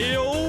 大神。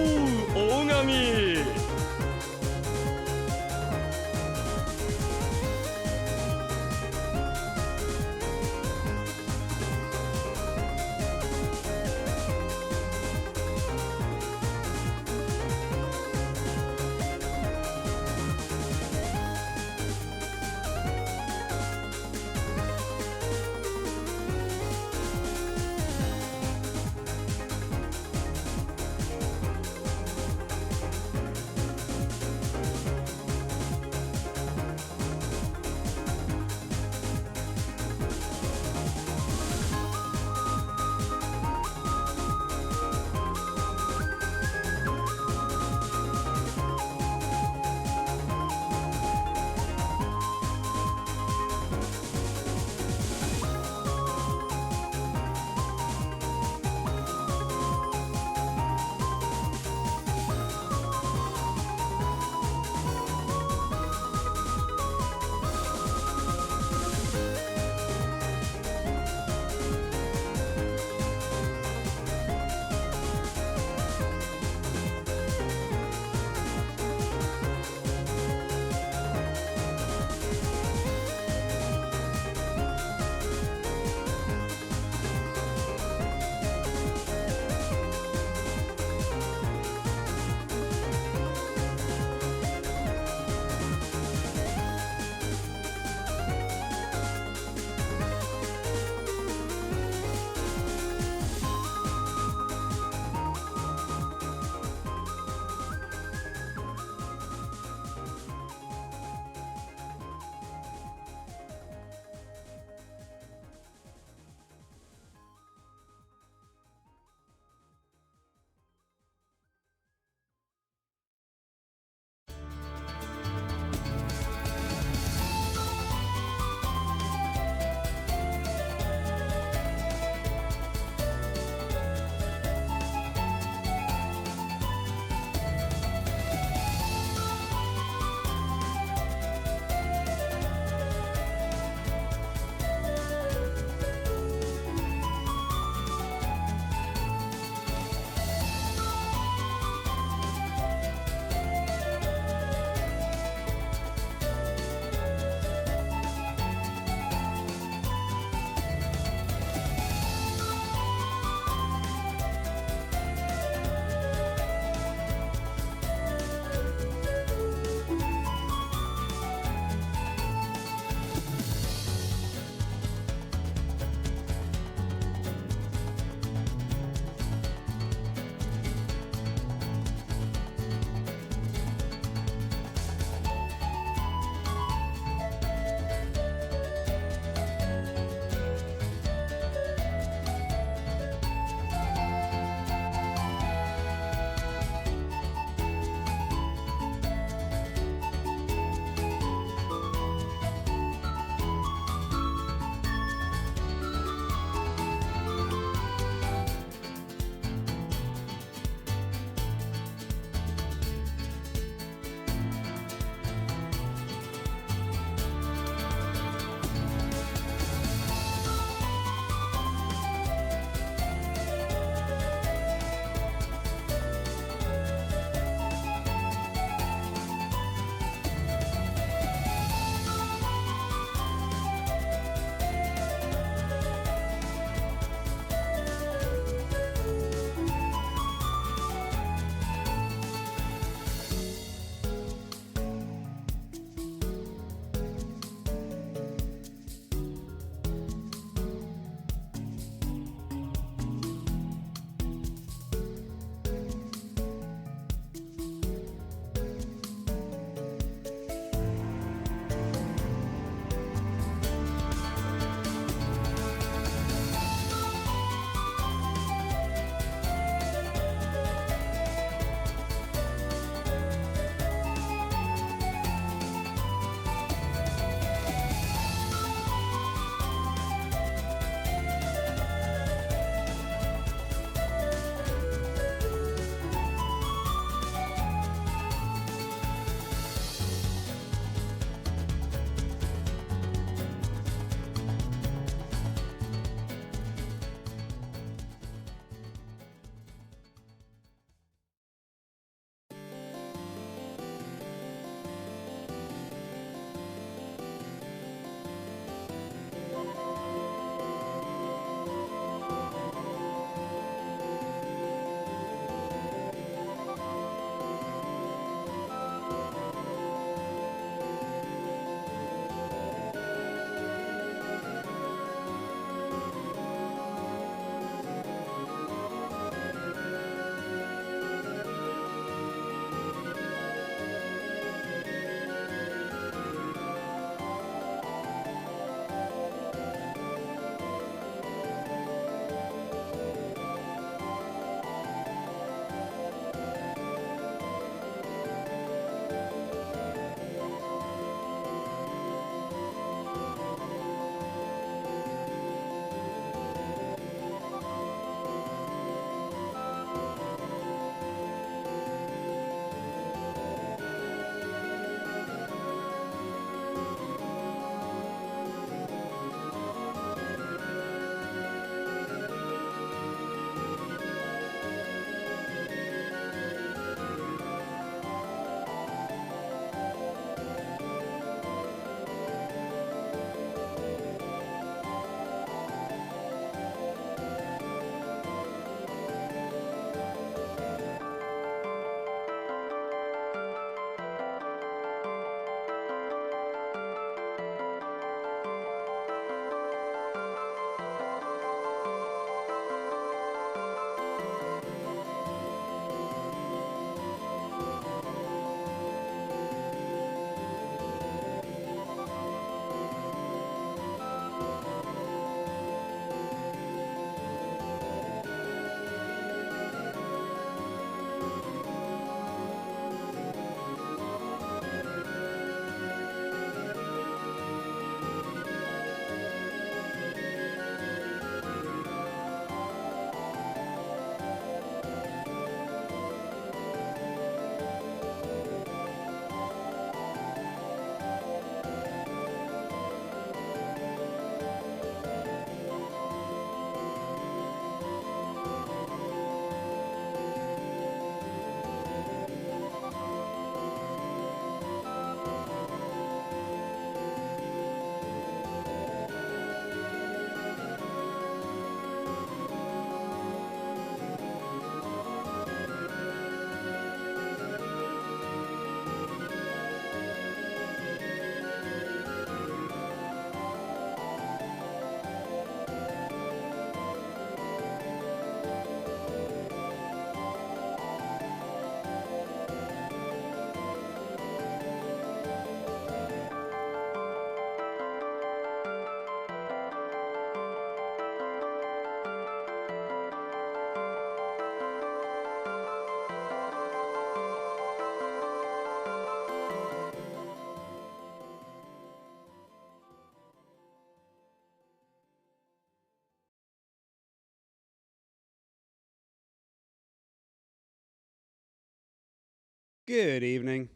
Good evening.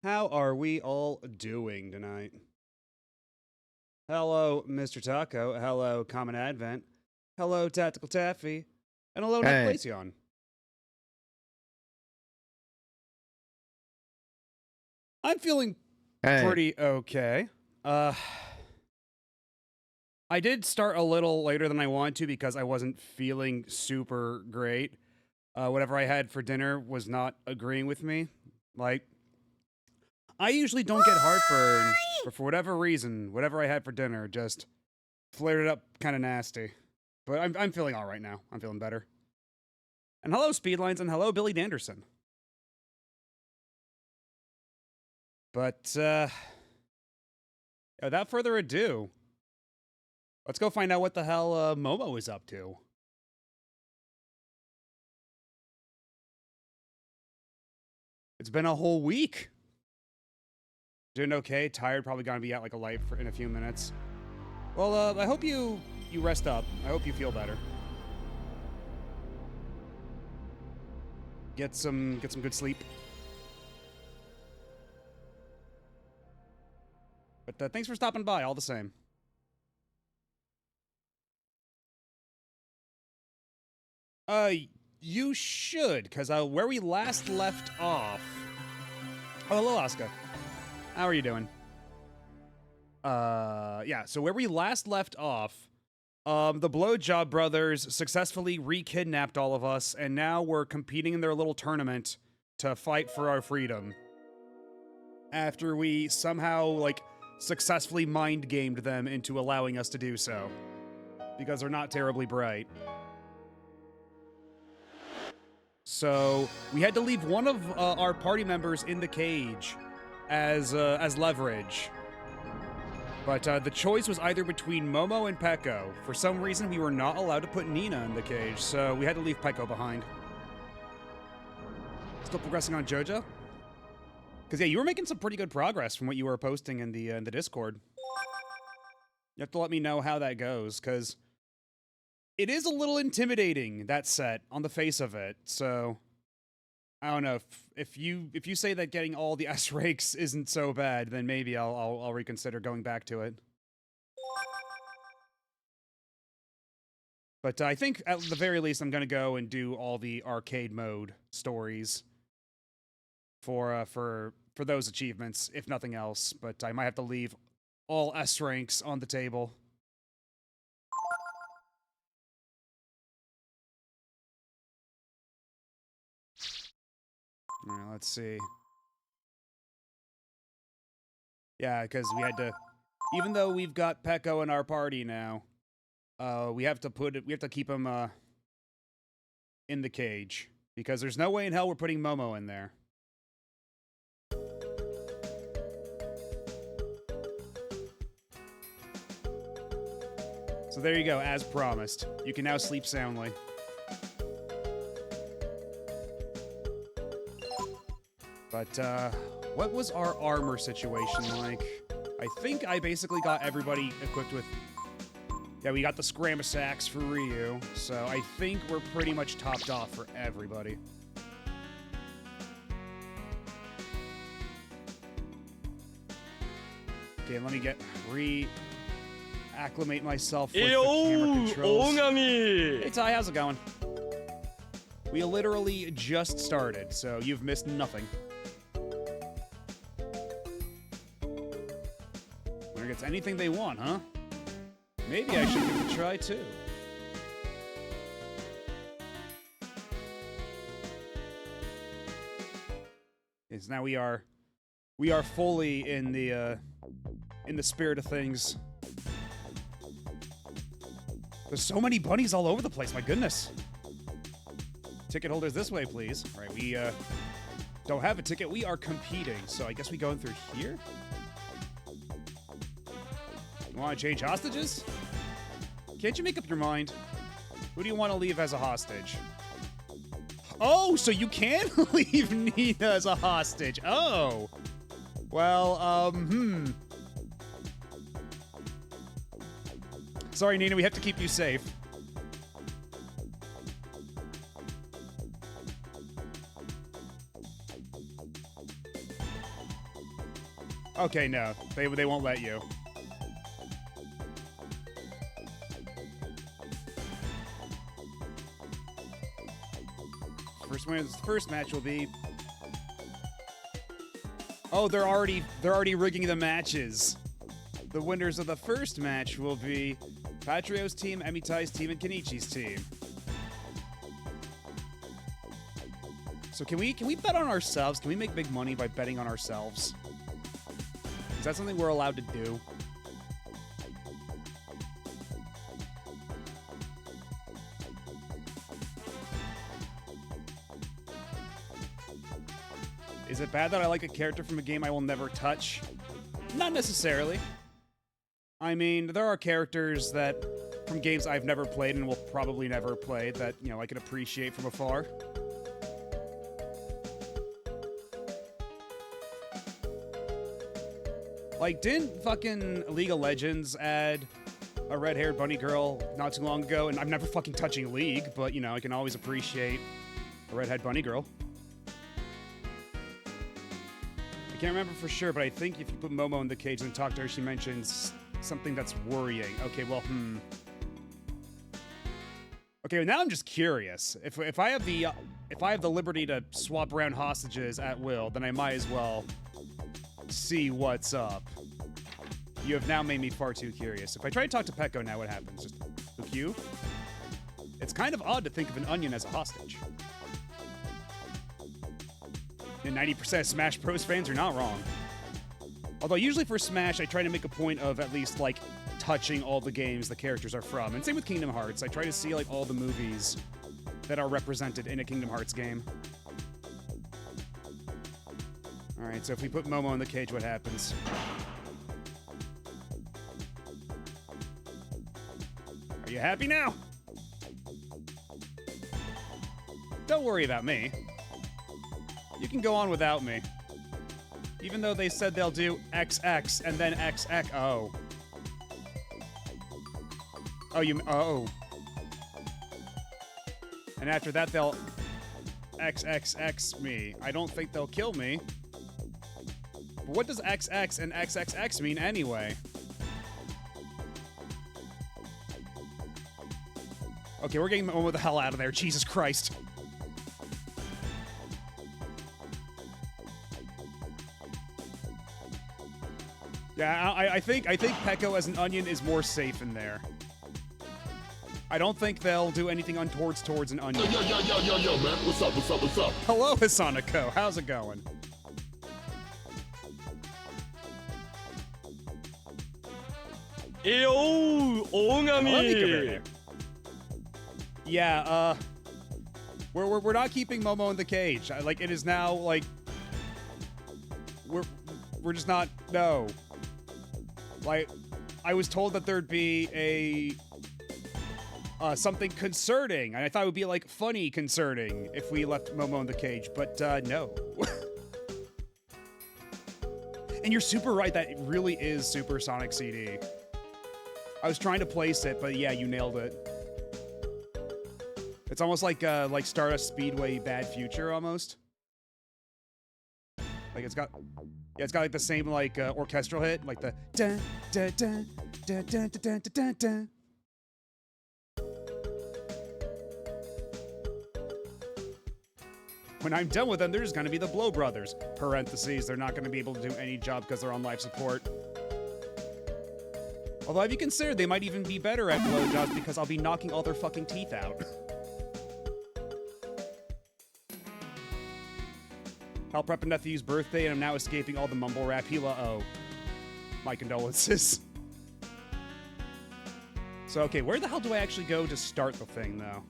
How are we all doing tonight? Hello, Mr. Taco. Hello, Common Advent. Hello, Tactical Taffy. And hello, Hey, Necklacion. I'm feeling hey, pretty okay. Uh, I did start a little later than I wanted to because I wasn't feeling super great. Whatever I had for dinner was not agreeing with me. Like, I usually don't get heartburn, but for whatever reason, whatever I had for dinner just flared it up kind of nasty. But I'm feeling all right now. I'm feeling better. And hello, Speedlines, and hello, Billy Danderson. But without further ado, let's go find out what the hell Momo is up to. It's been a whole week. Doing okay. Tired. Probably gonna be at like a light in a few minutes. Well, I hope you rest up. I hope you feel better. Get some good sleep. But thanks for stopping by. All the same. Uh, you should, because where we last left off. Oh, hello, Asuka. How are you doing? Yeah, so where we last left off, the Blowjob Brothers successfully re-kidnapped all of us, and now we're competing in their little tournament to fight for our freedom. After we somehow, like, successfully mind-gamed them into allowing us to do so. Because they're not terribly bright. So, we had to leave one of our party members in the cage as leverage. But the choice was either between Momo and Peko. For some reason, we were not allowed to put Nina in the cage, so we had to leave Peko behind. Still progressing on JoJo? Because, yeah, you were making some pretty good progress from what you were posting in the Discord. You have to let me know how that goes, because it is a little intimidating, that set, on the face of it, so... I don't know, if you say that getting all the S ranks isn't so bad, then maybe I'll reconsider going back to it. But I think at the very least I'm gonna go and do all the arcade mode stories for those achievements, if nothing else. But I might have to leave all S ranks on the table. All right, let's see. Yeah, because we had to, even though we've got Peko in our party now, we have to keep him in the cage because there's no way in hell we're putting Momo in there. So there you go, as promised. You can now sleep soundly. But what was our armor situation like? I think I basically got everybody equipped with... Yeah, we got the Scramble Axe for Ryu, so I think we're pretty much topped off for everybody. Okay, let me acclimate myself with the camera controls. Hey Ty, how's it going? We literally just started, so you've missed nothing. Winner gets anything they want, huh? Maybe I should give it a try too. Yes, now we are fully in the spirit of things. There's so many bunnies all over the place, my goodness. Ticket holders this way, please. All right, we don't have a ticket. We are competing, so I guess we going through here? You want to change hostages? Can't you make up your mind? Who do you want to leave as a hostage? Oh, so you can leave Nina as a hostage. Oh. Well, Sorry, Nina, we have to keep you safe. Okay, no. They won't let you. First match will be... Oh, they're already rigging the matches. The winners of the first match will be Patrio's team, Emitai's team, and Kenichi's team. So can we bet on ourselves? Can we make big money by betting on ourselves? Is that something we're allowed to do? Is it bad that I like a character from a game I will never touch? Not necessarily. I mean, there are characters that from games I've never played and will probably never play that, you know, I can appreciate from afar. Like, didn't fucking League of Legends add a red-haired bunny girl not too long ago? And I'm never fucking touching League, but, you know, I can always appreciate a redhead bunny girl. I can't remember for sure, but I think if you put Momo in the cage and talk to her, she mentions something that's worrying. Okay, well, Okay, now I'm just curious. If I have the liberty to swap around hostages at will, then I might as well see what's up. You have now made me far too curious. If I try to talk to Peko now, what happens? Just hook you? It's kind of odd to think of an onion as a hostage. And 90% of Smash Bros fans are not wrong. Although usually for Smash, I try to make a point of at least, like, touching all the games the characters are from. And same with Kingdom Hearts. I try to see, like, all the movies that are represented in a Kingdom Hearts game. Alright, so if we put Momo in the cage, what happens? Are you happy now? Don't worry about me. You can go on without me. Even though they said they'll do XX and then XX. Oh. Oh. And after that, they'll XXX me. I don't think they'll kill me. But what does XX and XXX mean anyway? Okay, we're getting Momo the hell out of there. Jesus Christ. Yeah, I think Peko as an onion is more safe in there. I don't think they'll do anything untowards towards an onion. Yo, man. What's up? Hello, Hisonoko. How's it going? Eyo, Ongami. Yeah, we're not keeping Momo in the cage. Like, it is now, like, we're just not, no. Like, I was told that there'd be a, something concerning, and I thought it would be, like, funny concerning if we left Momo in the cage, but, no. And you're super right, that it really is Supersonic CD. I was trying to place it, but yeah, you nailed it. It's almost like Stardust Speedway Bad Future, almost. Like, it's got like the same, like, orchestral hit, like the dun dun dun dun dun dun dun dun dun. When I'm done with them, they're just gonna be the Blow Brothers. Parentheses, they're not gonna be able to do any job because they're on life support. Although, have you considered they might even be better at blowjobs because I'll be knocking all their fucking teeth out. Help prep a nephew's birthday, and I'm now escaping all the mumble rap. Oh. My condolences. So, okay, where the hell do I actually go to start the thing, though?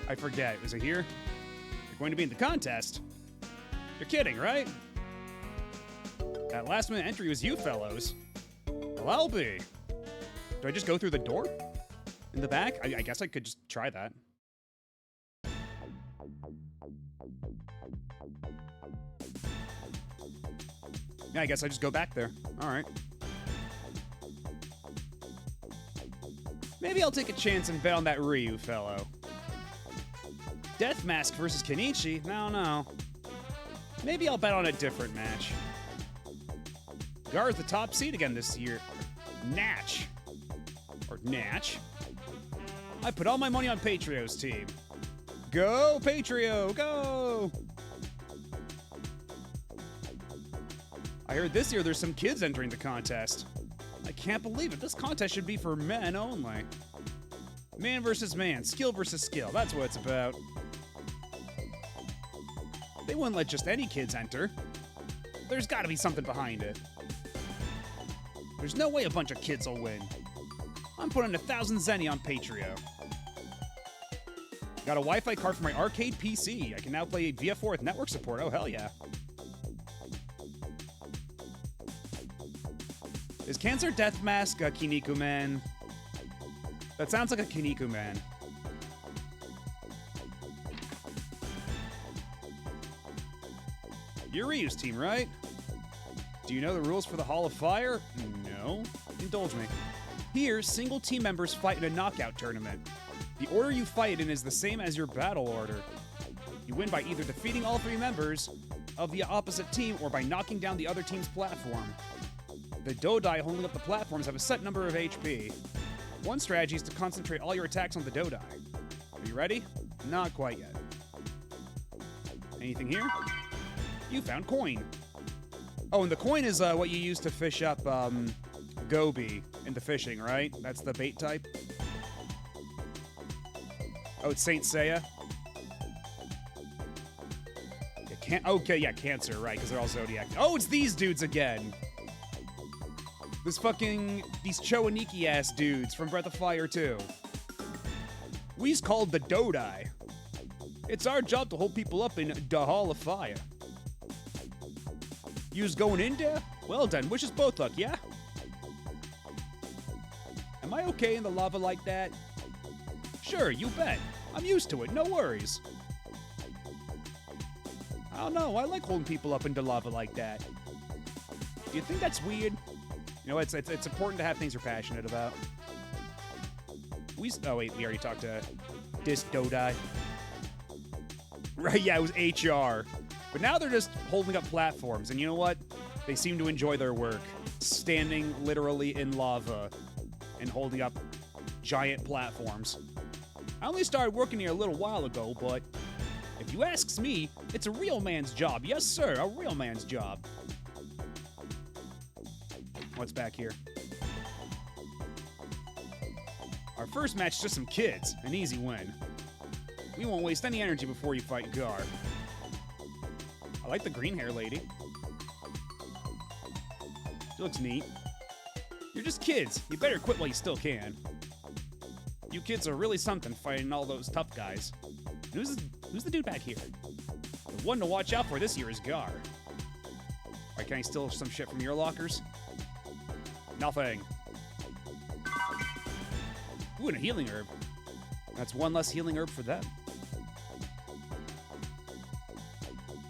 I forget. Is it here? You're going to be in the contest? You're kidding, right? That last-minute entry was you fellows. Well, I'll be. Do I just go through the door? In the back? I guess I could just try that. Yeah, I guess I just go back there. Alright. Maybe I'll take a chance and bet on that Ryu fellow. Death Mask versus Kenichi? No. Maybe I'll bet on a different match. Gar's the top seed again this year. Natch. Or Natch. I put all my money on Patrio's team. Go, Patrio, go! I heard this year there's some kids entering the contest. I can't believe it. This contest should be for men only. Man versus man, skill versus skill. That's what it's about. They wouldn't let just any kids enter. There's got to be something behind it. There's no way a bunch of kids will win. I'm putting 1,000 zenny on Patrio. Got a Wi-Fi card for my arcade PC. I can now play VF4 with network support. Oh, hell yeah. Is Cancer Death Mask a Kiniku Man? That sounds like a Kiniku Man. You're Ryu's team, right? Do you know the rules for the Hall of Fire? No. Indulge me. Here, single team members fight in a knockout tournament. The order you fight in is the same as your battle order. You win by either defeating all 3 members of the opposite team or by knocking down the other team's platform. The Dodai holding up the platforms have a set number of HP. One strategy is to concentrate all your attacks on the Dodai. Are you ready? Not quite yet. Anything here? You found coin. Oh, and the coin is what you use to fish up goby in the fishing, right? That's the bait type. Oh, it's Saint Seiya. Okay, yeah, Cancer, right? Because they're all Zodiac. Oh, it's these dudes again. These Choaniki ass dudes from Breath of Fire 2. We's called the Dodai. It's our job to hold people up in the Hall of Fire. You's going in there? Well done. Wish us both luck, yeah? Am I okay in the lava like that? Sure, you bet. I'm used to it, no worries. I don't know, I like holding people up into lava like that. Do you think that's weird? You know, it's important to have things you're passionate about. Oh wait, we already talked to this Dodai. Right, yeah, it was HR. But now they're just holding up platforms, and you know what? They seem to enjoy their work. Standing literally in lava and holding up giant platforms. I only started working here a little while ago, but if you asks me, it's a real man's job. Yes, sir, a real man's job. What's back here? Our first match is just some kids. An easy win. We won't waste any energy before you fight Gar. I like the green hair lady. She looks neat. You're just kids. You better quit while you still can. You kids are really something fighting all those tough guys. And who's the dude back here? The one to watch out for this year is Gar. Alright, can I steal some shit from your lockers? Nothing. Ooh, and a healing herb. That's one less healing herb for them.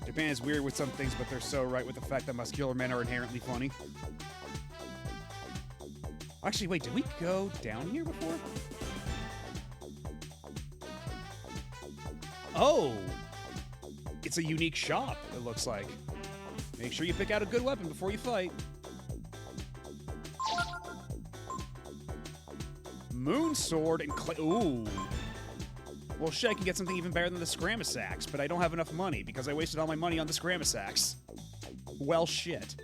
Japan is weird with some things, but they're so right with the fact that muscular men are inherently funny. Actually, wait, did we go down here before? Oh! It's a unique shop, it looks like. Make sure you pick out a good weapon before you fight. Moon Sword and clay. Ooh. Well, shit, I can get something even better than the Scramus Axe, but I don't have enough money because I wasted all my money on the Scramus Axe. Well, shit.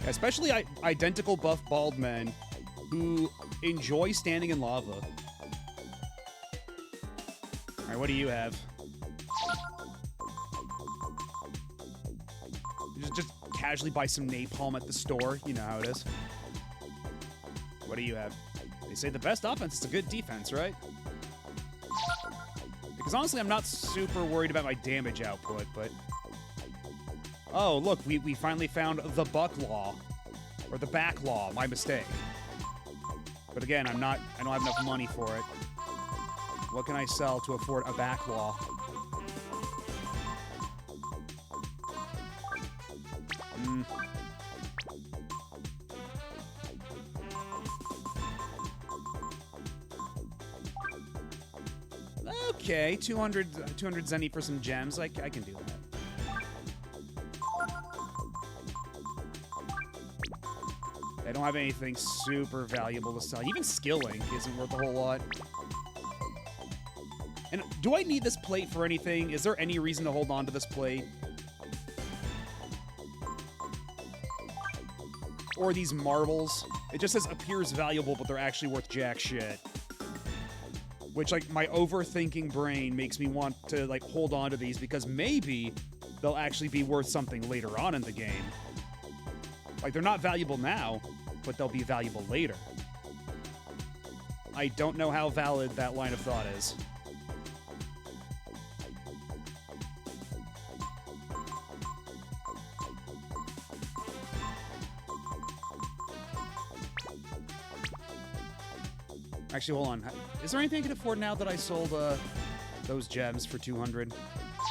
Especially identical buff bald men who enjoy standing in lava. Alright, what do you have? Just casually buy some napalm at the store. You know how it is. What do you have? They say the best offense is a good defense, right? Because honestly, I'm not super worried about my damage output, but... Oh, look, we finally found the Buck Law. Or the Back Law, my mistake. But again, I don't have enough money for it. What can I sell to afford a Back Law? Okay, 200 Zenny for some gems. I can do that. I don't have anything super valuable to sell. Even Skill Ink isn't worth a whole lot. And do I need this plate for anything? Is there any reason to hold on to this plate? Or these marbles? It just says appears valuable, but they're actually worth jack shit. Which, like, my overthinking brain makes me want to, like, hold on to these because maybe they'll actually be worth something later on in the game. Like, they're not valuable now, but they'll be valuable later. I don't know how valid that line of thought is. Actually, hold on. Is there anything I can afford now that I sold those gems for 200?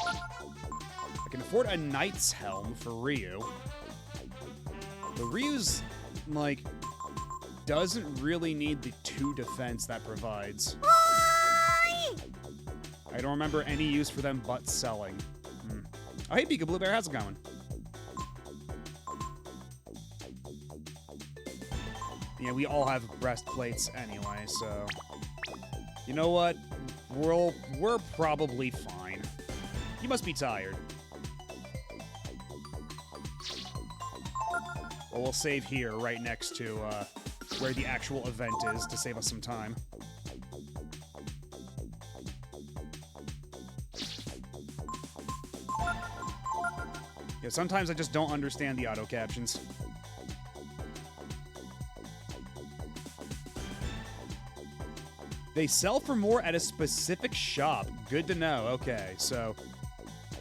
I can afford a Knight's Helm for Ryu. The Ryu's, like, doesn't really need the 2 defense that provides. I don't remember any use for them but selling. Oh, hey, Pika Blue Bear, how's it going? Yeah, we all have breastplates anyway, so... You know what? We're probably fine. You must be tired. Well, we'll save here, right next to, where the actual event is, to save us some time. Yeah, sometimes I just don't understand the auto captions. They sell for more at a specific shop. Good to know. Okay, so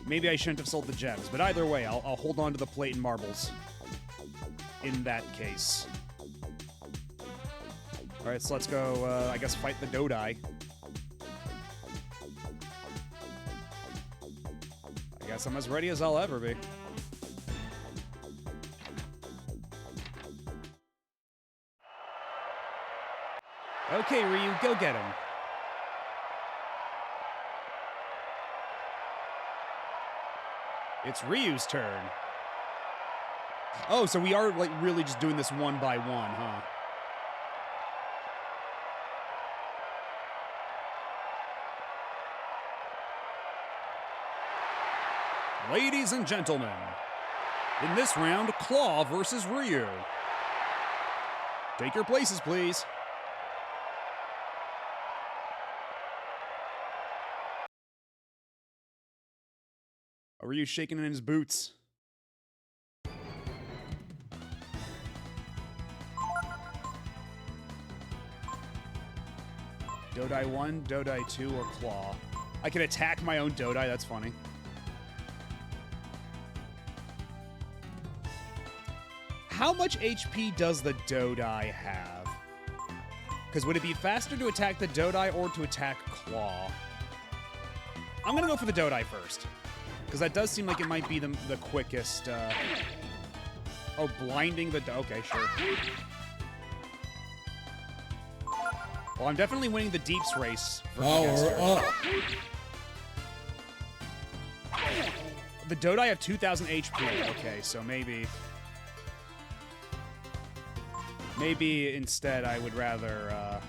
maybe I shouldn't have sold the gems, but either way, I'll hold on to the plate and marbles in that case. All right, so let's go, I guess, fight the Dodai. I guess I'm as ready as I'll ever be. Okay, Ryu, go get him. It's Ryu's turn. Oh, so we are, like, really just doing this one by one, huh? Ladies and gentlemen, in this round, Claw versus Ryu. Take your places, please. Ryu's shaking in his boots. Dodai 1, Dodai 2, or Claw. I can attack my own Dodai, that's funny. How much HP does the Dodai have? Because would it be faster to attack the Dodai or to attack Claw? I'm gonna go for the Dodai first. Because that does seem like it might be the quickest, Oh, blinding the... Okay, sure. Well, I'm definitely winning the Deeps race. Power up. The Dodai have 2,000 HP. Okay, so maybe... Maybe instead I would rather,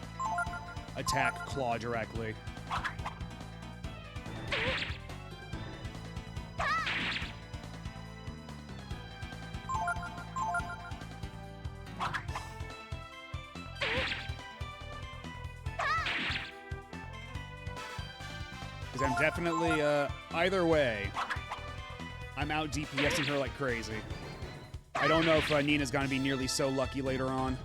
attack Claw directly. Because I'm definitely, either way, I'm out DPSing her like crazy. I don't know if Nina's gonna be nearly so lucky later on.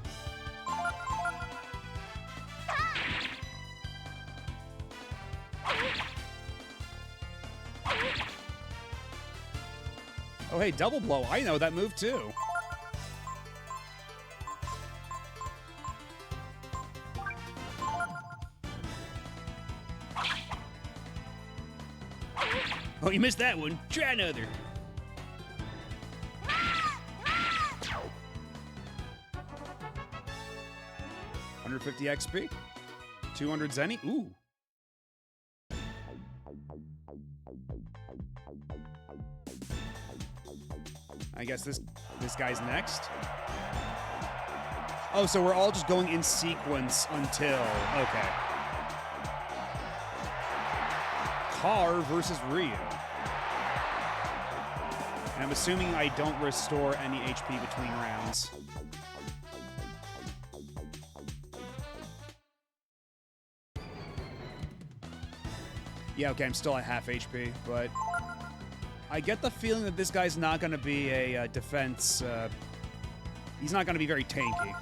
Oh, hey, double blow. I know that move, too. Oh, you missed that one. Try another. $150 XP. 200 Zenny. Ooh. I guess this guy's next. Oh, so we're all just going in sequence until... Okay. Car versus Ryu. And I'm assuming I don't restore any HP between rounds. Yeah, okay, I'm still at half HP, but I get the feeling that this guy's not going to be a defense... he's not going to be very tanky.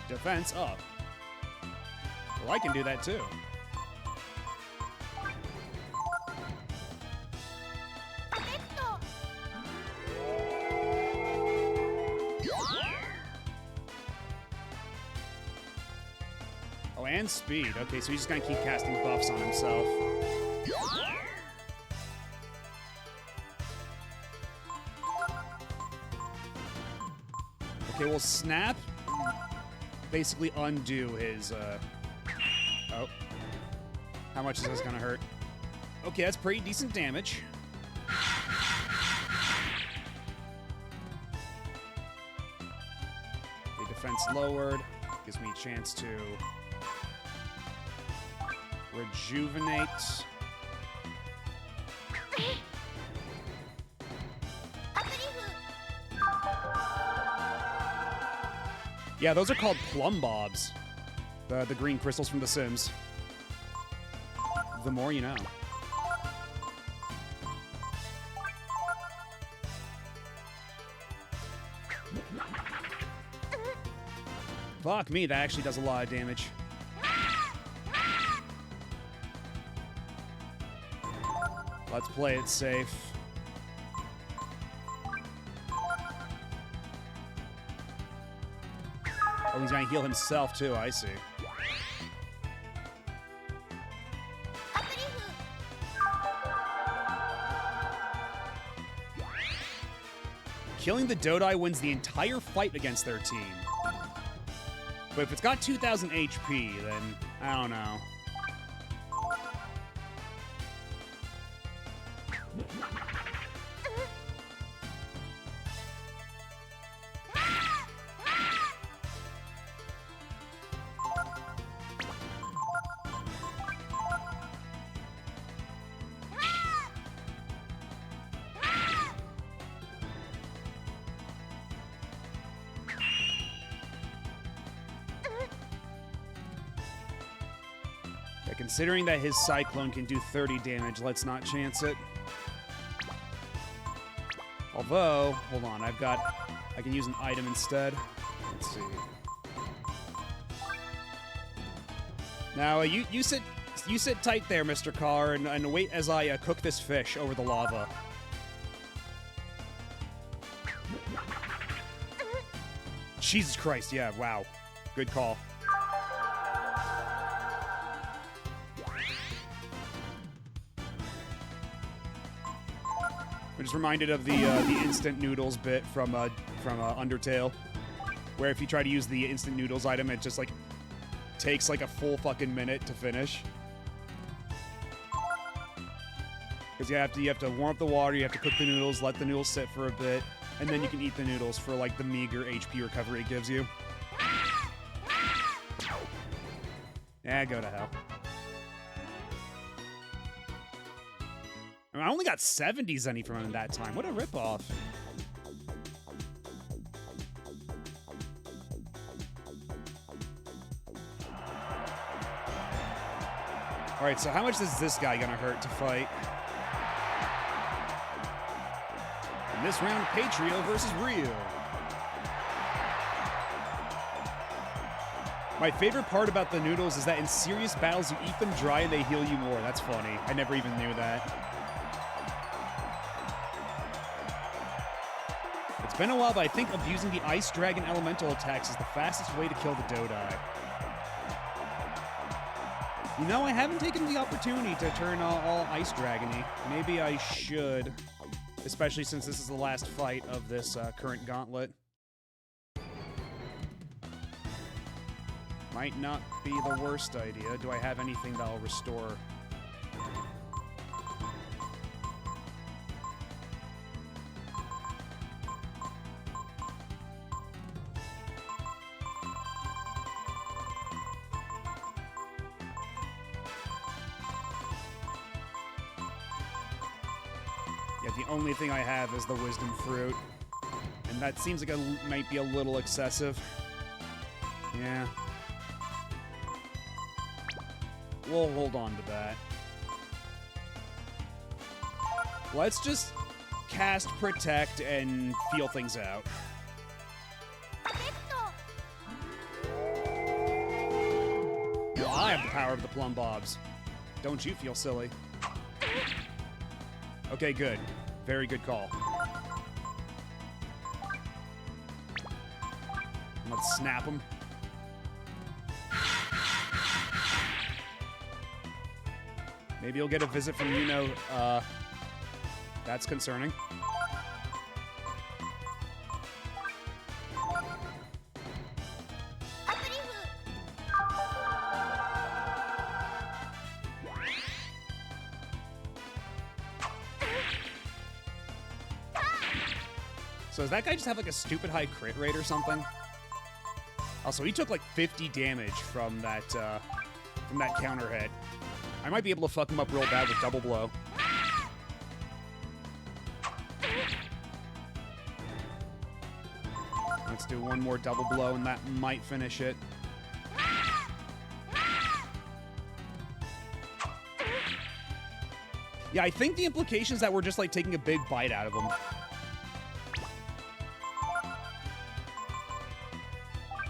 Defense up. Well, I can do that too. Oh, and speed. Okay, so he's just gonna keep casting buffs on himself. Okay, well, snap. Basically undo his, Oh. How much is this gonna hurt? Okay, that's pretty decent damage. The defense lowered. Gives me a chance to rejuvenate. Yeah, those are called plumb bobs. The green crystals from The Sims. The more you know. Fuck me, that actually does a lot of damage. Let's play it safe. Oh, he's gonna heal himself too, I see. Killing the Dodai wins the entire fight against their team. But if it's got 2,000 HP, then I don't know. Considering that his Cyclone can do 30 damage, let's not chance it. Although, hold on, I can use an item instead. Let's see. Now, you sit tight there, Mr. Carr, and wait as I cook this fish over the lava. Jesus Christ, yeah, wow. Good call. I'm just reminded of the instant noodles bit from Undertale, where if you try to use the instant noodles item, it just like takes like a full fucking minute to finish. Because you have to warm up the water, you have to cook the noodles, let the noodles sit for a bit, and then you can eat the noodles for like the meager HP recovery it gives you. Yeah, go to hell. I only got 70 Zenny from him that time. What a ripoff. Alright, so how much is this guy gonna hurt to fight? In this round, Patrio versus Ryu. My favorite part about the noodles is that in serious battles, you eat them dry and they heal you more. That's funny. I never even knew that. It's been a while, but I think abusing the Ice Dragon elemental attacks is the fastest way to kill the Dodai. You know, I haven't taken the opportunity to turn all Ice Dragon-y. Maybe I should, especially since this is the last fight of this current gauntlet. Might not be the worst idea. Do I have anything that'll restore? Yeah, the only thing I have is the Wisdom Fruit. And that seems like it might be a little excessive. Yeah. We'll hold on to that. Let's just cast Protect and feel things out. Now I have the power of the Plum Bobs. Don't you feel silly? Okay, good. Very good call. Let's snap him. Maybe you'll get a visit from Yuno. That's concerning. So does that guy just have like a stupid high crit rate or something? Also, he took like 50 damage from that counter hit. I might be able to fuck him up real bad with double blow. Let's do one more double blow and that might finish it. Yeah, I think the implication is that we're just like taking a big bite out of him.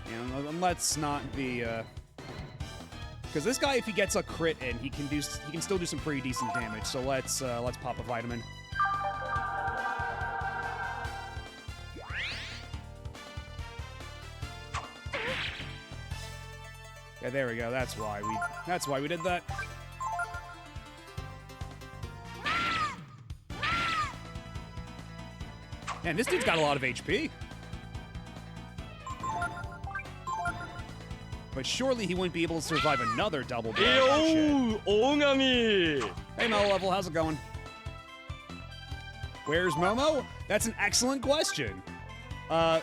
And let's not be, because this guy, if he gets a crit in, he can still do some pretty decent damage. So let's pop a vitamin. Yeah, there we go. That's why we did that. Man, this dude's got a lot of HP. But surely he wouldn't be able to survive another double blow. Oh, shit. Ongami! Hey, Mo Level, how's it going? Where's Momo? That's an excellent question. Because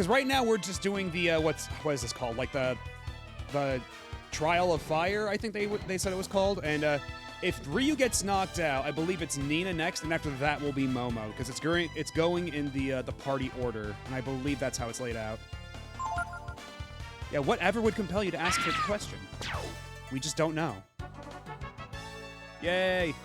right now we're just doing the what is this called? Like the Trial of Fire, I think they said it was called. And if Ryu gets knocked out, I believe it's Nina next, and after that will be Momo because it's going in the party order, and I believe that's how it's laid out. Yeah, whatever would compel you to ask for the question? We just don't know. Yay!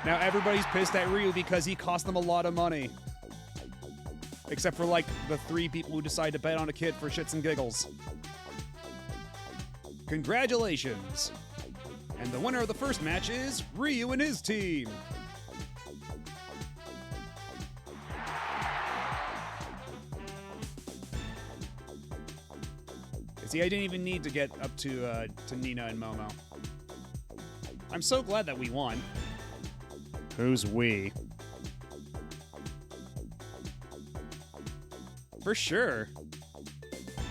Now everybody's pissed at Ryu because he cost them a lot of money. Except for, like, the 3 people who decide to bet on a kid for shits and giggles. Congratulations! And the winner of the first match is Ryu and his team! See, I didn't even need to get up to Nina and Momo. I'm so glad that we won. Who's we? For sure.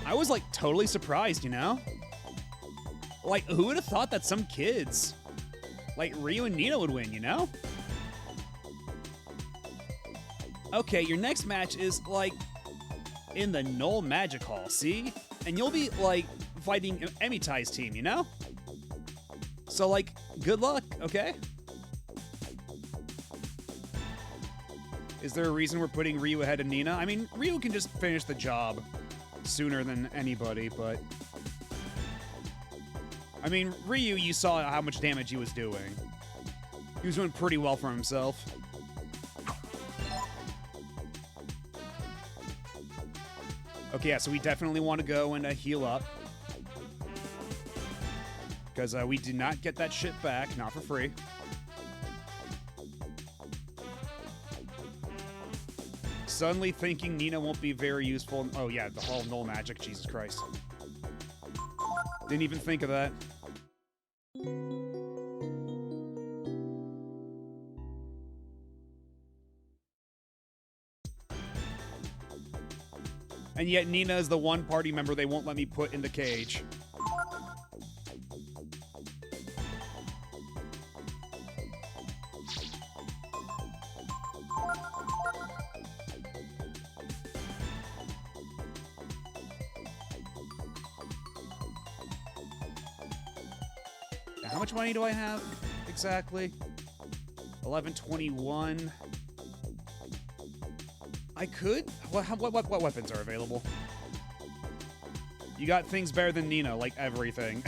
I was, like, totally surprised, you know? Like, who would have thought that some kids, like Ryu and Nina, would win, you know? Okay, your next match is, like, in the Null Magic Hall, see? And you'll be, like, fighting Emitai's team, you know? So, like, good luck, okay? Is there a reason we're putting Ryu ahead of Nina? I mean, Ryu can just finish the job sooner than anybody, but... I mean, Ryu, you saw how much damage he was doing. He was doing pretty well for himself. Okay, yeah, so we definitely want to go and heal up. Because we did not get that shit back, not for free. Suddenly thinking Nina won't be very useful. Oh yeah, the Hall of Null Magic, Jesus Christ. Didn't even think of that. And yet Nina is the one party member they won't let me put in the cage. Now, how much money do I have exactly? 1121. I could. What weapons are available? You got things better than Nina, like everything.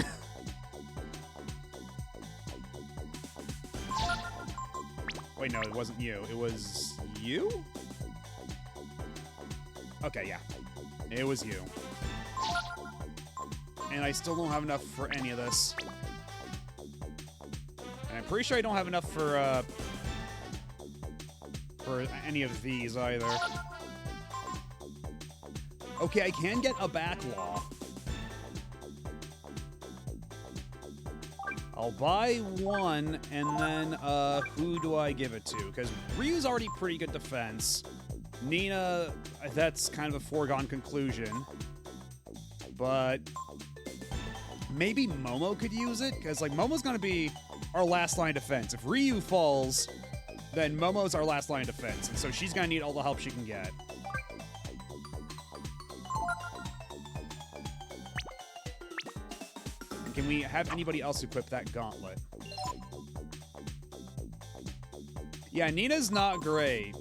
Wait, no, it wasn't you. It was you? Okay, yeah. It was you. And I still don't have enough for any of this. And I'm pretty sure I don't have enough for any of these either. Okay, I can get a backlaw. I'll buy one, and then, who do I give it to? Because Ryu's already pretty good defense. Nina, that's kind of a foregone conclusion. But maybe Momo could use it? Because, like, Momo's gonna be our last line of defense. If Ryu falls, then Momo's our last line of defense, and so she's gonna need all the help she can get. And can we have anybody else equip that gauntlet? Yeah, Nina's not great.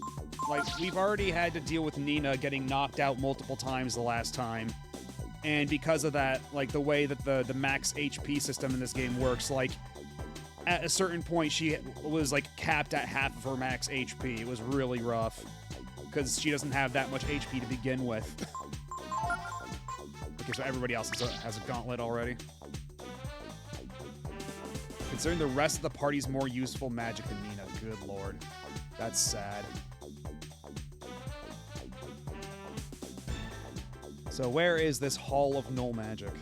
Like, we've already had to deal with Nina getting knocked out multiple times the last time. And because of that, like, the way that the max HP system in this game works, like, at a certain point, she was, like, capped at half of her max HP. It was really rough. Because she doesn't have that much HP to begin with. Okay, so everybody else has a gauntlet already. Considering the rest of the party's more useful magic than Nina. Good lord. That's sad. So where is this Hall of Null Magic?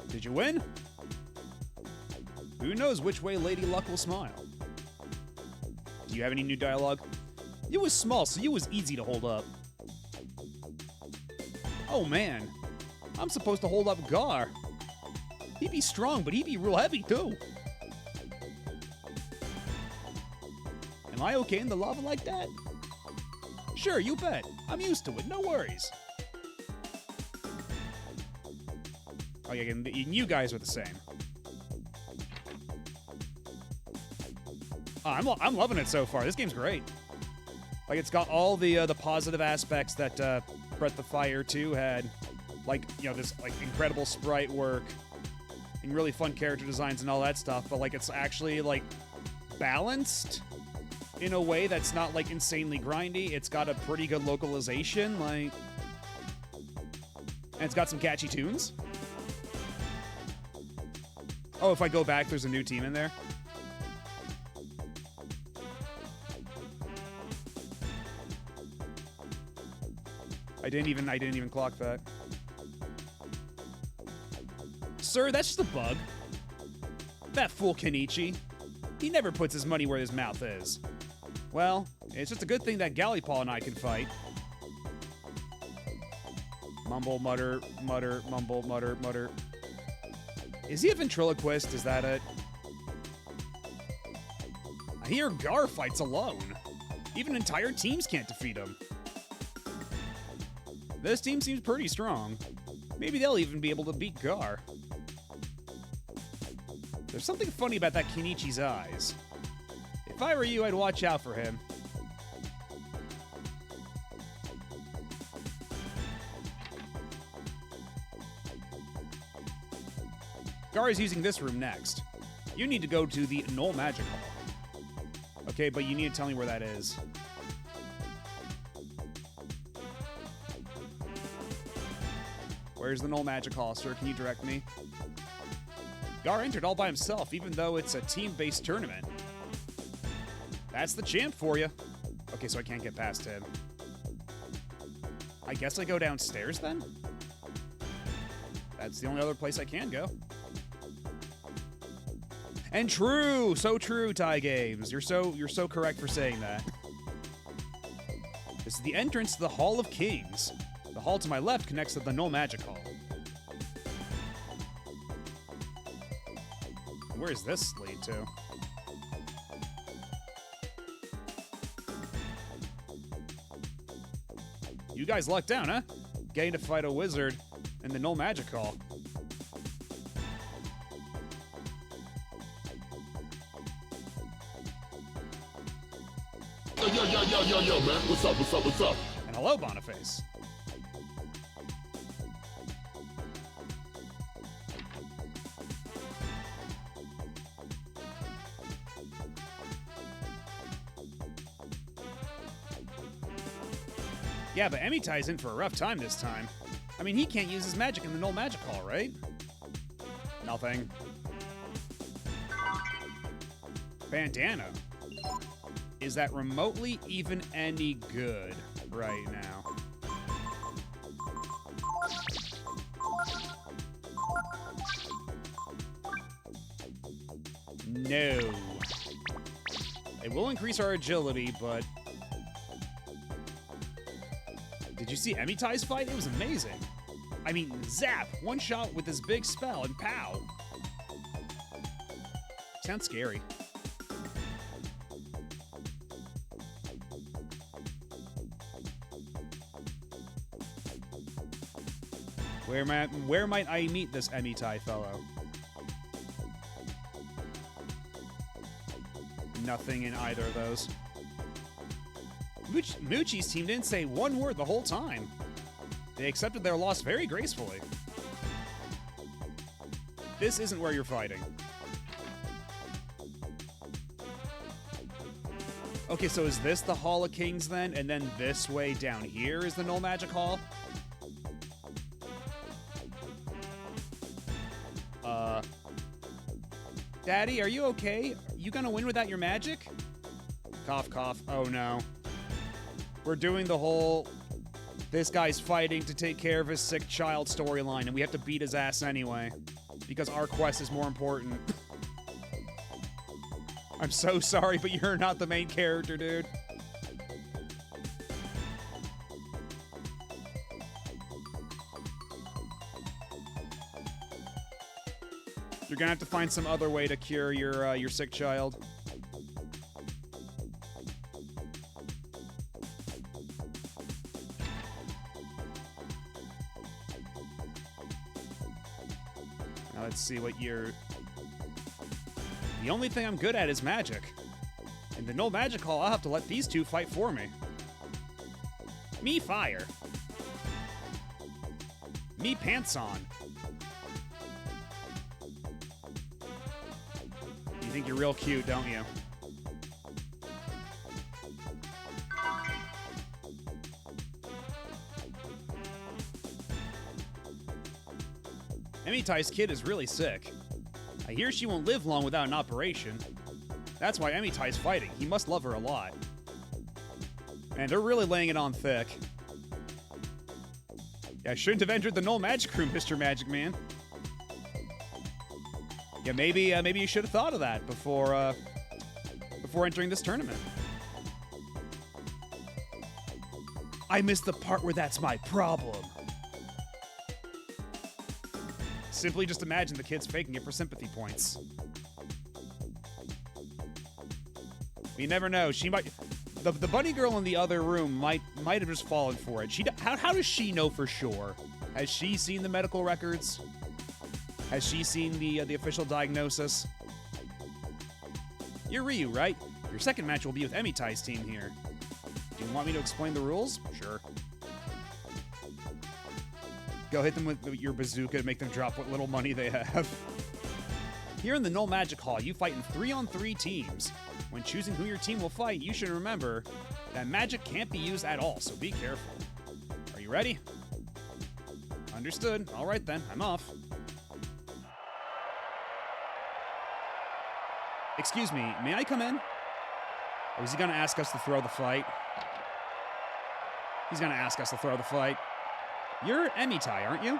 Did you win? Who knows which way Lady Luck will smile? Do you have any new dialogue? You was small, so you was easy to hold up. Oh man, I'm supposed to hold up Gar. He'd be strong, but he'd be real heavy too. Am I okay in the lava like that? Sure, you bet. I'm used to it, no worries. Oh yeah, and you guys are the same. Oh, I'm loving it so far. This game's great. Like, it's got all the positive aspects that Breath of Fire 2 had. Like, you know, this, like, incredible sprite work and really fun character designs and all that stuff. But, like, it's actually, like, balanced in a way that's not, like, insanely grindy. It's got a pretty good localization, like... And it's got some catchy tunes. Oh, if I go back, there's a new team in there? I didn't even clock that. Sir, that's just a bug. That fool Kenichi. He never puts his money where his mouth is. Well, it's just a good thing that Gallipol and I can fight. Mumble, mutter, mutter, mumble, mutter, mutter. Is he a ventriloquist? Is that it? I hear Gar fights alone. Even entire teams can't defeat him. This team seems pretty strong. Maybe they'll even be able to beat Gar. There's something funny about that Kenichi's eyes. If I were you, I'd watch out for him. Gar is using this room next. You need to go to the Null Magic Hall. Okay, but you need to tell me where that is. Where's the Null Magic Hall, sir? Can you direct me? Gar entered all by himself, even though it's a team-based tournament. That's the champ for you. Okay, so I can't get past him. I guess I go downstairs then? That's the only other place I can go. And true, so true, Ty Games. You're so correct for saying that. This is the entrance to the Hall of Kings. The hall to my left connects to the Null Magic Hall. Where does this lead to? You guys lucked down, huh? Getting to fight a wizard in the Null Magic Hall. Yo, man. What's up? And hello, Boniface. Yeah, but Emitai's in for a rough time this time. I mean, he can't use his magic in the Null Magic Hall, right? Nothing. Bandana. Is that remotely even any good right now? No. It will increase our agility, but... Did you see Emitai's fight? It was amazing. I mean, zap! One shot with this big spell and pow! Sounds scary. Where might I meet this Emitai fellow? Nothing in either of those. Moochie's team didn't say one word the whole time. They accepted their loss very gracefully. This isn't where you're fighting. Okay, so is this the Hall of Kings then? And then this way down here is the Null Magic Hall? Daddy, are you okay? You gonna win without your magic? Cough, cough. Oh no. We're doing the whole, this guy's fighting to take care of his sick child storyline, and we have to beat his ass anyway, because our quest is more important. I'm so sorry, but you're not the main character, dude. You're gonna have to find some other way to cure your sick child. Now let's see what you're... The only thing I'm good at is magic. In the Null Magic Hall, I'll have to let these two fight for me. Me fire. Me pants on. You think you're real cute, don't you? Emitai's kid is really sick. I hear she won't live long without an operation. That's why Emitai's fighting. He must love her a lot. Man, they're really laying it on thick. Yeah, I shouldn't have entered the Null Magic Room, Mr. Magic Man. Yeah, maybe you should have thought of that before entering this tournament. I missed the part where that's my problem. Simply just imagine the kid's faking it for sympathy points. You never know. She might... The bunny girl in the other room might have just fallen for it. How does she know for sure? Has she seen the medical records? Has she seen the official diagnosis? You're Ryu, right? Your second match will be with Emitai's team here. Do you want me to explain the rules? Sure. Go hit them with your bazooka to make them drop what little money they have. Here in the Null Magic Hall, you fight in 3-on-3 teams. When choosing who your team will fight, you should remember that magic can't be used at all, so be careful. Are you ready? Understood. All right then, I'm off. Excuse me, may I come in? Or is he gonna ask us to throw the fight? He's gonna ask us to throw the fight. You're Emitai, aren't you?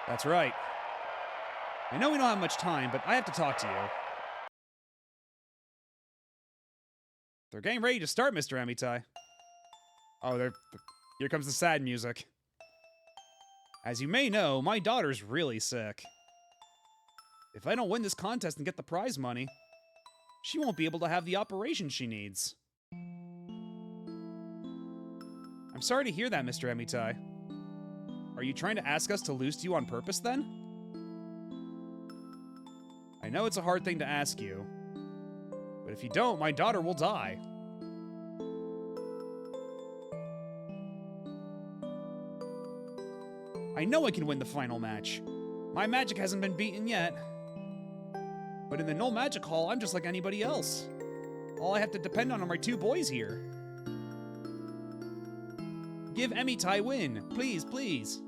That's right. I know we don't have much time, but I have to talk to you. They're getting ready to start, Mr. Emitai. Oh, here comes the sad music. As you may know, my daughter's really sick. If I don't win this contest and get the prize money, she won't be able to have the operation she needs. I'm sorry to hear that, Mr. Emitai. Are you trying to ask us to lose to you on purpose, then? I know it's a hard thing to ask you, but if you don't, my daughter will die. I know I can win the final match. My magic hasn't been beaten yet. But in the Null Magic Hall, I'm just like anybody else. All I have to depend on are my two boys here. Give Emitai win. Please, please.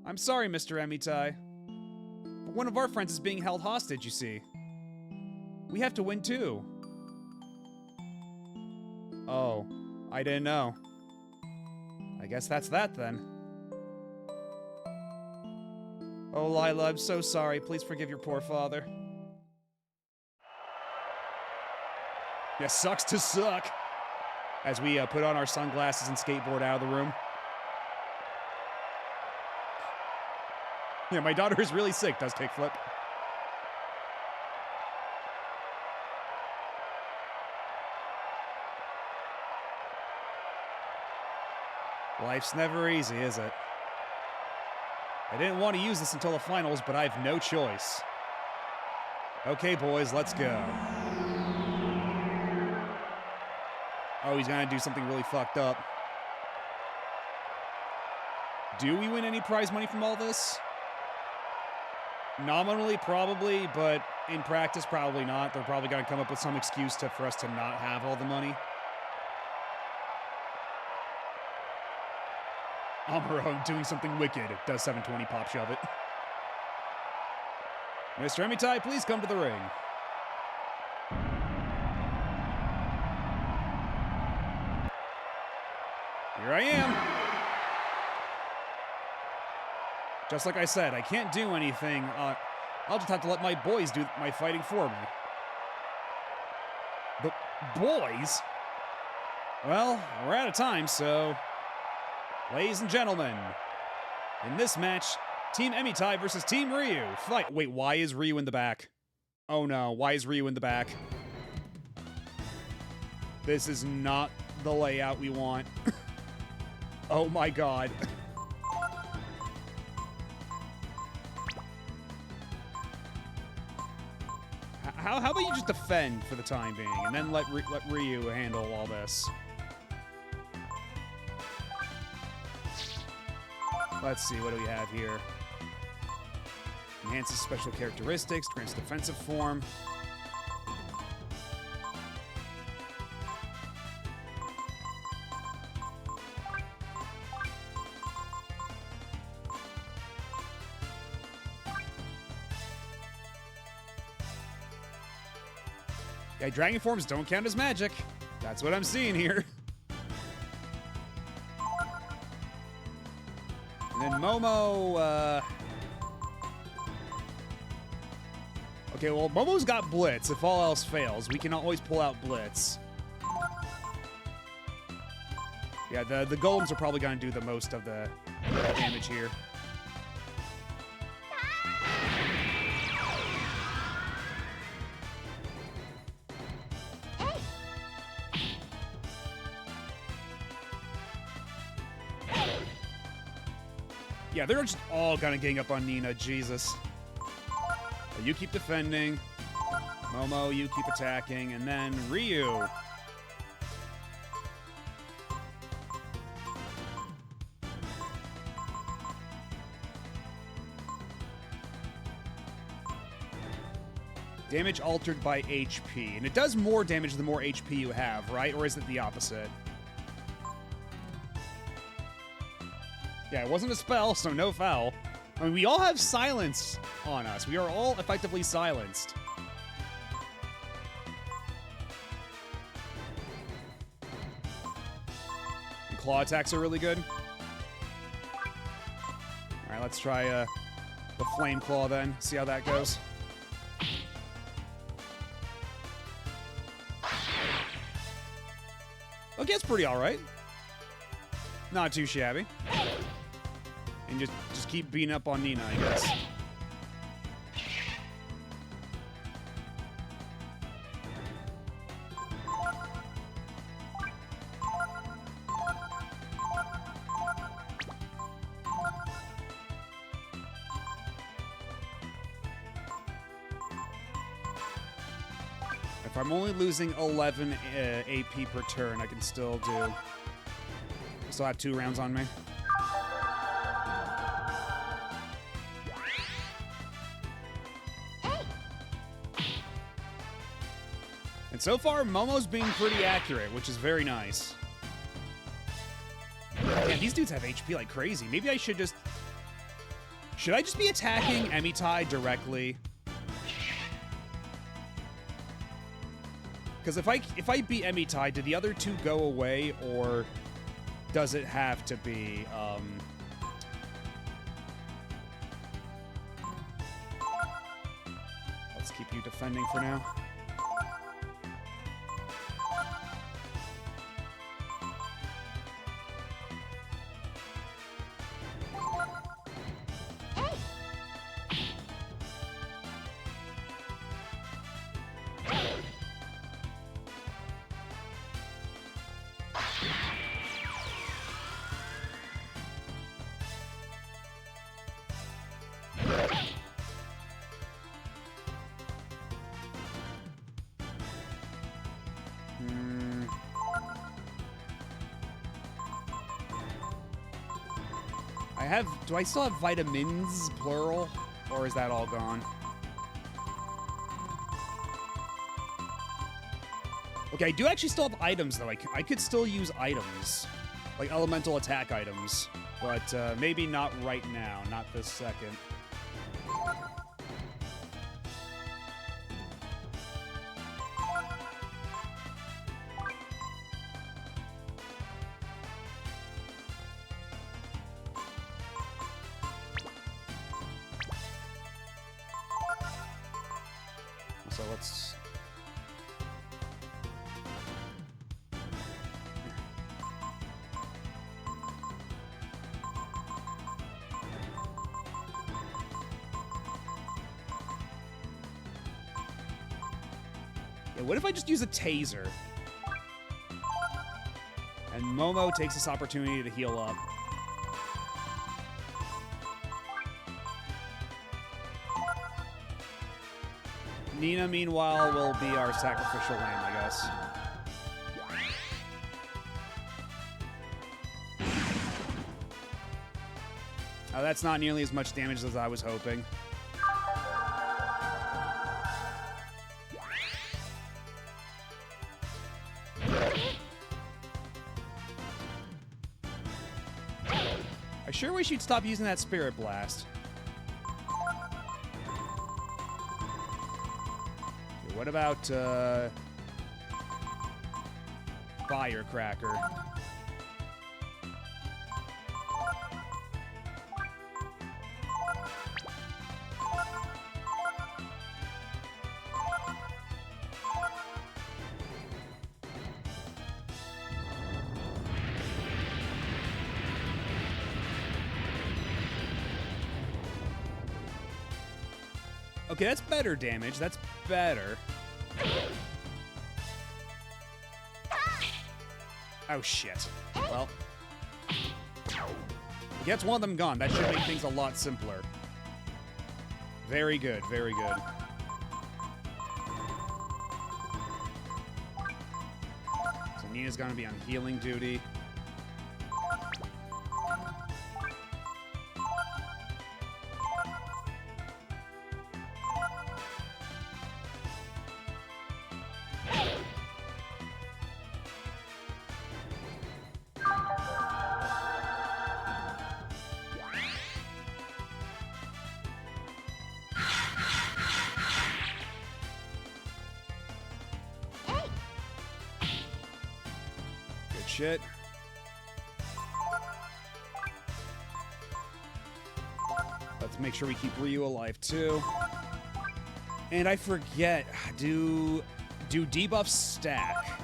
I'm sorry, Mr. Emitai. But one of our friends is being held hostage, you see. We have to win too. Oh, I didn't know. I guess that's that then. Oh, Lila, I'm so sorry. Please forgive your poor father. Yeah, sucks to suck. As we put on our sunglasses and skateboard out of the room. Yeah, my daughter is really sick, does kickflip. Life's never easy, is it? I didn't want to use this until the finals, but I have no choice. Okay, boys, let's go. Oh, he's gonna do something really fucked up. Do we win any prize money from all this? Nominally, probably, but in practice, probably not. They're probably gonna come up with some excuse for us to not have all the money. Amuro doing something wicked. Does 720 pop shove it. Mr. Emitai, please come to the ring. Here I am. Just like I said, I can't do anything. I'll just have to let my boys do my fighting for me. But boys? Well, we're out of time, so... Ladies and gentlemen, in this match, Team Emitai versus Team Ryu. Fight. Wait, why is Ryu in the back? Oh no, why is Ryu in the back? This is not the layout we want. Oh my god. How about you just defend for the time being, and then let Ryu handle all this? Let's see, what do we have here? Enhances special characteristics, grants defensive form. Yeah, dragon forms don't count as magic. That's what I'm seeing here. And then Momo, okay, well, Momo's got Blitz. If all else fails, we can always pull out Blitz. Yeah, the golems are probably going to do the most of the damage here. Yeah, they're just all kind of getting up on Nina, Jesus. But you keep defending. Momo, you keep attacking. And then Ryu. Damage altered by HP. And it does more damage the more HP you have, right? Or is it the opposite? Yeah, it wasn't a spell, so no foul. I mean, we all have silence on us. We are all effectively silenced. And claw attacks are really good. All right, let's try the flame claw then. See how that goes. Okay, that's pretty alright. Not too shabby. And just keep beating up on Nina, I guess. If I'm only losing 11 AP per turn, I can still do... Still have 2 rounds on me. And so far, Momo's being pretty accurate, which is very nice. Man, these dudes have HP like crazy. Maybe I should just... Should I just be attacking Emitai directly? Because if I beat Emitai, do the other 2 go away, or does it have to be, Let's keep you defending for now. Do I still have vitamins, plural? Or is that all gone? Okay, I do actually still have items, though. I could still use items. Like elemental attack items. But maybe not right now. Not this second. So let's... Yeah, what if I just use a taser? And Momo takes this opportunity to heal up. Nina, meanwhile, will be our sacrificial lamb, I guess. Oh, that's not nearly as much damage as I was hoping. I sure wish you'd stop using that Spirit Blast. What about, Firecracker? Okay, that's better damage. That's better. Oh, shit. Well. Gets one of them gone. That should make things a lot simpler. Very good, very good. So Nina's gonna be on healing duty. Shit. Let's make sure we keep Ryu alive too. And I forget, do debuffs stack?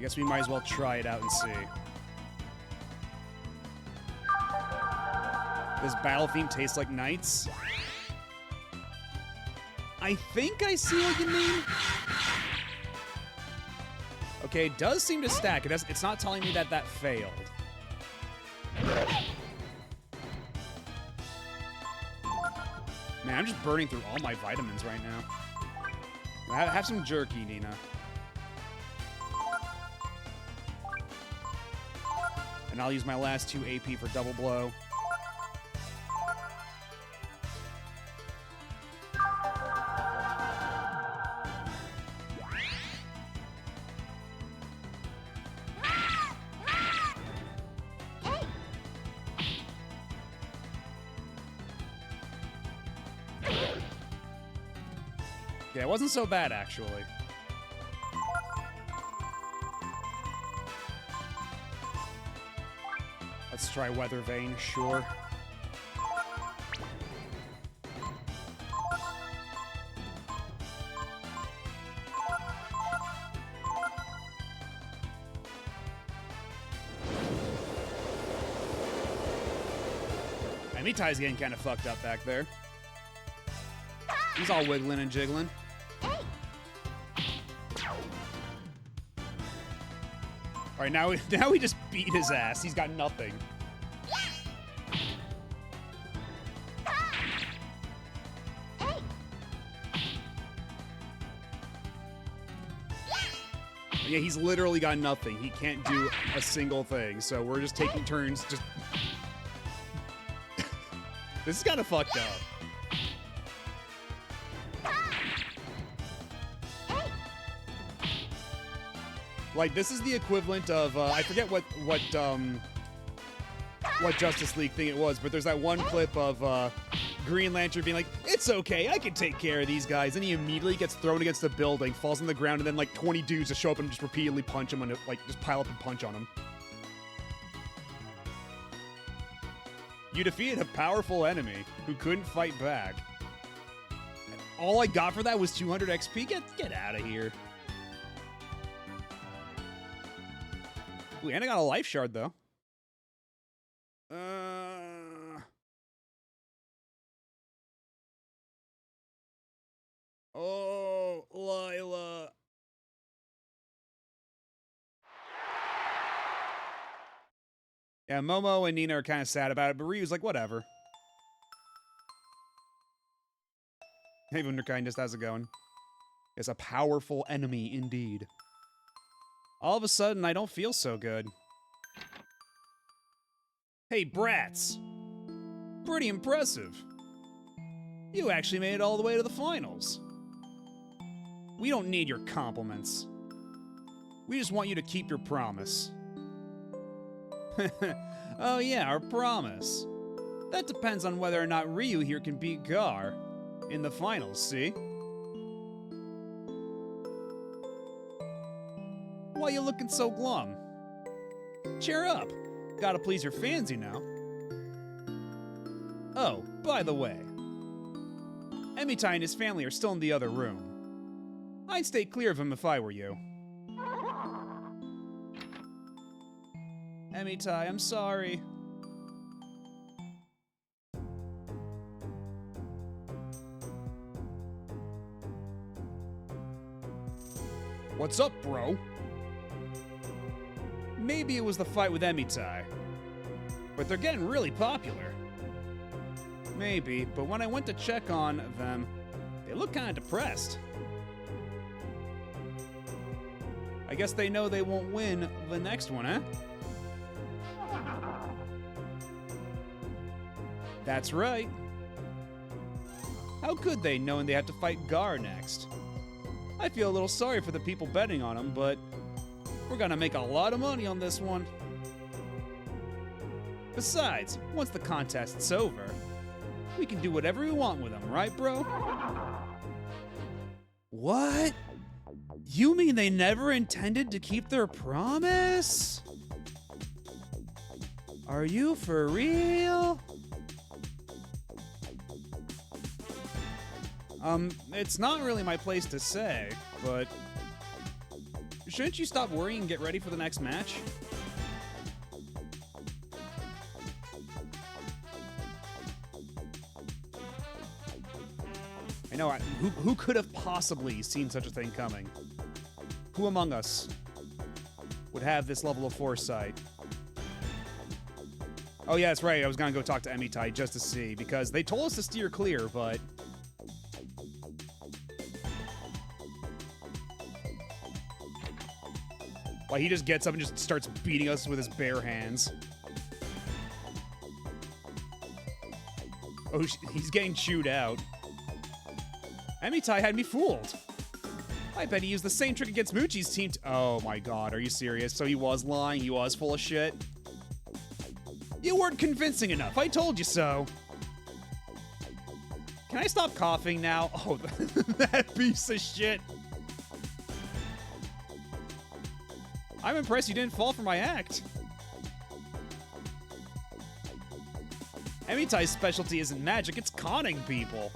I guess we might as well try it out and see. Does battle theme taste like knights? I think I see what you mean. Okay, it does seem to stack. It's not telling me that that failed. Man, I'm just burning through all my vitamins right now. Have some jerky, Nina. And I'll use my last 2 AP for double blow. Yeah, it wasn't so bad, actually. Let's try Weather Vane, sure. Amitai's getting kind of fucked up back there. He's all wiggling and jiggling. All right, now we just beat his ass. He's got nothing. Yeah, he's literally got nothing. He can't do a single thing. So we're just taking turns. Just this is kind of fucked up. Like, this is the equivalent of, I forget what Justice League thing it was, but there's that one clip of Green Lantern being like, it's okay, I can take care of these guys. And he immediately gets thrown against the building, falls on the ground, and then like 20 dudes just show up and just repeatedly punch him and like just pile up and punch on him. You defeated a powerful enemy who couldn't fight back. All I got for that was 200 XP? Get out of here. Ooh, and I got a life shard, though. Oh, Lila. Yeah, Momo and Nina are kind of sad about it, but Ryu's like, whatever. Hey, Wunderkind, how's it going? It's a powerful enemy, indeed. All of a sudden, I don't feel so good. Hey, brats! Pretty impressive. You actually made it all the way to the finals. We don't need your compliments. We just want you to keep your promise. Oh yeah, our promise. That depends on whether or not Ryu here can beat Gar in the finals, see? Why you looking so glum? Cheer up. Gotta please your fans, you know. Oh, by the way, Emitai and his family are still in the other room. I'd stay clear of him if I were you. Emitai, I'm sorry. What's up, bro? Maybe it was the fight with Emitai, but they're getting really popular. Maybe, but when I went to check on them, they look kind of depressed. I guess they know they won't win the next one, huh? That's right. How could they, knowing they have to fight Gar next? I feel a little sorry for the people betting on him, but we're gonna make a lot of money on this one. Besides, once the contest's over, we can do whatever we want with them, right, bro? What? You mean they never intended to keep their promise? Are you for real? It's not really my place to say, but shouldn't you stop worrying and get ready for the next match? I know, who could have possibly seen such a thing coming? Who among us would have this level of foresight? Oh yeah, that's right, I was gonna go talk to Emitai just to see, because they told us to steer clear, but... Like, he just gets up and just starts beating us with his bare hands. Oh, he's getting chewed out. Emitai had me fooled. I bet he used the same trick against Muchi's team. Oh my god, are you serious? So he was lying, he was full of shit? You weren't convincing enough, I told you so. Can I stop coughing now? Oh, that piece of shit. I'm impressed you didn't fall for my act. Emitai's specialty isn't magic, it's conning people.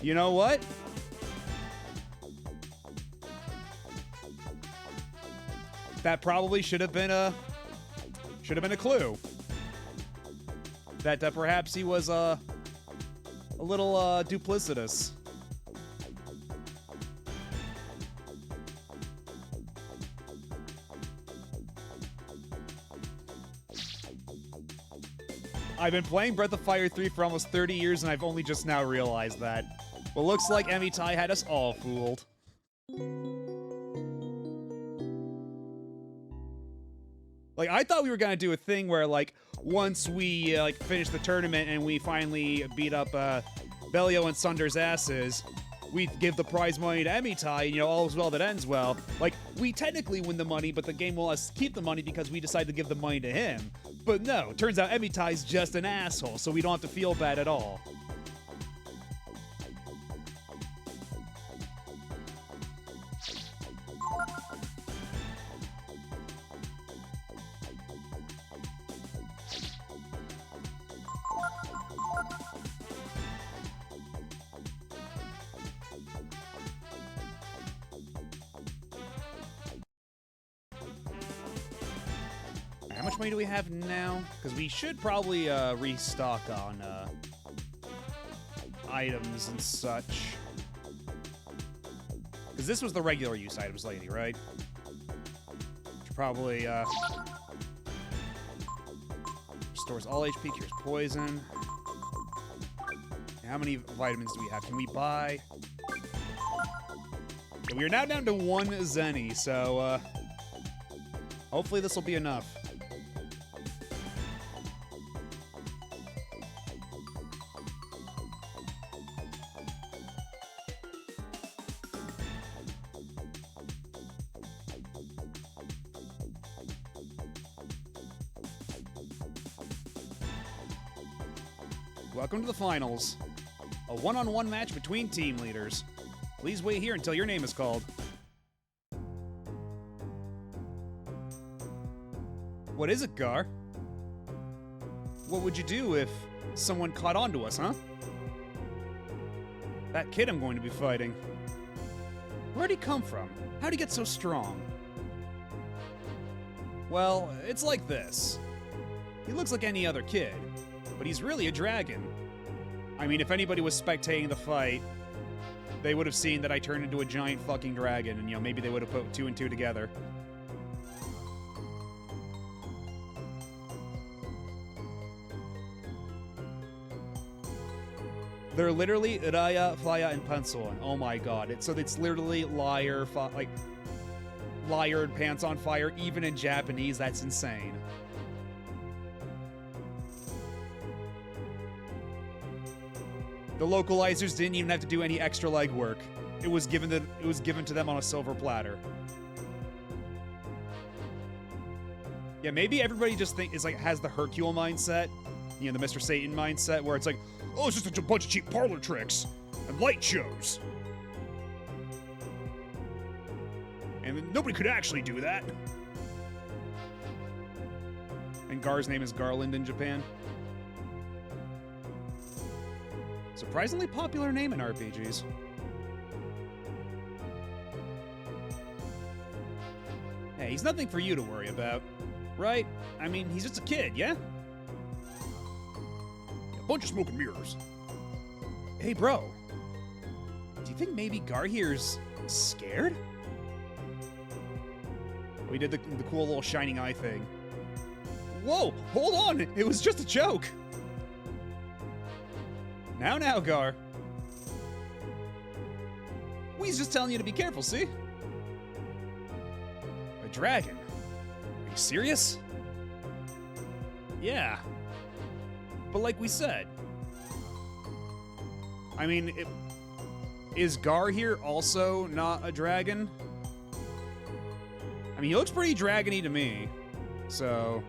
You know what? That probably should have been a clue. That perhaps he was a little duplicitous. I've been playing Breath of Fire 3 for almost 30 years and I've only just now realized that. Well, looks like Emitai had us all fooled. Like, I thought we were gonna do a thing where, like, once we, like, finish the tournament and we finally beat up, Bellio and Sunder's asses, we'd give the prize money to Emitai, and, you know, all is well that ends well. Like, we technically win the money, but the game will let us keep the money because we decided to give the money to him. But no, turns out Emitai's just an asshole, so we don't have to feel bad at all. How much money do we have now? Because we should probably restock on items and such. Because this was the regular use items lady, right? Should probably restores all HP, cures poison. How many vitamins do we have? Can we buy? Okay, we are now down to 1 Zenny, so hopefully this will be enough. Welcome to the finals. A one-on-one match between team leaders. Please wait here until your name is called. What is it, Gar? What would you do if someone caught on to us, huh? That kid I'm going to be fighting. Where'd he come from? How'd he get so strong? Well, it's like this. He looks like any other kid, but he's really a dragon. I mean, if anybody was spectating the fight, they would have seen that I turned into a giant fucking dragon, and, you know, maybe they would have put 2 and 2 together. They're literally Raya, Flaya, and Panson. Oh my god. So it's literally liar, liar and pants on fire, even in Japanese. That's insane. The localizers didn't even have to do any extra legwork. It was given to them on a silver platter. Yeah, maybe everybody just has the Hercule mindset, you know, the Mr. Satan mindset, where it's like, oh, it's just a bunch of cheap parlor tricks and light shows, and nobody could actually do that. And Gar's name is Garland in Japan. Surprisingly popular name in RPGs. he's nothing for you to worry about, right? I mean, he's just a kid, yeah? A bunch of smoke and mirrors. Hey, bro. Do you think maybe Garhir's scared? We did the cool little shining eye thing. Whoa, hold on! It was just a joke! Now, Gar. He's just telling you to be careful, see? A dragon? Are you serious? Yeah. But like we said, I mean, is Garhir also not a dragon? I mean, he looks pretty dragony to me, so...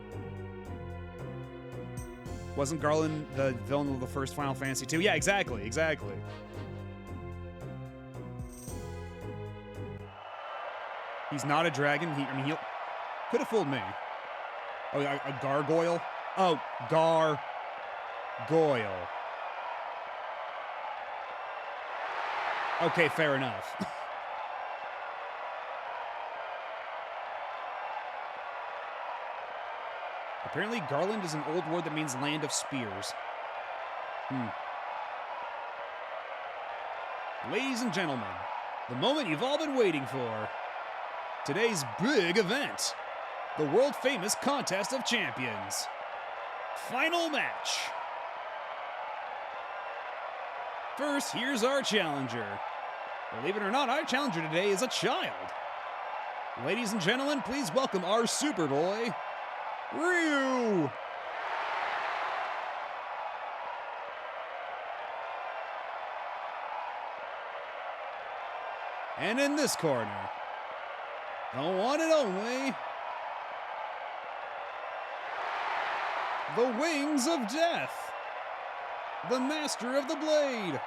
Wasn't Garland the villain of the first Final Fantasy II? Yeah, exactly. He's not a dragon. He could have fooled me. Oh, a gargoyle? Oh, gargoyle. Okay, fair enough. Apparently, Garland is an old word that means land of spears. Ladies and gentlemen, the moment you've all been waiting for. Today's big event. The world-famous Contest of Champions. Final match. First, here's our challenger. Believe it or not, our challenger today is a child. Ladies and gentlemen, please welcome our Superboy, Ryu! And in this corner, the one and only, the Wings of Death, the Master of the Blade,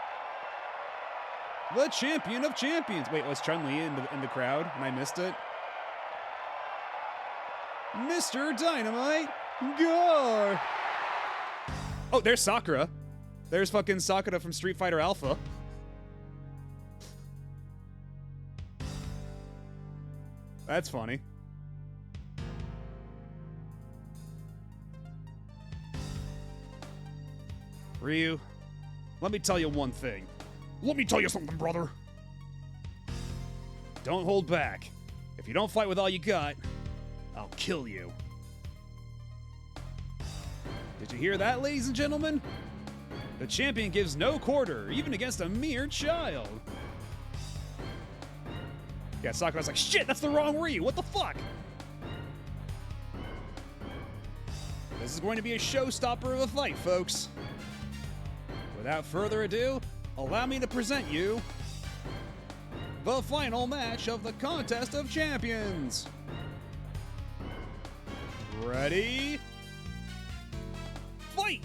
the Champion of Champions. Wait, was Chun-Li in the crowd and I missed it? Mr. Dynamite Gar! Oh, there's Sakura. There's fucking Sakura from Street Fighter Alpha. That's funny. Ryu, let me tell you one thing. Let me tell you something, brother. Don't hold back. If you don't fight with all you got, I'll kill you. Did you hear that, ladies and gentlemen? The champion gives no quarter, even against a mere child. Yeah, Sakura's like, shit, that's the wrong Ryu, what the fuck? This is going to be a showstopper of a fight, folks. Without further ado, allow me to present you the final match of the Contest of Champions. Ready? Fight!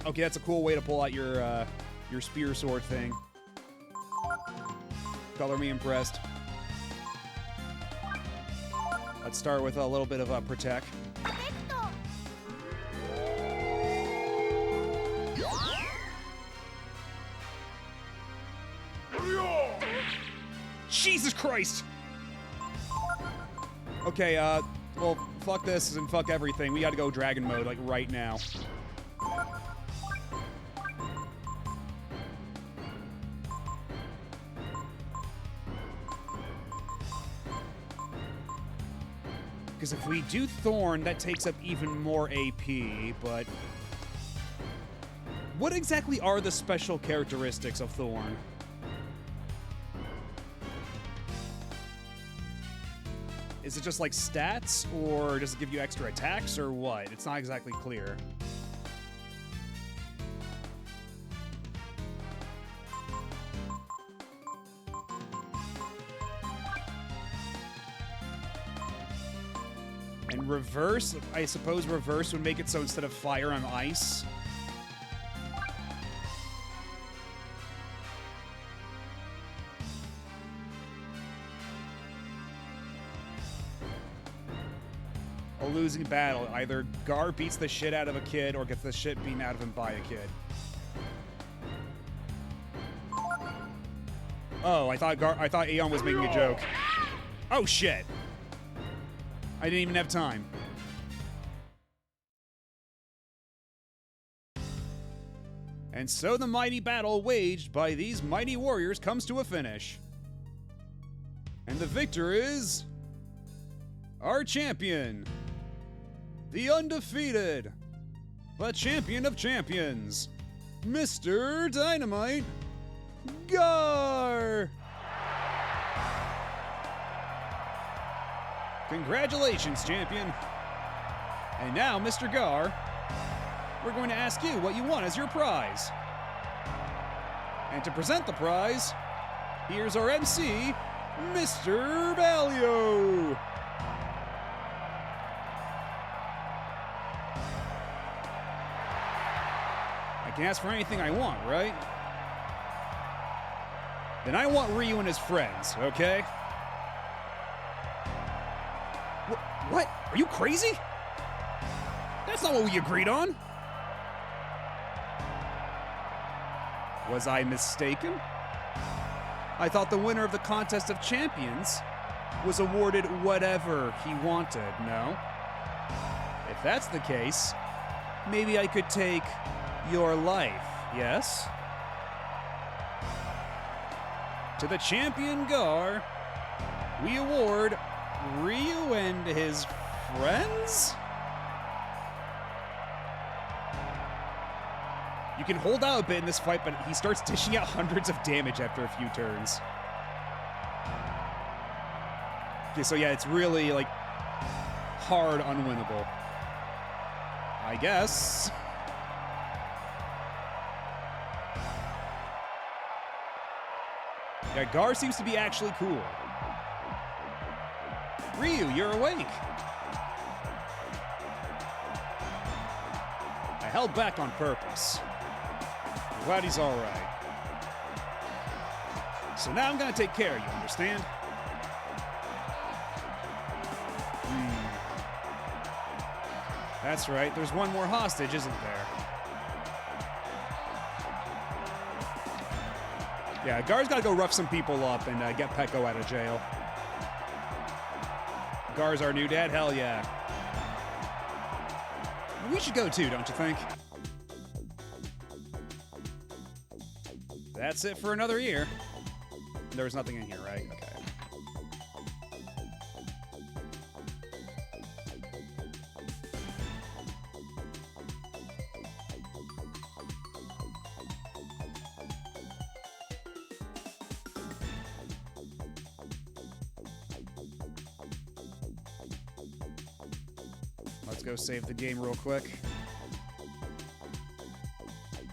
Okay, that's a cool way to pull out your spear sword thing. Color me impressed. Let's start with a little bit of Protect. Jesus Christ! Okay, well, fuck this and fuck everything. We gotta go dragon mode, like, right now. Because if we do Thorn, that takes up even more AP, but... What exactly are the special characteristics of Thorn? Is it just like stats, or does it give you extra attacks, or what? It's not exactly clear. And reverse, I suppose reverse would make it so instead of fire, I'm ice. A losing battle. Either Gar beats the shit out of a kid or gets the shit beaten out of him by a kid. Oh, I thought Aeon was making a joke. Oh shit. I didn't even have time. And so the mighty battle waged by these mighty warriors comes to a finish. And the victor is our champion, the undefeated, the champion of champions, Mr. Dynamite Gar! Congratulations, champion. And now, Mr. Gar, we're going to ask you what you want as your prize. And to present the prize, here's our MC, Mr. Valio. I can ask for anything I want, right? Then I want Ryu and his friends, okay? What? Are you crazy? That's not what we agreed on. Was I mistaken? I thought the winner of the Contest of Champions was awarded whatever he wanted, no? If that's the case, maybe I could take your life, yes? To the champion Gar, we award Ryu and his friends? You can hold out a bit in this fight, but he starts dishing out hundreds of damage after a few turns. Okay, so yeah, it's really, like, hard unwinnable. I guess. Yeah, Gar seems to be actually cool. Ryu, you're awake. I held back on purpose. I'm glad he's all right. So now I'm gonna take care of you, understand? That's right, there's one more hostage, isn't there? Yeah, Gar's gotta go rough some people up and get Pecco out of jail. Gar's our new dad? Hell yeah. We should go too, don't you think? That's it for another year. There was nothing in here, right? Okay. Let's go save the game real quick.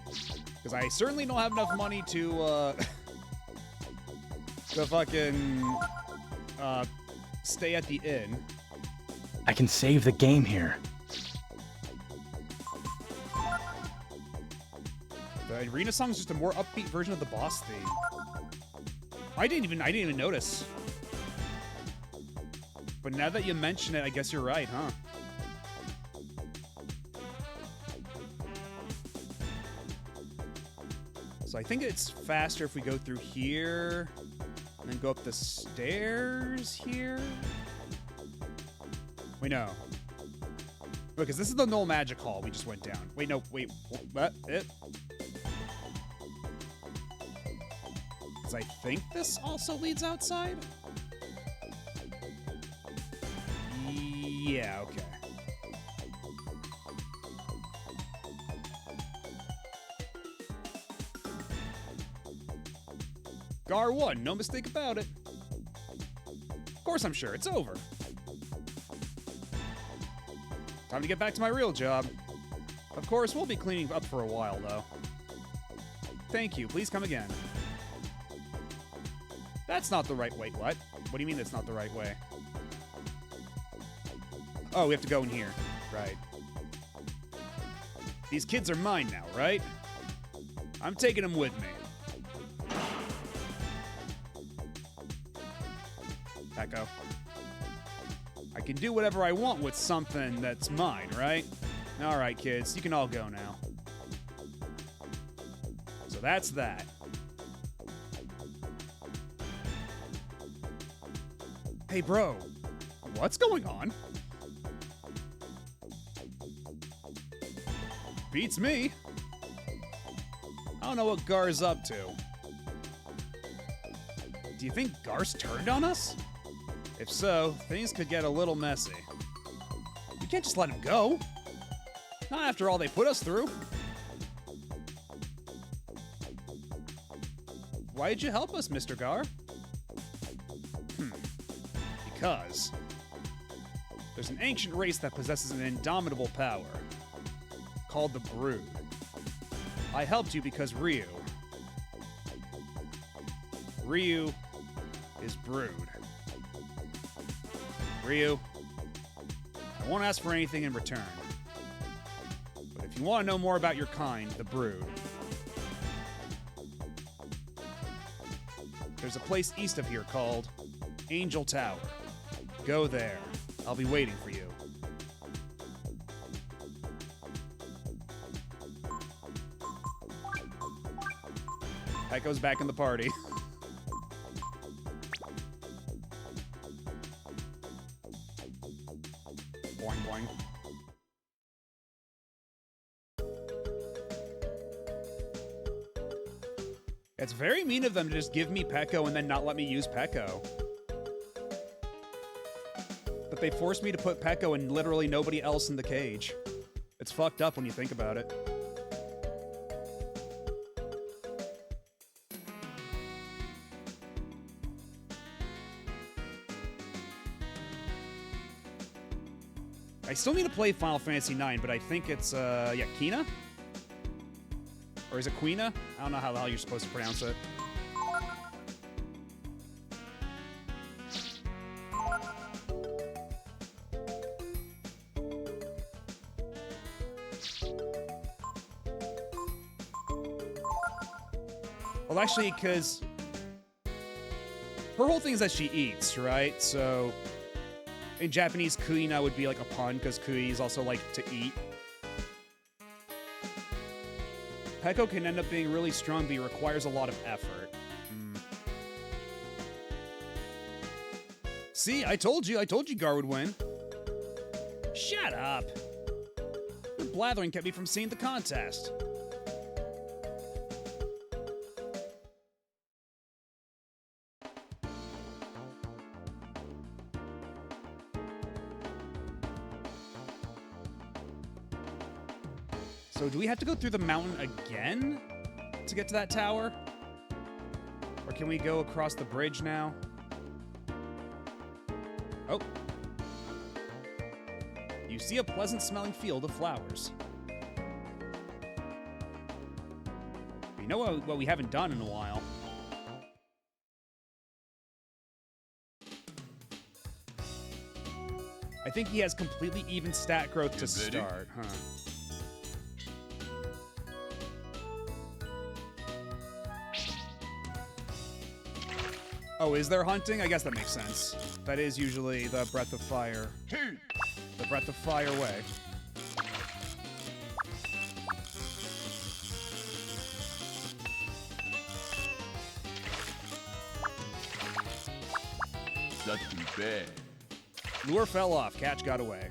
Because I certainly don't have enough money to, to fucking, stay at the inn. I can save the game here. The arena song is just a more upbeat version of the boss theme. I didn't even notice. But now that you mention it, I guess you're right, huh? So I think it's faster if we go through here and then go up the stairs here. Wait, no. Because this is the Null Magic Hall we just went down. Wait, no, wait. What? It? Because I think this also leads outside? Yeah, okay. Gar won, no mistake about it. Of course I'm sure, it's over. Time to get back to my real job. Of course, we'll be cleaning up for a while, though. Thank you, please come again. That's not the right way. What? What do you mean that's not the right way? Oh, we have to go in here. Right. These kids are mine now, right? I'm taking them with me. Pecco. I can do whatever I want with something that's mine, right? Alright, kids, you can all go now. So that's that. Hey, bro. What's going on? Beats me. I don't know what Gar's up to. Do you think Gar's turned on us? If so, things could get a little messy. We can't just let him go. Not after all they put us through. Why'd you help us, Mr. Gar? Because there's an ancient race that possesses an indomitable power called the Brood. I helped you because Ryu is Brood. Ryu, I won't ask for anything in return. But if you want to know more about your kind, the Brood, there's a place east of here called Angel Tower. Go there. I'll be waiting for you. Pecco's back in the party. Boing, boing. It's very mean of them to just give me Pecco and then not let me use Pecco. But they forced me to put Pecco and literally nobody else in the cage. It's fucked up when you think about it. I still need to play Final Fantasy IX, but I think it's, yeah, Kina? Or is it Quina? I don't know how the hell you're supposed to pronounce it. Well, actually, because her whole thing is that she eats, right? So in Japanese, kuina would be like a pun, because kuis also like to eat. Pecco can end up being really strong, but he requires a lot of effort. See, I told you Gar would win. Shut up. Your blathering kept me from seeing the contest. So do we have to go through the mountain again to get to that tower? Or can we go across the bridge now? Oh. You see a pleasant-smelling field of flowers. You know what we haven't done in a while? I think he has completely even stat growth to start, huh? Oh, is there hunting? I guess that makes sense. That is usually the Breath of Fire. The Breath of Fire way. Not too bad. Lure fell off. Catch got away.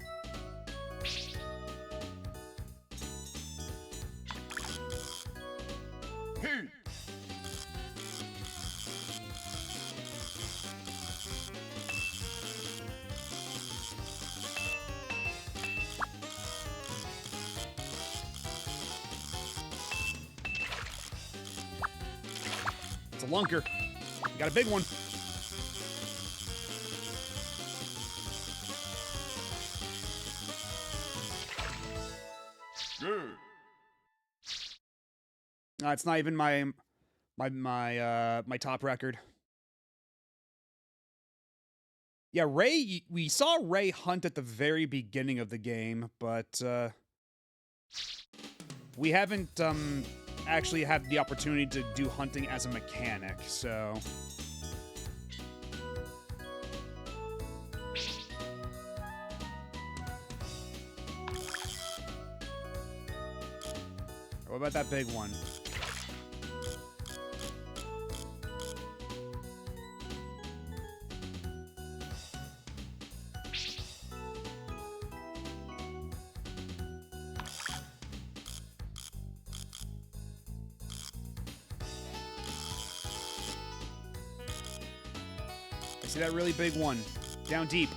It's a lunker. Got a big one. Good. It's not even my top record. Yeah, Ray. We saw Ray hunt at the very beginning of the game, but we haven't actually had the opportunity to do hunting as a mechanic. So. What about that big one? See that really big one? Down deep.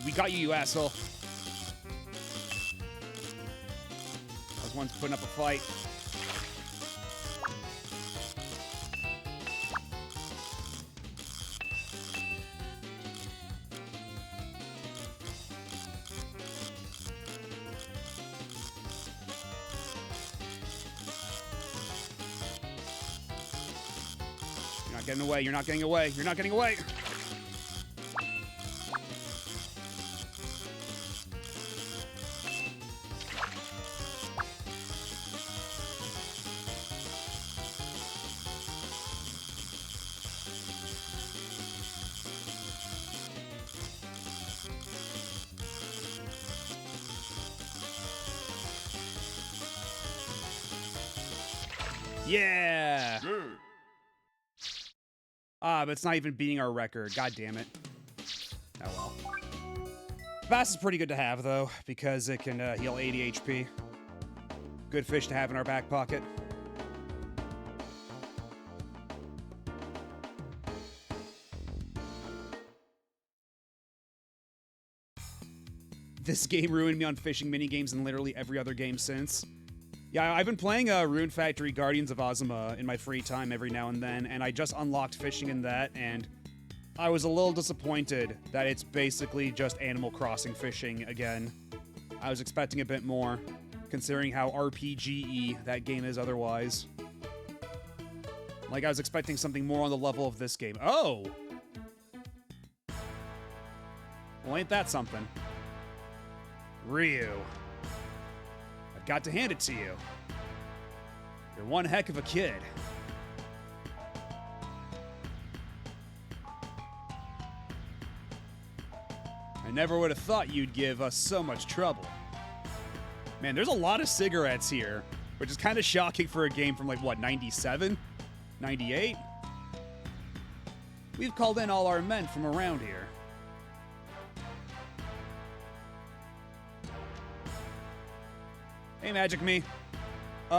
We got you, you asshole. Those ones putting up a fight. You're not getting away. You're not getting away. You're not getting away. Yeah! Ah, but it's not even beating our record. God damn it. Oh well. Bass is pretty good to have, though, because it can heal 80 HP. Good fish to have in our back pocket. This game ruined me on fishing minigames and literally every other game since. Yeah, I've been playing Rune Factory Guardians of Ozma in my free time every now and then, and I just unlocked fishing in that, and I was a little disappointed that it's basically just Animal Crossing fishing again. I was expecting a bit more, considering how RPG-y that game is otherwise. Like, I was expecting something more on the level of this game. Oh! Well, ain't that something? Ryu. I've got to hand it to you. You're one heck of a kid. I never would have thought you'd give us so much trouble. Man, there's a lot of cigarettes here, which is kind of shocking for a game from, like, what, 97? 98? We've called in all our men from around here. Hey, Magic Me.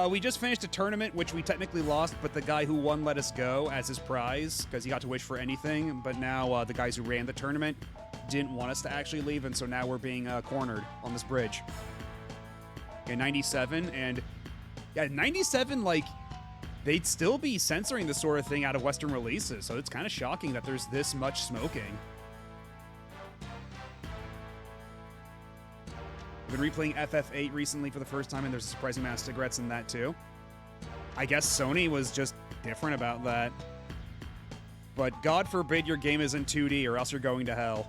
We just finished a tournament, which we technically lost, but the guy who won let us go as his prize, because he got to wish for anything, but now the guys who ran the tournament didn't want us to actually leave, and so now we're being cornered on this bridge. Yeah, 97, and yeah, 97, like, they'd still be censoring this sort of thing out of Western releases, so it's kind of shocking that there's this much smoking. I've been replaying FF8 recently for the first time, and there's a surprising amount of cigarettes in that, too. I guess Sony was just different about that. But God forbid your game is in 2D, or else you're going to hell.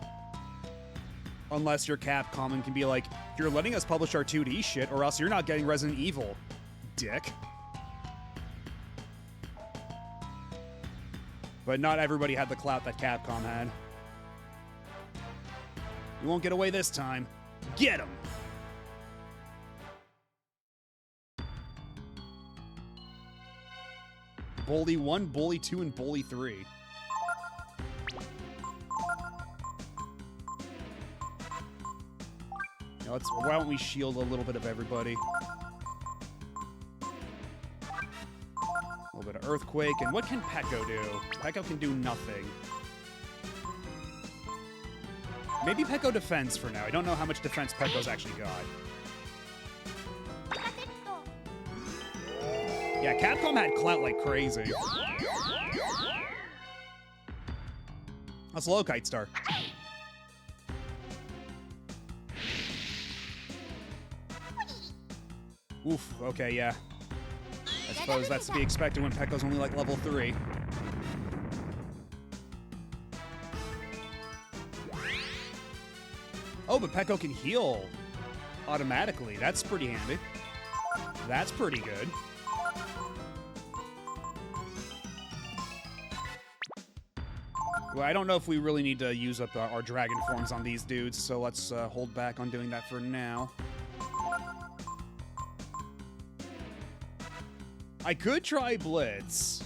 Unless you're Capcom and can be like, you're letting us publish our 2D shit, or else you're not getting Resident Evil, dick. But not everybody had the clout that Capcom had. You won't get away this time. Get him! Bully 1, Bully 2, and Bully 3. Now why don't we shield a little bit of everybody? A little bit of Earthquake, and what can Pekko do? Pekko can do nothing. Maybe Pekko defends for now. I don't know how much defense Pekko's actually got. Yeah, Capcom had clout like crazy. That's low, Kite Star. Oof, okay, yeah. I suppose that's to be expected when Pekko's only like level 3. Oh, but Pekko can heal automatically. That's pretty handy. That's pretty good. Well, I don't know if we really need to use up our dragon forms on these dudes, so let's hold back on doing that for now. I could try Blitz,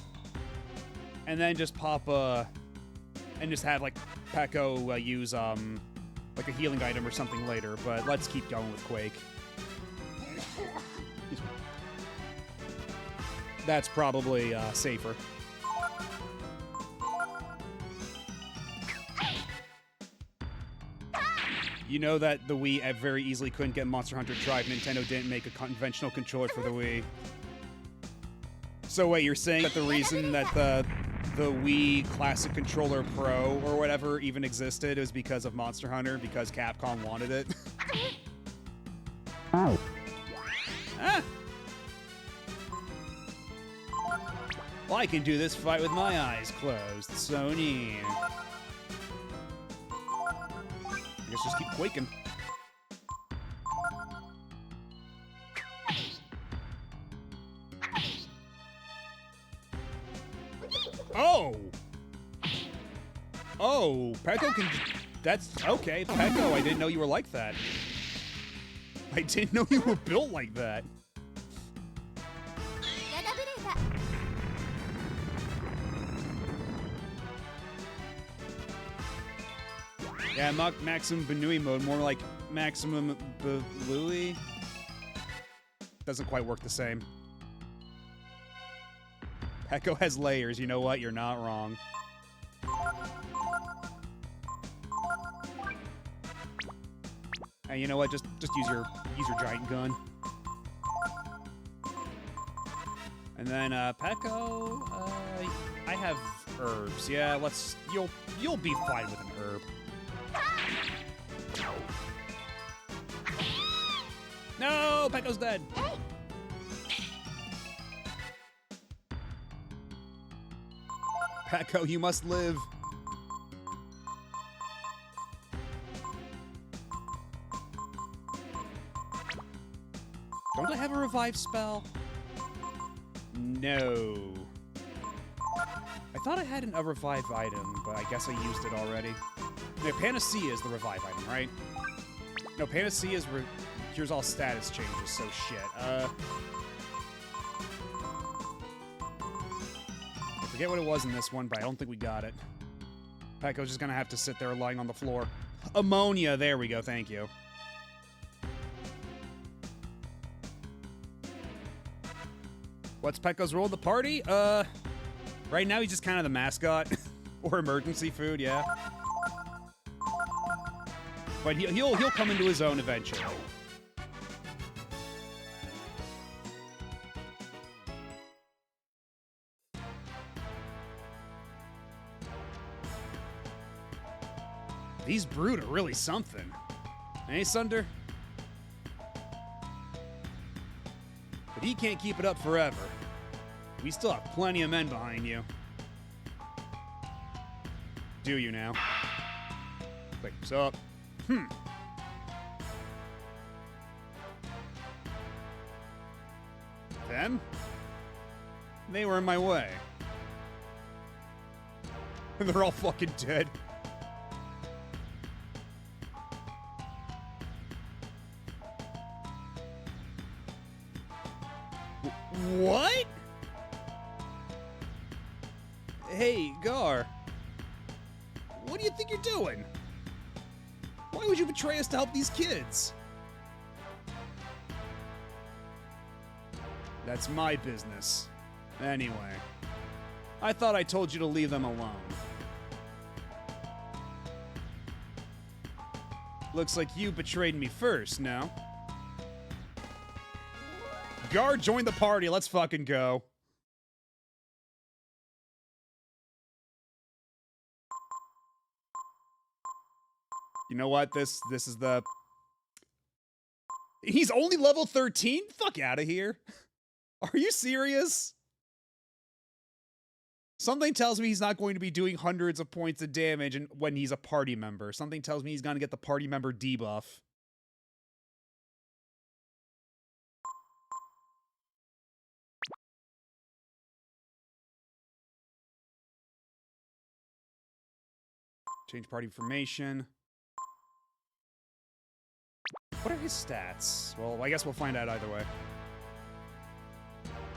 and then just pop and just have, like, Peko use like a healing item or something later, but let's keep going with Quake. That's probably safer. You know that the Wii very easily couldn't get Monster Hunter Drive. Nintendo didn't make a conventional controller for the Wii. So wait, you're saying that the reason that the Wii Classic Controller Pro or whatever even existed is because of Monster Hunter, because Capcom wanted it? Oh. Ah! Well, I can do this fight with my eyes closed. So neat. I guess just keep quaking. Oh! Oh, Peko can... That's... Okay, Peko, I didn't know you were like that. I didn't know you were built like that. Yeah, Maximum Banui mode, more like Maximum Balui. Doesn't quite work the same. Peko has layers, you know what? You're not wrong. And you know what? Just use your giant gun. And then Peko, I have herbs. Yeah, you'll be fine with an herb. No, Peko's dead. Peko, you must live. Don't I have a revive spell? No. I thought I had a revive item, but I guess I used it already. No, Panacea is the revive item, right? No, Panacea cures all status changes, so shit. I forget what it was in this one, but I don't think we got it. Peko's just gonna have to sit there lying on the floor. Ammonia, there we go, thank you. What's Peko's role in the party? Right now he's just kind of the mascot. Or emergency food, yeah. But he'll come into his own eventually. These brood are really something. Eh, Sunder? But he can't keep it up forever. We still have plenty of men behind you. Do you now? Click this up. Them? They were in my way. And they're all fucking dead. What? Hey, Gar. What do you think you're doing? Why would you betray us to help these kids? That's my business. Anyway, I thought I told you to leave them alone. Looks like you betrayed me first, no? Gar, join the party. Let's fucking go. You know what? This is the... He's only level 13? Fuck out of here. Are you serious? Something tells me he's not going to be doing hundreds of points of damage when he's a party member. Something tells me he's going to get the party member debuff. Change party formation. What are his stats? Well, I guess we'll find out either way.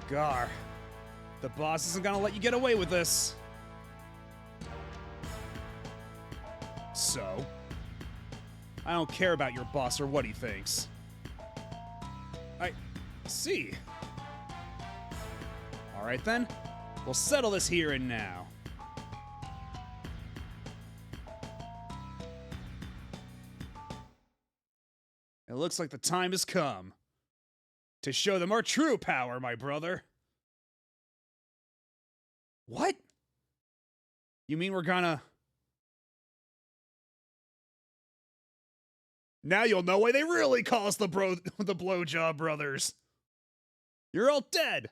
Gar, the boss isn't gonna let you get away with this. So? I don't care about your boss or what he thinks. I see. Alright then. We'll settle this here and now. It looks like the time has come to show them our true power, my brother. What? You mean we're gonna... Now you'll know why they really call us the Blowjob Brothers. You're all dead.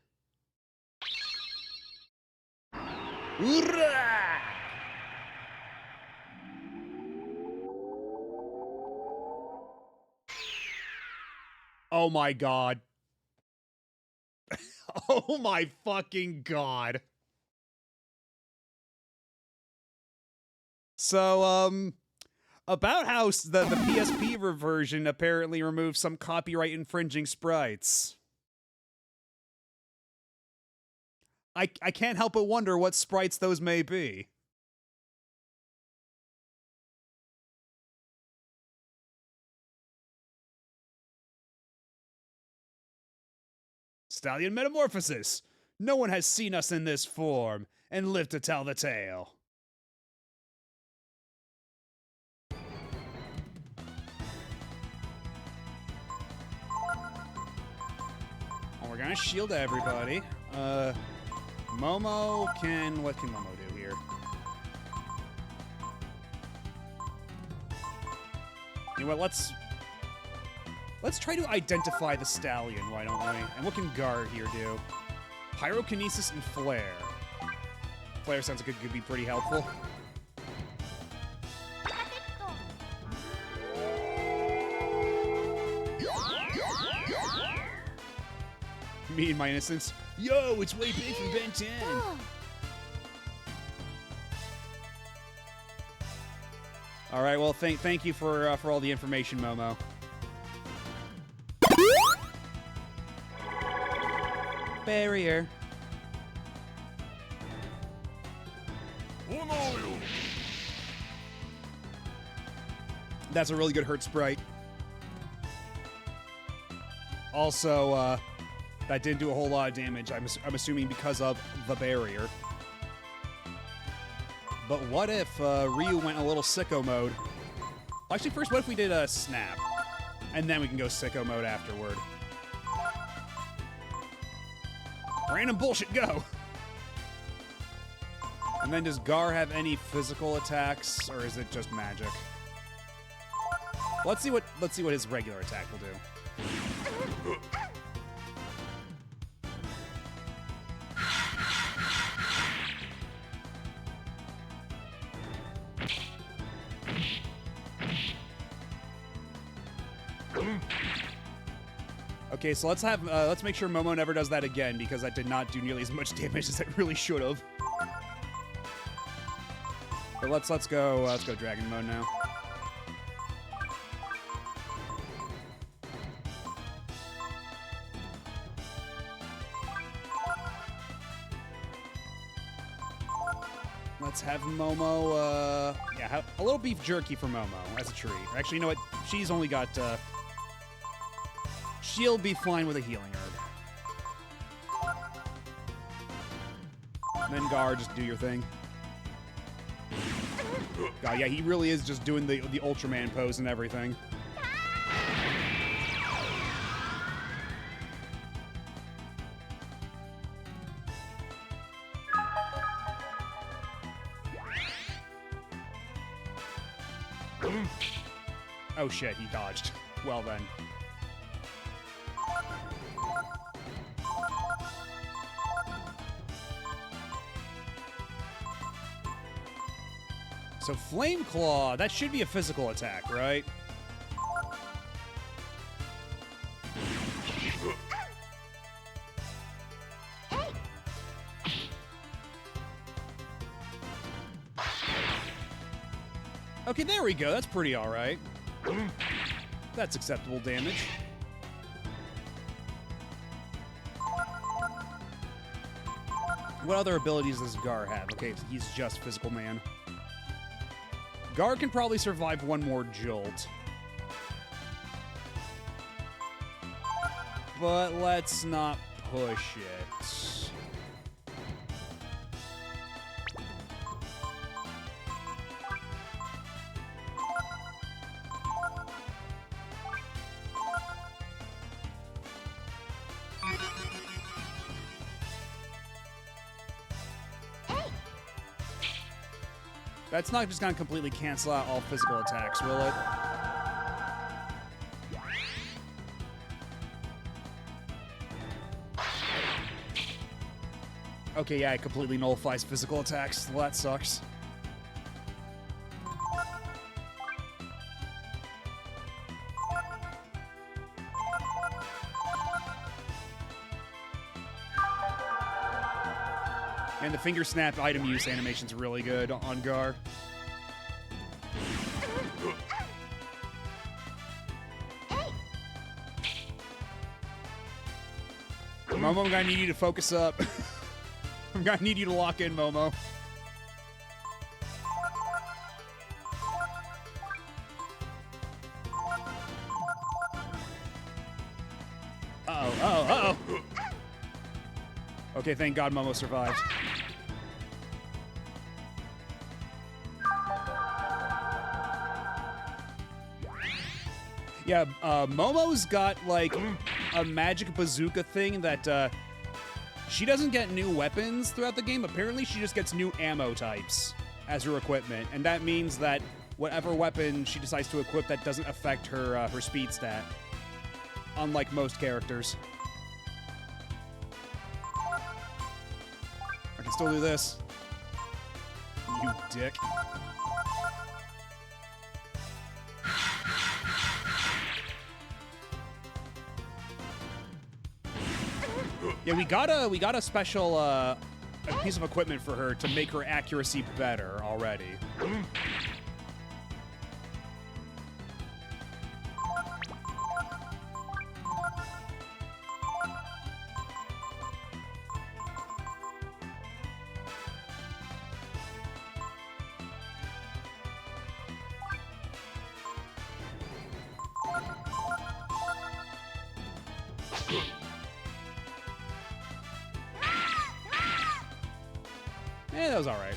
Hoorah! Oh my god. Oh my fucking god. So, about how the PSP version apparently removed some copyright infringing sprites. I can't help but wonder what sprites those may be. Stallion Metamorphosis! No one has seen us in this form, and lived to tell the tale. Oh, we're gonna shield everybody. Momo can... What can Momo do here? You know what, let's try to identify the Stallion, why don't we? And what can Gar here do? Pyrokinesis and Flare. Flare sounds like it could be pretty helpful. Me and my innocence. Yo, it's way big from Ben 10. All right, well, thank you for all the information, Momo. Barrier. That's a really good hurt sprite. Also, that didn't do a whole lot of damage. I'm assuming because of the barrier. But what if Ryu went a little sicko mode? Actually, first, what if we did a snap? And then we can go sicko mode afterward. Random bullshit, go! And then does Gar have any physical attacks, or is it just magic? Let's see what his regular attack will do. Okay, so let's make sure Momo never does that again, because that did not do nearly as much damage as it really should have. But let's go Dragon Mode now. Let's have Momo, yeah, have a little beef jerky for Momo as a treat. Actually, you know what? She's only got, she'll be fine with a healing herb. And then Gar, just do your thing. God, yeah, he really is just doing the Ultraman pose and everything. Oh shit, he dodged. Well then. So Flame Claw, that should be a physical attack, right? Okay, there we go. That's pretty alright. That's acceptable damage. What other abilities does Gar have? Okay, he's just Physical Man. Gar can probably survive one more jolt. But let's not push it. That's not just gonna completely cancel out all physical attacks, will it? Okay, yeah, it completely nullifies physical attacks. Well, that sucks. And the finger snap item use animation's really good on Gar. Momo, I'm gonna need you to focus up. I'm gonna need you to lock in, Momo. Uh-oh, uh-oh, uh-oh. Okay, thank God Momo survived. Yeah, Momo's got, like, a magic bazooka thing that, she doesn't get new weapons throughout the game. Apparently, she just gets new ammo types as her equipment. And that means that whatever weapon she decides to equip, that doesn't affect her, her speed stat. Unlike most characters. I can still do this. You dick. Yeah, we got a special a piece of equipment for her to make her accuracy better already. That was all right.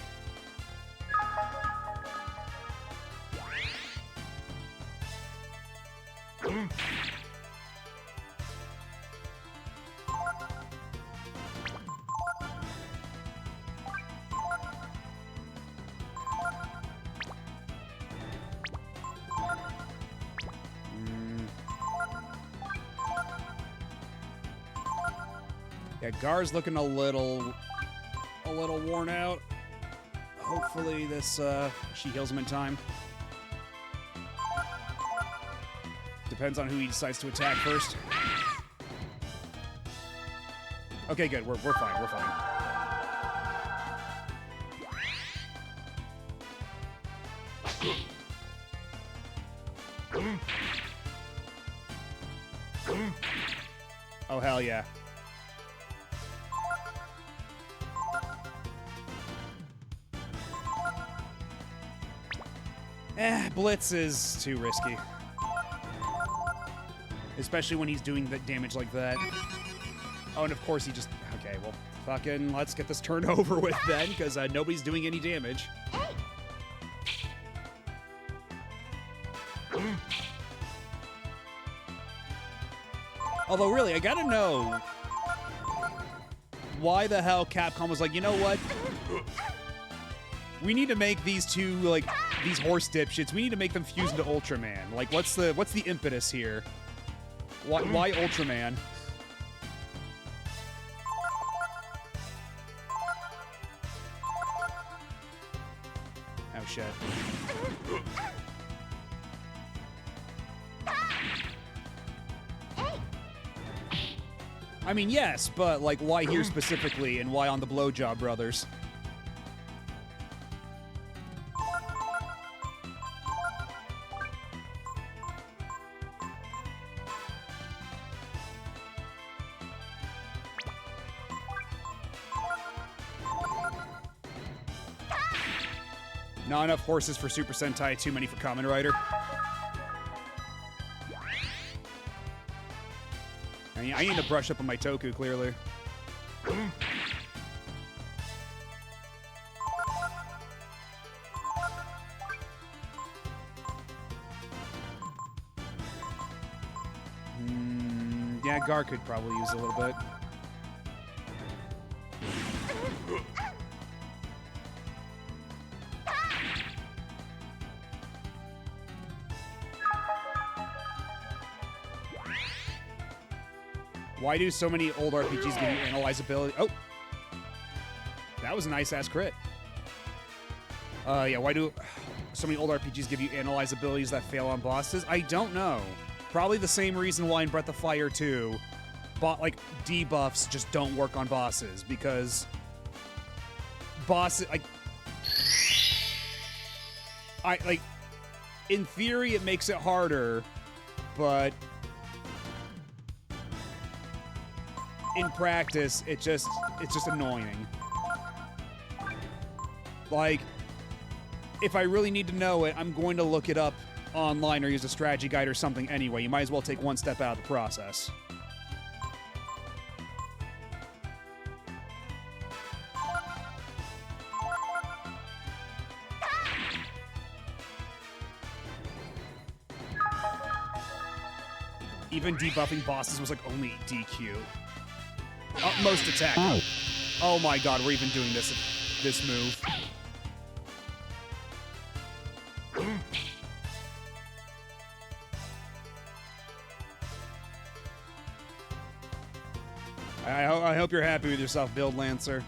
Yeah, Gar's looking a little worn out. Hopefully this, she heals him in time. Depends on who he decides to attack first. Okay, good. We're fine. We're fine. Oh, hell yeah. Blitz is too risky. Especially when he's doing the damage like that. Oh, and of course he just... Okay, well, fucking let's get this turn over with then, because nobody's doing any damage. Although, really, I gotta know why the hell Capcom was like, you know what? We need to make these two, like, these horse dipshits, we need to make them fuse into Ultraman. Like, what's the impetus here? Why Ultraman? Oh, shit. I mean, yes, but, like, why here specifically, and why on the Blowjob Brothers? Not enough horses for Super Sentai, too many for Kamen Rider. I need to brush up on my Toku, clearly. Yeah, Gar could probably use a little bit. Why do so many old RPGs give you analyzability? Oh! That was a nice-ass crit. Yeah, why do so many old RPGs give you analyze abilities that fail on bosses? I don't know. Probably the same reason why in Breath of Fire 2, debuffs just don't work on bosses, because bosses, in theory it makes it harder, but in practice, it's just annoying. Like, if I really need to know it, I'm going to look it up online or use a strategy guide or something anyway. You might as well take one step out of the process. Even debuffing bosses was like only DQ. Utmost attack. Ow. Oh my god, we're even doing this move. I hope you're happy with yourself, Build Lancer.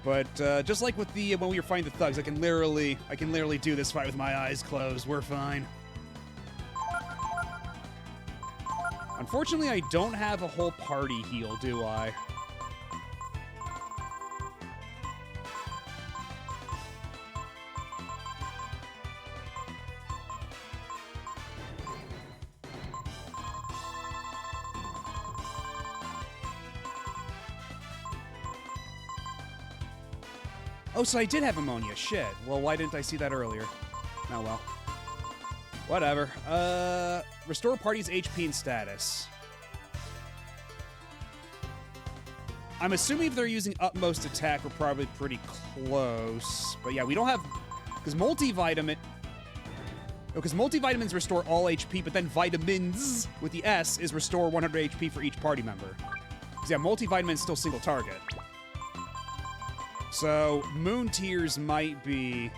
But just like with the when we were fighting the thugs, I can literally do this fight with my eyes closed. We're fine. Unfortunately, I don't have a whole party heal, do I? Oh, so I did have ammonia. Shit. Well, why didn't I see that earlier? Oh, well. Whatever. Restore party's HP and status. I'm assuming if they're using utmost attack, we're probably pretty close. But yeah, we don't have... Because multivitamin... Because multivitamins restore all HP, but then vitamins, with the S, is restore 100 HP for each party member. Because yeah, multivitamin is still single target. So, Moon Tears might be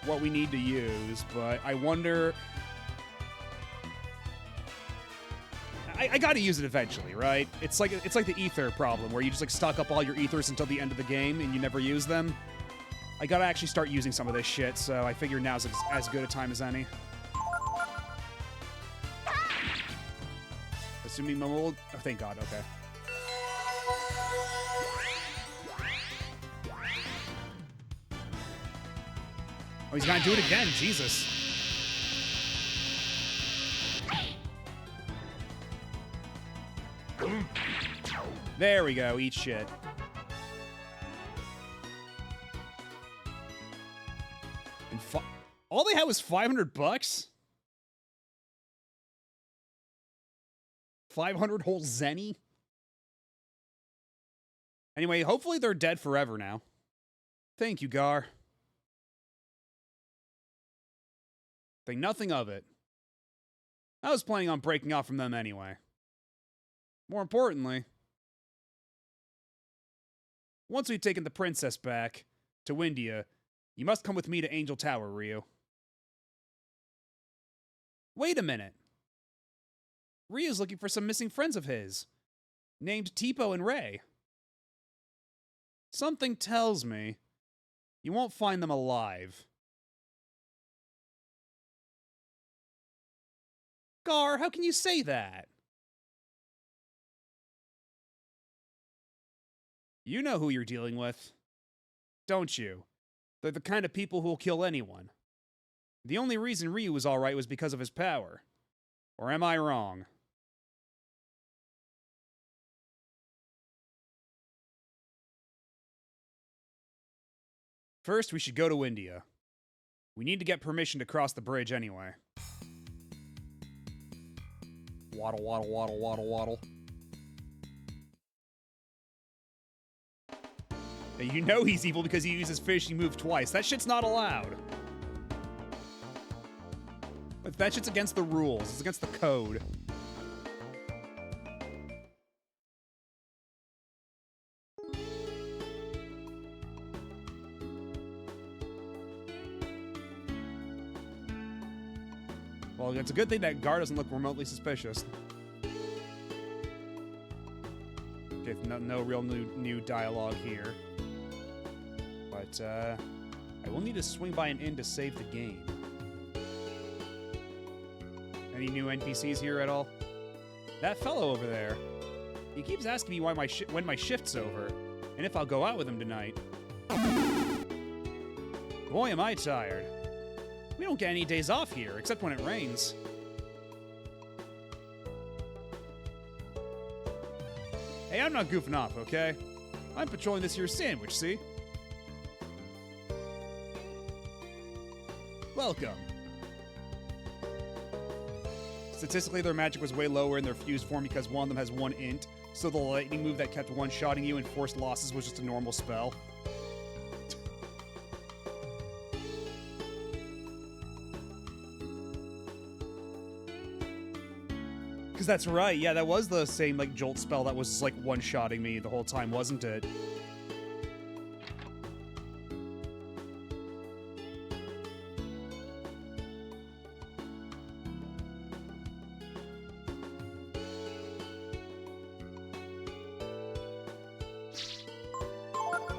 what we need to use, but I wonder... I gotta use it eventually, right? It's like the ether problem, where you just like stock up all your ethers until the end of the game and you never use them. I gotta actually start using some of this shit, so I figure now's as good a time as any. Assuming Momold... Oh, thank God, okay. Oh, he's gonna do it again, Jesus. There we go, eat shit. And all they had was $500? 500 whole zenny? Anyway, hopefully they're dead forever now. Thank you, Gar. Think nothing of it. I was planning on breaking off from them anyway. More importantly, once we've taken the princess back to Windia, you must come with me to Angel Tower, Ryu. Wait a minute. Ryu's looking for some missing friends of his, named Tipo and Ray. Something tells me you won't find them alive. Gar, how can you say that? You know who you're dealing with, don't you? They're the kind of people who will kill anyone. The only reason Ryu was alright was because of his power. Or am I wrong? First, we should go to India. We need to get permission to cross the bridge anyway. Waddle, waddle, waddle, waddle, waddle. Now, you know he's evil because he uses fishing move twice. That shit's not allowed. But that shit's against the rules. It's against the code. Well, it's a good thing that Gar doesn't look remotely suspicious. Okay, no real new dialogue here. But, I will need to swing by an inn to save the game. Any new NPCs here at all? That fellow over there. He keeps asking me why when my shift's over, and if I'll go out with him tonight. Boy, am I tired. We don't get any days off here, except when it rains. Hey, I'm not goofing off, okay? I'm patrolling this here sandwich, see? Welcome. Statistically, their magic was way lower in their fused form because one of them has one int, so the lightning move that kept one-shotting you and forced losses was just a normal spell. Because that's right, yeah, that was the same, like, jolt spell that was, like, one-shotting me the whole time, wasn't it?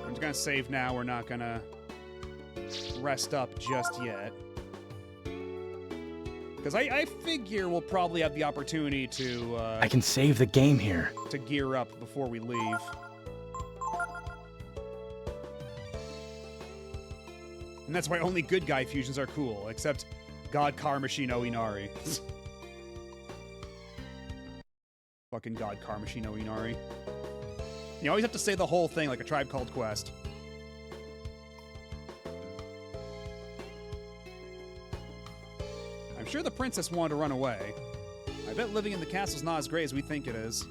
I'm just gonna save now, we're not gonna rest up just yet. Because I figure we'll probably have the opportunity to, I can save the game here. to gear up before we leave. And that's why only good guy fusions are cool, except God Karmashi no Inari. Fucking God Karmashi no Inari. You always have to say the whole thing like a Tribe Called Quest. I'm sure the princess wanted to run away. I bet living in the castle's not as great as we think it is.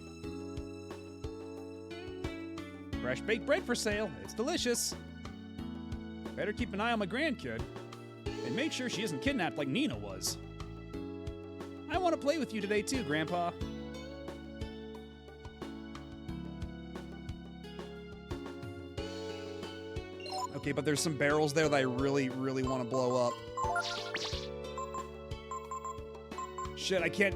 Fresh baked bread for sale. It's delicious. Better keep an eye on my grandkid. And make sure she isn't kidnapped like Nina was. I want to play with you today too, Grandpa. Okay, but there's some barrels there that I really, really want to blow up. Shit, I can't...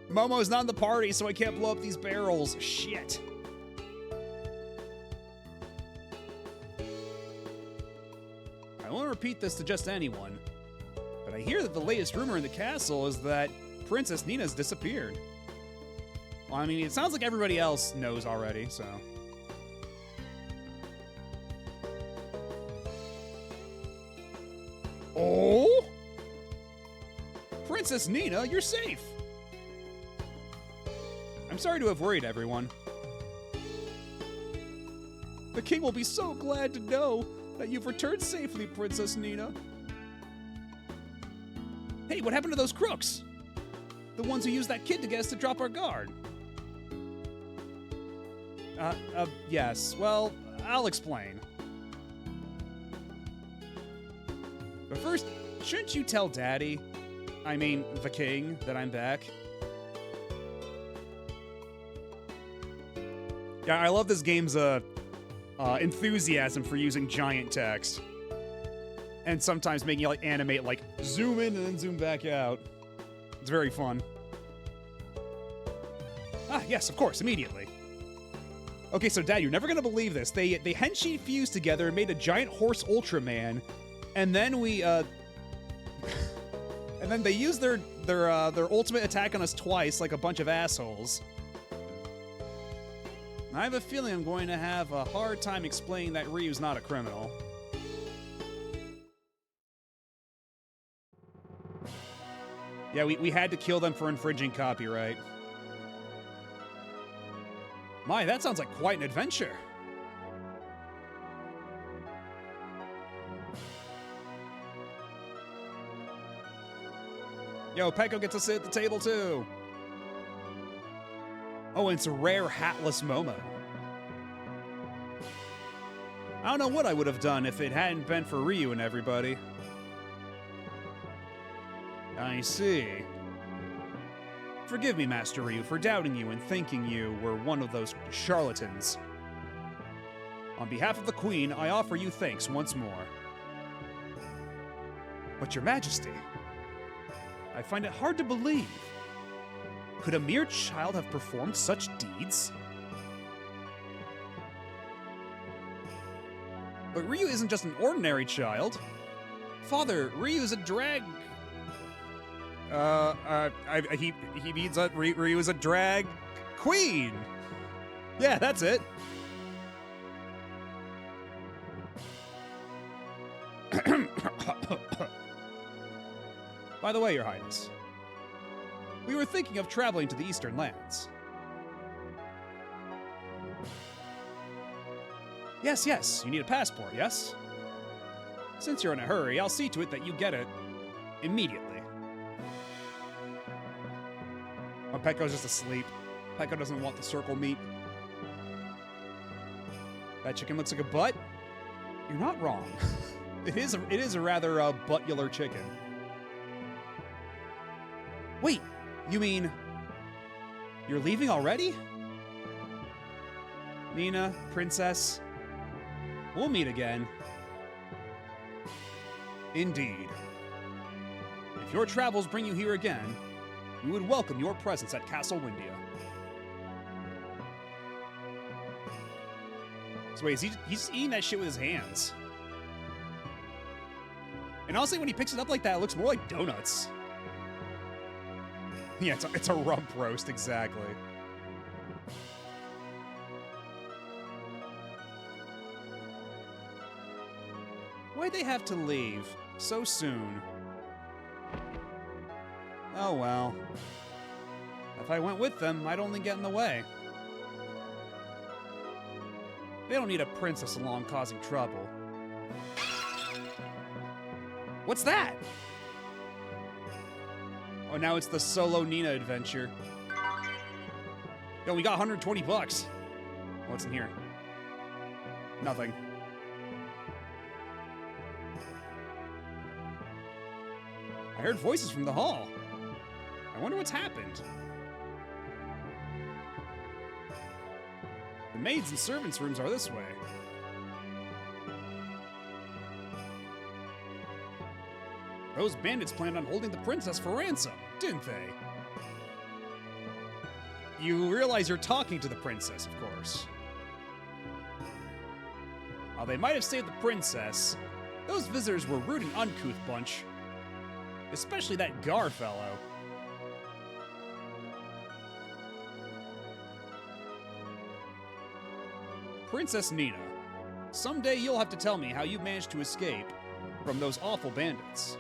Momo's not in the party, so I can't blow up these barrels. Shit. I won't repeat this to just anyone, but I hear that the latest rumor in the castle is that Princess Nina's disappeared. Well, I mean, it sounds like everybody else knows already, so... Oh? Princess Nina, you're safe! I'm sorry to have worried everyone. The king will be so glad to know that you've returned safely, Princess Nina. Hey, what happened to those crooks? The ones who used that kid to get us to drop our guard. Yes. Well, I'll explain. But first, shouldn't you tell Daddy, I mean, the king, that I'm back? Yeah, I love this game's, enthusiasm for using giant text. And sometimes making it, like, animate, like, zoom in and then zoom back out. It's very fun. Ah, yes, of course, immediately. Okay, so Dad, you're never gonna believe this. They Henshi fused together and made a giant horse Ultraman, and then we, and then they used their ultimate attack on us twice like a bunch of assholes. I have a feeling I'm going to have a hard time explaining that Ryu's not a criminal. Yeah, we had to kill them for infringing copyright. My, that sounds like quite an adventure. Yo, Peko gets to sit at the table too. Oh, and it's a rare hatless Momo. I don't know what I would have done if it hadn't been for Ryu and everybody. I see. Forgive me, Master Ryu, for doubting you and thinking you were one of those charlatans. On behalf of the Queen, I offer you thanks once more. But Your Majesty, I find it hard to believe. Could a mere child have performed such deeds? But Ryu isn't just an ordinary child. Father, Ryu's a drag... he means that Ryu is a drag queen. Yeah, that's it. By the way, Your Highness, we were thinking of traveling to the Eastern Lands. Yes, you need a passport, yes? Since you're in a hurry, I'll see to it that you get it immediately. Oh, Peko's just asleep. Peko doesn't want the circle meat. That chicken looks like a butt? You're not wrong. It is a rather buttular chicken. Wait, you mean you're leaving already? Nina, Princess, we'll meet again. Indeed. If your travels bring you here again, we would welcome your presence at Castle Windia. So wait, he's eating that shit with his hands. And honestly, when he picks it up like that, it looks more like donuts. Yeah, it's a rump roast, exactly. Why'd they have to leave so soon? Oh well. If I went with them, I'd only get in the way. They don't need a princess along causing trouble. What's that? Oh, now it's the solo Nina adventure. Yo, we got 120 bucks. What's in here? Nothing. I heard voices from the hall. I wonder what's happened. The maids and servants' rooms are this way. Those bandits planned on holding the princess for ransom, didn't they? You realize you're talking to the princess, of course. While they might have saved the princess, those visitors were a rude and uncouth bunch. Especially that Gar fellow. Princess Nina, someday you'll have to tell me how you managed to escape from those awful bandits.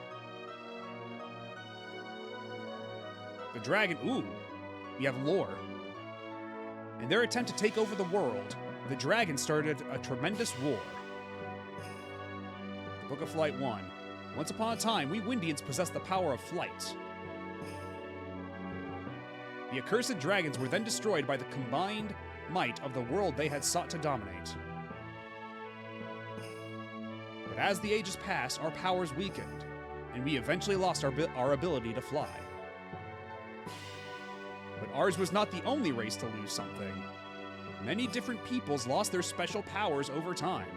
The dragon, ooh, we have lore. In their attempt to take over the world, the dragon started a tremendous war. The Book of Flight 1. Once upon a time, we Windians possessed the power of flight. The accursed dragons were then destroyed by the combined might of the world they had sought to dominate. But as the ages passed, our powers weakened, and we eventually lost our ability to fly. But ours was not the only race to lose something. Many different peoples lost their special powers over time.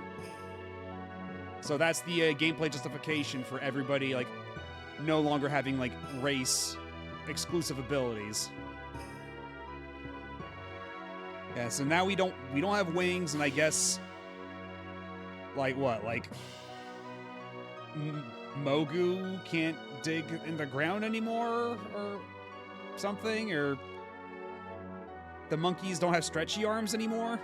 So that's the gameplay justification for everybody, like, no longer having, like, race-exclusive abilities. Yeah, so now we don't have wings, and I guess, like, what, like, Mogu can't dig in the ground anymore, or something, or the monkeys don't have stretchy arms anymore?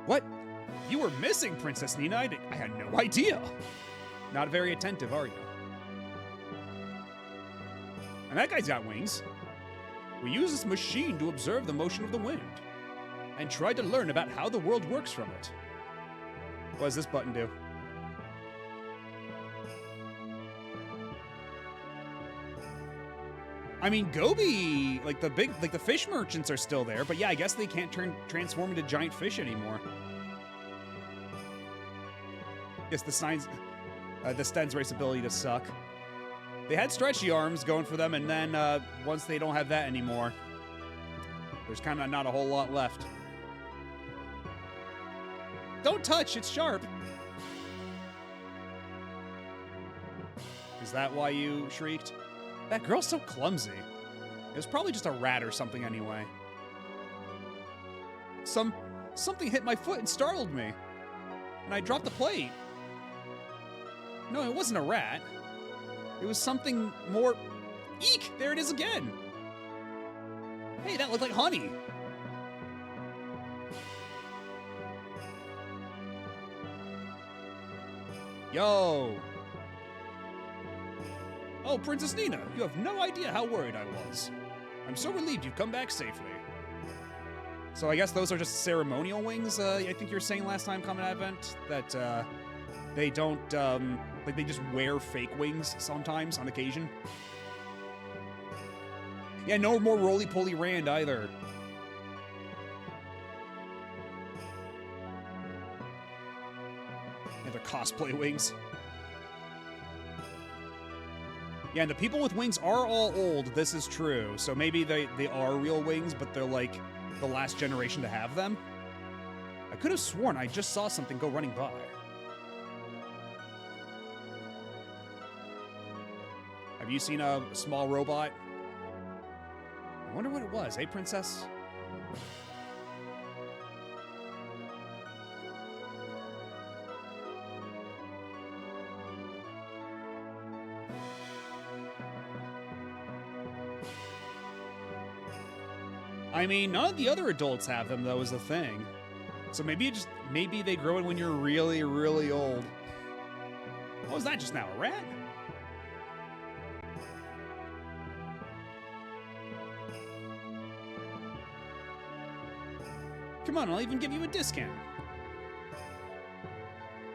What? You were missing, Princess Nina. I had no idea. Not very attentive, are you? And that guy's got wings. We use this machine to observe the motion of the wind. and tried to learn about how the world works from it. What does this button do? I mean, Gobi, like the fish merchants are still there, but yeah, I guess they can't transform into giant fish anymore. Guess the Sted's race ability to suck. They had stretchy arms going for them, and then once they don't have that anymore, there's kind of not a whole lot left. Don't touch, it's sharp. Is that why you shrieked? That girl's so clumsy. It was probably just a rat or something anyway. Something hit my foot and startled me. And I dropped the plate. No, it wasn't a rat. It was something more... Eek! There it is again! Hey, that looked like honey. Yo! Oh, Princess Nina, you have no idea how worried I was. I'm so relieved you've come back safely. So I guess those are just ceremonial wings, I think you were saying last time, Common Advent, that they don't, like they just wear fake wings sometimes, on occasion. Yeah, no more roly-poly Rand either. Yeah, they're cosplay wings. Yeah, and the people with wings are all old, this is true. So maybe they are real wings, but they're like the last generation to have them. I could have sworn I just saw something go running by. Have you seen a small robot? I wonder what it was, eh, Princess? I mean, none of the other adults have them, though, is the thing. So maybe they grow in when you're really, really old. What was that just now, a rat? Come on, I'll even give you a discount.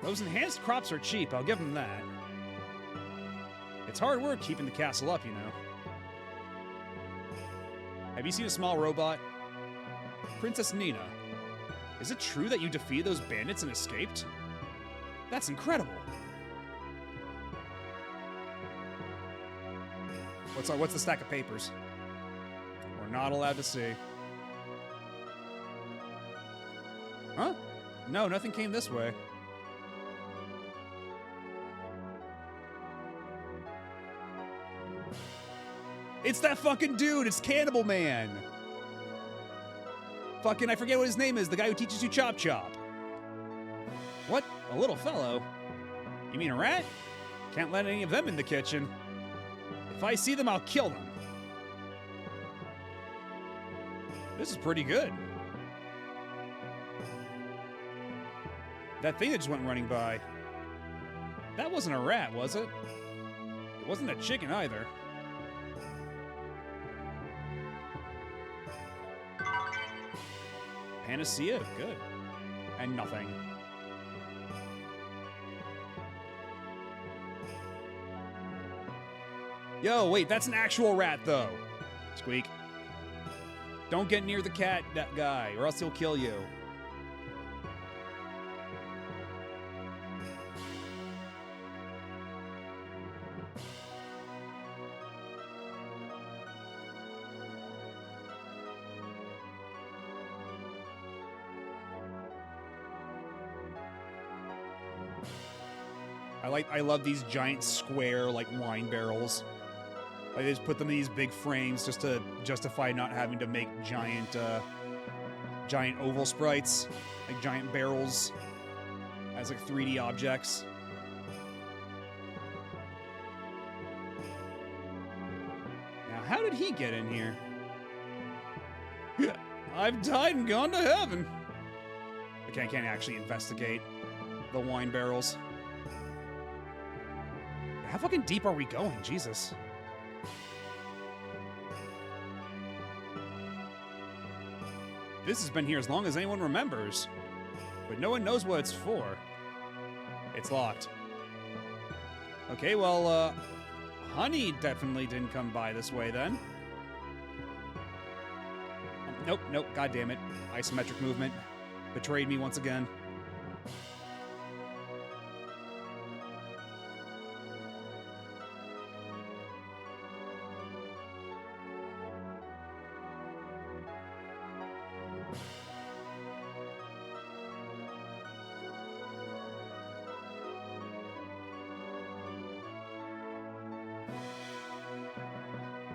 Those enhanced crops are cheap, I'll give them that. It's hard work keeping the castle up, you know. Have you seen a small robot? Princess Nina, is it true that you defeated those bandits and escaped? That's incredible. What's the stack of papers? We're not allowed to see. Huh? No, nothing came this way. It's that fucking dude! It's Cannibal Man! Fucking, I forget what his name is, the guy who teaches you Chop Chop. What? A little fellow? You mean a rat? Can't let any of them in the kitchen. If I see them, I'll kill them. This is pretty good. That thing that just went running by. That wasn't a rat, was it? It wasn't a chicken either. Panacea, good. And nothing. Yo, wait, that's an actual rat, though. Squeak. Don't get near the cat, that guy, or else he'll kill you. I love these giant square, like, wine barrels. Like, they just put them in these big frames just to justify not having to make giant oval sprites, like giant barrels, as like 3D objects. Now, how did he get in here? I've died and gone to heaven. Okay, I can't actually investigate the wine barrels. How fucking deep are we going? Jesus. This has been here as long as anyone remembers, but no one knows what it's for. It's locked. Okay, well, Honey definitely didn't come by this way then. Nope, god damn it. Isometric movement. Betrayed me once again.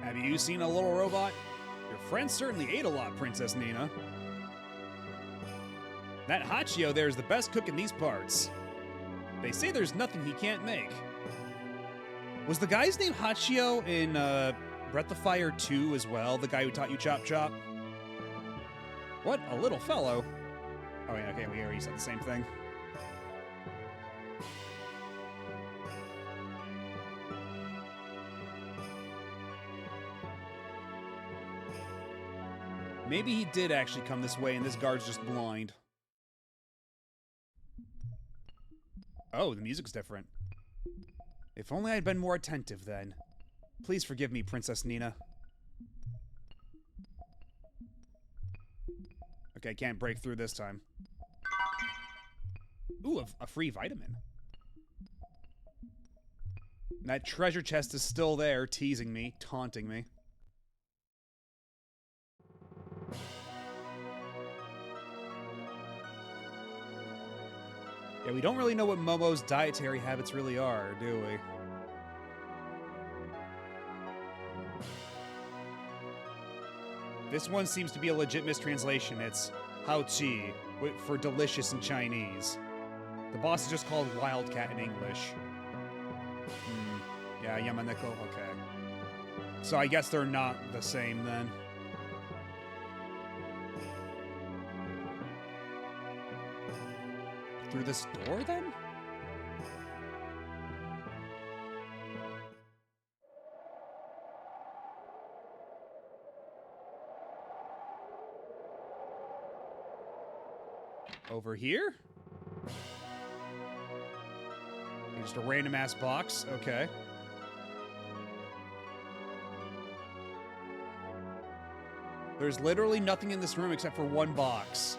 Have you seen a little robot? Your friend certainly ate a lot, Princess Nina. That Hachio there is the best cook in these parts. They say there's nothing he can't make. Was the guy's name Hachio in Breath of Fire 2 as well? The guy who taught you Chop Chop? What? A little fellow? Oh, yeah, okay, we already said the same thing. Maybe he did actually come this way and this guard's just blind. Oh, the music's different. If only I'd been more attentive then. Please forgive me, Princess Nina. Okay, I can't break through this time. Ooh, a free vitamin. That treasure chest is still there, teasing me, taunting me. Yeah, we don't really know what Momo's dietary habits really are, do we? This one seems to be a legit mistranslation. It's Hao Chi for delicious in Chinese. The boss is just called Wildcat in English. Yeah, Yamaneko, okay. So I guess they're not the same then. Through this door, then? Over here? Just a random-ass box. Okay. There's literally nothing in this room except for one box.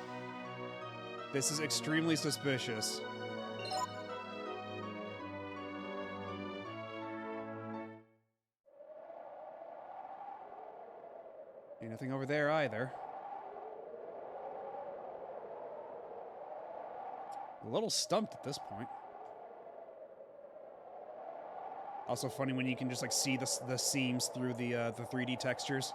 This is extremely suspicious. Ain't nothing over there either. A little stumped at this point. Also funny when you can just like see the seams through the 3D textures.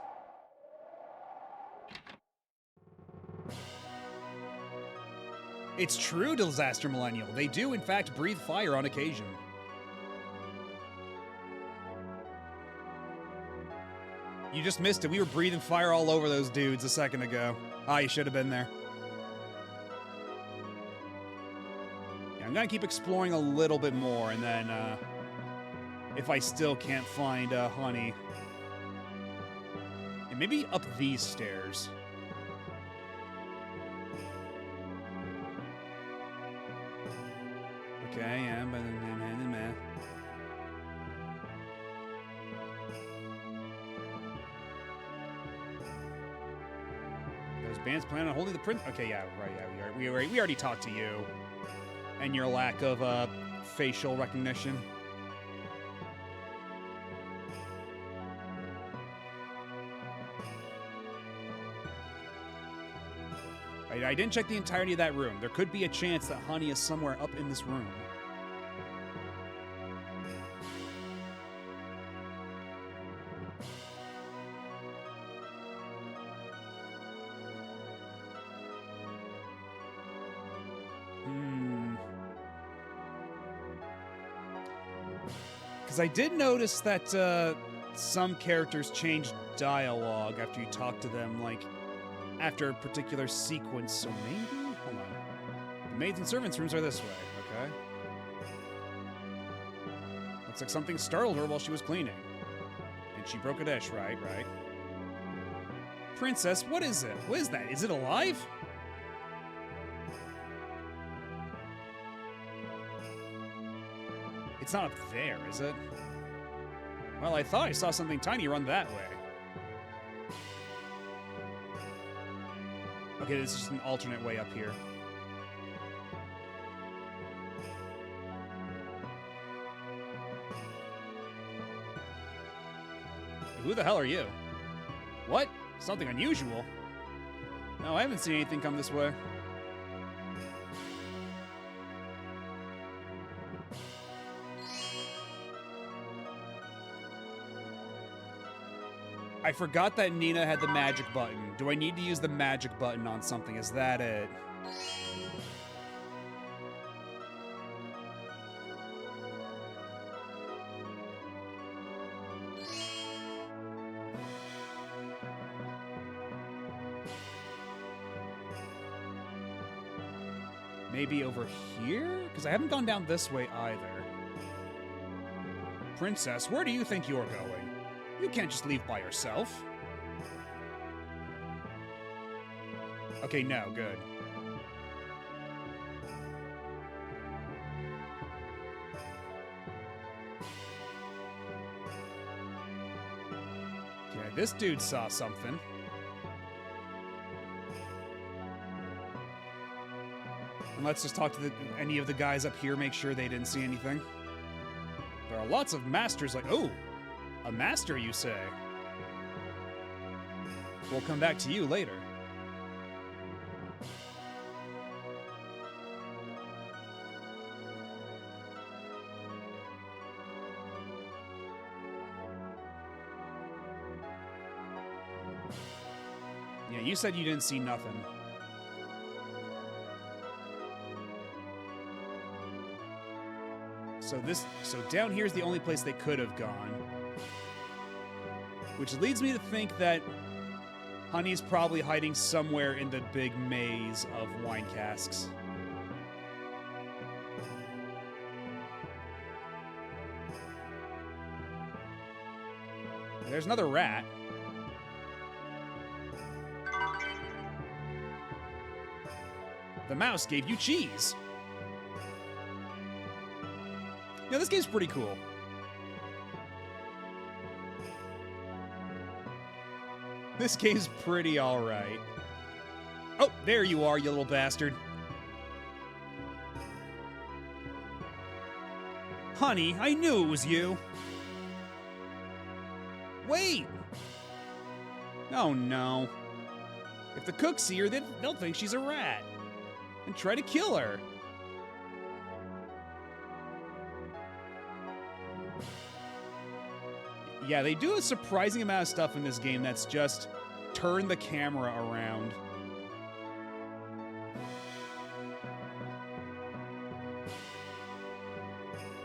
It's true, Disaster Millennial. They do, in fact, breathe fire on occasion. You just missed it. We were breathing fire all over those dudes a second ago. Ah, you should have been there. Yeah, I'm gonna keep exploring a little bit more, and then, if I still can't find, Honey... And maybe up these stairs. Okay, yeah, but those bands plan on holding the print. Okay, yeah, right. Yeah, we already talked to you, and your lack of facial recognition. I didn't check the entirety of that room. There could be a chance that Honey is somewhere up in this room. Because I did notice that some characters change dialogue after you talk to them, like, after a particular sequence, so maybe? Hold on. The maids and servants' rooms are this way, okay? Looks like something startled her while she was cleaning. And she broke a dish, right? Princess, what is it? What is that? Is it alive? It's not up there, is it? Well, I thought I saw something tiny run that way. Okay, this is just an alternate way up here. Who the hell are you? What? Something unusual? No, I haven't seen anything come this way. I forgot that Nina had the magic button. Do I need to use the magic button on something? Is that it? Maybe over here? Because I haven't gone down this way either. Princess, where do you think you're going? You can't just leave by yourself. Okay, no, good. Okay, this dude saw something. And let's just talk to any of the guys up here, make sure they didn't see anything. There are lots of masters like... Oh! A master, you say? We'll come back to you later. Yeah, you said you didn't see nothing. So down here's the only place they could have gone. Which leads me to think that Honey's probably hiding somewhere in the big maze of wine casks. There's another rat. The mouse gave you cheese. Yeah, this game's pretty cool. This game's pretty alright. Oh, there you are, you little bastard. Honey, I knew it was you. Wait! Oh no. If the cooks see her, they'll think she's a rat. And try to kill her. Yeah, they do a surprising amount of stuff in this game that's just turn the camera around.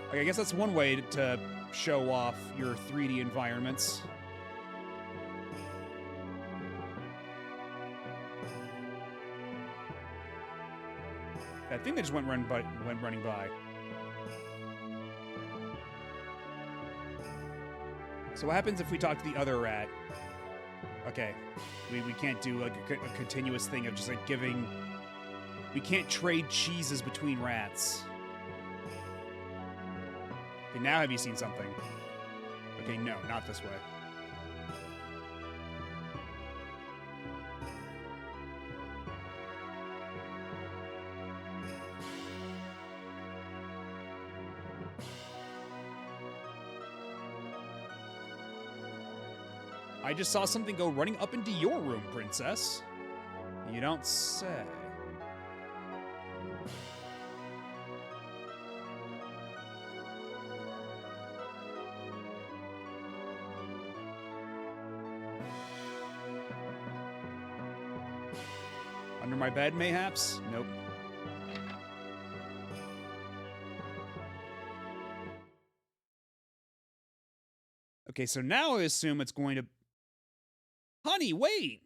Like, I guess that's one way to show off your 3D environments. I think they just went running by. So what happens if we talk to the other rat? Okay, we can't do like a continuous thing of just like giving... We can't trade cheeses between rats. Okay, now have you seen something? Okay, no, not this way. I just saw something go running up into your room, Princess. You don't say. Under my bed, mayhaps? Nope. Okay, so now I assume it's going to... Honey, wait!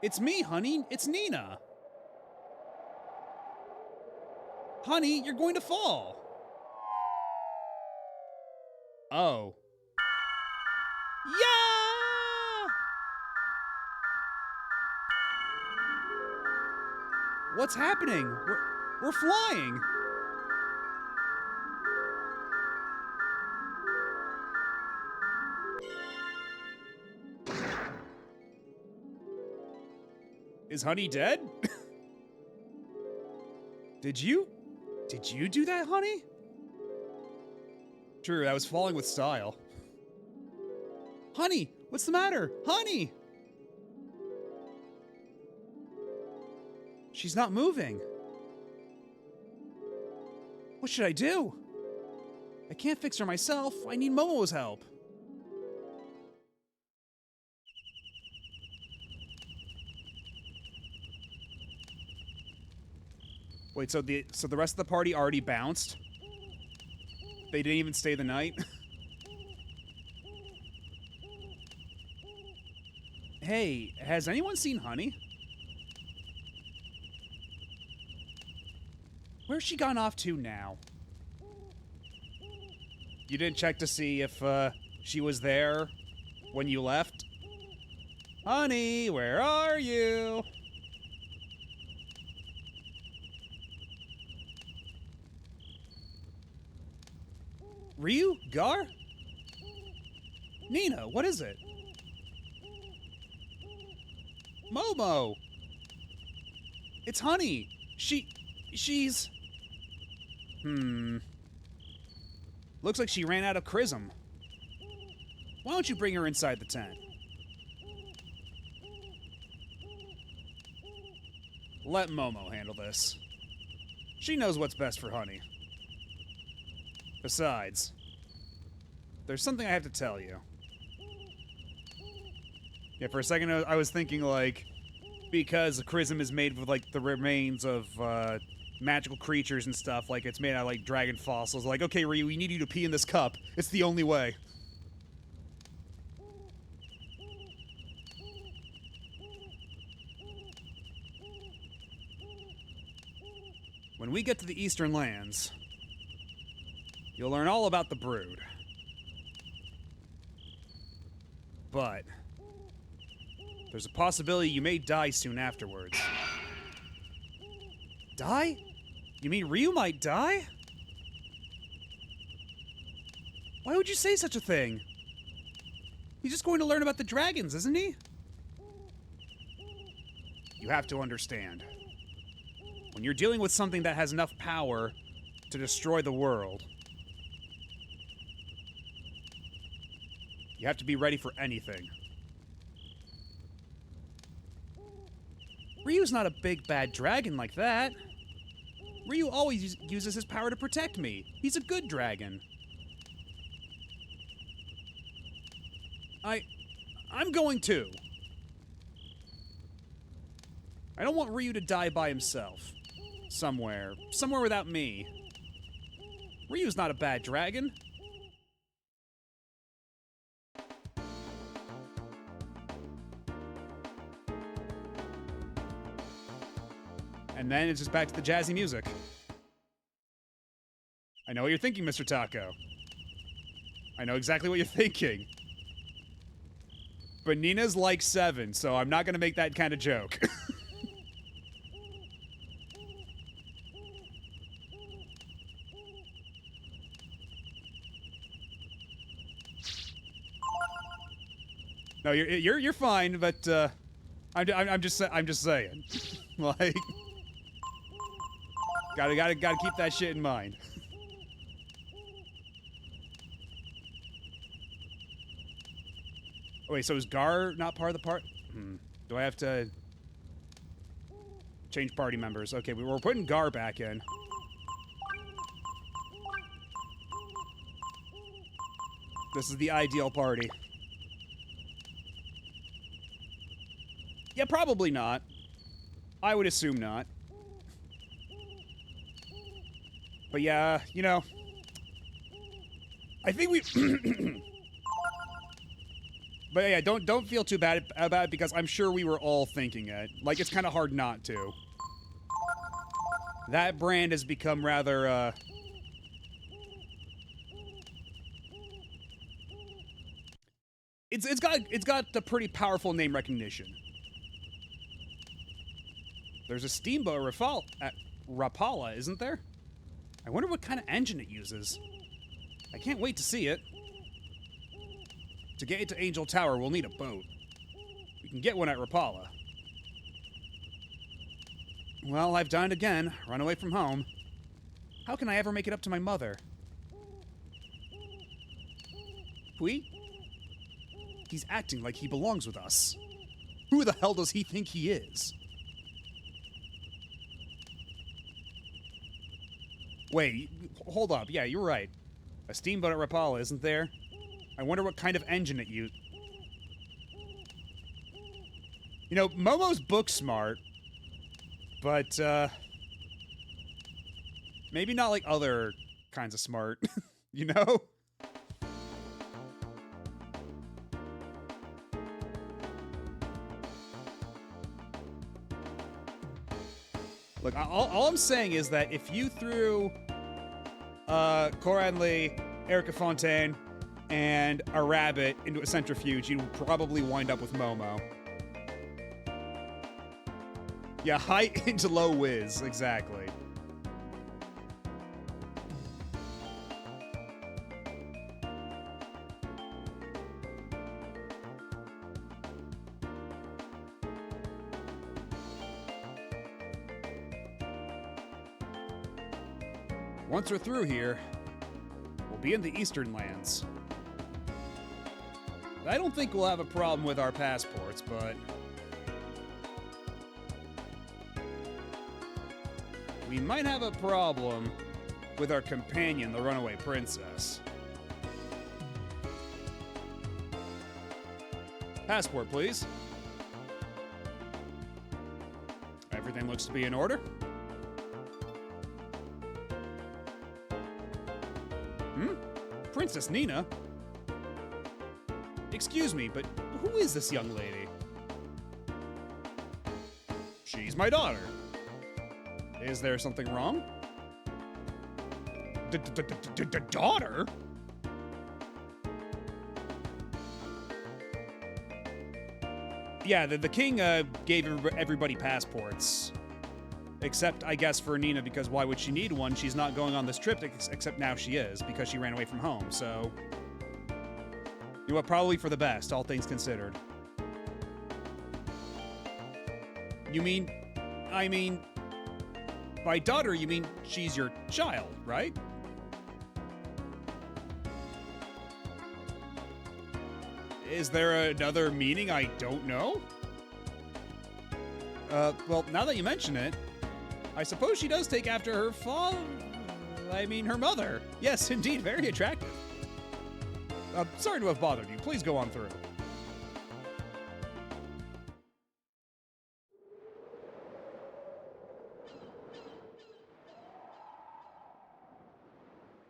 It's me, honey. It's Nina. Honey, you're going to fall. Oh. What's happening? We're flying. Is Honey dead? Did you do that, Honey? True, I was falling with style. Honey, what's the matter? Honey! She's not moving. What should I do? I can't fix her myself. I need Momo's help. Wait, so the rest of the party already bounced? They didn't even stay the night? Hey, has anyone seen Honey? Where's she gone off to now? You didn't check to see if she was there when you left? Honey, where are you? Ryu? Gar? Nina, what is it? Momo! It's Honey! She's... Looks like she ran out of Chrism. Why don't you bring her inside the tent? Let Momo handle this. She knows what's best for Honey. Besides, there's something I have to tell you. Yeah, for a second I was thinking, like, because the Chrism is made with, like, the remains of, magical creatures and stuff, like, it's made out of, like, dragon fossils. Like, okay, Ryu, we need you to pee in this cup. It's the only way. When we get to the Eastern Lands, you'll learn all about the Brood. But there's a possibility you may die soon afterwards. Die? You mean Ryu might die? Why would you say such a thing? He's just going to learn about the dragons, isn't he? You have to understand. When you're dealing with something that has enough power to destroy the world, you have to be ready for anything. Ryu's not a big bad dragon like that. Ryu always uses his power to protect me. He's a good dragon. I'm going too. I don't want Ryu to die by himself. Somewhere without me. Ryu's not a bad dragon. And then it's just back to the jazzy music. I know what you're thinking, Mr. Taco. I know exactly what you're thinking. But Nina's like 7, so I'm not gonna make that kind of joke. No, you're fine, but I'm just saying, like, gotta keep that shit in mind. Oh, wait, so is Gar not part of the part? Do I have to change party members? Okay, we're putting Gar back in. This is the ideal party. Yeah, probably not. I would assume not. But yeah, you know, I think we... But yeah, don't feel too bad about it, because I'm sure we were all thinking it. Like, it's kind of hard not to. That brand has become rather, It's got the pretty powerful name recognition. There's a steamboat at Rapala, isn't there? I wonder what kind of engine it uses. I can't wait to see it. To get into Angel Tower, we'll need a boat. We can get one at Rapala. Well, I've done it again. Run away from home. How can I ever make it up to my mother? Pui? He's acting like he belongs with us. Who the hell does he think he is? Wait, hold up. Yeah, you're right. A steamboat at Rapala, isn't there? I wonder what kind of engine it used. You know, Momo's book smart, but, maybe not like other kinds of smart, you know? Look, all I'm saying is that if you threw Coran Lee, Erica Fontaine, and a rabbit into a centrifuge, you'd probably wind up with Momo. Yeah, high into low whiz, exactly. Once we're through here, we'll be in the Eastern Lands. I don't think we'll have a problem with our passports, but we might have a problem with our companion, the runaway princess. Passport, please. Everything looks to be in order. Princess Nina? Excuse me, but who is this young lady? She's my daughter. Is there something wrong? Daughter? Yeah, the king gave everybody passports. Except, I guess, for Nina, because why would she need one? She's not going on this trip, except now she is, because she ran away from home, so... You know what, probably for the best, all things considered. You mean... I mean... By daughter, you mean she's your child, right? Is there another meaning I don't know? Well, now that you mention it, I suppose she does take after her her mother. Yes, indeed, very attractive. Sorry to have bothered you. Please go on through.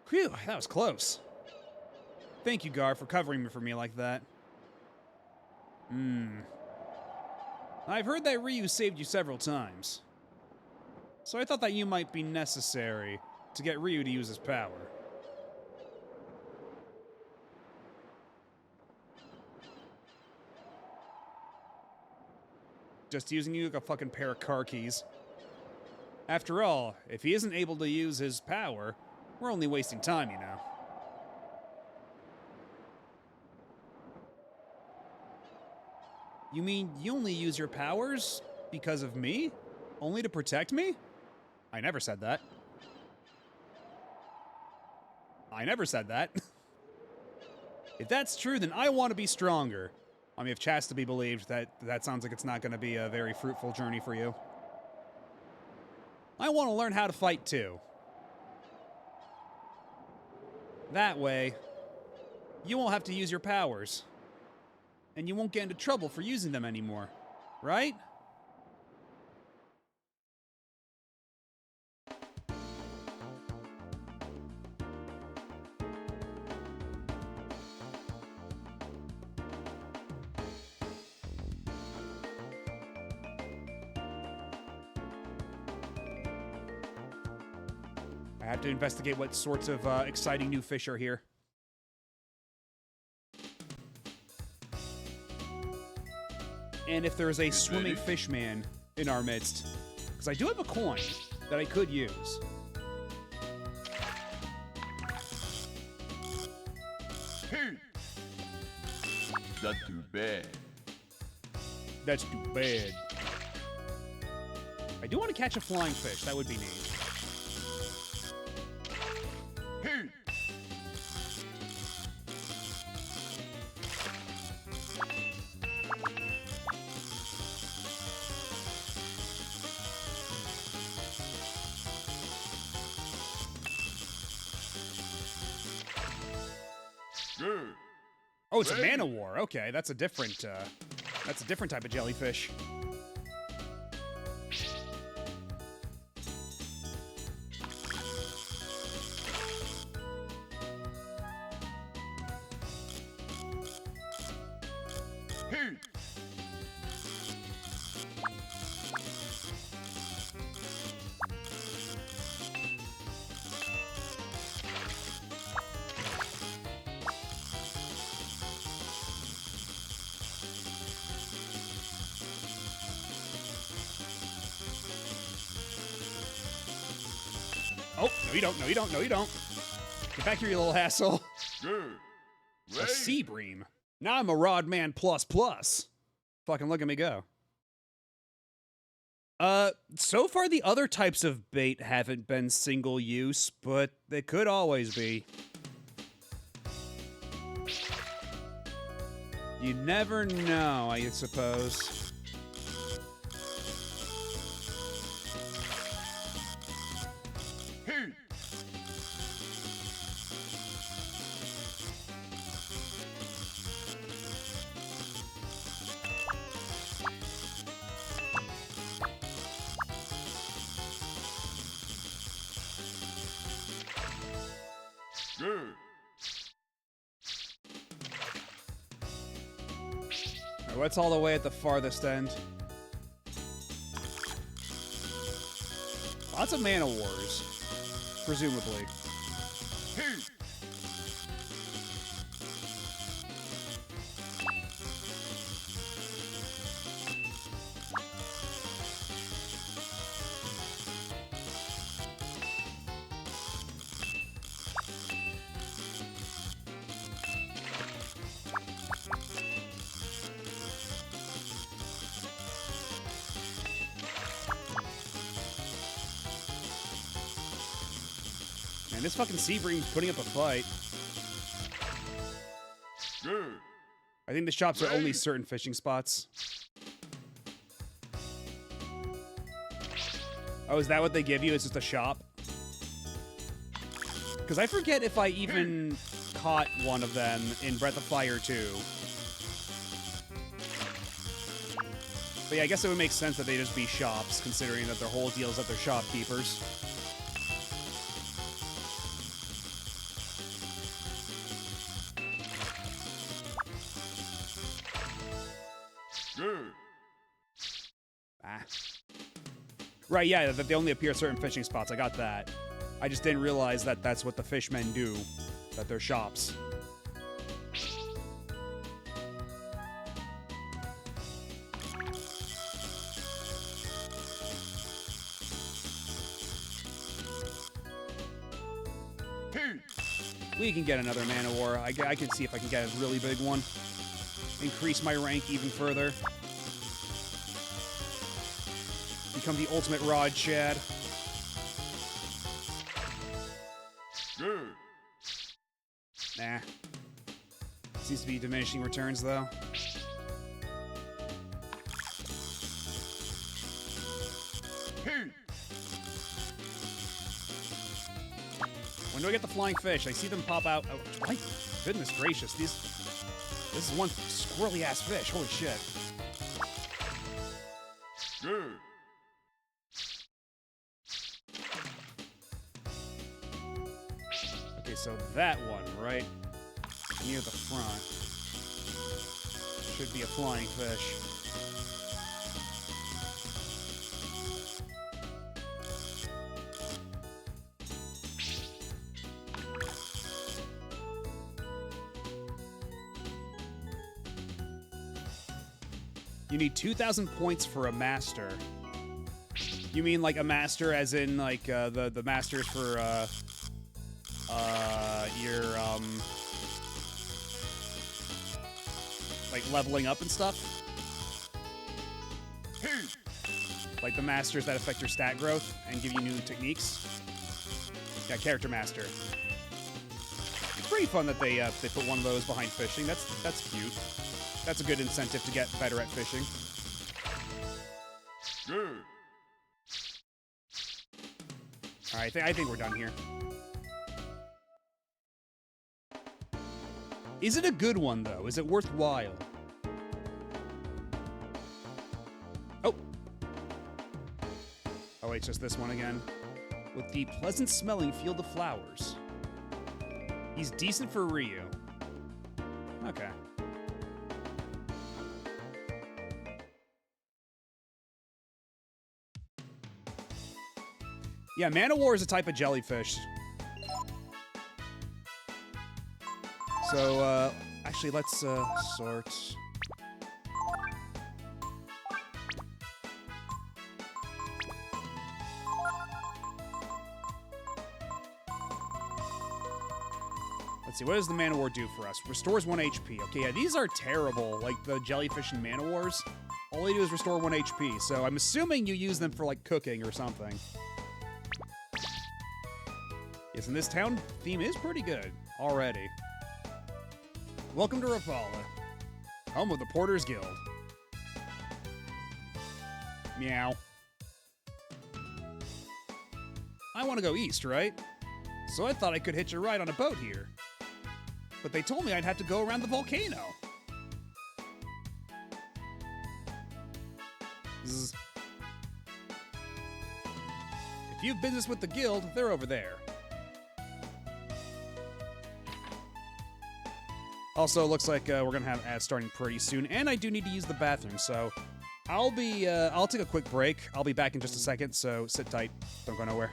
Phew, that was close. Thank you, Gar, for covering for me like that. I've heard that Ryu saved you several times. So I thought that you might be necessary to get Ryu to use his power. Just using you like a fucking pair of car keys. After all, if he isn't able to use his power, we're only wasting time, you know. You mean you only use your powers because of me? Only to protect me? I never said that. I never said that. If that's true, then I want to be stronger. I mean, if Chastity be believed, that sounds like it's not going to be a very fruitful journey for you. I want to learn how to fight too. That way, you won't have to use your powers. And you won't get into trouble for using them anymore, right? I have to investigate what sorts of exciting new fish are here. And if there is a swimming fish man in our midst. Because I do have a coin that I could use. Not too bad. That's too bad. I do want to catch a flying fish. That would be neat. Good. Oh, it's a mana war. Okay, that's a different type of jellyfish. Oh, no you don't, no you don't, no you don't. Get back here, you little asshole. Good. A sea bream. Now I'm a Rodman plus plus. Fucking look at me go. So far the other types of bait haven't been single use, but they could always be. You never know, I suppose. Good. Alright, what's all the way at the farthest end? Lots of mana wars, presumably. Man, this fucking sea bream's putting up a fight. Good. I think the shops are only certain fishing spots. Oh, is that what they give you? It's just a shop? Because I forget if I even caught one of them in Breath of Fire 2. But yeah, I guess it would make sense that they just be shops, considering that their whole deal is that they're shopkeepers. Good. Ah. Right, yeah, that they only appear at certain fishing spots. I got that. I just didn't realize that that's what the fishmen do. That they're shops. We can get another mana war. I can see if I can get a really big one. Increase my rank even further. Become the ultimate Rod Chad. Good. Nah. Seems to be diminishing returns, though. When do I get the flying fish? I see them pop out. Oh, my goodness gracious. This is one squirrely ass fish. Holy shit. Good. Okay, so that one, right near the front, should be a flying fish. You need 2,000 points for a master. You mean like a master, as in like the masters for your like leveling up and stuff? Hey. Like the masters that affect your stat growth and give you new techniques? Yeah, character master. It's pretty fun that they put one of those behind fishing. That's cute. That's a good incentive to get better at fishing. Good. All right, I think we're done here. Is it a good one, though? Is it worthwhile? Oh. Oh, wait, it's just this one again. With the pleasant-smelling field of flowers. He's decent for Ryu. Okay. Yeah, Man-O-War is a type of jellyfish. So, actually, let's, sort. Let's see, what does the Man-O-War do for us? Restores 1 HP. Okay, yeah, these are terrible, like the jellyfish and Man-O-Wars. All they do is restore 1 HP, so I'm assuming you use them for, like, cooking or something. Yes, and this town theme is pretty good already. Welcome to Rapala, home of the Porters Guild. Meow. I want to go east, right? So I thought I could hitch a ride on a boat here. But they told me I'd have to go around the volcano. Zzz. If you have business with the guild, they're over there. Also, looks like we're gonna have ads starting pretty soon, and I do need to use the bathroom, so I'll take a quick break. I'll be back in just a second, so sit tight. Don't go nowhere.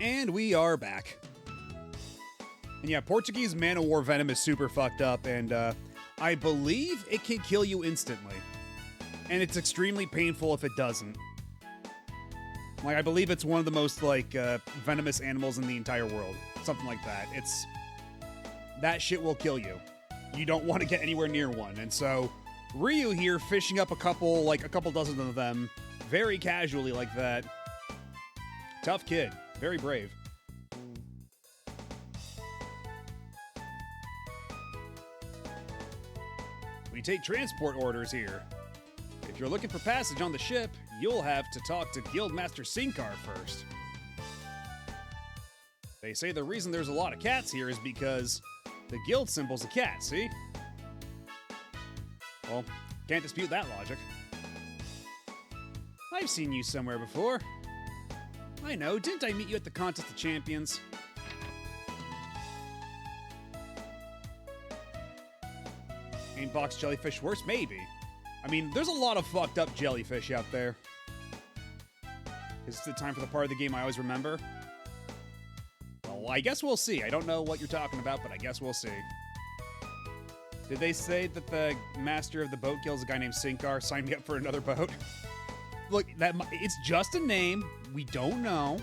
And we are back. And yeah, Portuguese Man of War Venom is super fucked up, and I believe it can kill you instantly. And it's extremely painful if it doesn't. Like, I believe it's one of the most, like, venomous animals in the entire world. Something like that. That shit will kill you. You don't want to get anywhere near one. And so, Ryu here fishing up a couple dozen of them, very casually like that. Tough kid. Very brave. We take transport orders here. If you're looking for passage on the ship, you'll have to talk to Guildmaster Sinkar first. They say the reason there's a lot of cats here is because the guild symbol's a cat, see? Well, can't dispute that logic. I've seen you somewhere before. I know, didn't I meet you at the Contest of Champions? Ain't box jellyfish worse? Maybe. I mean, there's a lot of fucked up jellyfish out there. Is this the time for the part of the game I always remember? Well, I guess we'll see. I don't know what you're talking about, but I guess we'll see. Did they say that the master of the boat guild is a guy named Sinkar? Sign me up for another boat. Look, it's just a name. We don't know.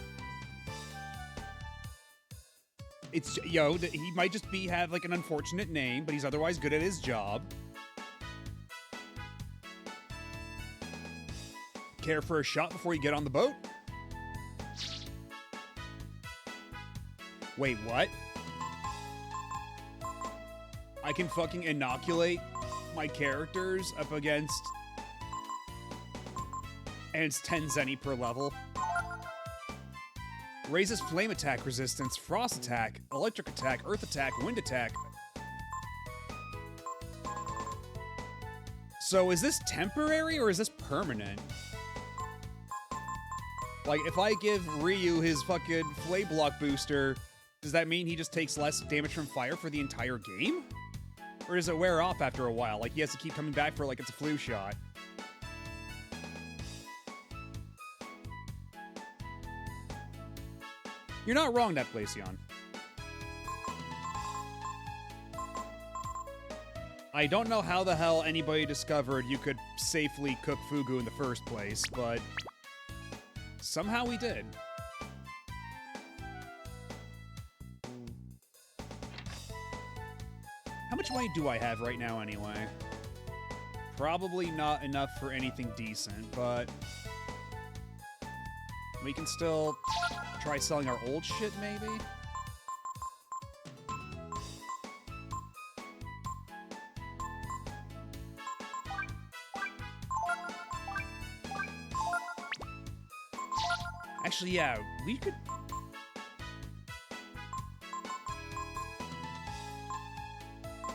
It's, he might just have like an unfortunate name, but he's otherwise good at his job. Care for a shot before you get on the boat? Wait, what? I can fucking inoculate my characters up against... And it's 10 zenny per level. Raises flame attack resistance, frost attack, electric attack, earth attack, wind attack. So is this temporary or is this permanent? Like, if I give Ryu his fucking flame block booster, does that mean he just takes less damage from fire for the entire game? Or does it wear off after a while? Like, he has to keep coming back for like it's a flu shot. You're not wrong, Netplacion. I don't know how the hell anybody discovered you could safely cook fugu in the first place, but somehow we did. How much money do I have right now anyway? Probably not enough for anything decent, but we can still try selling our old shit, maybe? Actually, yeah, we could...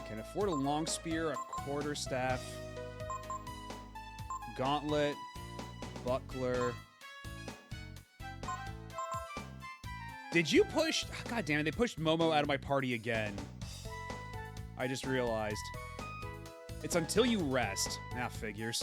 Can afford a long spear, a quarterstaff, gauntlet, buckler... Did you push... God damn it, they pushed Momo out of my party again. I just realized. It's until you rest. Ah, figures.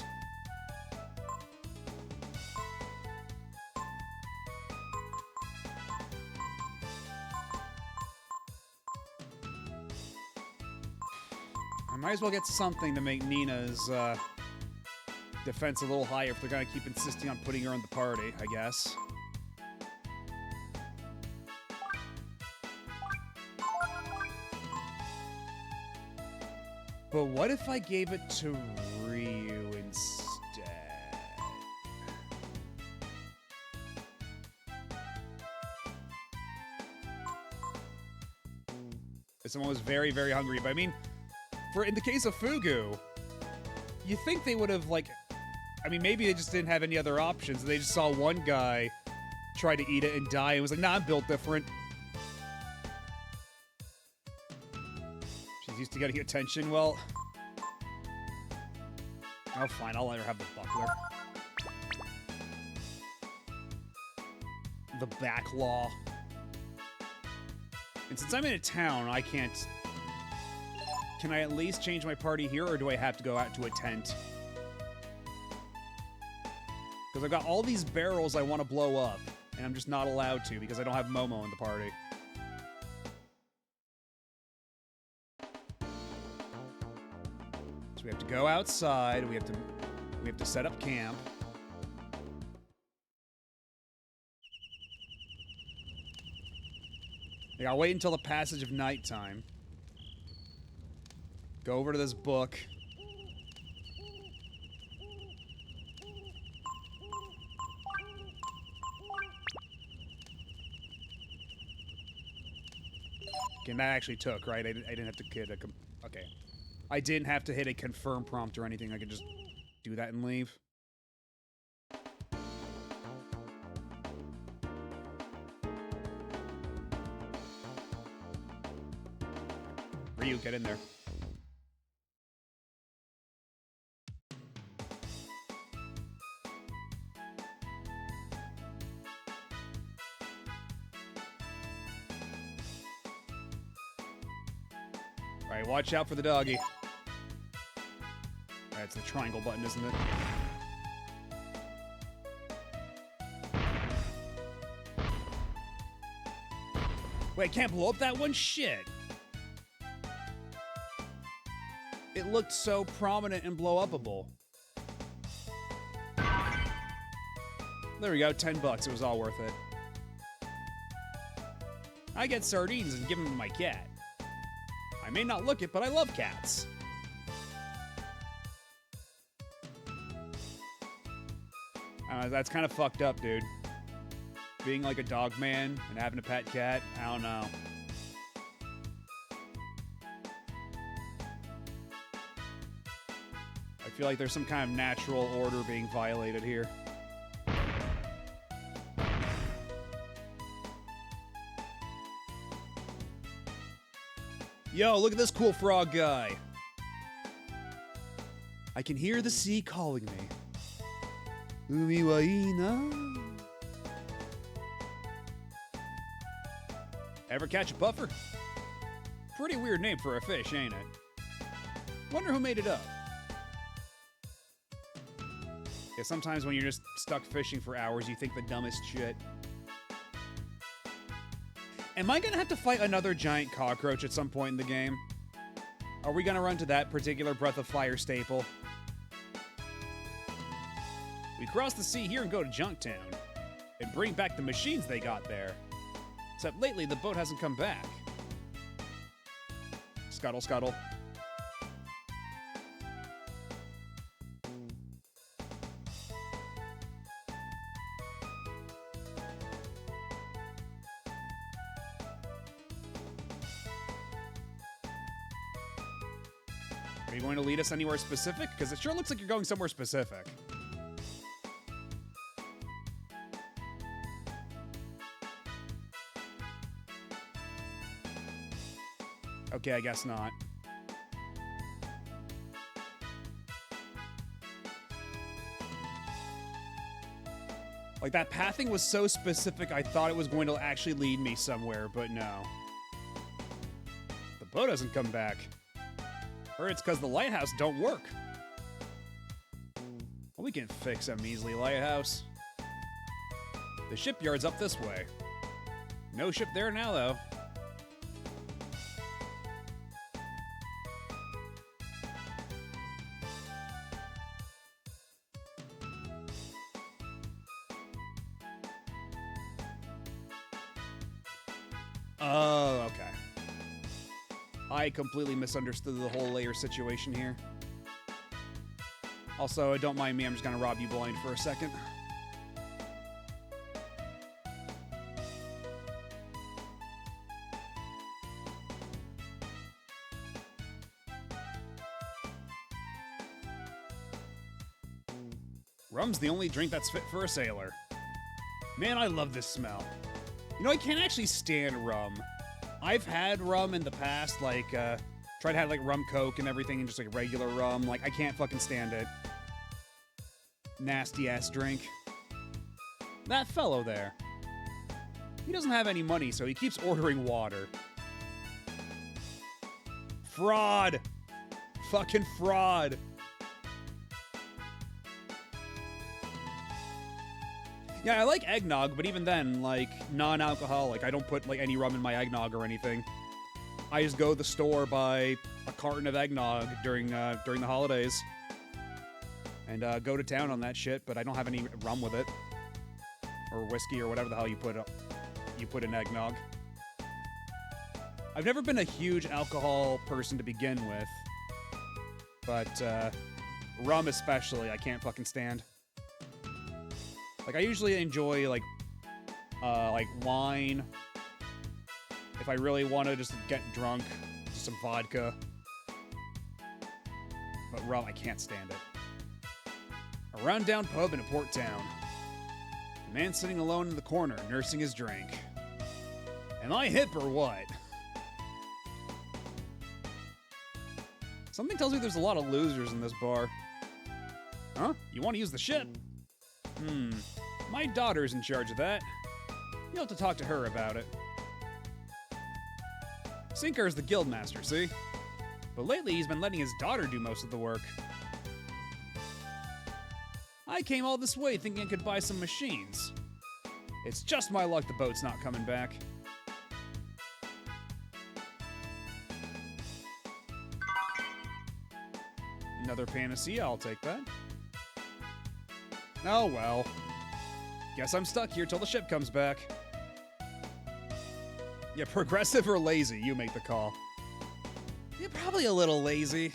I might as well get something to make Nina's defense a little higher if they're gonna keep insisting on putting her in the party, I guess. But what if I gave it to Ryu instead? Someone was very, very hungry. But I mean, in the case of Fugu, you think they would have, like... I mean, maybe they just didn't have any other options. They just saw one guy try to eat it and die and was like, nah, I'm built different. She's used to getting attention. Well... Oh, fine. I'll let her have the buckler. The backlaw. And since I'm in a town, I can't... Can I at least change my party here, or do I have to go out to a tent? Because I've got all these barrels I want to blow up, And I'm just not allowed to because I don't have Momo in the party. So we have to go outside. We have to set up camp. I gotta wait until the passage of nighttime. Go over to this book. Okay, that actually took, right? I didn't have to hit a... Okay. I didn't have to hit a confirm prompt or anything. I could just do that and leave. Ryu, get in there. Alright, watch out for the doggy. That's the triangle button, isn't it? Wait, I can't blow up that one? Shit. It looked so prominent and blow-upable. There we go, $10. It was all worth it. I get sardines and give them to my cat. I may not look it, but I love cats. That's kind of fucked up, dude. Being like a dog man and having a pet cat, I don't know. I feel like there's some kind of natural order being violated here. Yo, look at this cool frog guy. I can hear the sea calling me. Umiwaina. Ever catch a puffer? Pretty weird name for a fish, ain't it? Wonder who made it up. Yeah, sometimes when you're just stuck fishing for hours, you think the dumbest shit. Am I gonna have to fight another giant cockroach at some point in the game? Are we gonna run to that particular Breath of Fire staple? We cross the sea here and go to Junktown. And bring back the machines they got there. Except lately, the boat hasn't come back. Scuttle, scuttle. Are you going to lead us anywhere specific? Because it sure looks like you're going somewhere specific. Okay, I guess not. Like, that pathing was so specific, I thought it was going to actually lead me somewhere, but no. The boat hasn't come back. Or it's because the lighthouse don't work. Well, we can fix a measly lighthouse. The shipyard's up this way. No ship there now, though. Oh, okay. I completely misunderstood the whole layer situation here. Also, don't mind me, I'm just gonna rob you blind for a second. Rum's the only drink that's fit for a sailor. Man, I love this smell. You know, I can't actually stand rum. I've had rum in the past, like, tried to have, like, rum coke and everything, and just, like, regular rum. Like, I can't fucking stand it. Nasty-ass drink. That fellow there. He doesn't have any money, so he keeps ordering water. Fraud! Fucking fraud! Yeah, I like eggnog, but even then, like, non-alcoholic. I don't put, like, any rum in my eggnog or anything. I just go to the store, buy a carton of eggnog during the holidays. And go to town on that shit, but I don't have any rum with it. Or whiskey or whatever the hell you put in eggnog. I've never been a huge alcohol person to begin with. But rum especially, I can't fucking stand. Like, I usually enjoy, like wine. If I really want to just get drunk, just some vodka. But rum, I can't stand it. A rundown pub in a port town. A man sitting alone in the corner, nursing his drink. Am I hip or what? Something tells me there's a lot of losers in this bar. Huh? You want to use the ship? My daughter's in charge of that. You'll have to talk to her about it. Sinker's the guildmaster, see? But lately he's been letting his daughter do most of the work. I came all this way thinking I could buy some machines. It's just my luck the boat's not coming back. Another panacea, I'll take that. Oh well. Guess I'm stuck here till the ship comes back. Yeah, progressive or lazy, you make the call. You're probably a little lazy.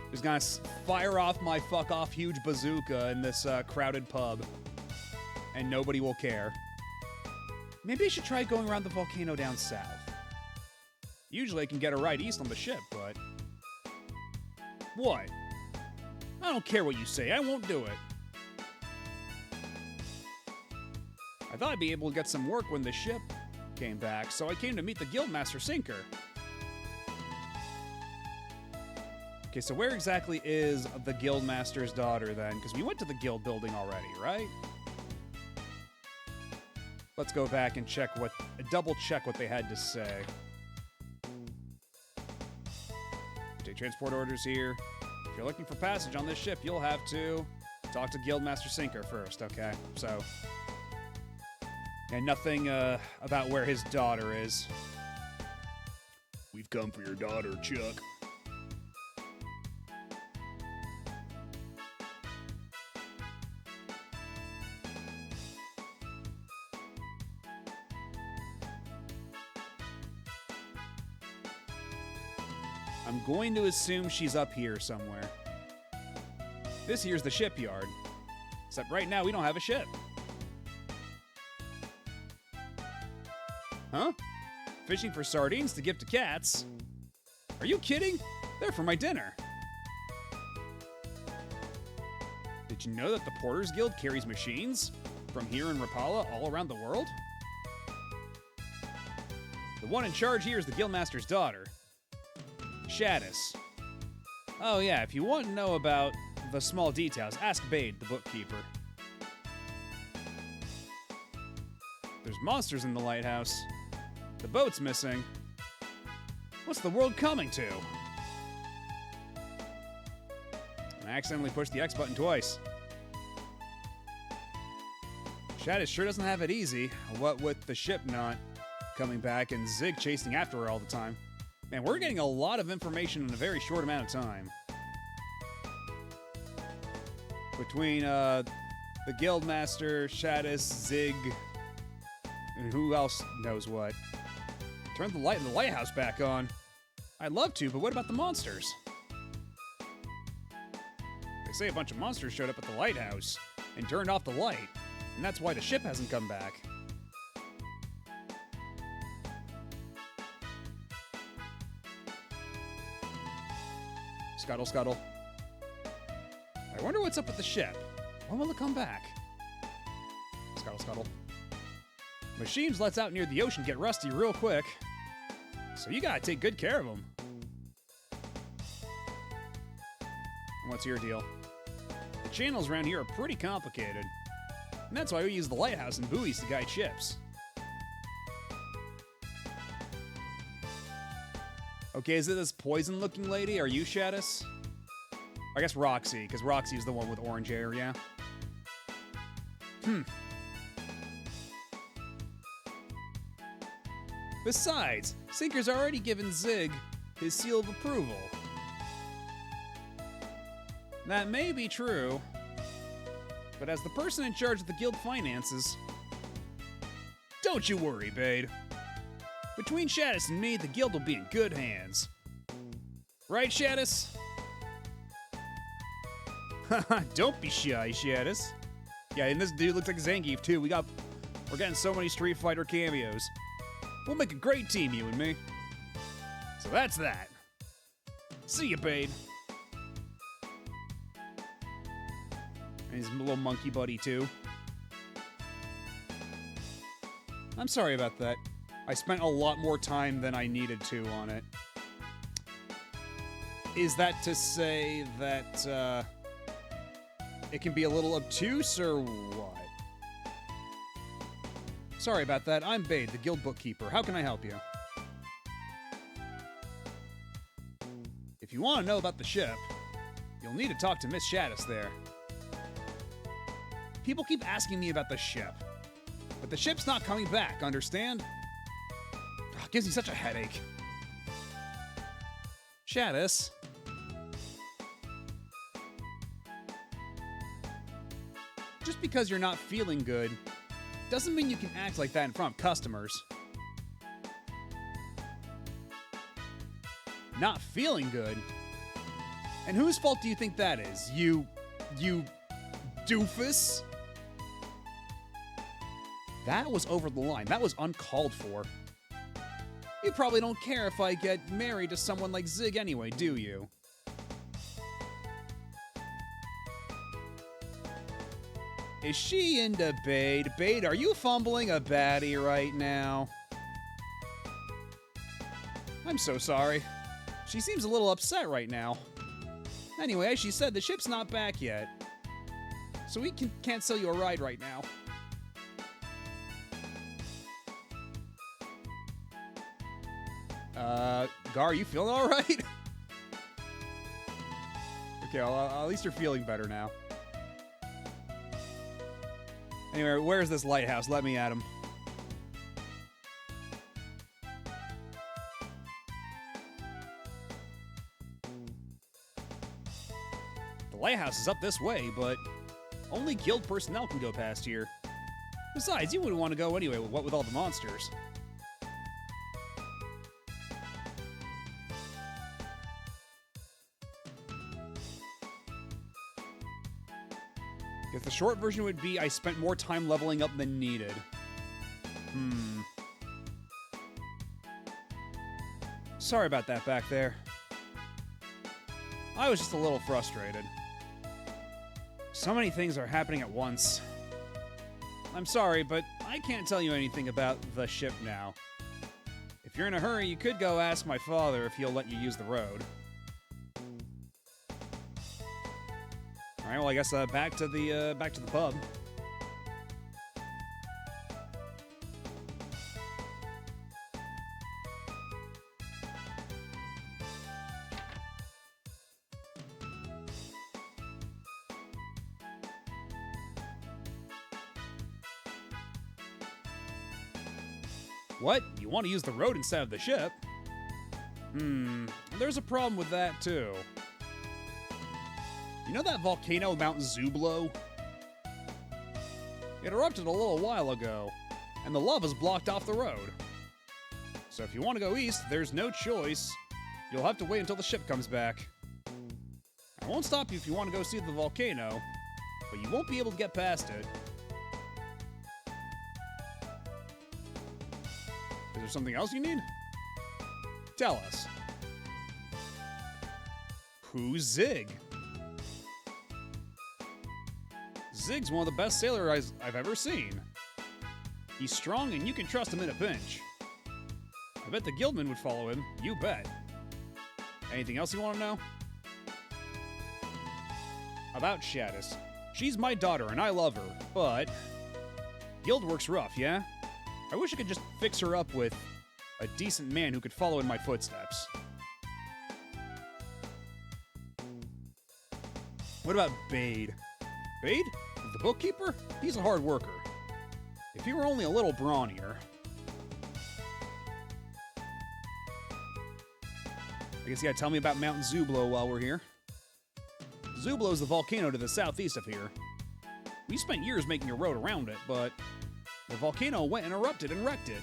Just gonna fire off my fuck-off huge bazooka in this crowded pub. And nobody will care. Maybe I should try going around the volcano down south. Usually I can get a ride east on the ship, but... What? I don't care what you say, I won't do it. I thought I'd be able to get some work when the ship came back, so I came to meet the Guildmaster Sinker. Okay, so where exactly is the Guildmaster's daughter then? Because we went to the guild building already, right? Let's go back and double check what they had to say. Take transport orders here. If you're looking for passage on this ship, you'll have to talk to Guildmaster Sinker first, okay? So, and nothing about where his daughter is. We've come for your daughter, Chuck. I'm going to assume she's up here somewhere. This here's the shipyard. Except right now we don't have a ship. Huh? Fishing for sardines to give to cats? Are you kidding? They're for my dinner. Did you know that the Porters Guild carries machines from here in Rapala all around the world? The one in charge here is the Guildmaster's daughter, Shadis. Oh yeah, if you want to know about the small details, ask Bade, the bookkeeper. There's monsters in the lighthouse. The boat's missing. What's the world coming to? I accidentally pushed the X button twice. Shadis sure doesn't have it easy, what with the ship not coming back and Zig chasing after her all the time. Man, we're getting a lot of information in a very short amount of time. Between the Guildmaster, Shadis, Zig, and who else knows what. Turn the light in the lighthouse back on. I'd love to, but what about the monsters? They say a bunch of monsters showed up at the lighthouse and turned off the light, and that's why the ship hasn't come back. Scuttle, scuttle. I wonder what's up with the ship. When will it come back? Scuttle, scuttle. Machines lets out near the ocean get rusty real quick, so you gotta take good care of them. What's your deal? The channels around here are pretty complicated, and that's why we use the lighthouse and buoys to guide ships. Okay, is it this poison-looking lady? Are you Shadis? I guess Roxy, because Roxy's the one with orange hair, yeah? Besides, Sinker's already given Zig his seal of approval. That may be true, but as the person in charge of the guild finances, don't you worry, Bade. Between Shadis and me, the guild will be in good hands. Right, Shadis? Haha, don't be shy, Shadis. Yeah, and this dude looks like Zangief, too. We're getting so many Street Fighter cameos. We'll make a great team, you and me. So that's that. See ya, Bade. And his little monkey buddy, too. I'm sorry about that. I spent a lot more time than I needed to on it. Is that to say that, it can be a little obtuse, or what? Sorry about that. I'm Bade, the guild bookkeeper. How can I help you? If you want to know about the ship, you'll need to talk to Miss Shadis there. People keep asking me about the ship, but the ship's not coming back, understand? It gives me such a headache. Shadis? Just because you're not feeling good doesn't mean you can act like that in front of customers. Not feeling good? And whose fault do you think that is? You doofus? That was over the line. That was uncalled for. You probably don't care if I get married to someone like Zig anyway, do you? Is she into Bade? Bade, are you fumbling a baddie right now? I'm so sorry. She seems a little upset right now. Anyway, as she said, the ship's not back yet. So we can't sell you a ride right now. Gar, you feeling alright? Okay, at least you're feeling better now. Anyway, where's this lighthouse? Let me at him. The lighthouse is up this way, but only guild personnel can go past here. Besides, you wouldn't want to go anyway, what with all the monsters. Guess the short version would be I spent more time leveling up than needed. Sorry about that back there. I was just a little frustrated. So many things are happening at once. I'm sorry, but I can't tell you anything about the ship now. If you're in a hurry, you could go ask my father if he'll let you use the road. All right, well, I guess back to the pub. What? You want to use the road instead of the ship? There's a problem with that, too. You know that volcano, Mount Zublo? It erupted a little while ago, and the lava's blocked off the road. So if you want to go east, there's no choice. You'll have to wait until the ship comes back. I won't stop you if you want to go see the volcano, but you won't be able to get past it. Is there something else you need? Tell us. Who's Zig? Zig's one of the best sailors I've ever seen. He's strong and you can trust him in a pinch. I bet the guildman would follow him, you bet. Anything else you want to know? About Shadis. She's my daughter and I love her, but guild work's rough, yeah? I wish I could just fix her up with a decent man who could follow in my footsteps. What about Bade? Bade? The bookkeeper? He's a hard worker. If he were only a little brawnier. I guess you gotta tell me about Mount Zublo while we're here. Zublo is the volcano to the southeast of here. We spent years making a road around it, but the volcano went and erupted and wrecked it.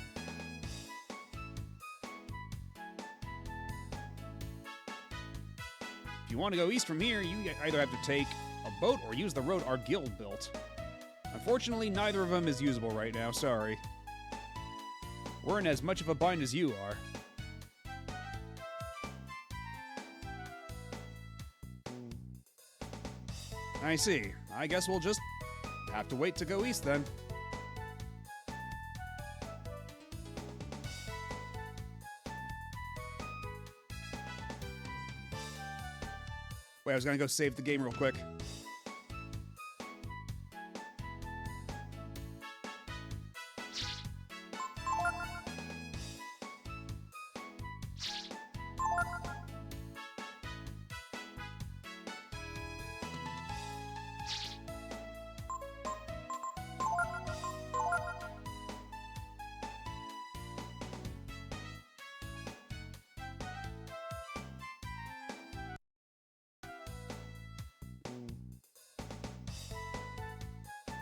If you want to go east from here, you either have to take a boat or use the road our guild built. Unfortunately, neither of them is usable right now, sorry. We're in as much of a bind as you are. I see. I guess we'll just have to wait to go east then. Wait, I was gonna go save the game real quick.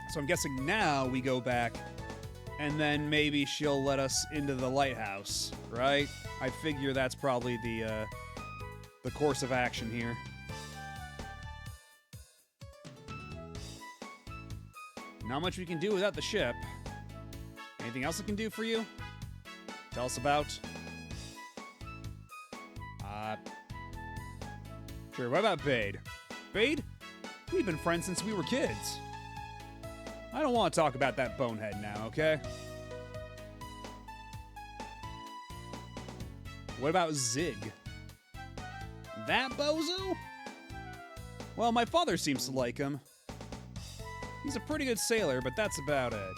So I'm guessing now we go back, and then maybe she'll let us into the lighthouse, right? I figure that's probably the course of action here. Not much we can do without the ship. Anything else I can do for you? Tell us about? Sure, what about Bade? Bade? We've been friends since we were kids. I don't want to talk about that bonehead now, okay? What about Zig? That bozo? Well, my father seems to like him. He's a pretty good sailor, but that's about it.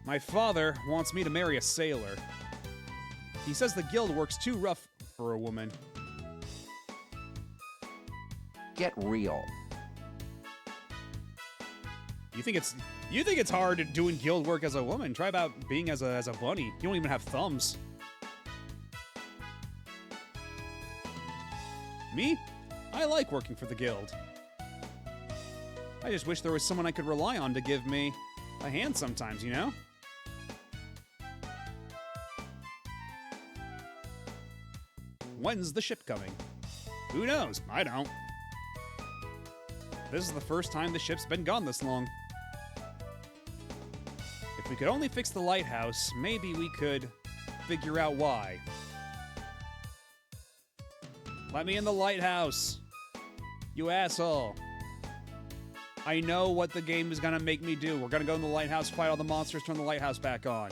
My father wants me to marry a sailor. He says the guild works too rough for a woman. Get real. You think it's hard doing guild work as a woman? Try about being as a bunny. You don't even have thumbs. Me? I like working for the guild. I just wish there was someone I could rely on to give me a hand sometimes, you know? When's the ship coming? Who knows? I don't. This is the first time the ship's been gone this long. If we could only fix the lighthouse, maybe we could figure out why. Let me in the lighthouse, you asshole. I know what the game is gonna make me do. We're gonna go in the lighthouse, fight all the monsters, turn the lighthouse back on.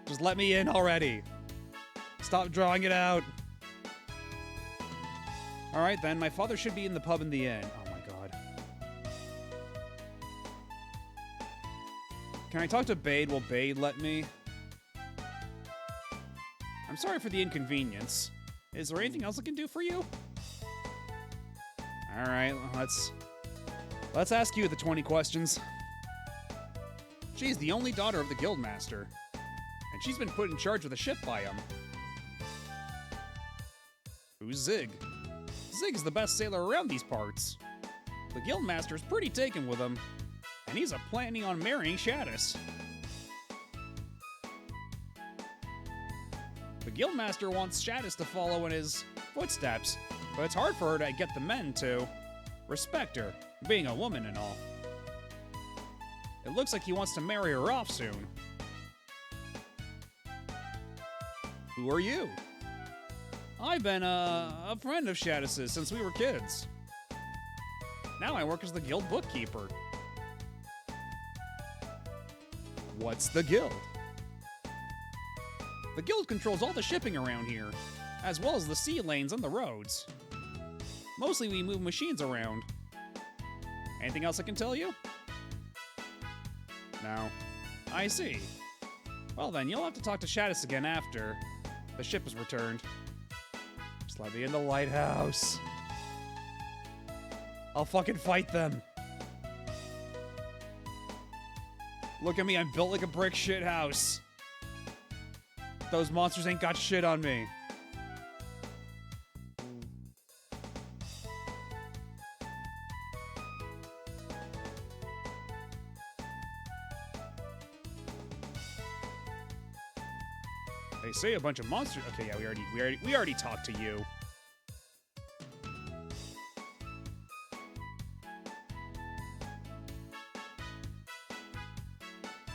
Just let me in already. Stop drawing it out. All right, then. My father should be in the pub in the inn. Oh, my God. Can I talk to Bade? Will Bade let me? I'm sorry for the inconvenience. Is there anything else I can do for you? All right, let's ask you the 20 questions. She's the only daughter of the guildmaster, and she's been put in charge of the ship by him. Who's Zig? Zig's the best sailor around these parts. The guildmaster's pretty taken with him, and he's planning on marrying Shadis. The guildmaster wants Shadis to follow in his footsteps, but it's hard for her to get the men to respect her, being a woman and all. It looks like he wants to marry her off soon. Who are you? I've been a friend of Shadis's since we were kids. Now I work as the guild bookkeeper. What's the guild? The guild controls all the shipping around here, as well as the sea lanes and the roads. Mostly we move machines around. Anything else I can tell you? No. I see. Well then, you'll have to talk to Shadis again after the ship is returned. Just let me in the lighthouse. I'll fucking fight them. Look at me, I'm built like a brick shit house. Those monsters ain't got shit on me. They say a bunch of monsters. Okay, yeah, we already talked to you.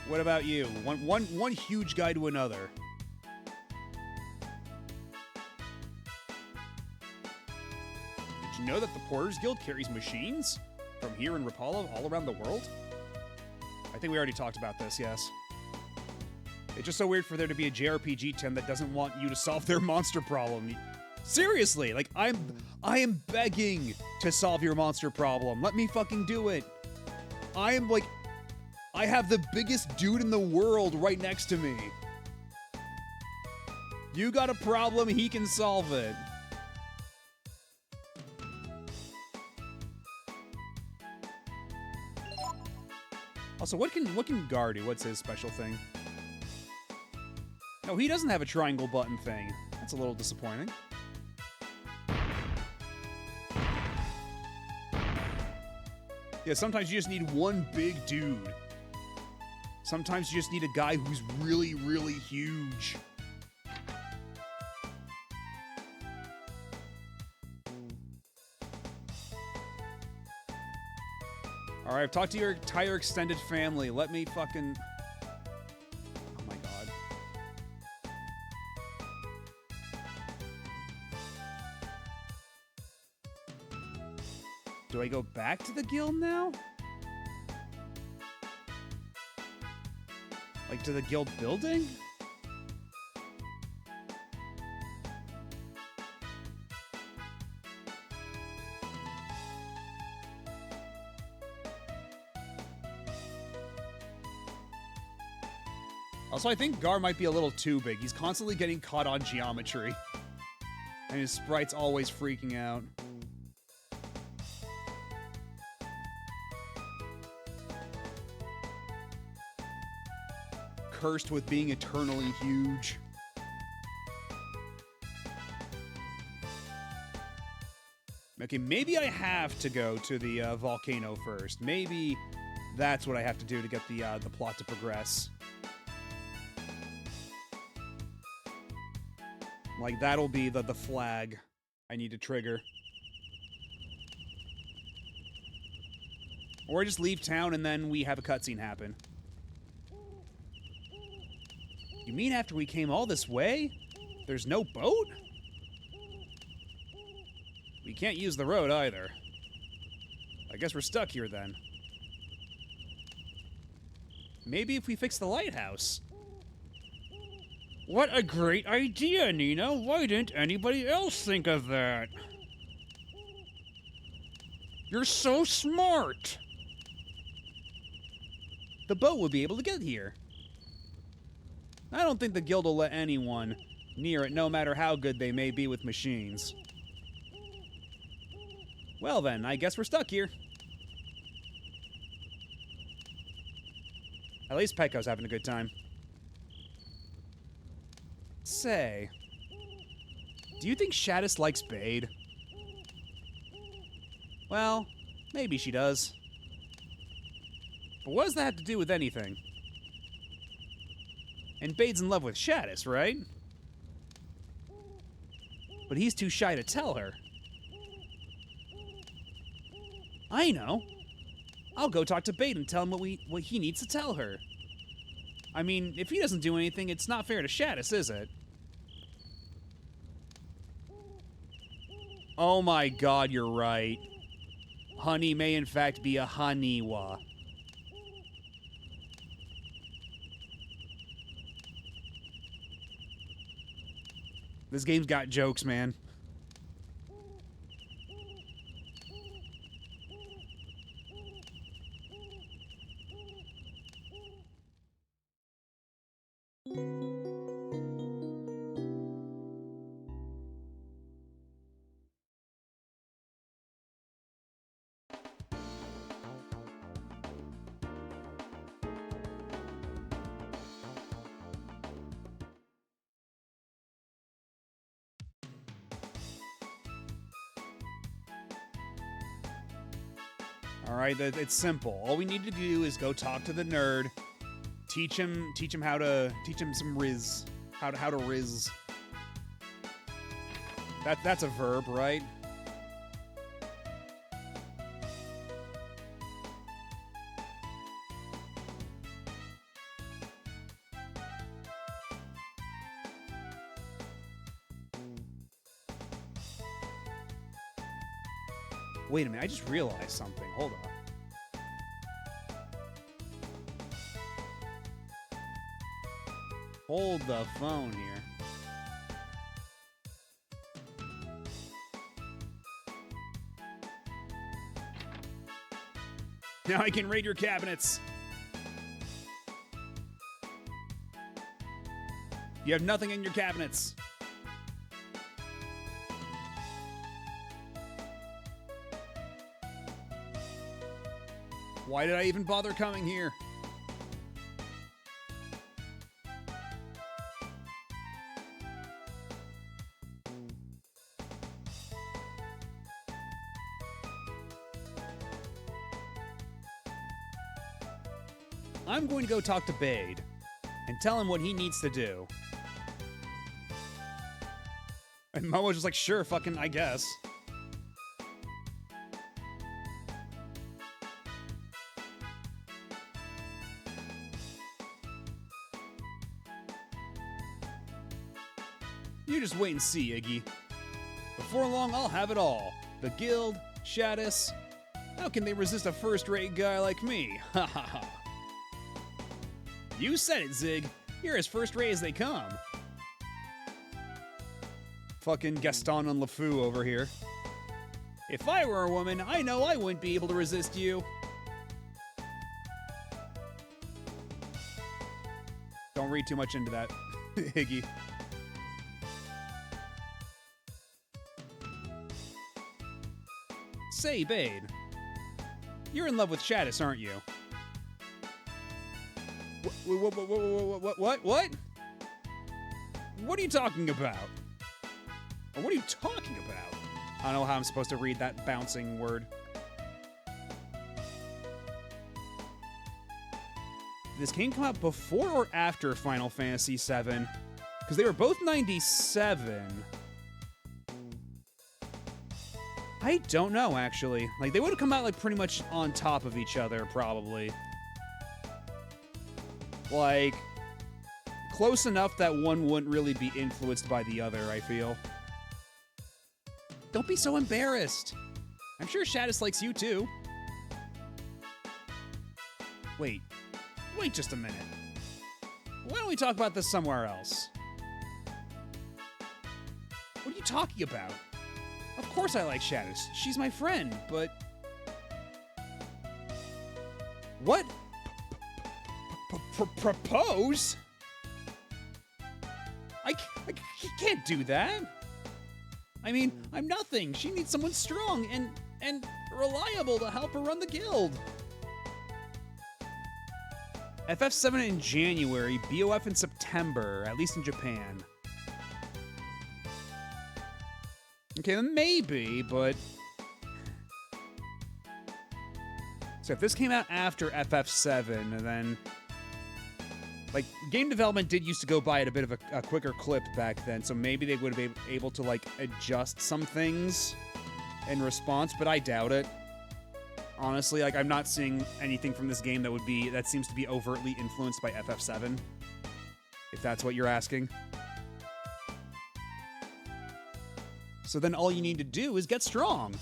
What about you? One huge guy to another. Did you know that the Porters Guild carries machines from here in Rapala all around the world? I think we already talked about this, yes. It's just so weird for there to be a JRPG, Tim, that doesn't want you to solve their monster problem. Seriously, like, I am begging to solve your monster problem. Let me fucking do it. I am, like, I have the biggest dude in the world right next to me. You got a problem, he can solve it. Also, what can Gar do? What's his special thing? No, he doesn't have a triangle button thing. That's a little disappointing. Yeah, sometimes you just need one big dude. Sometimes you just need a guy who's really, really huge. Alright, I've talked to your entire extended family. Let me fucking... Oh my god. Do I go back to the guild now? Like, to the guild building? Also, I think Gar might be a little too big. He's constantly getting caught on geometry. And his sprite's always freaking out. Cursed with being eternally huge. Okay, maybe I have to go to the volcano first. Maybe that's what I have to do to get the plot to progress. Like, that'll be the flag I need to trigger. Or just leave town and then we have a cutscene happen. You mean after we came all this way, there's no boat? We can't use the road either. I guess we're stuck here then. Maybe if we fix the lighthouse. What a great idea, Nina! Why didn't anybody else think of that? You're so smart! The boat will be able to get here. I don't think the guild will let anyone near it, no matter how good they may be with machines. Well then, I guess we're stuck here. At least Petko's having a good time. Say, do you think Shadis likes Bade? Well, maybe she does. But what does that have to do with anything? And Bade's in love with Shadis, right? But he's too shy to tell her. I know. I'll go talk to Bade and tell him what he needs to tell her. I mean, if he doesn't do anything, it's not fair to Shadis, is it? Oh my god, you're right. Honey may in fact be a Haniwa. This game's got jokes, man. All right, it's simple. All we need to do is go talk to the nerd, teach him some riz, how to riz. That's a verb, right? Wait a minute, I just realized something. Hold up. Hold the phone here. Now I can raid your cabinets. You have nothing in your cabinets. Why did I even bother coming here? I'm going to go talk to Bade and tell him what he needs to do. And Momo's just like, sure, fucking, I guess. You just wait and see, Iggy. Before long, I'll have it all. The guild, Shadis. How can they resist a first-rate guy like me? Ha ha ha. You said it, Zig. You're as first-rate as they come. Fucking Gaston and LeFou over here. If I were a woman, I know I wouldn't be able to resist you. Don't read too much into that, Iggy. Say, Bade, you're in love with Shadis, aren't you? What? What are you talking about? Or what are you talking about? I don't know how I'm supposed to read that bouncing word. Did this game come out before or after Final Fantasy VII? Because they were both 97. I don't know, actually. Like, they would have come out, like, pretty much on top of each other, probably. Like, close enough that one wouldn't really be influenced by the other, I feel. Don't be so embarrassed. I'm sure Shadis likes you, too. Wait just a minute. Why don't we talk about this somewhere else? What are you talking about? Of course I like Shadis. She's my friend, but... What? Propose? I can't do that. I mean, I'm nothing. She needs someone strong and reliable to help her run the guild. FF7 in January, BOF in September, at least in Japan. Okay, then maybe, but... So if this came out after FF7, then... Like, game development did used to go by at a bit of a quicker clip back then, so maybe they would have been able to, like, adjust some things in response, but I doubt it. Honestly, like, I'm not seeing anything from this game that seems to be overtly influenced by FF7, if that's what you're asking. So then all you need to do is get strong.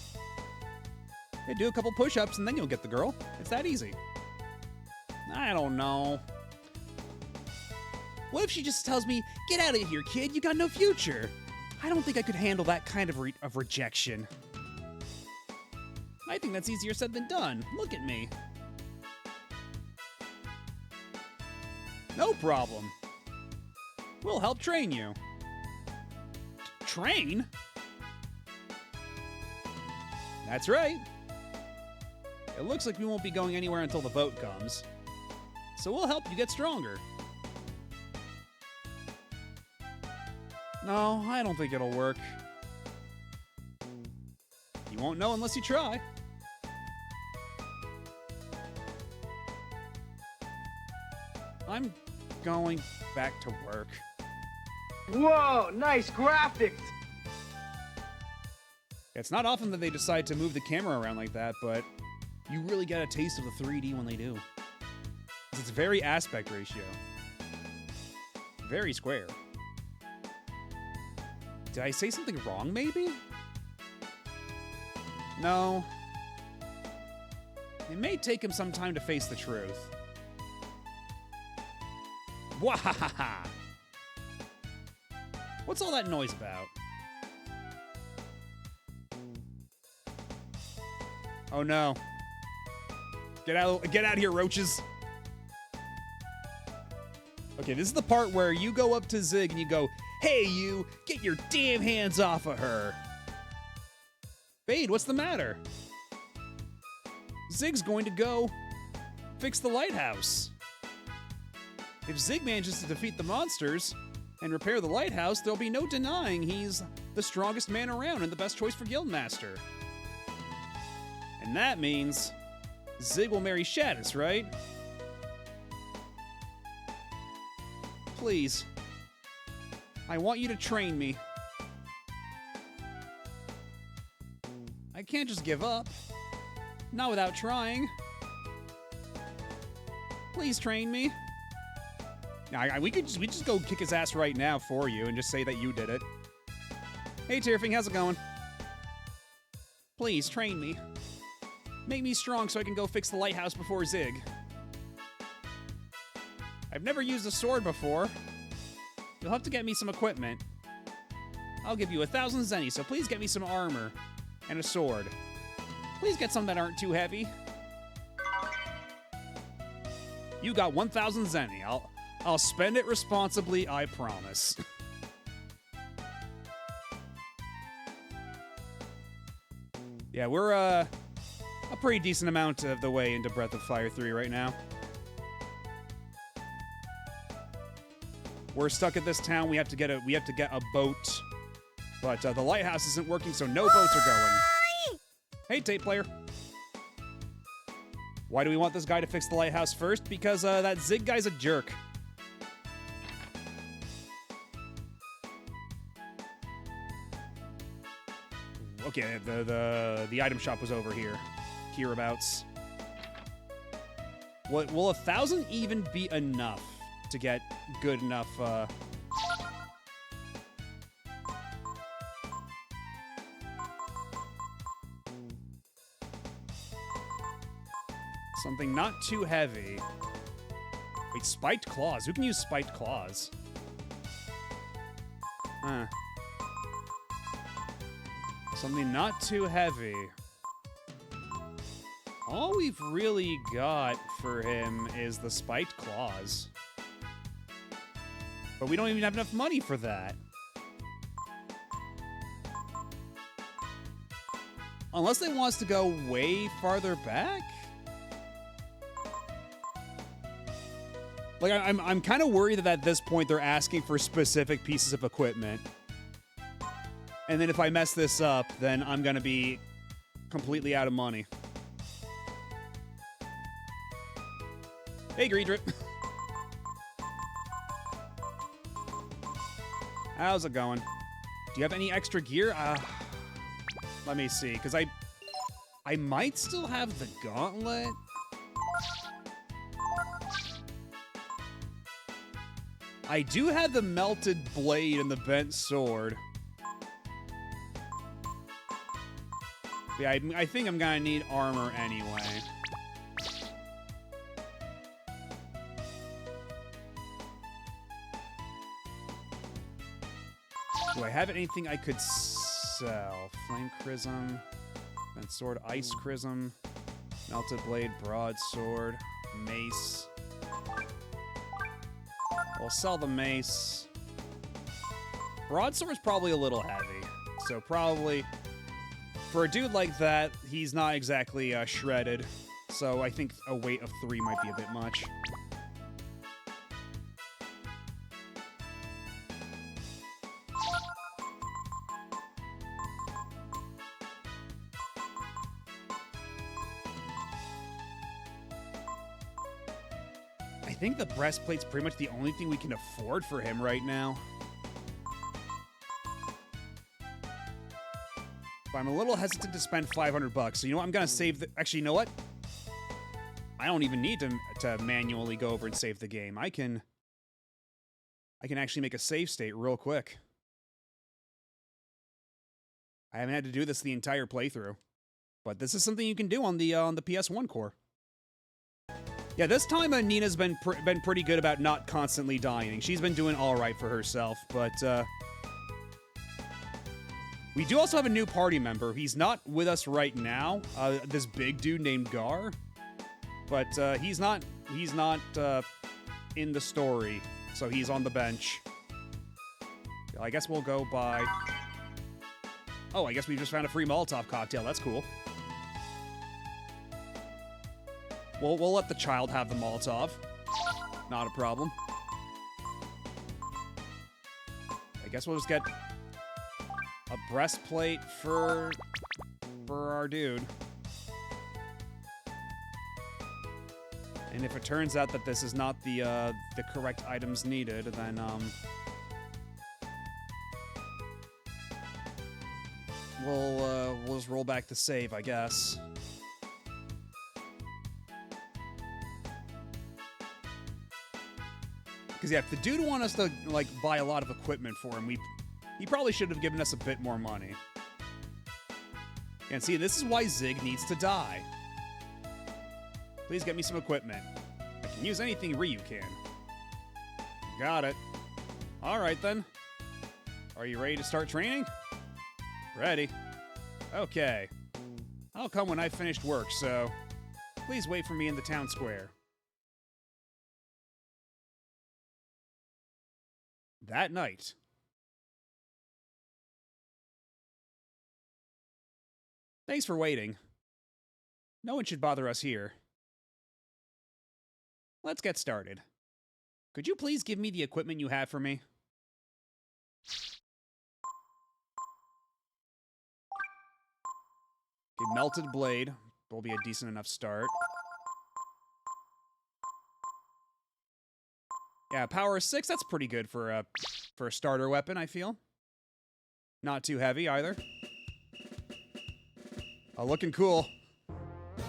Yeah, do a couple push-ups and then you'll get the girl. It's that easy. I don't know. What if she just tells me, get out of here, kid, you got no future? I don't think I could handle that kind of rejection. I think that's easier said than done. Look at me. No problem. We'll help train you. Train? That's right. It looks like we won't be going anywhere until the vote comes. So we'll help you get stronger. No, I don't think it'll work. You won't know unless you try. I'm going back to work. Whoa, nice graphics! It's not often that they decide to move the camera around like that, but you really get a taste of the 3D when they do. 'Cause it's very aspect ratio. Very square. Did I say something wrong, maybe? No. It may take him some time to face the truth. Wahahaha! What's all that noise about? Oh no. Get out of here, roaches. Okay, this is the part where you go up to Zig and you go, "Hey you, get your damn hands off of her." Fade, what's the matter? Zig's going to go fix the lighthouse. If Zig manages to defeat the monsters and repair the lighthouse, there'll be no denying he's the strongest man around and the best choice for Guildmaster. And that means Zig will marry Shadis, right? Please. I want you to train me. I can't just give up. Not without trying. Please train me. Now, we just go kick his ass right now for you and just say that you did it. Hey, Tierfing, how's it going? Please, train me. Make me strong so I can go fix the lighthouse before Zig. I've never used a sword before. You'll have to get me some equipment. I'll give you 1,000 zenny, so please get me some armor and a sword. Please get some that aren't too heavy. You got 1,000 zenny. I'll spend it responsibly, I promise. Yeah, we're a pretty decent amount of the way into Breath of Fire 3 right now. We're stuck at this town. We have to get a boat, but the lighthouse isn't working, so no boats are going. Hey, tape player. Why do we want this guy to fix the lighthouse first? Because that Zig guy's a jerk. Okay, the item shop was over here. Hereabouts. Will 1,000 even be enough to get good enough, something not too heavy. Wait, spiked claws? Who can use spiked claws? Huh. Something not too heavy. All we've really got for him is the spiked claws. But we don't even have enough money for that. Unless they want us to go way farther back? Like, I'm kind of worried that at this point they're asking for specific pieces of equipment. And then if I mess this up, then I'm gonna be completely out of money. Hey, Greedrip. How's it going? Do you have any extra gear? Let me see, because I might still have the gauntlet. I do have the melted blade and the bent sword. Yeah, I think I'm gonna need armor anyway. Do I have anything I could sell? Flame Chrism, bent sword, ice chrism, melted blade, broadsword, mace. We'll sell the mace. Broadsword is probably a little heavy, so probably for a dude like that, he's not exactly shredded. So I think a weight of 3 might be a bit much. I think the breastplate's pretty much the only thing we can afford for him right now. But I'm a little hesitant to spend 500 bucks. So you know what? I'm gonna save the. Actually, you know what? I don't even need to manually go over and save the game. I can actually make a save state real quick. I haven't had to do this the entire playthrough, but this is something you can do on the PS1 core. Yeah, this time Nina's been pretty good about not constantly dying. She's been doing all right for herself, but we do also have a new party member. He's not with us right now. This big dude named Gar, but he's not in the story, so he's on the bench. I guess we'll go by. Oh, I guess we just found a free Molotov cocktail. That's cool. We'll let the child have the Molotov. Not a problem. I guess we'll just get a breastplate for our dude. And if it turns out that this is not the correct items needed, then we'll just roll back the save, I guess. Because yeah, if the dude wanted us to like buy a lot of equipment for him, he probably should have given us a bit more money. And see, this is why Zig needs to die. Please get me some equipment. I can use anything Ryu can. Got it. All right then. Are you ready to start training? Ready. Okay. I'll come when I've finished work, so please wait for me in the town square. That night. Thanks for waiting. No one should bother us here. Let's get started. Could you please give me the equipment you have for me? Okay, melted blade will be a decent enough start. Yeah, power 6, that's pretty good for a starter weapon, I feel. Not too heavy either. Oh, looking cool.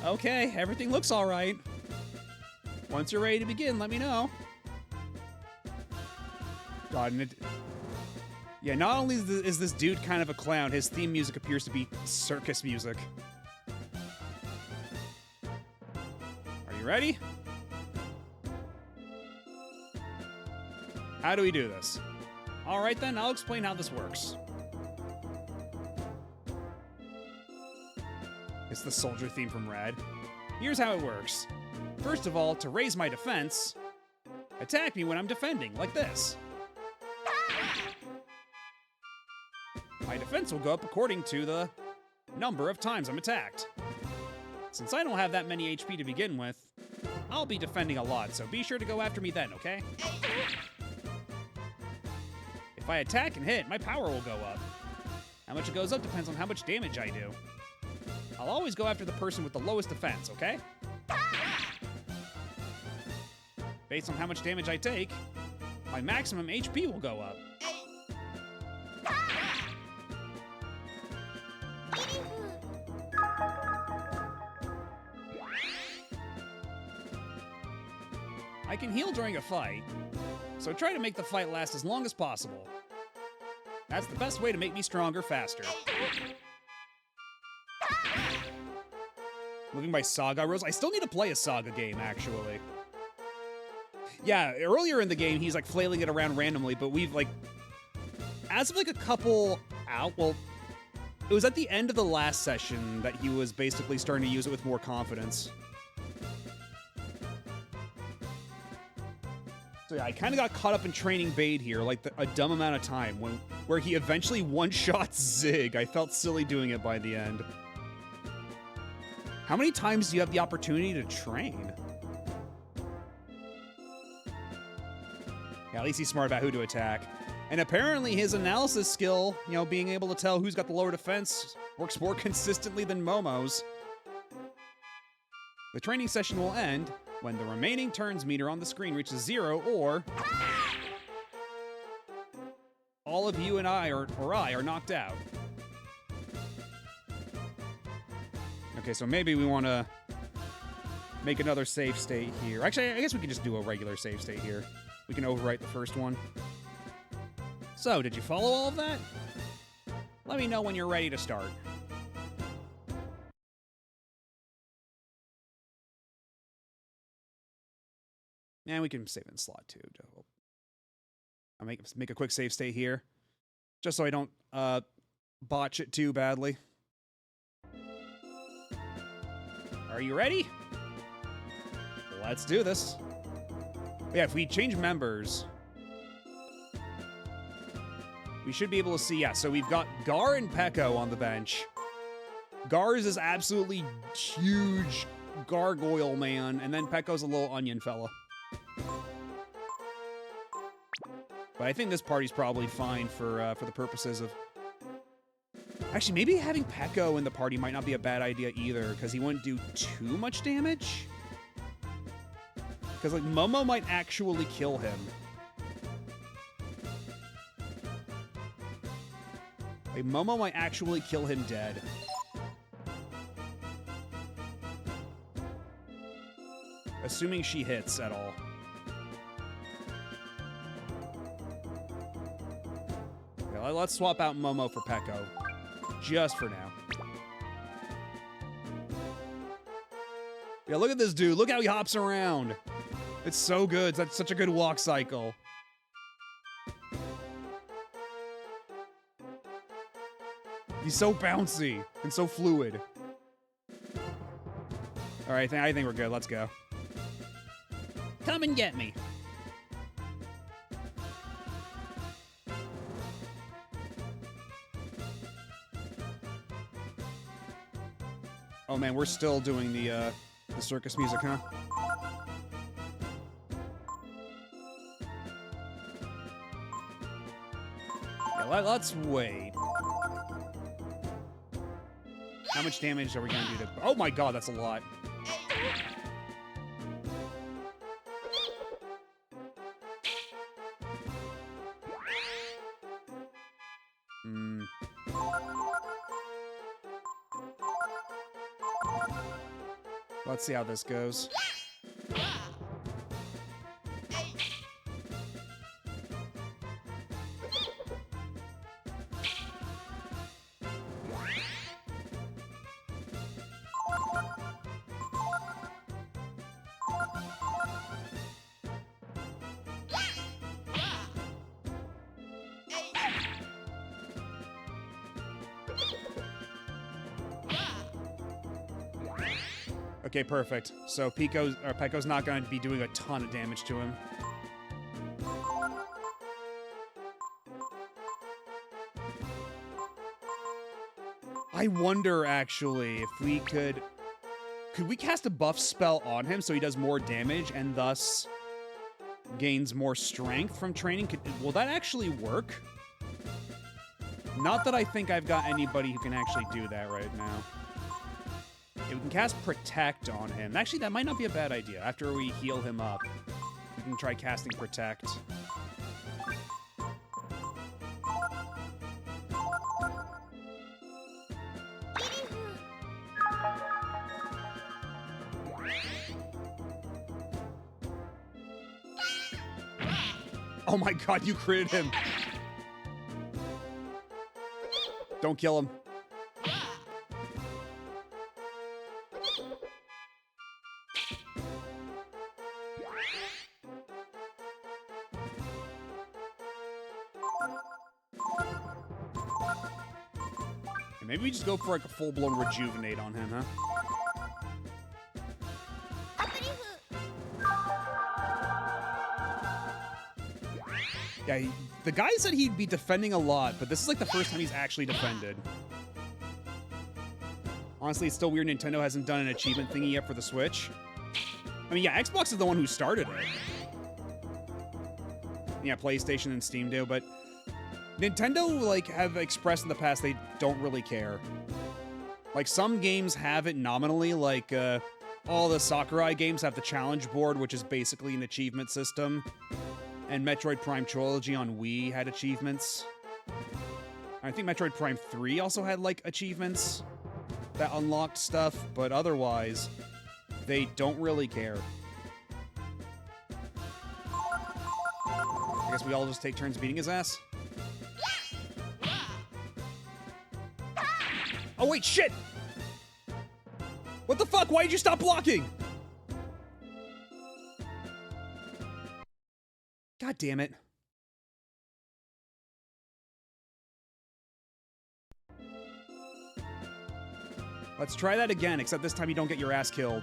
Okay, everything looks all right. Once you're ready to begin, let me know. God, and yeah, not only is this dude kind of a clown, his theme music appears to be circus music. Are you ready? How do we do this? All right then, I'll explain how this works. It's the soldier theme from Rad. Here's how it works. First of all, to raise my defense, attack me when I'm defending, like this. My defense will go up according to the number of times I'm attacked. Since I don't have that many HP to begin with, I'll be defending a lot, so be sure to go after me then, okay? If I attack and hit, my power will go up. How much it goes up depends on how much damage I do. I'll always go after the person with the lowest defense, okay? Based on how much damage I take, my maximum HP will go up. I can heal during a fight, so try to make the fight last as long as possible. That's the best way to make me stronger faster. Moving by Saga Rose. I still need to play a Saga game, actually. Yeah, earlier in the game, he's like flailing it around randomly, but we've like, as of like a couple out, well, it was at the end of the last session that he was basically starting to use it with more confidence. So yeah, I kind of got caught up in training Bade here, like a dumb amount of time, where he eventually one-shots Zig. I felt silly doing it by the end. How many times do you have the opportunity to train? Yeah, at least he's smart about who to attack. And apparently his analysis skill, you know, being able to tell who's got the lower defense, works more consistently than Momo's. The training session will end when the remaining turns meter on the screen reaches 0, or all of you and I or I are knocked out. Okay, so maybe we want to make another save state here. Actually, I guess we can just do a regular save state here. We can overwrite the first one. So, did you follow all of that? Let me know when you're ready to start. And we can save in slot too. I'll make a quick save state here, just so I don't botch it too badly. Are you ready? Let's do this. Yeah, if we change members, we should be able to see. Yeah, so we've got Gar and Peko on the bench. Gar's is absolutely huge gargoyle man, and then Pekko's a little onion fella. But I think this party's probably fine for the purposes of... Actually, maybe having Peko in the party might not be a bad idea either, because he wouldn't do too much damage. Because, like, Momo might actually kill him. Like, Momo might actually kill him dead. Assuming she hits at all. Okay, let's swap out Momo for Peko. Just for now. Yeah, look at this dude. Look how he hops around. It's so good. That's such a good walk cycle. He's so bouncy and so fluid. All right, I think we're good. Let's go. Come and get me. Oh man, we're still doing the circus music, huh? Yeah, let's wait. How much damage are we gonna do to... Oh my god, that's a lot. Let's see how this goes. Okay, perfect. So Pekko's not going to be doing a ton of damage to him. I wonder, actually, if we could we cast a buff spell on him so he does more damage and thus gains more strength from training? Will that actually work? Not that I think I've got anybody who can actually do that right now. Yeah, we can cast Protect on him. Actually, that might not be a bad idea. After we heal him up, we can try casting Protect. Oh my god, you critted him. Don't kill him. Maybe we just go for like a full-blown rejuvenate on him, huh? Yeah, the guy said he'd be defending a lot, but this is like the first time he's actually defended. Honestly, it's still weird Nintendo hasn't done an achievement thingy yet for the Switch. I mean, yeah, Xbox is the one who started it. Yeah, PlayStation and Steam do, but Nintendo, like, have expressed in the past they don't really care. Like, some games have it nominally, like all the Sakurai games have the challenge board, which is basically an achievement system. And Metroid Prime Trilogy on Wii had achievements. I think Metroid Prime 3 also had, like, achievements that unlocked stuff, but otherwise, they don't really care. I guess we all just take turns beating his ass. Oh, wait, shit! What the fuck? Why did you stop blocking? God damn it. Let's try that again, except this time you don't get your ass killed.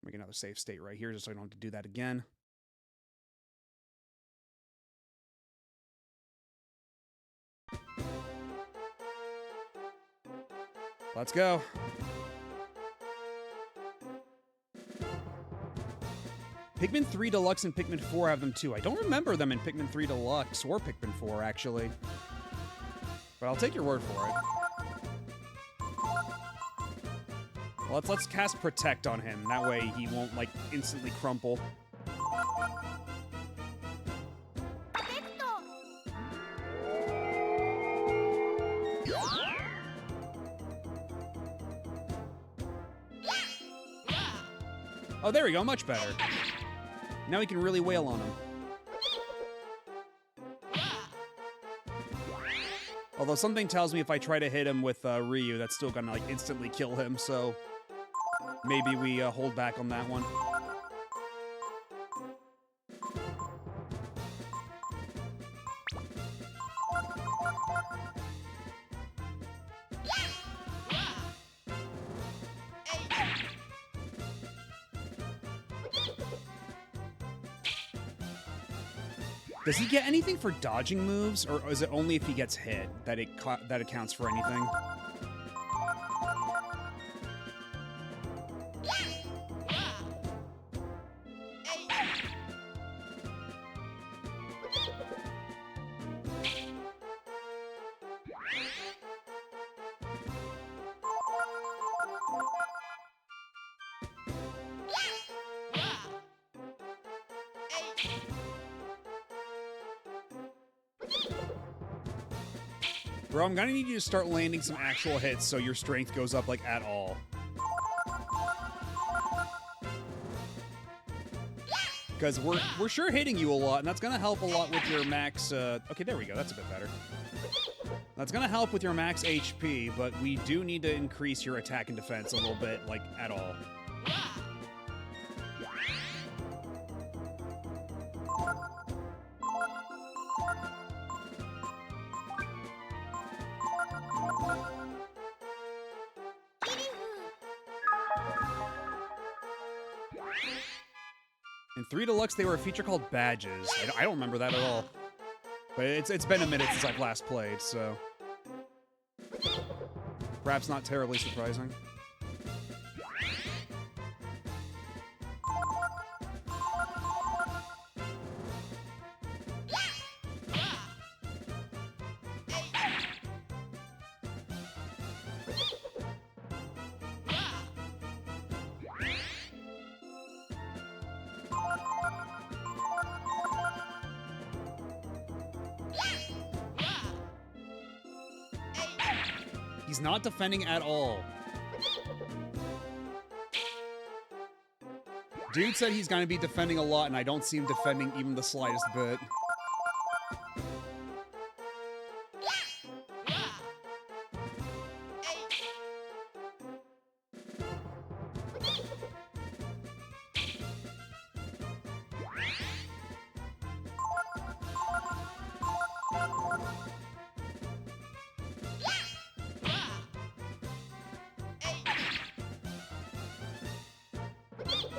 Make another save state right here just so I don't have to do that again. Let's go. Pikmin 3 Deluxe and Pikmin 4 have them too. I don't remember them in Pikmin 3 Deluxe or Pikmin 4, actually. But I'll take your word for it. Well, let's cast Protect on him. That way he won't, like, instantly crumple. Oh, there we go. Much better. Now we can really wail on him. Although something tells me if I try to hit him with Ryu, that's still gonna, like, instantly kill him, so maybe we hold back on that one. Does he get anything for dodging moves, or is it only if he gets hit that that counts for anything? Bro, I'm gonna need you to start landing some actual hits so your strength goes up, like, at all. Because we're sure hitting you a lot, and that's gonna help a lot with your max, okay, there we go, that's a bit better. That's gonna help with your max HP, but we do need to increase your attack and defense a little bit, like, at all. In 3 Deluxe, they were a feature called Badges. I don't remember that at all. But it's been a minute since I've last played, so... perhaps not terribly surprising. He's not defending at all. Dude said he's going to be defending a lot, and I don't see him defending even the slightest bit.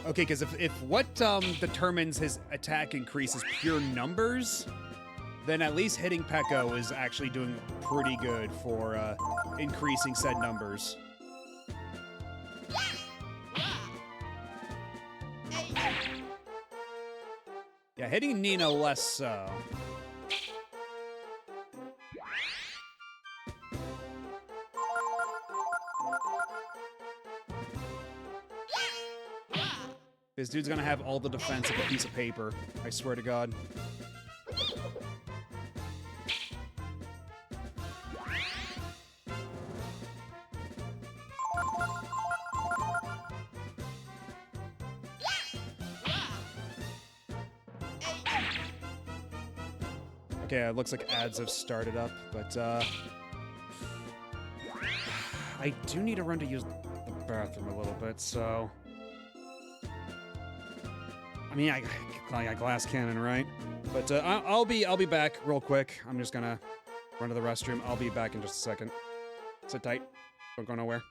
Okay, because if what determines his attack increase is pure numbers, then at least hitting Peko is actually doing pretty good for increasing said numbers. hitting Nina less so. This dude's gonna have all the defense of a piece of paper. I swear to God. Okay, it looks like ads have started up, but I do need to run to use the bathroom a little bit, so I mean, I got glass cannon, right? But I'll be back real quick. I'm just gonna run to the restroom. I'll be back in just a second. Sit tight. Don't go nowhere.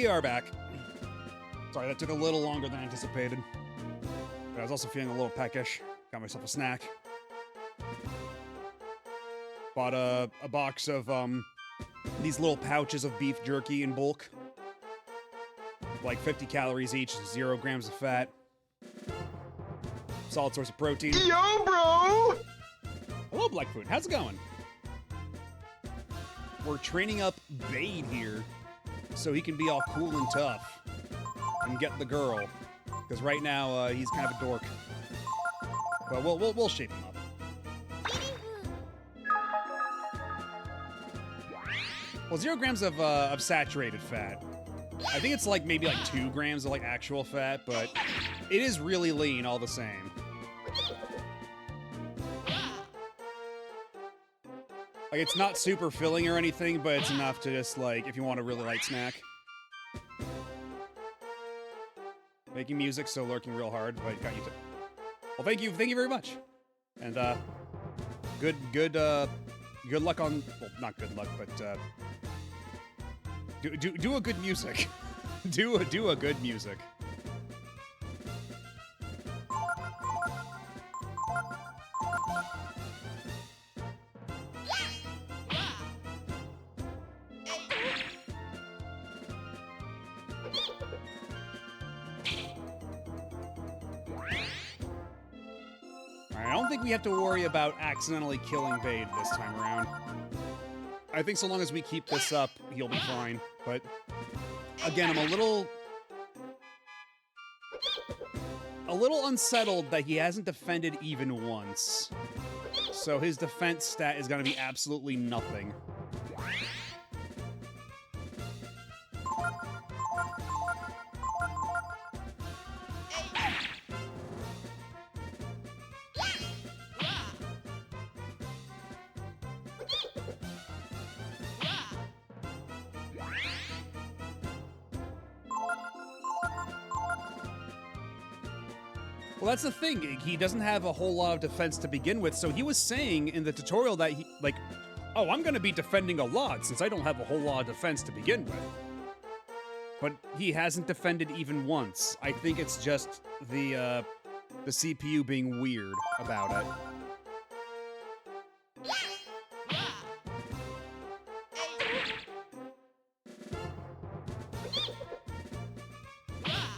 we are back. Sorry, that took a little longer than anticipated. But I was also feeling a little peckish. Got myself a snack. Bought a box of these little pouches of beef jerky in bulk. Like 50 calories each, 0 grams of fat. Solid source of protein. Yo, bro! Hello, Blackfoot. How's it going? We're training up Bade here so he can be all cool and tough and get the girl. Because right now, he's kind of a dork. But we'll shape him up. Well, 0 grams of saturated fat. I think it's like maybe like 2 grams of like actual fat, but it is really lean all the same. Like, it's not super filling or anything, but it's enough to just, like, if you want a really light snack. Making music, so lurking real hard, but got you to... Well, thank you very much. And, good luck on... Well, not good luck, but, do a good music. do a good music. I don't think we have to worry about accidentally killing Bade this time around. I think so long as we keep this up, he'll be fine. But, again, I'm a little unsettled that he hasn't defended even once. So his defense stat is going to be absolutely nothing. Well, that's the thing. He doesn't have a whole lot of defense to begin with, so he was saying in the tutorial that he, like, oh, I'm going to be defending a lot since I don't have a whole lot of defense to begin with. But he hasn't defended even once. I think it's just the CPU being weird about it.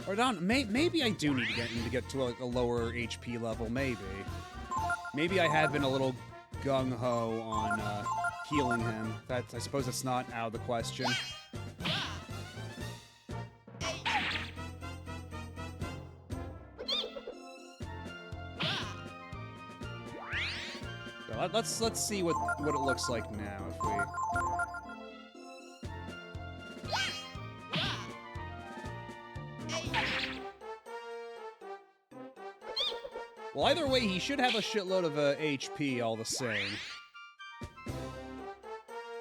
Or down, maybe I do need to get him to get to a lower HP level, maybe. Maybe I have been a little gung-ho on healing him. I suppose it's not out of the question. So let's see what it looks like now if we... Well, either way, he should have a shitload of HP all the same.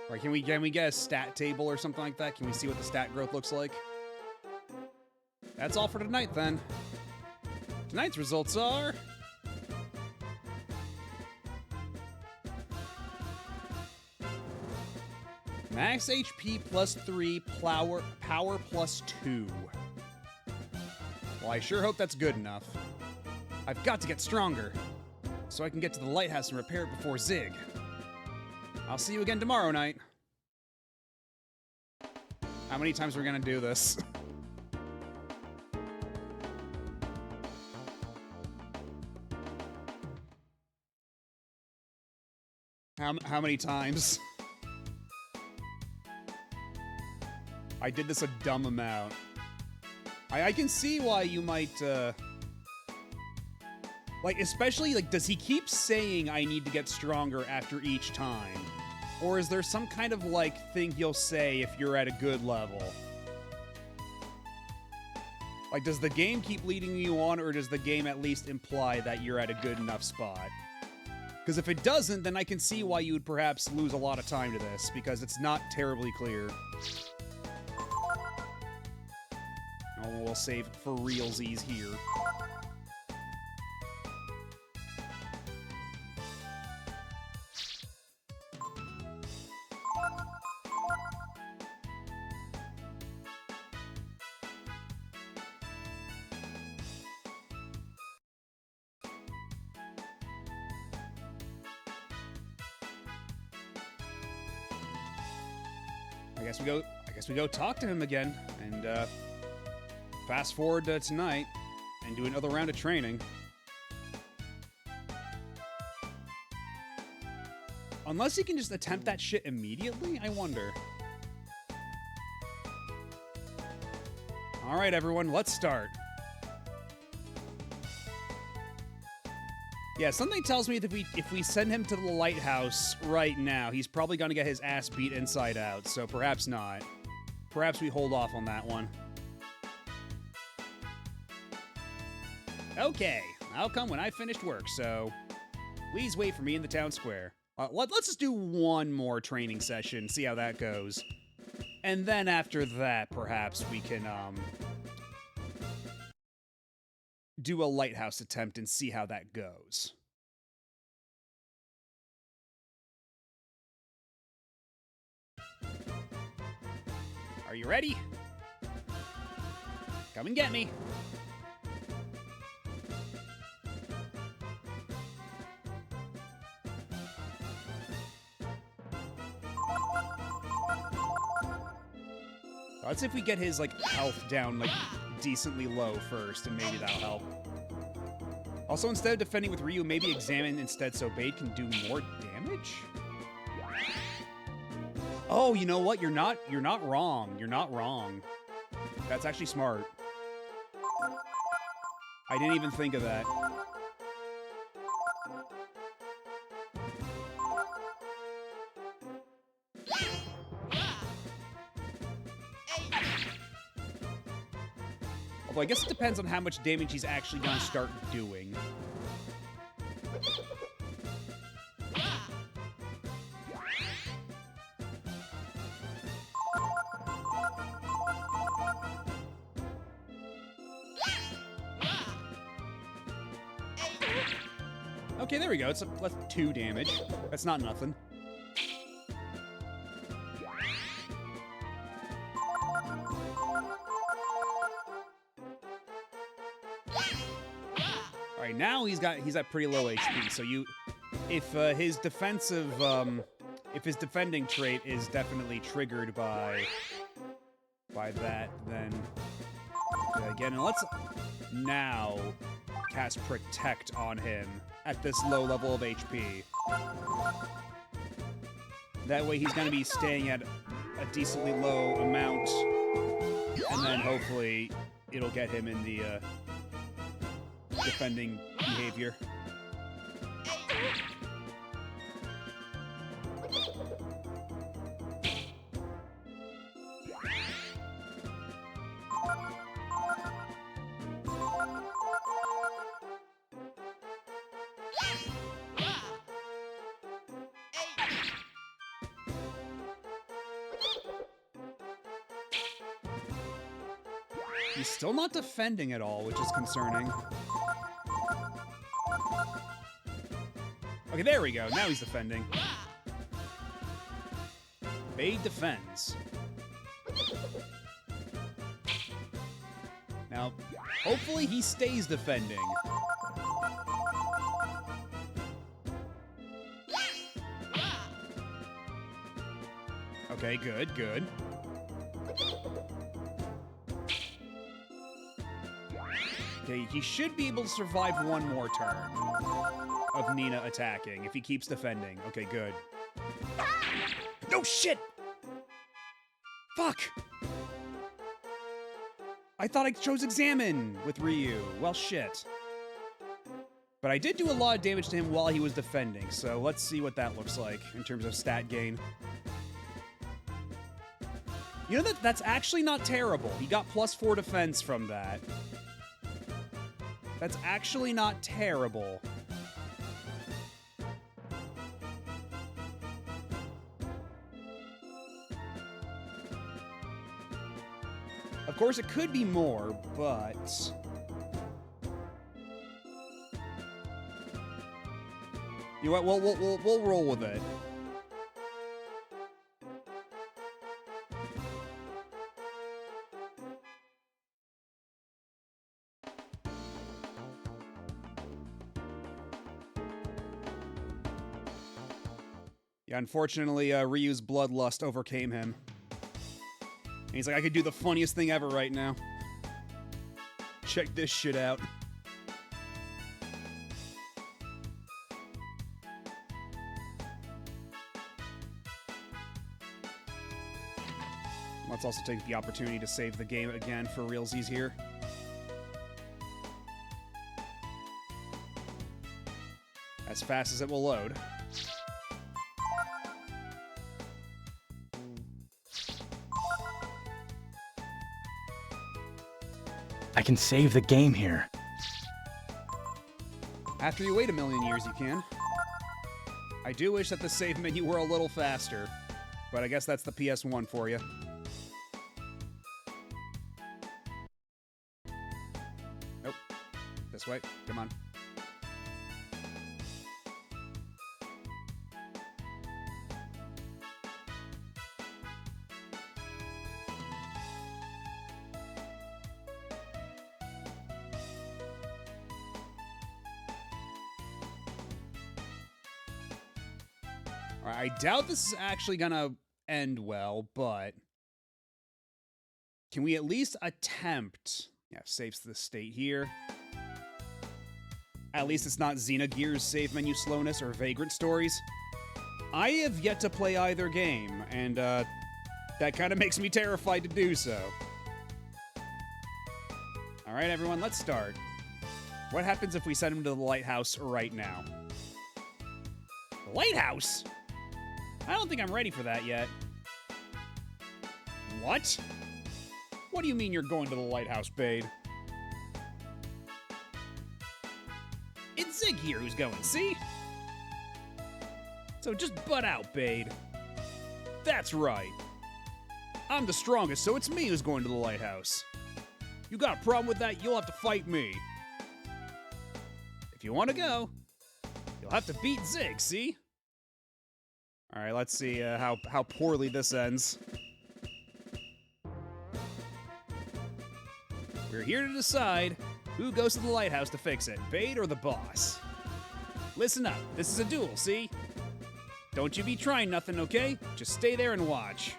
Right, can we get a stat table or something like that? Can we see what the stat growth looks like? That's all for tonight, then. Tonight's results are... Max HP plus 3, power plus 2. Well, I sure hope that's good enough. I've got to get stronger, so I can get to the lighthouse and repair it before Zig. I'll see you again tomorrow night. How many times are we gonna do this? How many times? I did this a dumb amount. I can see why you might, like, especially, like, does he keep saying I need to get stronger after each time? Or is there some kind of, like, thing he'll say if you're at a good level? Like, does the game keep leading you on, or does the game at least imply that you're at a good enough spot? Because if it doesn't, then I can see why you would perhaps lose a lot of time to this, because it's not terribly clear. Oh, we'll save for realsies here. I guess we go talk to him again, and fast forward to tonight, and do another round of training. Unless he can just attempt that shit immediately, I wonder. All right, everyone, let's start. Yeah, something tells me that if we send him to the lighthouse right now, he's probably going to get his ass beat inside out, so perhaps not. Perhaps we hold off on that one. Okay, I'll come when I've finished work, so please wait for me in the town square. Let's just do one more training session, see how that goes. And then after that, perhaps we can, do a lighthouse attempt and see how that goes. Are you ready? Come and get me. Let's see if we get his, like, health down, like, decently low first, and maybe that'll help. Also, instead of defending with Ryu, maybe examine instead so Bade can do more damage? Oh, you know what? You're not wrong. You're not wrong. That's actually smart. I didn't even think of that. Although I guess it depends on how much damage he's actually going to start doing. Okay, there we go. That's 2 damage. That's not nothing. Alright, now he's at pretty low HP, so if his defending trait is definitely triggered by that, then again, and let's now cast Protect on him at this low level of HP. That way he's going to be staying at a decently low amount, and then hopefully it'll get him in the defending behavior. He's still not defending at all, which is concerning. Okay, there we go. Now he's defending. Bade defends. Now, hopefully he stays defending. Okay, good, good. Okay, he should be able to survive one more turn of Nina attacking if he keeps defending. Okay, good. No shit! Fuck! I thought I chose Examine with Ryu. Well, shit. But I did do a lot of damage to him while he was defending, so let's see what that looks like in terms of stat gain. You know, that's actually not terrible. He got +4 defense from that. That's actually not terrible. Of course, it could be more, but... You know what? We'll roll with it. Yeah, unfortunately, Ryu's bloodlust overcame him. And he's like, I could do the funniest thing ever right now. Check this shit out. Let's also take the opportunity to save the game again for realsies here. As fast as it will load. I can save the game here. After you wait a million years, you can. I do wish that the save menu were a little faster, but I guess that's the PS1 for you. Nope. This way. Come on. All right, I doubt this is actually gonna end well, but can we at least attempt? Yeah, saves the state here. At least it's not Xenogears save menu slowness or Vagrant Stories. I have yet to play either game, and that kind of makes me terrified to do so. All right, everyone, let's start. What happens if we send him to the lighthouse right now? The lighthouse? I don't think I'm ready for that yet. What? What do you mean you're going to the lighthouse, Bade? It's Zig here who's going, see? So just butt out, Bade. That's right. I'm the strongest, so it's me who's going to the lighthouse. You got a problem with that, you'll have to fight me. If you want to go, you'll have to beat Zig, see? All right, let's see how poorly this ends. We're here to decide who goes to the lighthouse to fix it, Bade or the boss. Listen up, this is a duel, see? Don't you be trying nothing, okay? Just stay there and watch.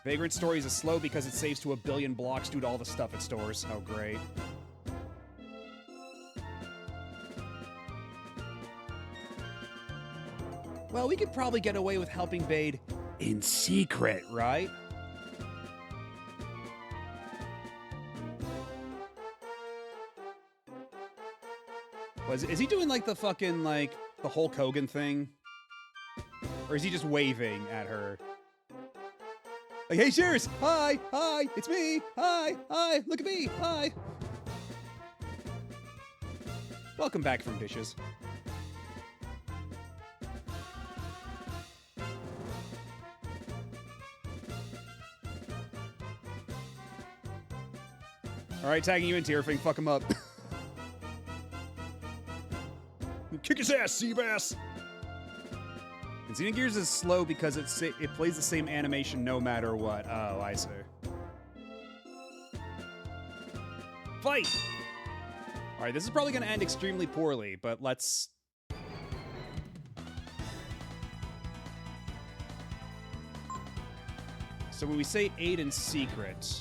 Vagrant Stories is slow because it saves to 1 billion blocks due to all the stuff it stores. Oh, great. Well, we could probably get away with helping Bade in secret, right? Is he doing like the fucking, like, the Hulk Hogan thing? Or is he just waving at her? Like, hey, cheers! Hi! Hi! It's me! Hi! Hi! Look at me! Hi! Welcome back from dishes. Alright, tagging you in Tearfing. Fuck him up. Kick his ass, Seabass! And Xenogears is slow because it plays the same animation no matter what. Oh, I see. Fight! Alright, this is probably going to end extremely poorly, but let's... So when we say aid in secret...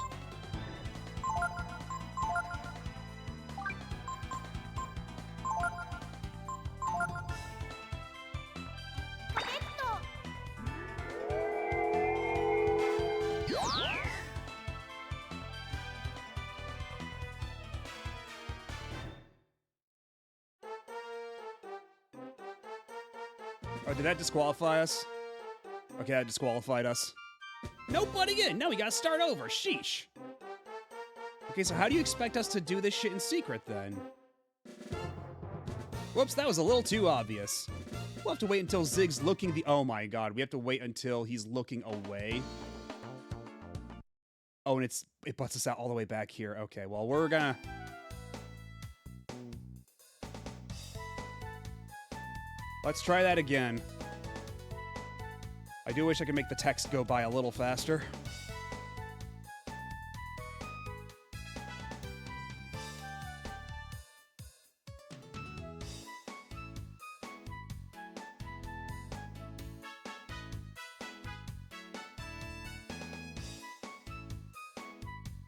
Oh, did that disqualify us? Okay, that disqualified us. No butting in! Now we gotta start over, sheesh! Okay, so how do you expect us to do this shit in secret, then? Whoops, that was a little too obvious. We'll have to wait until Zig's looking the- Oh my god, we have to wait until he's looking away? Oh, and it butts us out all the way back here. Okay, well, we're gonna... Let's try that again. I do wish I could make the text go by a little faster.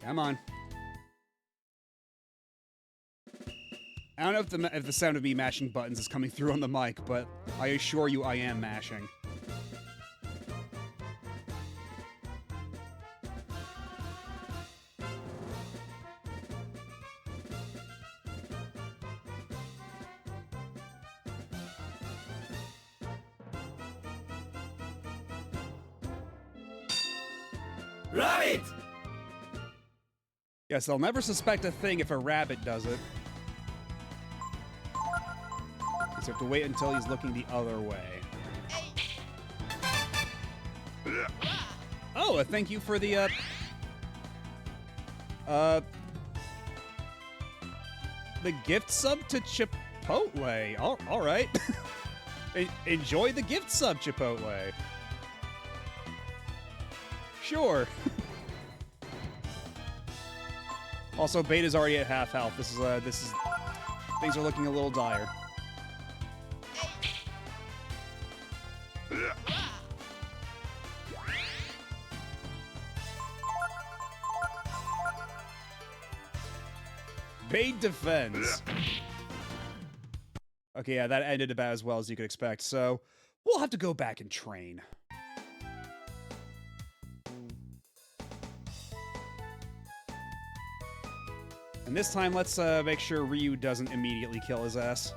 Come on. I don't know if the sound of me mashing buttons is coming through on the mic, but I assure you I am mashing. Rabbit! Yes, they'll never suspect a thing if a rabbit does it. Just have to wait until he's looking the other way. Oh, thank you for the, the gift sub to Chipotle. All right. Enjoy the gift sub, Chipotle. Sure. Also, Beta's already at half health. This is things are looking a little dire. Bait defends. Okay, yeah, that ended about as well as you could expect. So we'll have to go back and train. And this time, let's make sure Ryu doesn't immediately kill his ass.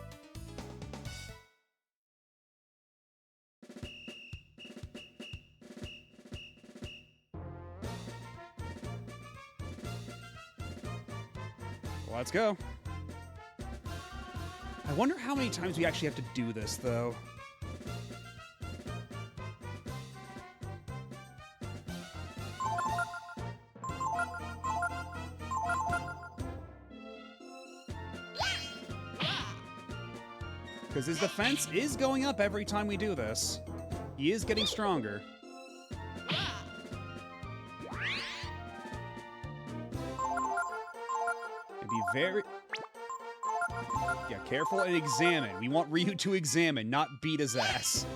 Let's go. I wonder how many times we actually have to do this, though. Because his defense is going up every time we do this. He is getting stronger. And be very... Yeah, careful and examine. We want Ryu to examine, not beat his ass.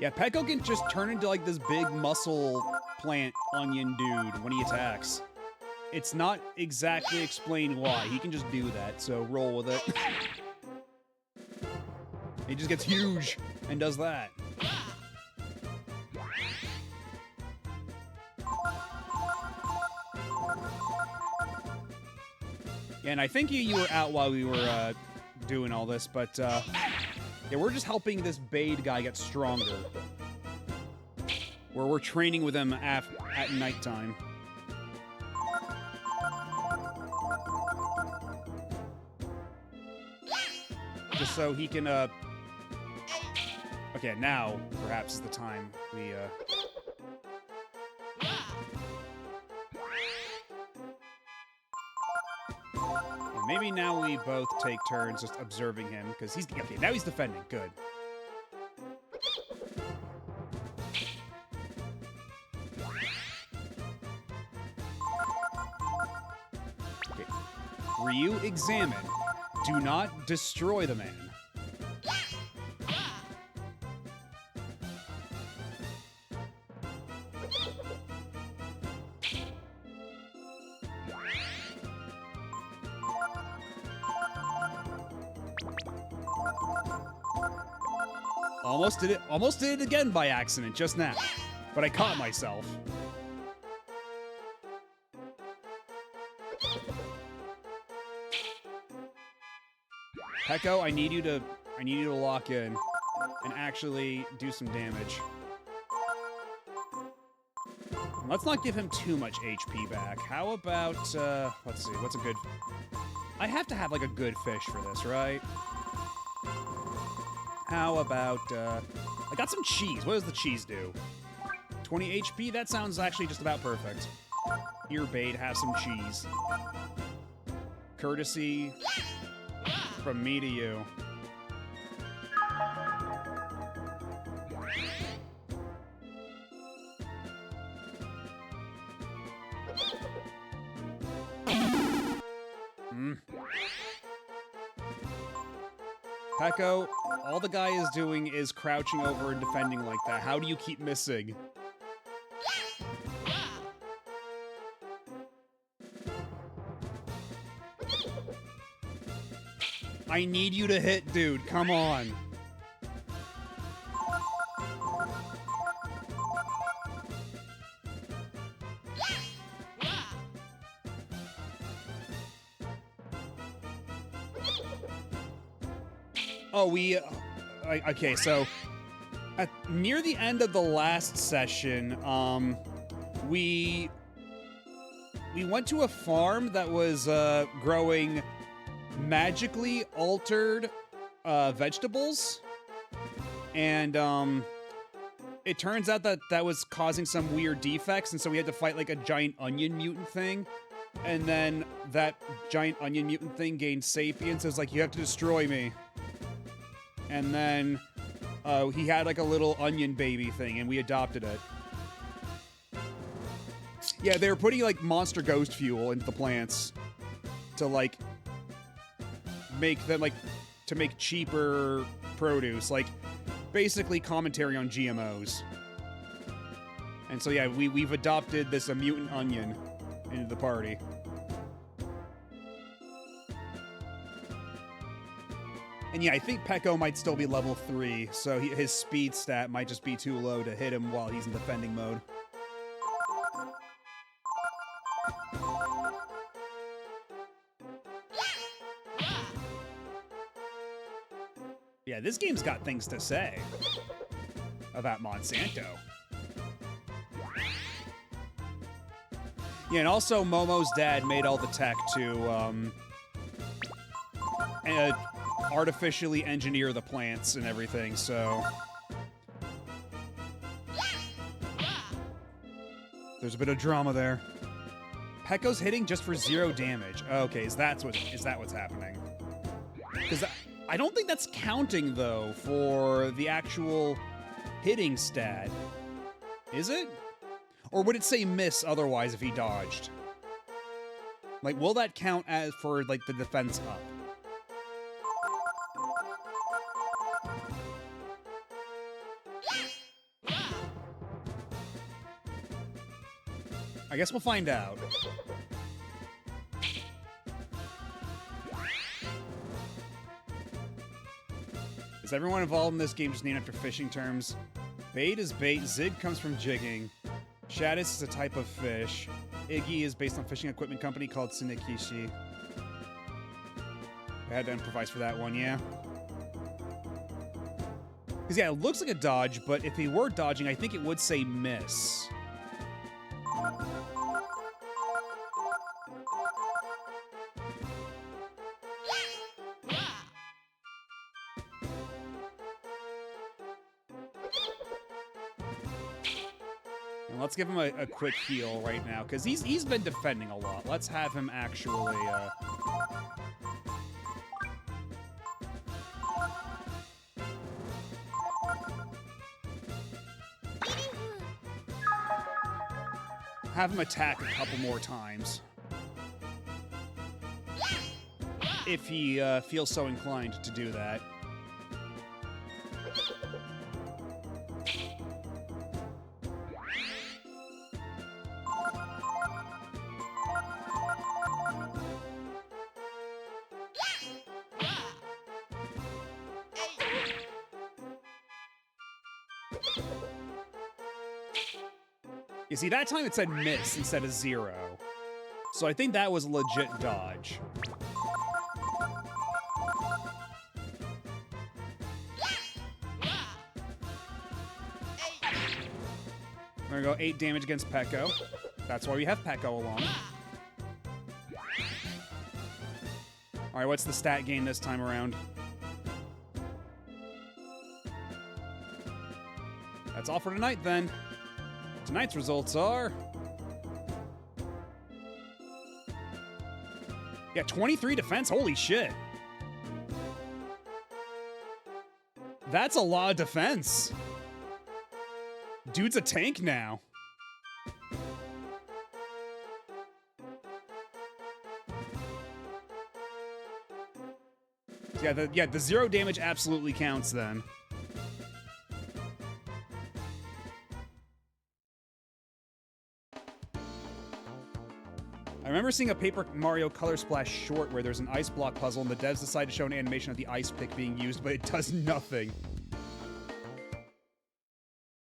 Yeah, Peko can just turn into like this big muscle plant onion dude when he attacks. It's not exactly explained why. He can just do that, so roll with it. He just gets huge and does that. Yeah, and I think you were out while we were doing all this, but yeah, we're just helping this Bade guy get stronger. Where we're training with him at nighttime. Just so he can, Okay, now, perhaps is the time we, Maybe now we both take turns just observing him, because he's... Okay, now he's defending. Good. Okay. Ryu, examine. Do not destroy the man. Almost did it again by accident just now, but I caught myself. Peko, I need you to lock in and actually do some damage. Let's not give him too much HP back. How about let's see, what's a good I have to have like a good fish for this, right? How about, I got some cheese. What does the cheese do? 20 HP? That sounds actually just about perfect. Here, bait, have some cheese. Courtesy from me to you. Pecco, all the guy is doing is crouching over and defending like that. How do you keep missing? I need you to hit, dude. Come on. Oh, okay, so near the end of the last session, we went to a farm that was growing magically altered vegetables, and it turns out that that was causing some weird defects, and so we had to fight like a giant onion mutant thing, and then that giant onion mutant thing gained sapience. It was like, you have to destroy me. And then he had like a little onion baby thing, and we adopted it. Yeah, they were putting like monster ghost fuel into the plants to like make them like to make cheaper produce, like basically commentary on GMOs. And so yeah, we've adopted this mutant onion into the party. And yeah, I think Pecco might still be level 3, so his speed stat might just be too low to hit him while he's in defending mode. Yeah, this game's got things to say about Monsanto. Yeah, and also Momo's dad made all the tech to artificially engineer the plants and everything, so there's a bit of drama there. Pecco's hitting just for 0 damage. Okay, is that what's happening? Because I don't think that's counting though for the actual hitting stat. Is it? Or would it say miss otherwise if he dodged? Like, will that count as for like the defense up? I guess we'll find out. Is everyone involved in this game just named after fishing terms? Bait is bait, Zig comes from jigging, Shadis is a type of fish, Iggy is based on a fishing equipment company called Sunikishi. I had to improvise for that one, yeah. Because yeah, it looks like a dodge, but if he were dodging, I think it would say miss. And let's give him a quick heal right now, because he's been defending a lot. Let's have him actually have him attack a couple more times. If he feels so inclined to do that. You see, that time it said miss instead of 0. So I think that was a legit dodge. There we go, 8 damage against Pecco. That's why we have Pecco along. All right, what's the stat gain this time around? That's all for tonight, then. Tonight's results are... Yeah, 23 defense. Holy shit. That's a lot of defense. Dude's a tank now. Yeah, the 0 damage absolutely counts then. I remember seeing a Paper Mario Color Splash short where there's an ice block puzzle and the devs decide to show an animation of the ice pick being used, but it does nothing.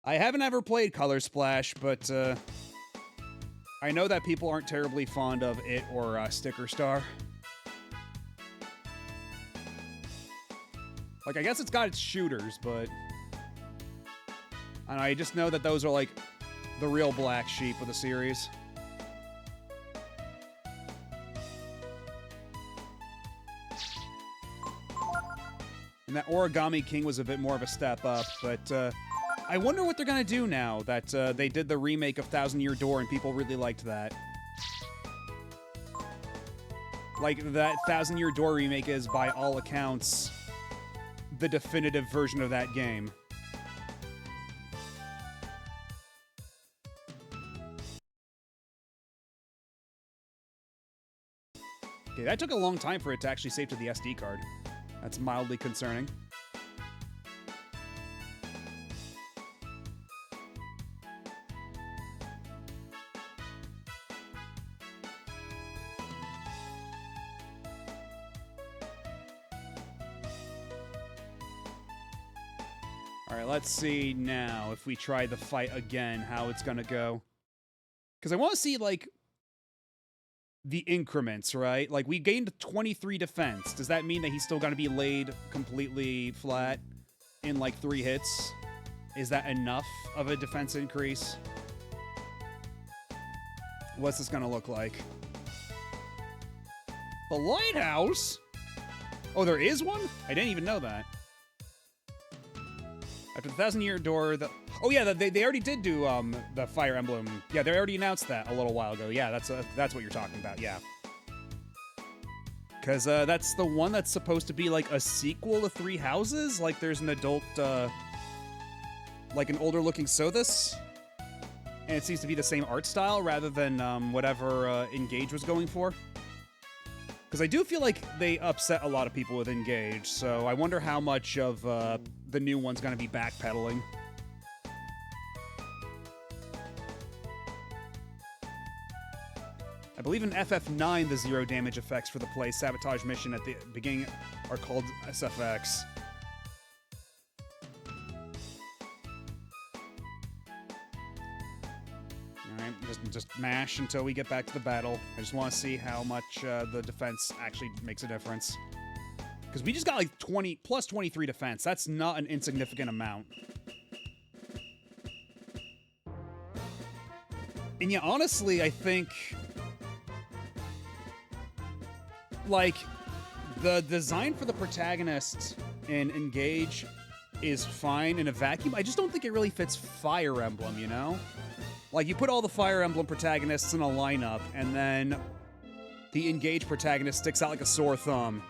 I haven't ever played Color Splash, but I know that people aren't terribly fond of it or Sticker Star. Like, I guess it's got its shooters, but I don't know, I just know that those are like the real black sheep of the series. And that Origami King was a bit more of a step up, but I wonder what they're gonna do now that they did the remake of Thousand Year Door and people really liked that. Like, that Thousand Year Door remake is, by all accounts, the definitive version of that game. Okay, that took a long time for it to actually save to the SD card. That's mildly concerning. Alright, let's see now if we try the fight again, how it's gonna go. Because I want to see, like, the increments, right? Like, we gained 23 defense. Does that mean that he's still gonna be laid completely flat in, like, 3 hits? Is that enough of a defense increase? What's this gonna look like? The lighthouse? Oh, there is one? I didn't even know that. After the 1,000 Year Door, oh yeah, they already did do the Fire Emblem. Yeah, they already announced that a little while ago. Yeah, that's what you're talking about. Yeah, because that's the one that's supposed to be like a sequel to Three Houses. Like, there's an adult, like an older-looking Sothis, and it seems to be the same art style rather than whatever Engage was going for. Because I do feel like they upset a lot of people with Engage, so I wonder how much of the new one's going to be backpedaling. I believe in FF9, the 0 damage effects for the play Sabotage mission at the beginning are called SFX. Alright, just mash until we get back to the battle. I just want to see how much the defense actually makes a difference. Because we just got like 20 plus 23 defense. That's not an insignificant amount. And yeah, honestly, I think, like, the design for the protagonist in Engage is fine in a vacuum. I just don't think it really fits Fire Emblem, you know? Like, you put all the Fire Emblem protagonists in a lineup, and then the Engage protagonist sticks out like a sore thumb.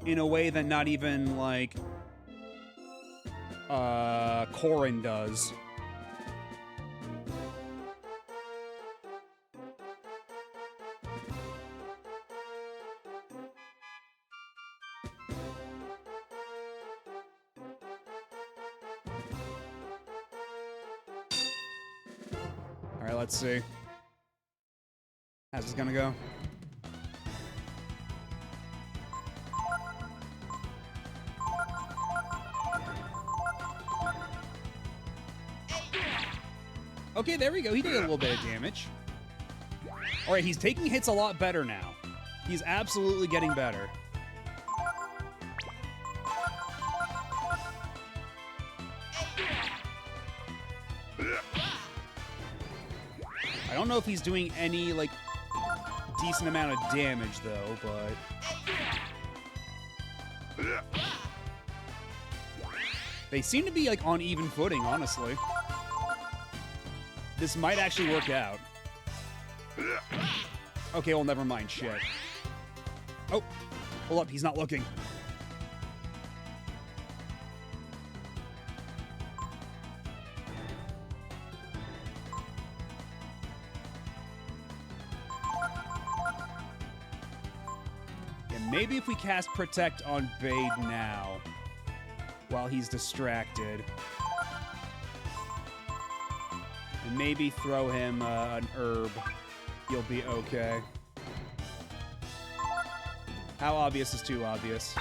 In a way that not even, like, Corrin does. Alright, let's see. How's this gonna go? Okay, there we go. He did a little bit of damage. Alright, he's taking hits a lot better now. He's absolutely getting better. I don't know if he's doing any, like, decent amount of damage, though, but... They seem to be, like, on even footing, honestly. This might actually work out. Okay, well, never mind. Shit. Oh, hold up. He's not looking. Yeah, maybe if we cast Protect on Bade now, while he's distracted. And maybe throw him an herb. You'll be okay. How obvious is too obvious?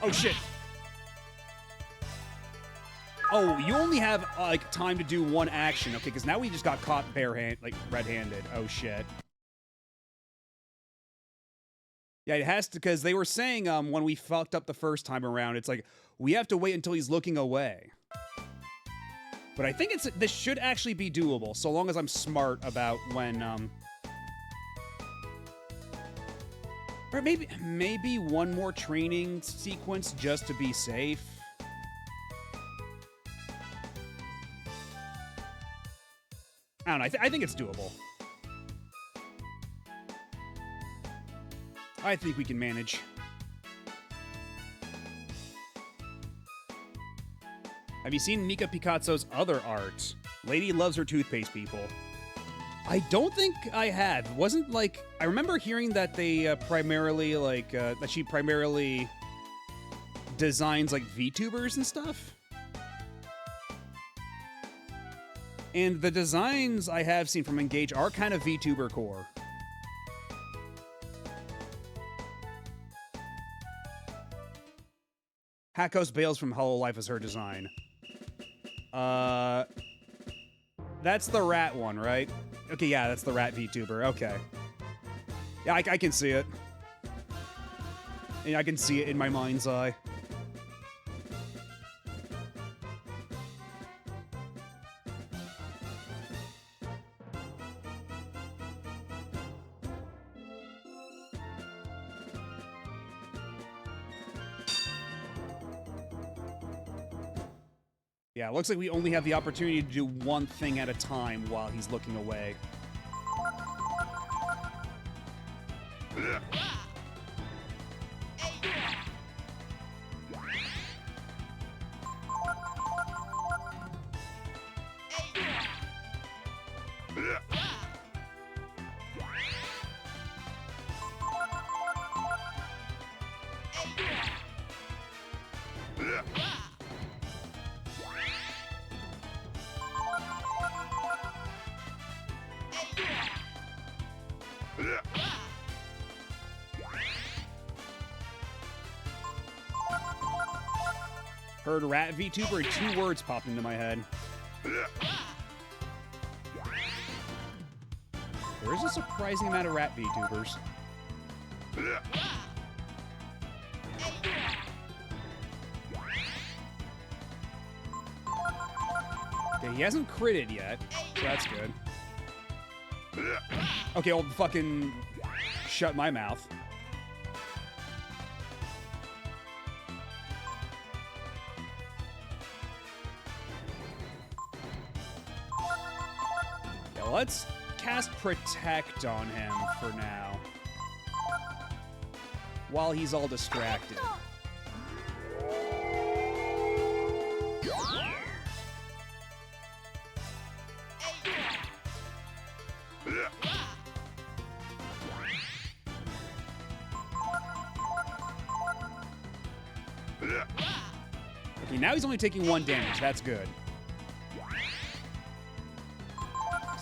Oh shit! Oh, you only have like time to do one action, okay? Because now we just got caught red-handed. Oh shit! Yeah, it has to, because they were saying when we fucked up the first time around, it's like, we have to wait until he's looking away. But I think this should actually be doable, so long as I'm smart about when, or maybe one more training sequence just to be safe. I don't know, I think it's doable. I think we can manage. Have you seen Mika Picazzo's other art? Lady loves her toothpaste, people. I don't think I have. Wasn't like... I remember hearing that they primarily, like... that she primarily designs, like, VTubers and stuff. And the designs I have seen from Engage are kind of VTuber core. Hakos Bales from Hololive is her design. That's the rat one, right? Okay, yeah, that's the rat VTuber. Okay. Yeah, I can see it. Yeah, I can see it in my mind's eye. Yeah, it looks like we only have the opportunity to do one thing at a time while he's looking away. Heard rat VTuber, 2 words popped into my head. There is a surprising amount of rat VTubers. Okay, he hasn't critted yet, so that's good. Okay, I'll fucking shut my mouth. Yeah, let's cast Protect on him for now. While he's all distracted. Okay, now he's only taking 1 damage. That's good.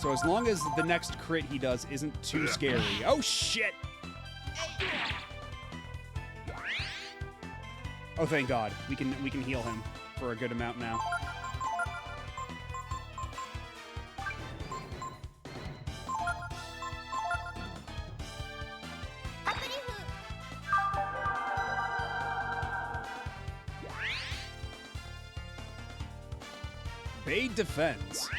So as long as the next crit he does isn't too scary. Oh, shit! Oh, thank God. We can heal him for a good amount now. Bade defends.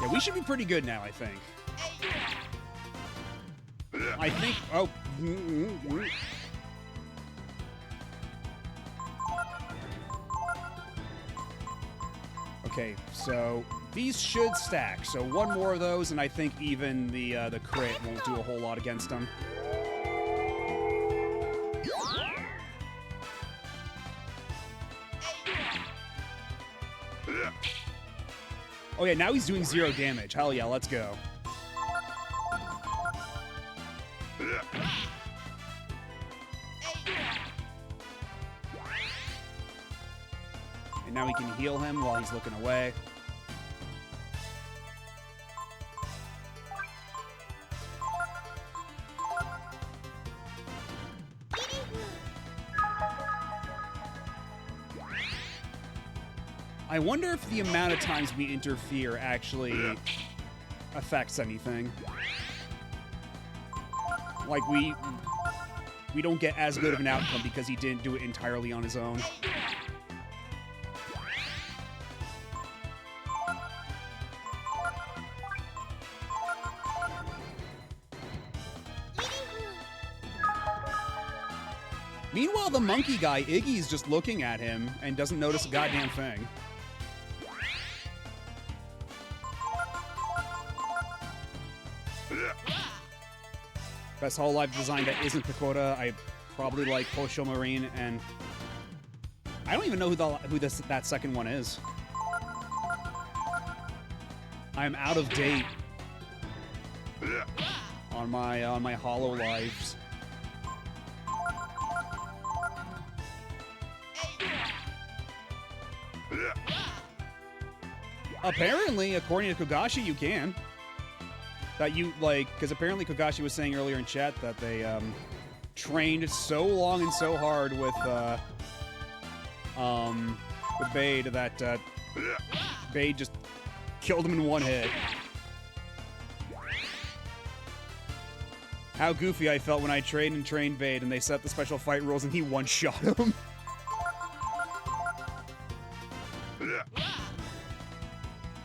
Yeah, we should be pretty good now, I think. I think... Oh. Okay, so these should stack. So one more of those, and I think even the crit won't do a whole lot against them. Oh yeah, now he's doing 0 damage. Hell yeah, let's go. And now we can heal him while he's looking away. I wonder if the amount of times we interfere actually affects anything. Like, we don't get as good of an outcome because he didn't do it entirely on his own. Meanwhile, the monkey guy, Iggy's just looking at him and doesn't notice a goddamn thing. Best Hololive design that isn't Pagoda. I probably like Posho Marine, and I don't even know who that second one is. I'm out of date on my Hololives. Apparently, according to Kogashi, you can. That you, like, because apparently Kogashi was saying earlier in chat that they trained so long and so hard with Bade that Bade just killed him in one hit. How goofy I felt when I trained Bade and they set the special fight rules and he one-shot him.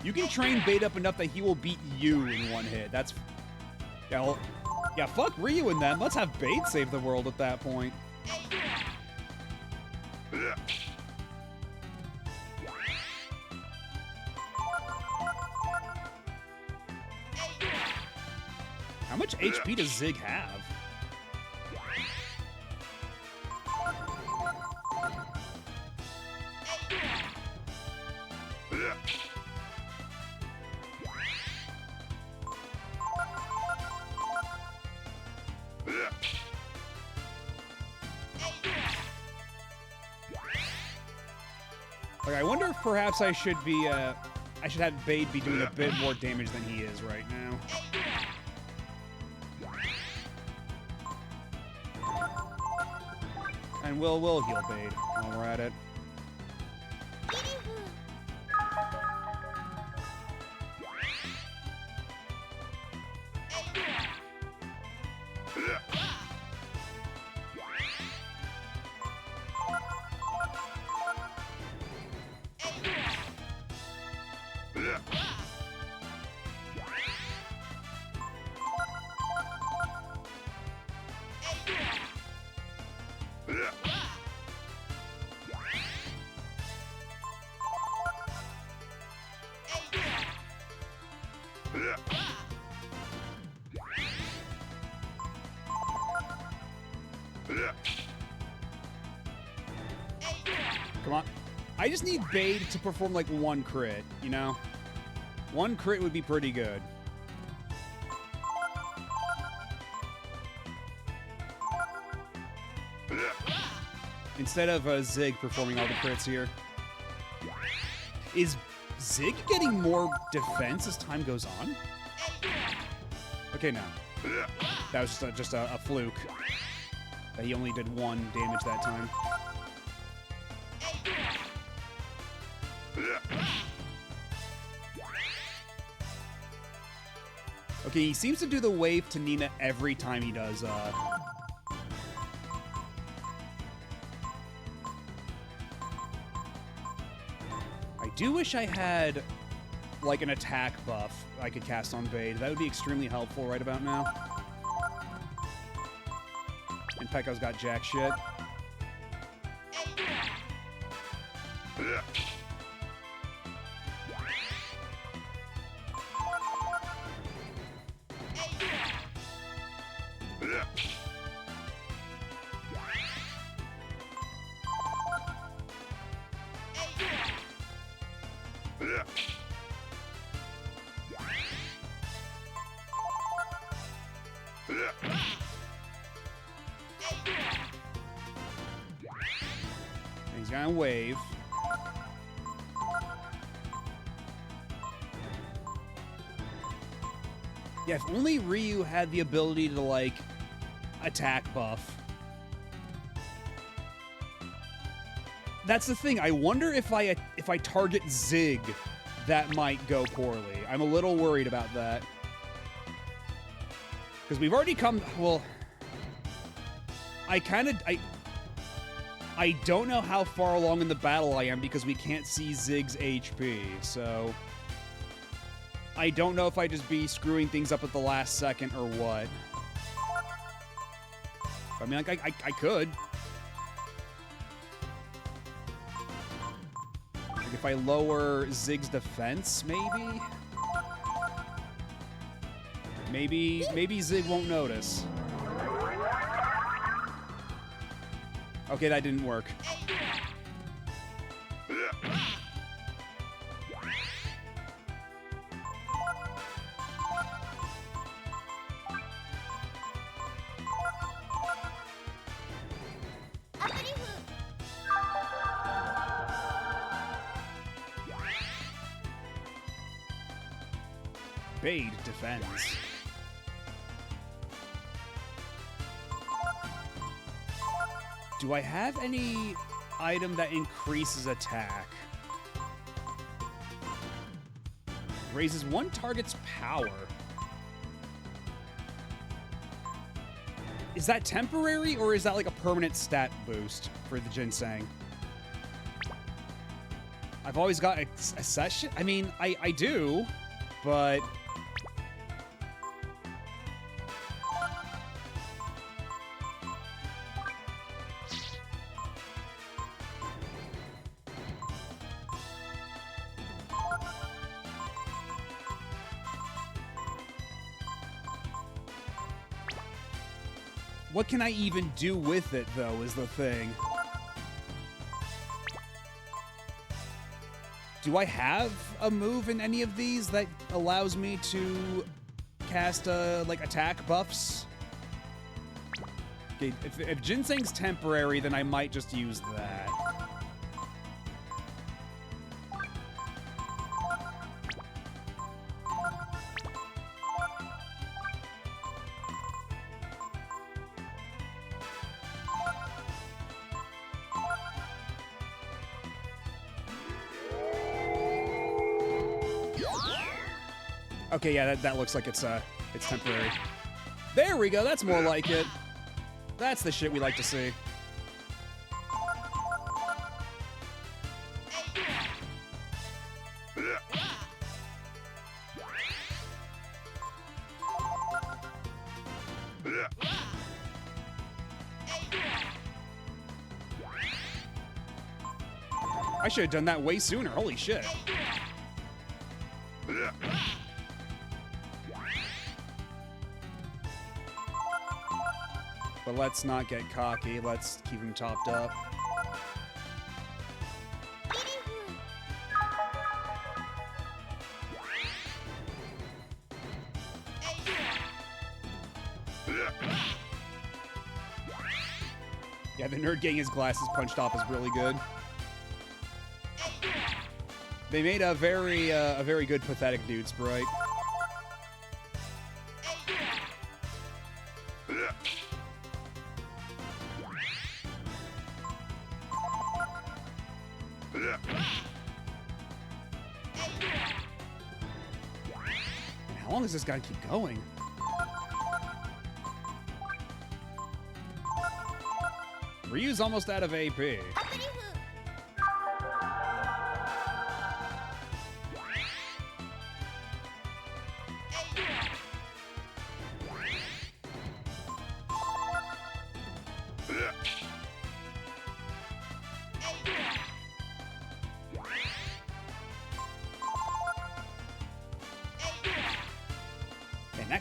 You can train Bade up enough that he will beat you in one hit. That's... Yeah, well, yeah, fuck Ryu and them. Let's have Bade save the world at that point. How much HP does Zig have? Like, I wonder if perhaps I should be, I should have Bade be doing a bit more damage than he is right now. And we'll heal Bade while we're at it. Come on. I just need Bade to perform like one crit, you know? One crit would be pretty good. Instead of Zig performing all the crits here. Is Zig getting more defense as time goes on? Okay, no. That was just a fluke. That he only did 1 damage that time. Okay, he seems to do the wave to Nina every time he does, do wish I had, like, an attack buff I could cast on Bade. That would be extremely helpful right about now. And Pekka's got jack shit. He's gonna wave. Yeah, if only Ryu had the ability to, like, attack buff. That's the thing. I wonder if I target Zig, that might go poorly. I'm a little worried about that. Because we've already come... Well... I don't know how far along in the battle I am because we can't see Zig's HP, so... I don't know if I just be screwing things up at the last second or what. I mean, like, I could. Like, if I lower Zig's defense, maybe? Maybe Zig won't notice. Okay, that didn't work. Bade defends. Do I have any item that increases attack? Raises one target's power. Is that temporary, or is that like a permanent stat boost for the Ginseng? I've always got a session. I mean, I do, but... What can I even do with it, though, is the thing. Do I have a move in any of these that allows me to cast, like, attack buffs? Okay, if Ginseng's temporary, then I might just use that. Okay, yeah, that looks like it's temporary. There we go, that's more like it. That's the shit we like to see. I should have done that way sooner, holy shit. But let's not get cocky. Let's keep him topped up. Yeah, the nerd getting his glasses punched off is really good. They made a very good pathetic dude sprite. How long does this guy keep going? Ryu's almost out of AP.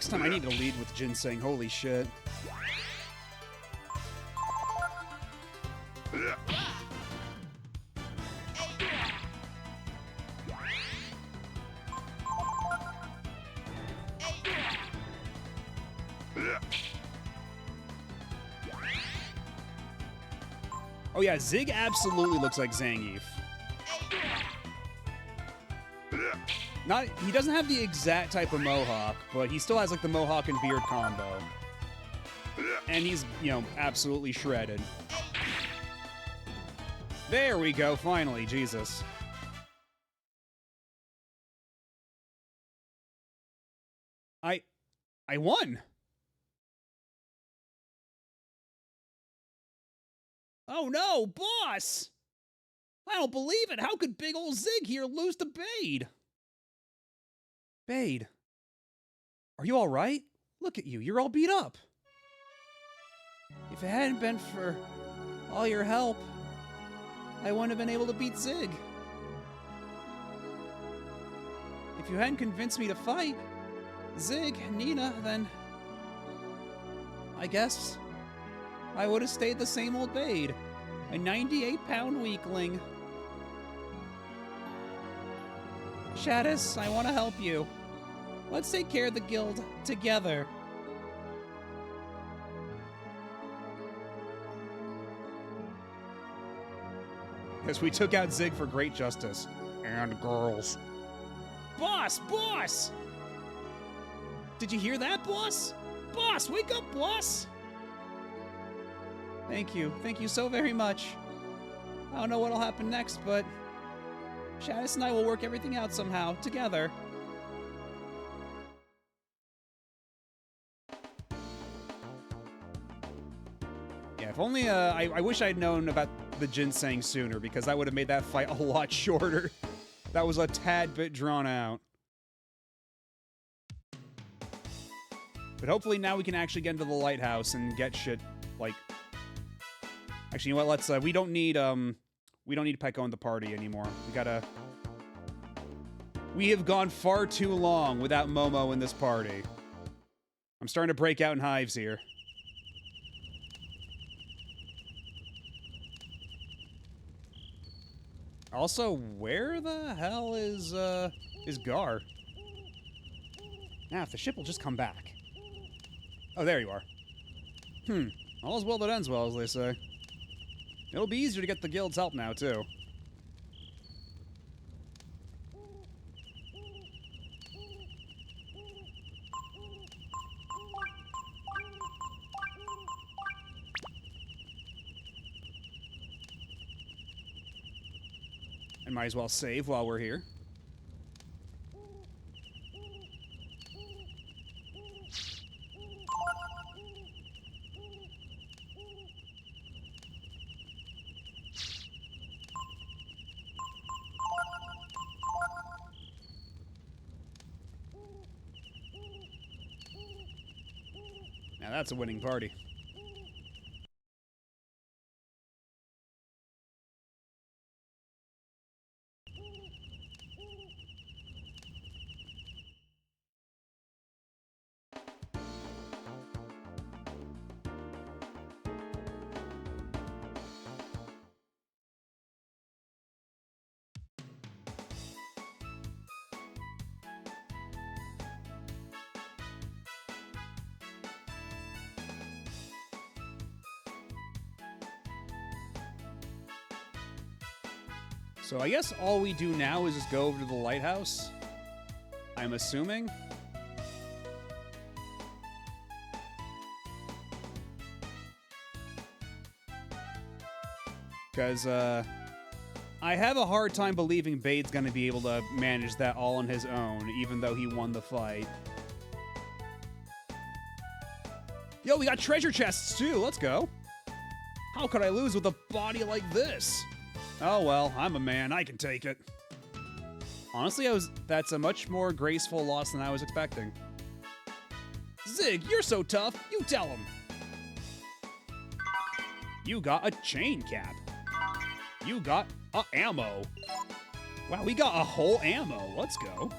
next time I need to lead with ginseng. Holy shit. Oh yeah, Zig absolutely looks like Zangief. He doesn't have the exact type of mohawk, but he still has like the mohawk and beard combo. And he's, you know, absolutely shredded. There we go, finally, Jesus. I won! Oh no, boss! I don't believe it! How could big ol' Zig here lose to Bade? Bade, are you alright? Look at you, you're all beat up. If it hadn't been for all your help, I wouldn't have been able to beat Zig. If you hadn't convinced me to fight Zig and Nina, then I guess I would have stayed the same old Bade, a 98-pound weakling. Shadis, I want to help you. Let's take care of the guild together. Yes, we took out Zig for great justice. And girls. Boss! Boss! Did you hear that, boss? Boss, wake up, boss! Thank you. Thank you so very much. I don't know what'll happen next, but Shadis and I will work everything out somehow, together. Yeah, if only, I wish I'd known about the ginseng sooner, because that would have made that fight a lot shorter. That was a tad bit drawn out. But hopefully now we can actually get into the lighthouse and get shit, like... Actually, you know what, let's, we don't need Peko in the party anymore. We have gone far too long without Momo in this party. I'm starting to break out in hives here. Also, where the hell is Gar? Now, if the ship will just come back. Oh, there you are. All's well that ends well, as they say. It'll be easier to get the guild's help now, too. And might as well save while we're here. Now that's a winning party. So I guess all we do now is just go over to the lighthouse. I'm assuming. Because, I have a hard time believing Bade's gonna be able to manage that all on his own, even though he won the fight. Yo, we got treasure chests too, let's go. How could I lose with a body like this? Oh well, I'm a man, I can take it. Honestly, that's a much more graceful loss than I was expecting. Zig, you're so tough, you tell him. You got a chain cap. You got a ammo. Wow, we got a whole ammo, let's go.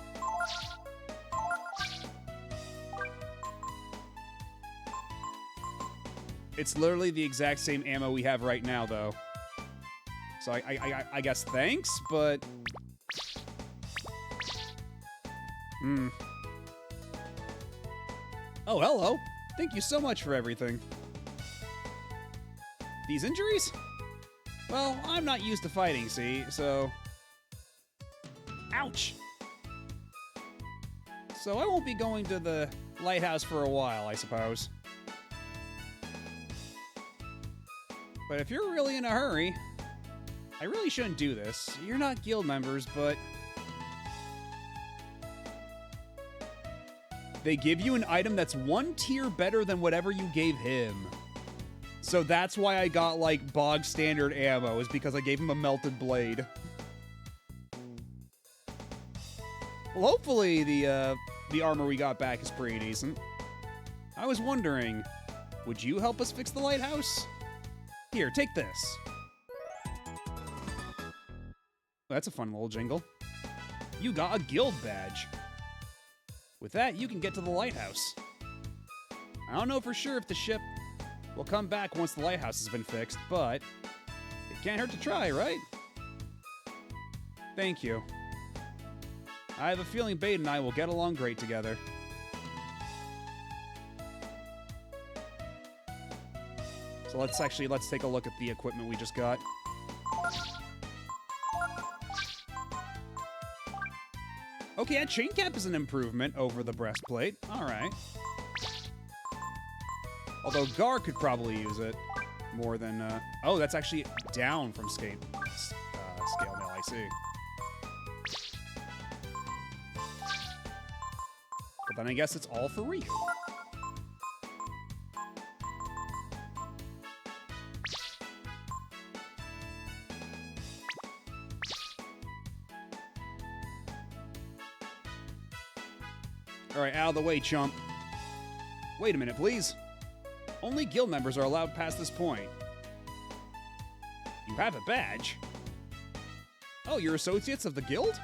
It's literally the exact same ammo we have right now, though. So I guess thanks, but... Oh, hello. Thank you so much for everything. These injuries? Well, I'm not used to fighting, see, so... Ouch! So I won't be going to the lighthouse for a while, I suppose. But if you're really in a hurry, I really shouldn't do this. You're not guild members, but... They give you an item that's 1 tier better than whatever you gave him. So that's why I got, like, bog standard ammo, is because I gave him a melted blade. Well, hopefully the armor we got back is pretty decent. I was wondering, would you help us fix the lighthouse? Here, take this. That's a fun little jingle. You got a guild badge. With that, you can get to the lighthouse. I don't know for sure if the ship will come back once the lighthouse has been fixed, but it can't hurt to try, right? Thank you. I have a feeling Bait and I will get along great together. So let's take a look at the equipment we just got. Okay, that chain cap is an improvement over the breastplate. All right. Although Gar could probably use it more than... Oh, that's actually down from scale mail, I see. But then I guess it's all for Ryu. Alright, out of the way, chump. Wait a minute, please. Only guild members are allowed past this point. You have a badge? Oh, you're associates of the guild?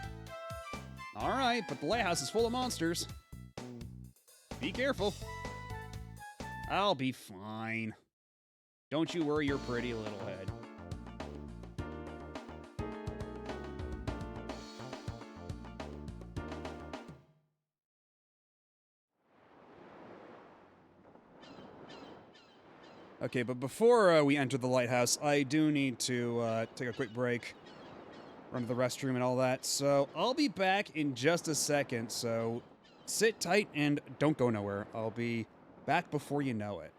Alright, but the lighthouse is full of monsters. Be careful. I'll be fine. Don't you worry your pretty little head. Okay, but before we enter the lighthouse, I do need to take a quick break, run to the restroom and all that. So I'll be back in just a second, so sit tight and don't go nowhere. I'll be back before you know it.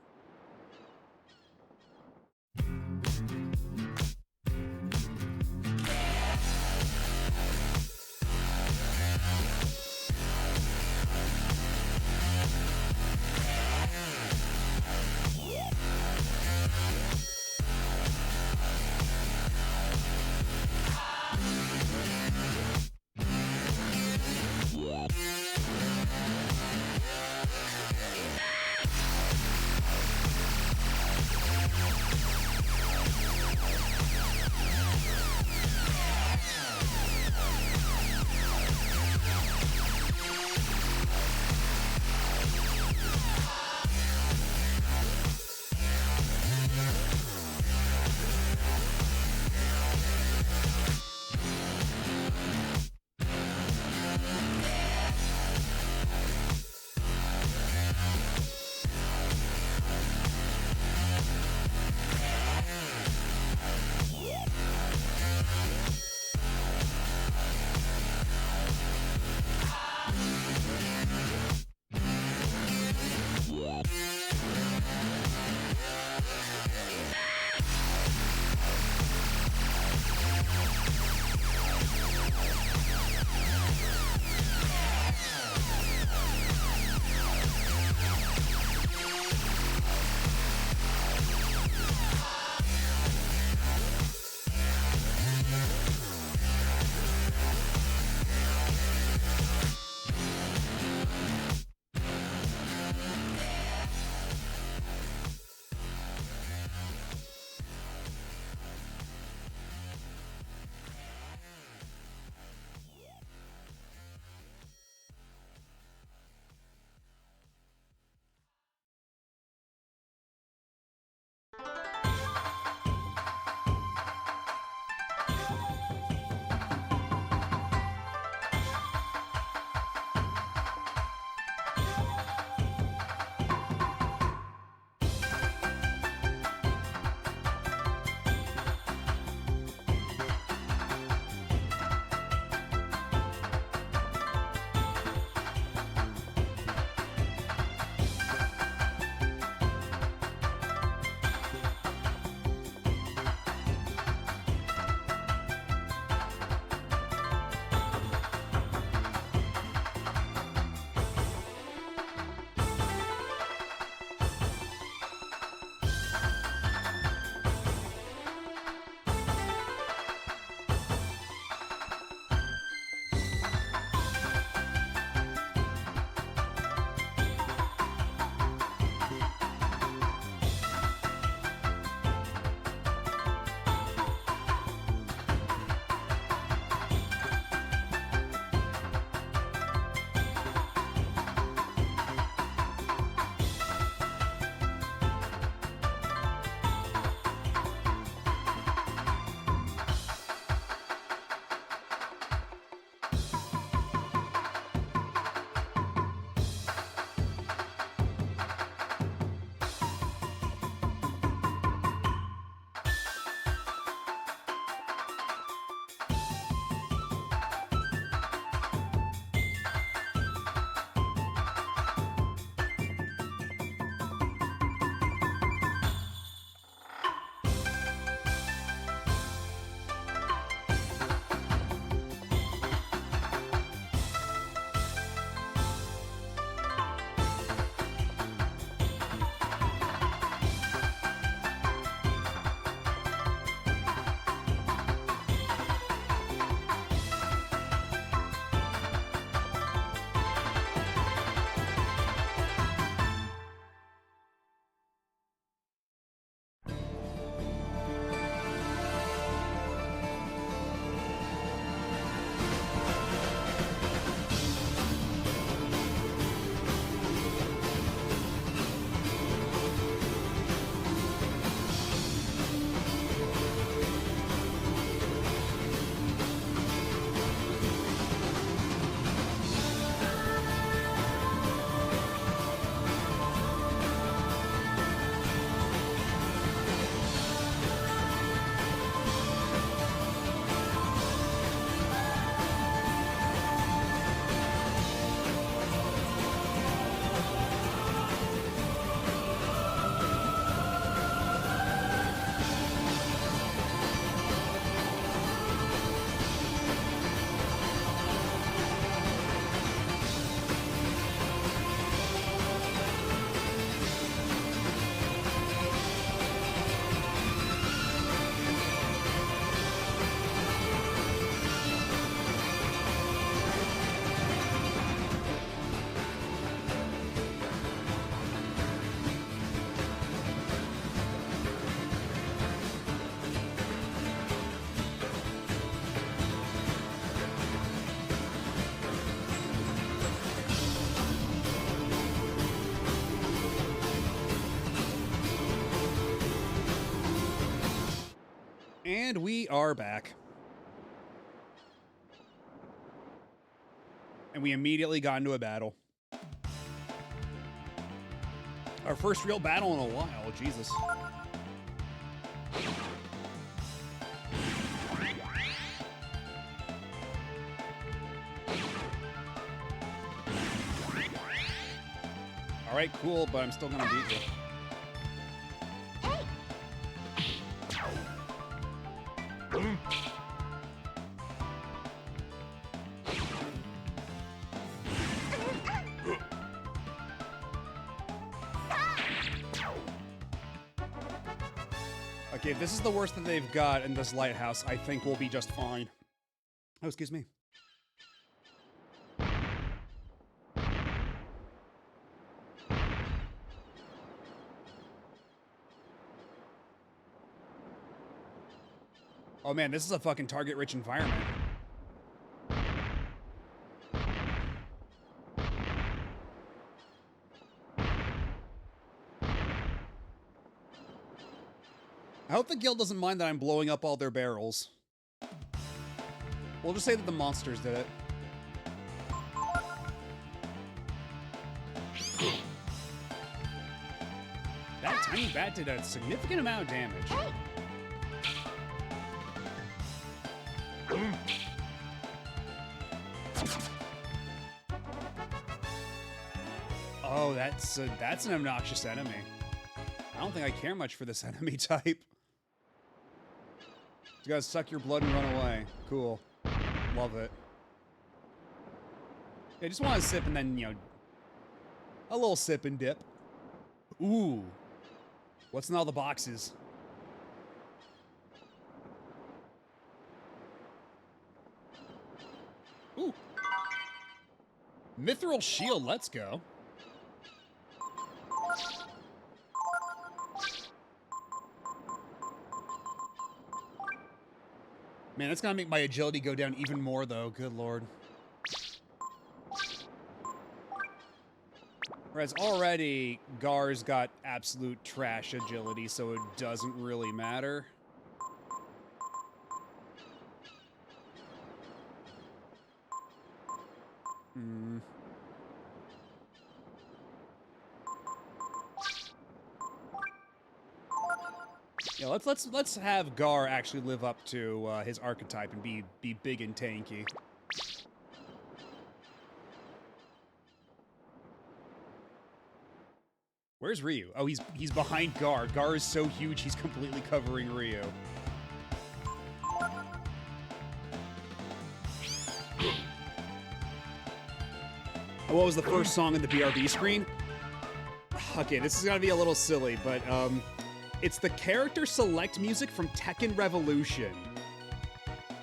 And we are back. And we immediately got into a battle. Our first real battle in a while, Jesus. Alright, cool, but I'm still gonna beat you. Okay, if this is the worst that they've got in this lighthouse, I think we'll be just fine. Oh, excuse me. Oh man, this is a fucking target-rich environment. I hope the guild doesn't mind that I'm blowing up all their barrels. We'll just say that the monsters did it. That tiny bat did a significant amount of damage. Oh, that's an obnoxious enemy. I don't think I care much for this enemy type. You guys suck your blood and run away. Cool. Love it. I just want to sip and then, you know, a little sip and dip. Ooh. What's in all the boxes? Ooh. Mithril shield, let's go. Man, that's gonna make my agility go down even more, though. Good lord. Whereas already, Gar's got absolute trash agility, so it doesn't really matter. Yeah, let's have Gar actually live up to his archetype and be big and tanky. Where's Ryu? Oh, he's behind Gar. Gar is so huge he's completely covering Ryu. What was the first song in the BRB screen? Okay, this is gonna be a little silly, but it's the character select music from Tekken Revolution.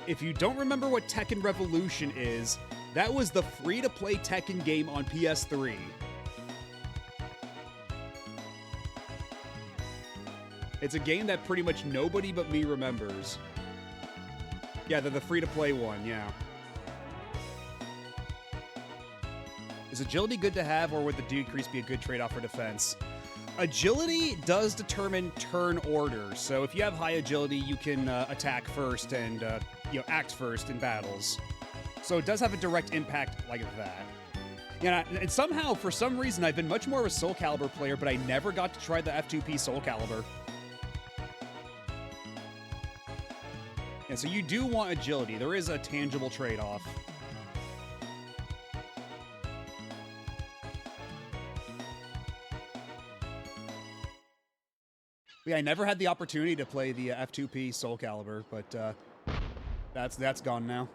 If you don't remember what Tekken Revolution is, that was the free-to-play Tekken game on PS3. It's a game that pretty much nobody but me remembers. Yeah, the free-to-play one, yeah. Is agility good to have, or would the decrease be a good trade-off for defense? Agility does determine turn order, so if you have high agility, you can attack first and act first in battles. So it does have a direct impact like that. Yeah, and somehow, for some reason, I've been much more of a Soul Calibur player, but I never got to try the F2P Soul Calibur. And so you do want agility. There is a tangible trade-off. Yeah, I never had the opportunity to play the F2P Soul Calibur, but that's gone now.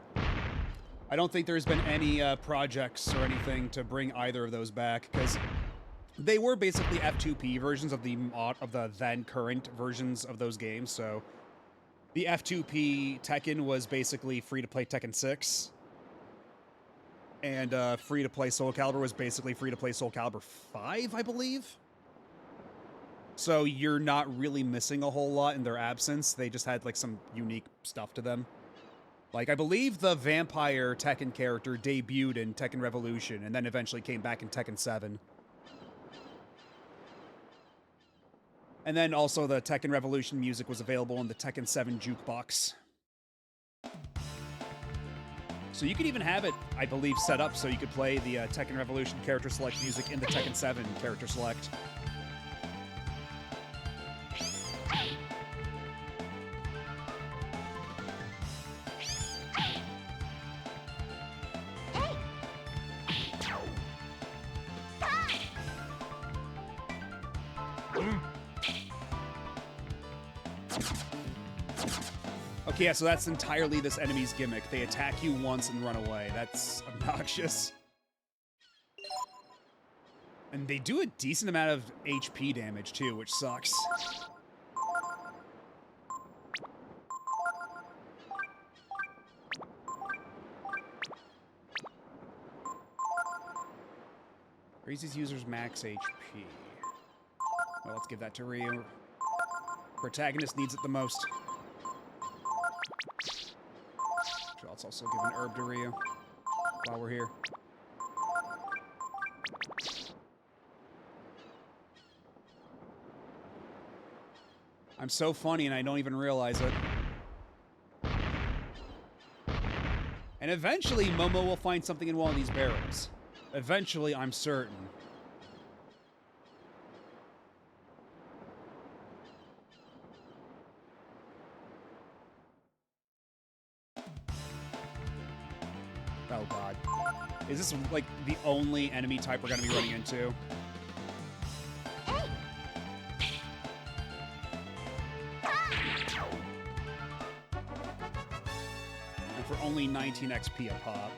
I don't think there's been any projects or anything to bring either of those back, because they were basically F2P versions of the then current versions of those games. So the F2P Tekken was basically free-to-play Tekken 6, and free-to-play Soul Calibur was basically free-to-play Soul Calibur 5, I believe. So you're not really missing a whole lot in their absence. They just had like some unique stuff to them. Like, I believe the vampire Tekken character debuted in Tekken Revolution and then eventually came back in Tekken 7. And then also the Tekken Revolution music was available in the Tekken 7 jukebox. So you could even have it, I believe, set up so you could play the Tekken Revolution character select music in the Tekken 7 character select. Okay, yeah, so that's entirely this enemy's gimmick. They attack you once and run away. That's obnoxious. And they do a decent amount of HP damage, too, which sucks. Raises users' max HP. Well, let's give that to Ryu. Protagonist needs it the most. Let's also give an herb to Ryu while we're here. I'm so funny and I don't even realize it. And eventually Momo will find something in one of these barrels. Eventually, I'm certain. Oh god. Is this, like, the only enemy type we're gonna be running into? And for only 19 XP a pop.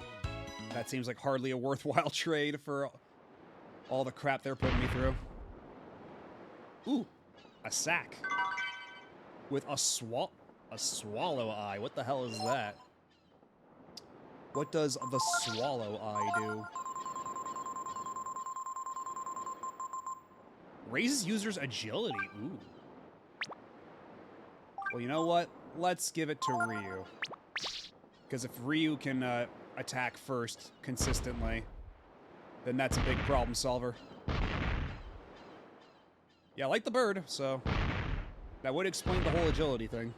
That seems like hardly a worthwhile trade for all the crap they're putting me through. Ooh, a sack. With a swallow eye. What the hell is that? What does the swallow eye do? Raises users' agility. Ooh. Well, you know what? Let's give it to Ryu. Because if Ryu can attack first consistently, then that's a big problem solver. Yeah, I like the bird, so that would explain the whole agility thing.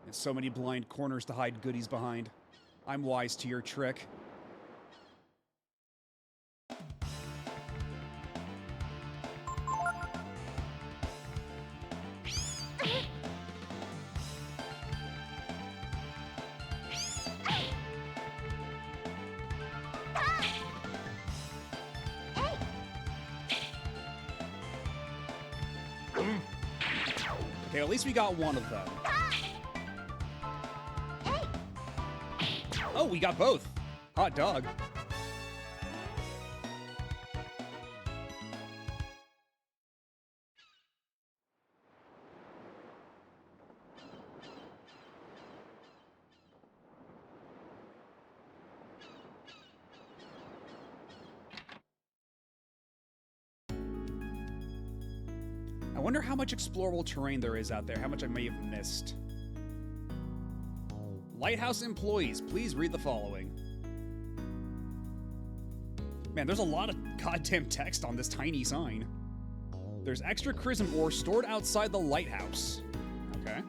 There's so many blind corners to hide goodies behind. I'm wise to your trick. Okay, at least we got one of them. Oh, we got both. Hot dog. I wonder how much explorable terrain there is out there, how much I may have missed. Lighthouse employees, please read the following. Man, there's a lot of goddamn text on this tiny sign. There's extra chrism ore stored outside the lighthouse. Okay.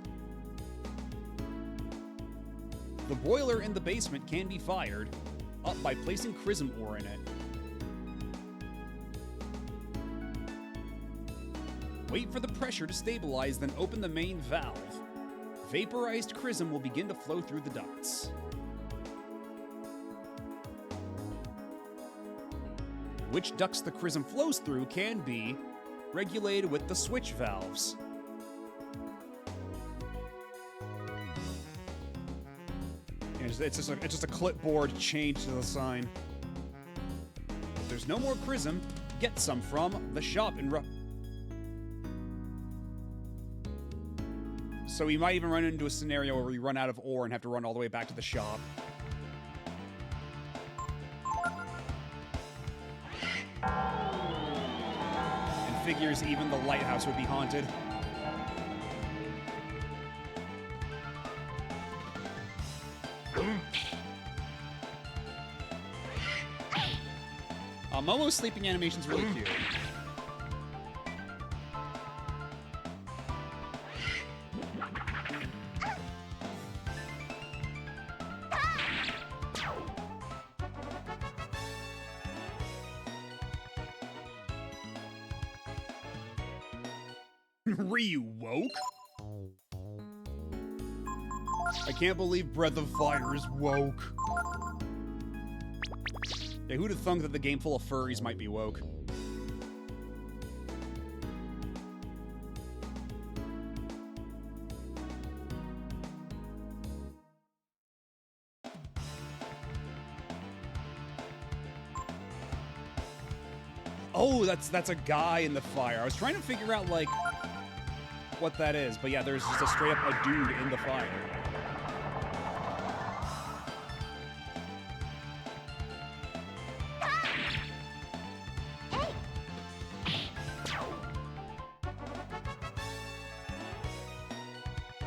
The boiler in the basement can be fired up by placing chrism ore in it. Wait for the pressure to stabilize, then open the main valve. Vaporized chrism will begin to flow through the ducts. Which ducts the chrism flows through can be regulated with the switch valves. And it's just a clipboard change to the sign. If there's no more chrism, get some from the shop in So we might even run into a scenario where we run out of ore and have to run all the way back to the shop. And figures even the lighthouse would be haunted. Momo's sleeping animation's really cute. Ryu woke? I can't believe Breath of Fire is woke. Yeah, who'd have thunk that the game full of furries might be woke? Oh, that's a guy in the fire. I was trying to figure out, like, what that is, but yeah, there's just a straight up a dude in the fire.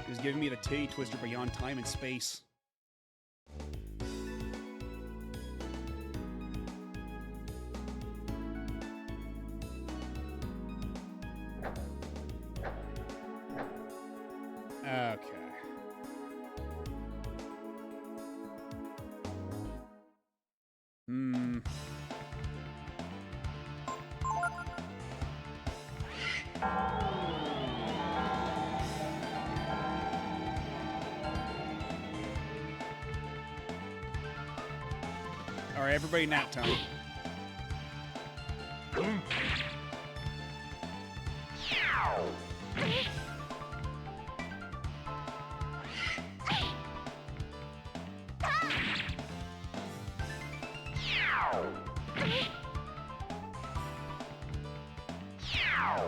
He was giving me the titty twister beyond time and space. Okay. Hmm. All right, everybody nap time.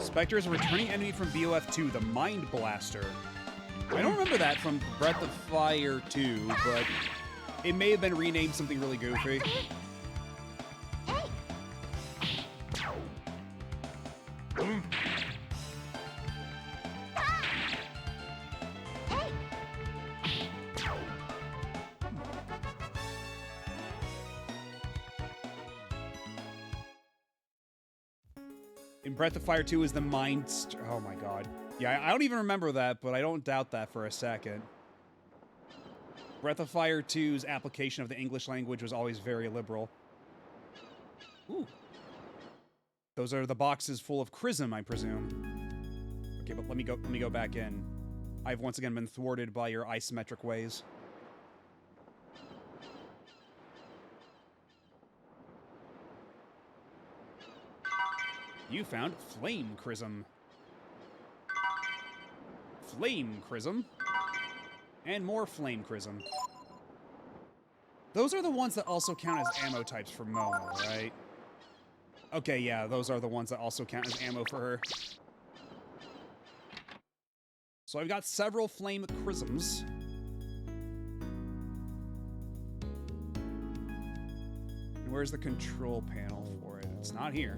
Spectre is a returning enemy from BOF 2, the Mind Blaster. I don't remember that from Breath of Fire 2, but it may have been renamed something really goofy. In Breath of Fire 2 is the Mind... Oh my god. Yeah, I don't even remember that, but I don't doubt that for a second. Breath of Fire 2's application of the English language was always very liberal. Ooh. Those are the boxes full of Chrism, I presume. Okay, but let me go back in. I've once again been thwarted by your isometric ways. You found Flame Chrism. Flame Chrism. And more Flame Chrism. Those are the ones that also count as ammo types for Momo, right? Okay, yeah, those are the ones that also count as ammo for her. So I've got several Flame Chrisms. And where's the control panel for it? It's not here.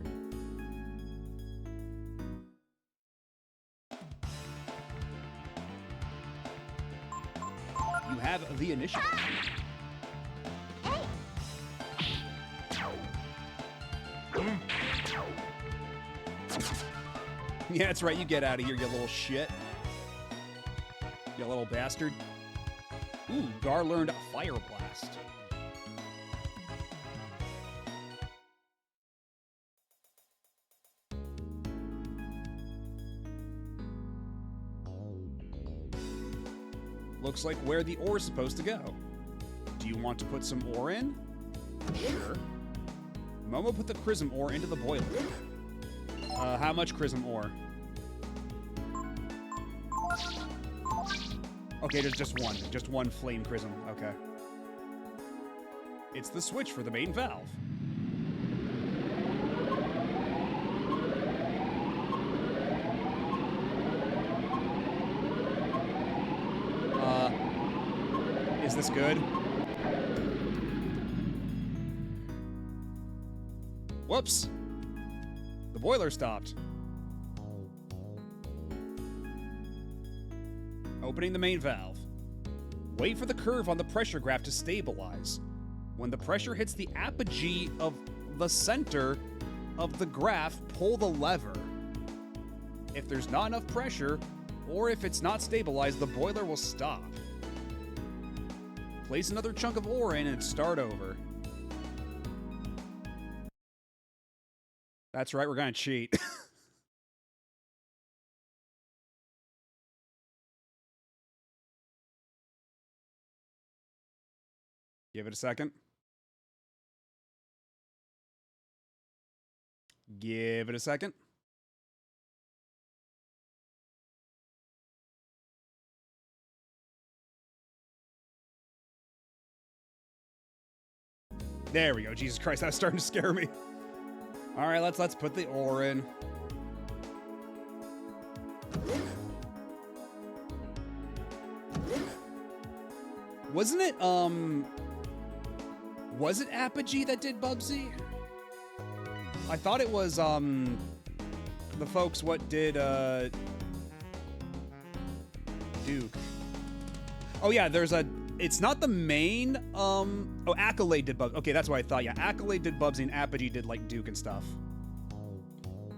You have the initiative. Yeah, that's right. You get out of here, you little shit. You little bastard. Ooh, Gar learned Fire Blast. Looks like where the ore's supposed to go. Do you want to put some ore in? Sure. Momo put the Chrism ore into the boiler. How much Chrism ore? Okay, there's just one. Just one Flame Chrism. Okay. It's the switch for the main valve. Is this good? Whoops! The boiler stopped. Opening the main valve. Wait for the curve on the pressure graph to stabilize. When the pressure hits the apogee of... the center of the graph, pull the lever. If there's not enough pressure, or if it's not stabilized, the boiler will stop. Place another chunk of ore in and start over. That's right, we're gonna cheat. Give it a second. Give it a second. There we go. Jesus Christ, that's starting to scare me. All right, let's put the ore in. Wasn't it was it Apogee that did Bubsy? I thought it was the folks what did Duke. Oh yeah, there's a it's not the main oh Accolade did Bubsy. Okay, that's what I thought. Yeah, Accolade did Bubsy and Apogee did like Duke and stuff.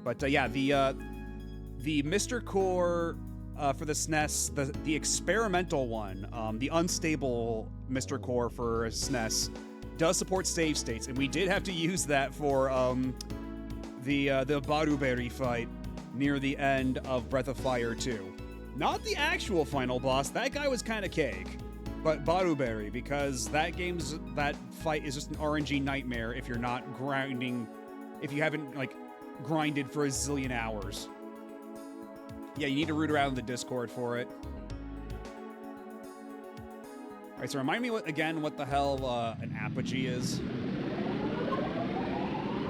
But yeah, the Mr. Core for the SNES, the experimental one, the unstable Mr. Core for SNES does support save states, and we did have to use that for the Baruberi fight near the end of Breath of Fire 2. Not the actual final boss, that guy was kind of cake, but Baruberi, because that fight is just an RNG nightmare if you're not grinding, if you haven't like grinded for a zillion hours. Yeah, you need to root around in the Discord for it. Alright, so remind me again what the hell an apogee is.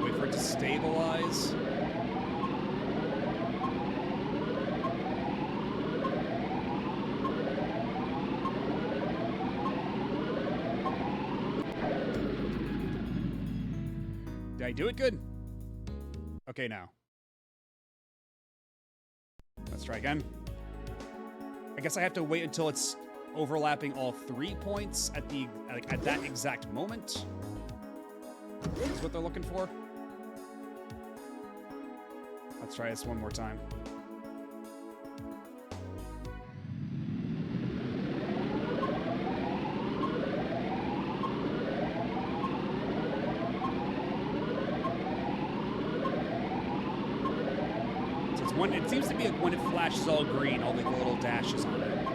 Wait for it to stabilize. Did I do it good? Okay, now. Let's try again. I guess I have to wait until it's overlapping all 3 points at that exact moment. That's what they're looking for. Let's try this one more time. It seems to be when it flashes all green, all the little dashes on it.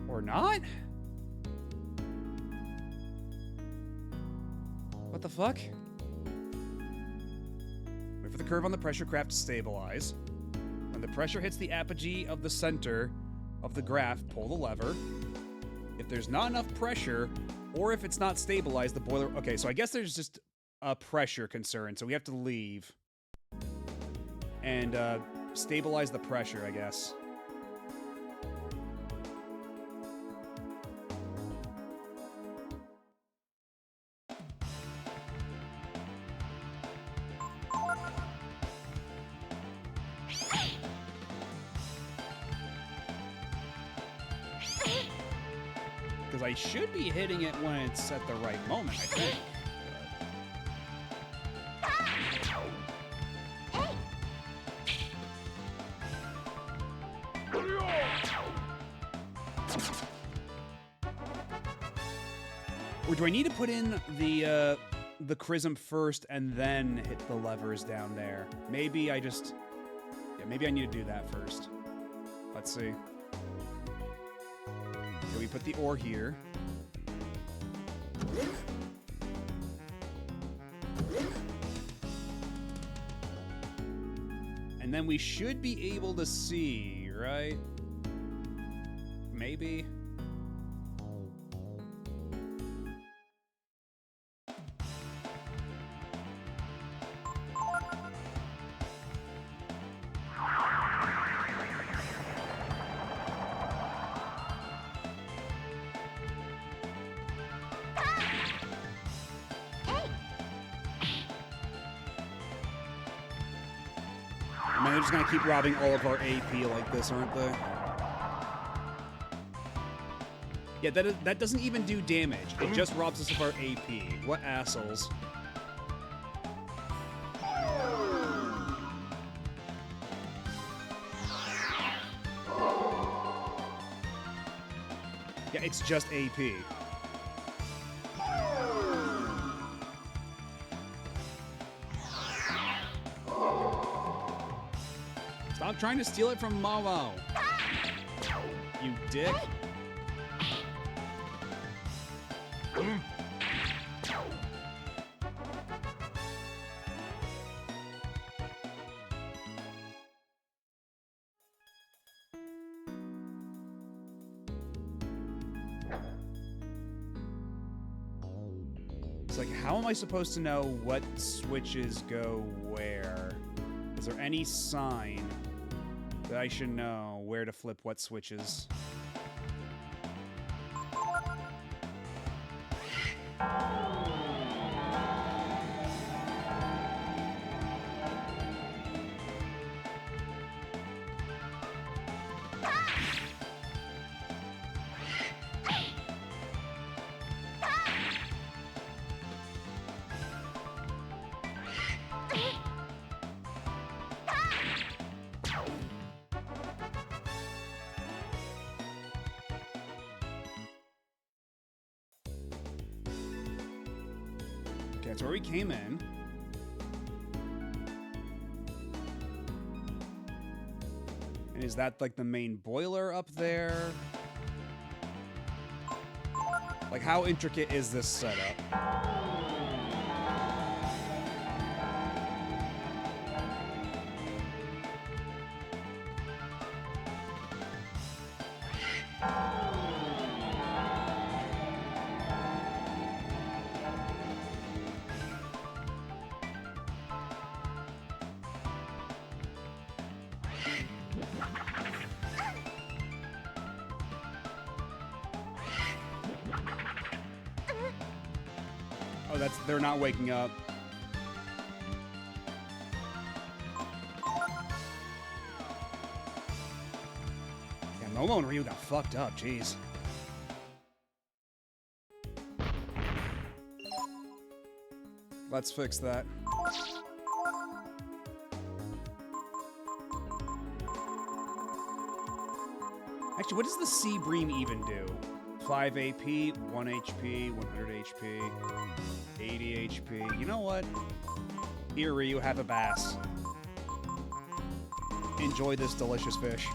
Or not? What the fuck? Wait for the curve on the pressure graph to stabilize. When the pressure hits the apogee of the center of the graph, pull the lever. If there's not enough pressure, or if it's not stabilized, the boiler... Okay, so I guess there's just a pressure concern, so we have to leave. And stabilize the pressure, I guess. Because I should be hitting it when it's at the right moment, I think. Or do I need to put in the Chrism first and then hit the levers down there? Maybe I just... Yeah, maybe I need to do that first. Let's see. Okay, we put the ore here. And then we should be able to see, right? Maybe. Man, they're just gonna keep robbing all of our AP like this, aren't they? Yeah, that doesn't even do damage. It just robs us of our AP. What assholes. Yeah, it's just AP. Stop trying to steal it from Mao. You dick. It's like, how am I supposed to know what switches go where? Is there any sign that I should know where to flip what switches? Okay, that's where we came in. And is that like the main boiler up there? Like, how intricate is this setup? Oh, they're not waking up. Yeah, Momo and Ryu got fucked up, jeez. Let's fix that. Actually, what does the Sea Bream even do? 5 AP, 1 HP, 100 HP, 80 HP. You know what? Here, Ryu, have a bass. Enjoy this delicious fish.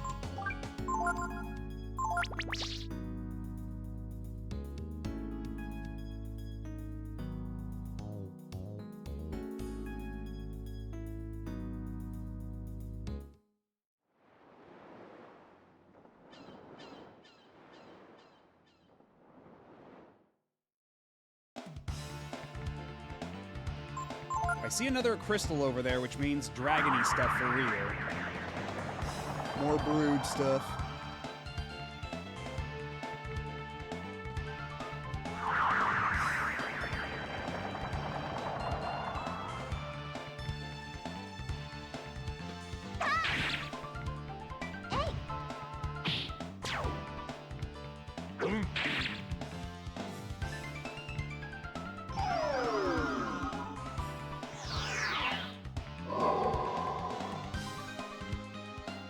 I see another crystal over there, which means dragony stuff for Ryu. More brood stuff.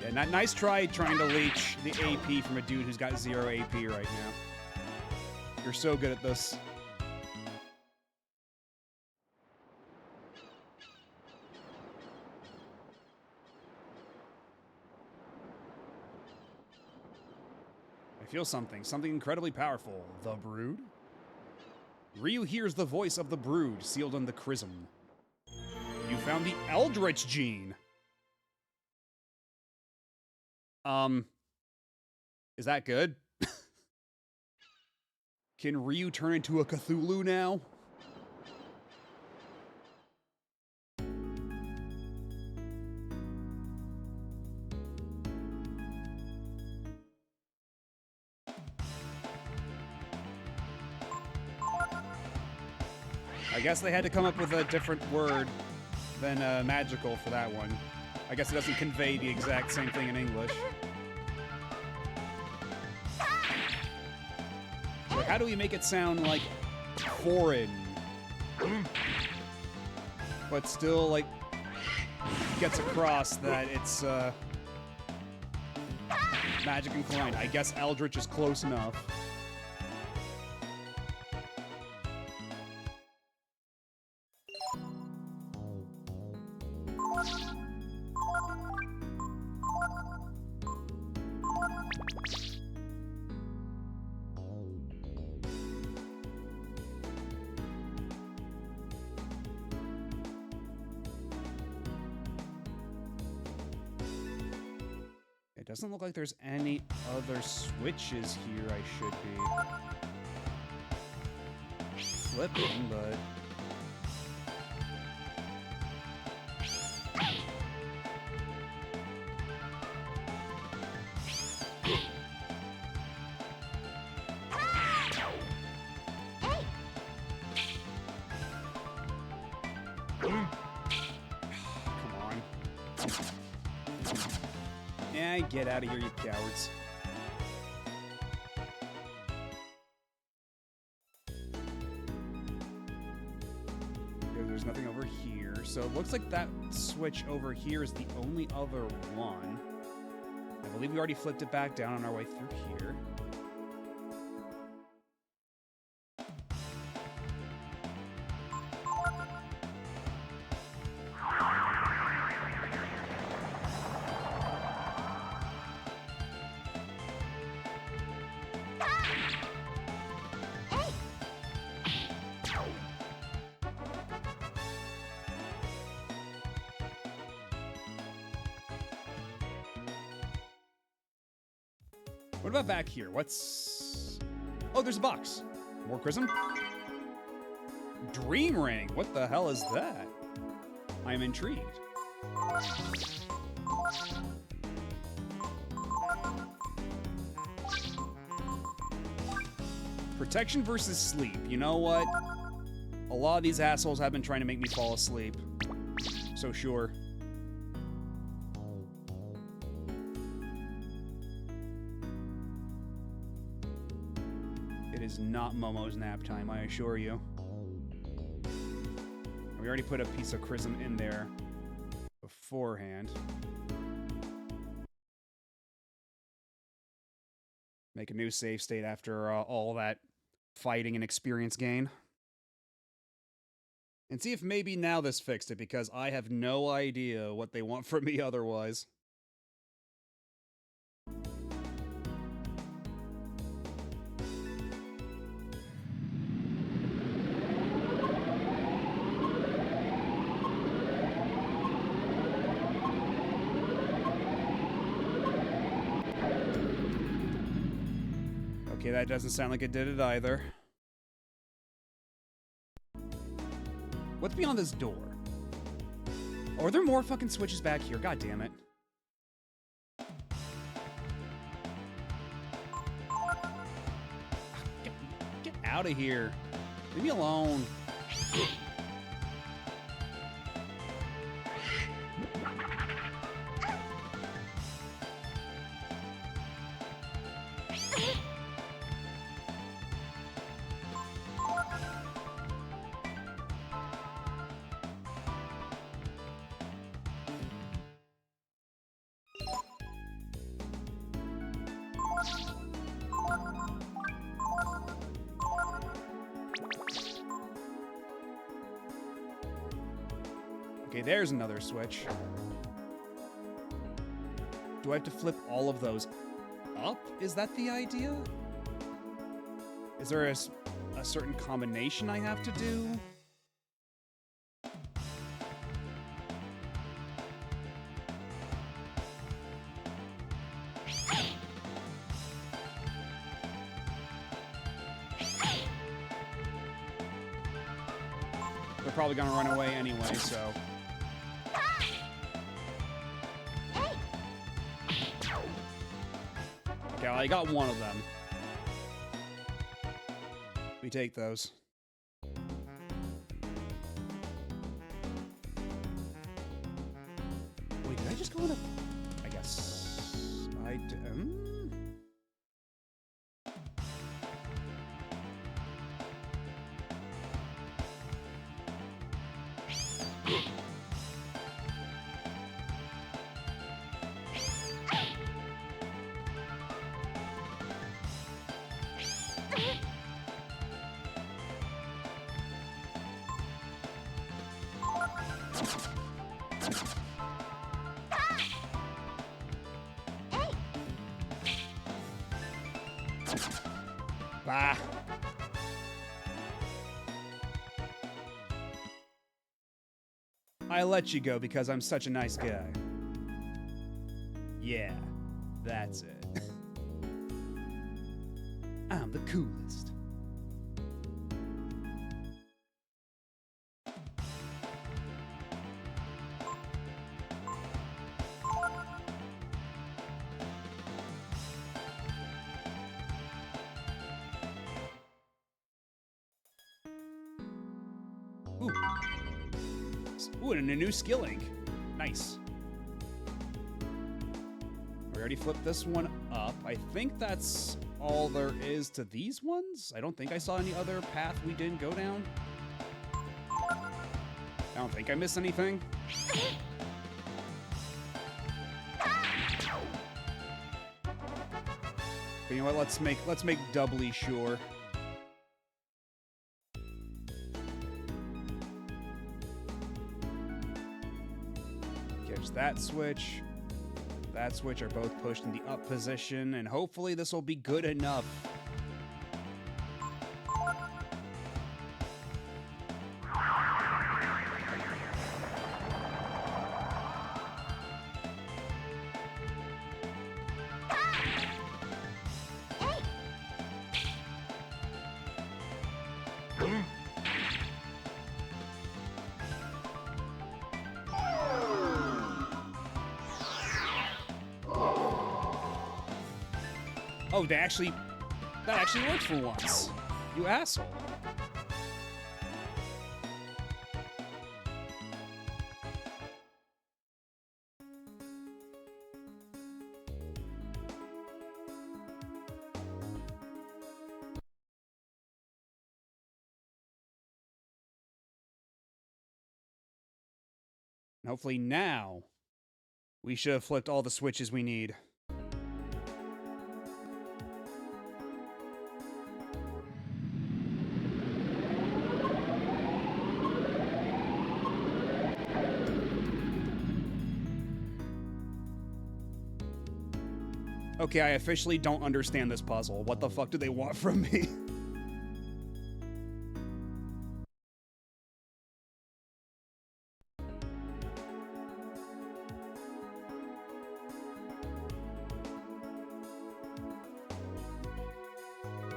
Yeah, nice try trying to leech the AP from a dude who's got 0 AP right now. You're so good at this. I feel something incredibly powerful. The Brood? Ryu hears the voice of the Brood sealed in the Chrism. You found the Eldritch Gene! Is that good? Can Ryu turn into a Cthulhu now? I guess they had to come up with a different word than magical for that one. I guess it doesn't convey the exact same thing in English. Like, how do we make it sound like foreign, but still like gets across that it's magic inclined? I guess Eldritch is close enough. It doesn't look like there's any other switches here I should be flipping, but... Come on. Yeah, get out of here, you cowards. Okay, there's nothing over here, so it looks like that switch over here is the only other one. I believe we already flipped it back down on our way through here. What about back here? What's... Oh, there's a box. More Chrism? Dream Ring. What the hell is that? I'm intrigued. Protection versus sleep. You know what? A lot of these assholes have been trying to make me fall asleep. So sure. It is not Momo's nap time, I assure you. We already put a piece of Chrism in there beforehand. Make a new save state after all that fighting and experience gain. And see if maybe now this fixed it, because I have no idea what they want from me otherwise. Okay, that doesn't sound like it did it either. What's beyond this door? Oh, are there more fucking switches back here? God damn it. Get out of here. Leave me alone. Okay, there's another switch. Do I have to flip all of those up? Is that the idea? Is there a certain combination I have to do? They're probably gonna run away anyway, so... Okay, well, I got one of them. We take those. Wait, did I just go in a... I guess... I did... Bah. I let you go because I'm such a nice guy. Yeah, that's it. I'm the coolest. Ooh. Ooh, and a new skill link. Nice. We already flipped this one up. I think that's all there is to these ones. I don't think I saw any other path we didn't go down. I don't think I missed anything. But you know what? Let's make doubly sure. Catch that switch. That switch are both pushed in the up position, and hopefully this will be good enough. Oh, that actually worked for once. You asshole. And hopefully now we should have flipped all the switches we need. Okay, I officially don't understand this puzzle. What the fuck do they want from me?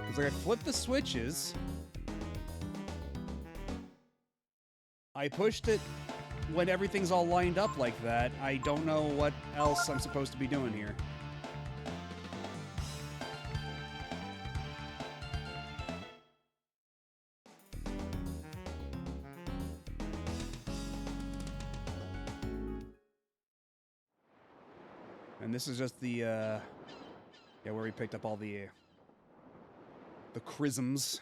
Because like I flipped the switches. I pushed it when everything's all lined up like that. I don't know what else I'm supposed to be doing here. And this is just the, yeah, where we picked up all the chrisms.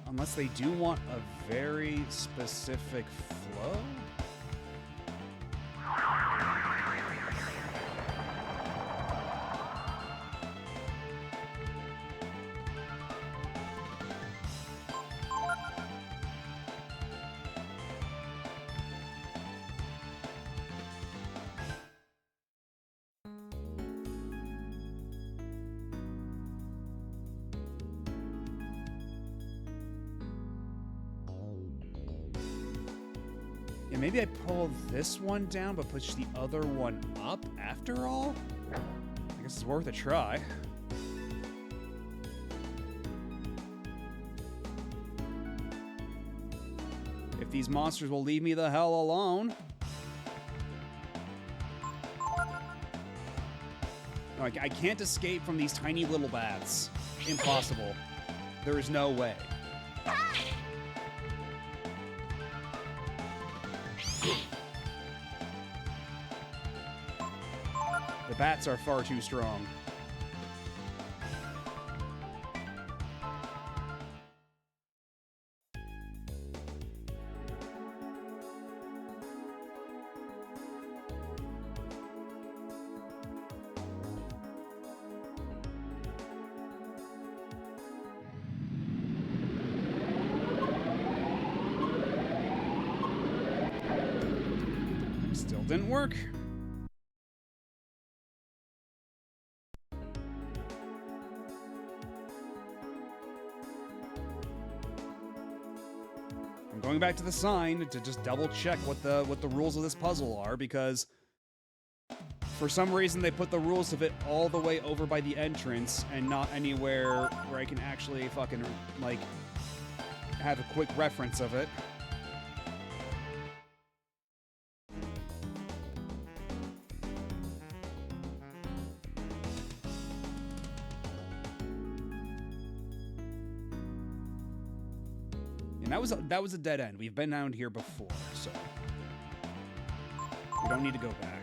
Unless they do want a very specific flow? Yeah, maybe I pull this one down but push the other one up after all? I guess it's worth a try. If these monsters will leave me the hell alone. No, I can't escape from these tiny little bats. Impossible. There is no way. The bats are far too strong. Still didn't work. I'm going back to the sign to just double check what the rules of this puzzle are, because for some reason they put the rules of it all the way over by the entrance and not anywhere where I can actually fucking like have a quick reference of it. And that was a dead end. We've been down here before, so we don't need to go back.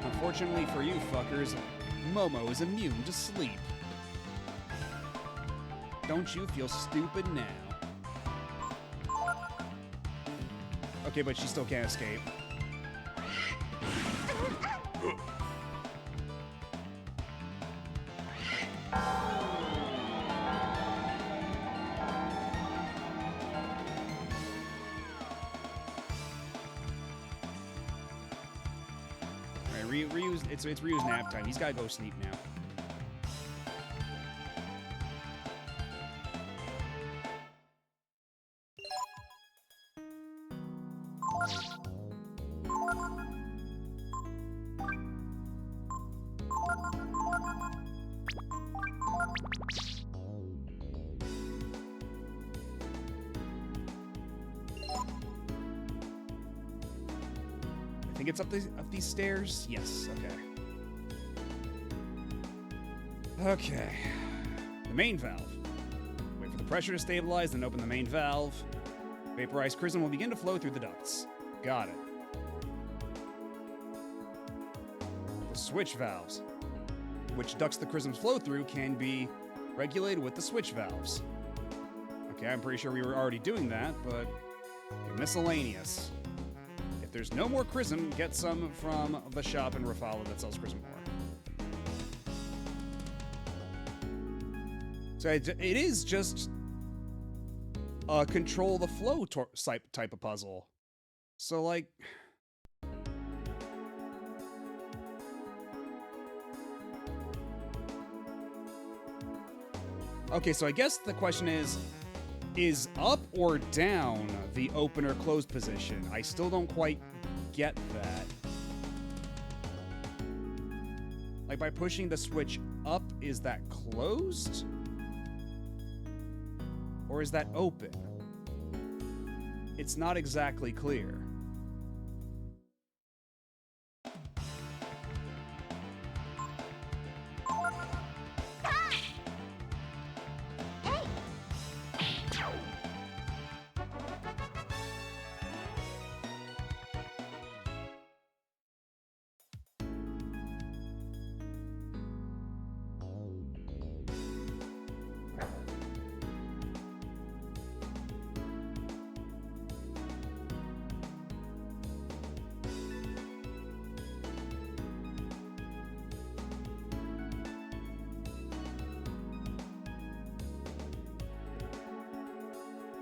Unfortunately for you fuckers, Momo is immune to sleep. Don't you feel stupid now? Okay, but she still can't escape. Alright, Ryu's it's Ryu's nap time. He's gotta go sleep now. I think it's up these stairs. Yes. Okay. Okay. The main valve. Wait for the pressure to stabilize, then open the main valve. Vaporized chrism will begin to flow through the ducts. Got it. The switch valves. Which ducts the chrisms flow through can be regulated with the switch valves. Okay, I'm pretty sure we were already doing that, but miscellaneous. If there's no more chrism, get some from the shop in Rafala that sells chrism ore. So it is just a control the flow type of puzzle. So like, okay, so I guess the question is up or down the open or closed position? I still don't quite get that. Like, by pushing the switch up, is that closed? Or is that open? It's not exactly clear.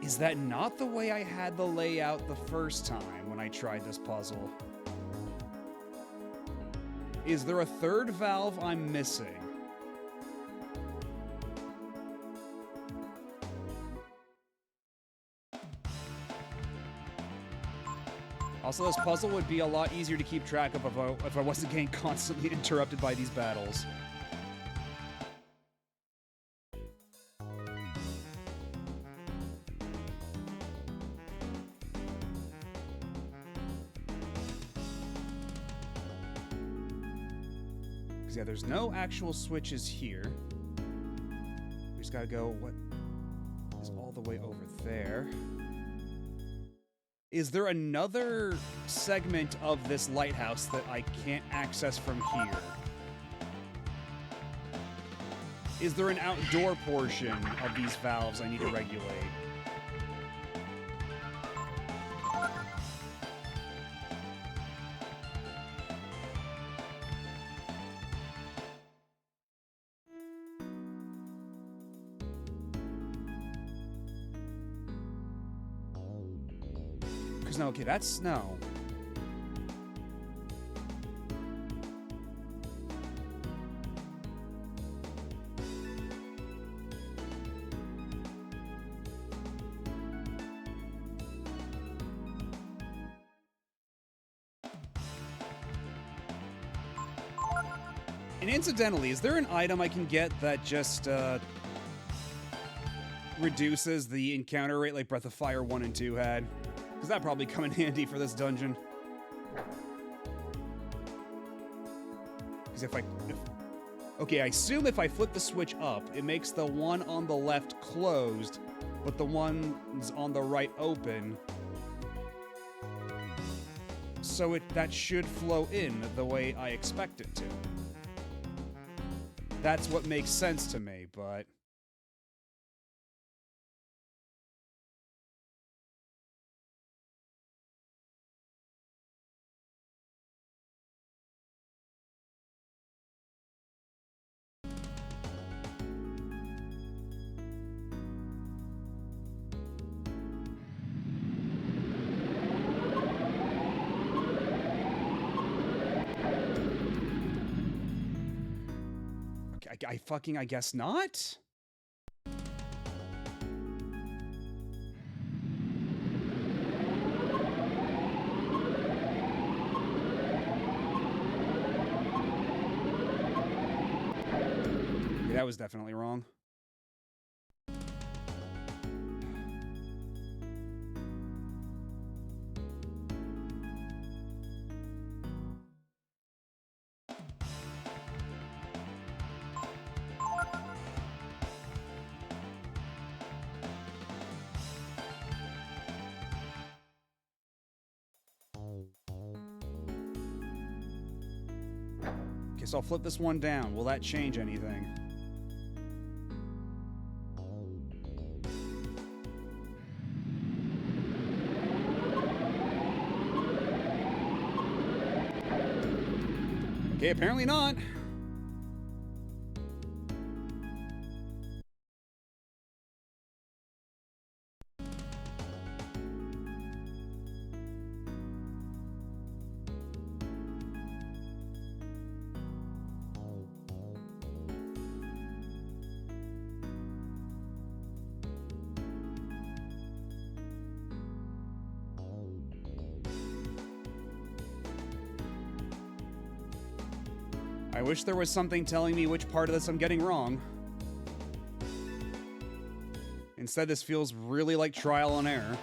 Is that not the way I had the layout the first time when I tried this puzzle? Is there a third valve I'm missing? Also, this puzzle would be a lot easier to keep track of if I wasn't getting constantly interrupted by these battles. Because, yeah, there's no actual switches here. We just gotta go, what is all the way over there? Is there another segment of this lighthouse that I can't access from here? Is there an outdoor portion of these valves I need to regulate? Because no, okay, that's no. And incidentally, is there an item I can get that just reduces the encounter rate like Breath of Fire 1 and 2 had? Because that'd probably come in handy for this dungeon. Because okay, I assume if I flip the switch up, it makes the one on the left closed, but the ones on the right open. So that should flow in the way I expect it to. That's what makes sense to me, but... I guess not? Yeah, that was definitely wrong. Okay, so I'll flip this one down. Will that change anything? Okay, apparently not. I wish there was something telling me which part of this I'm getting wrong. Instead, this feels really like trial and error.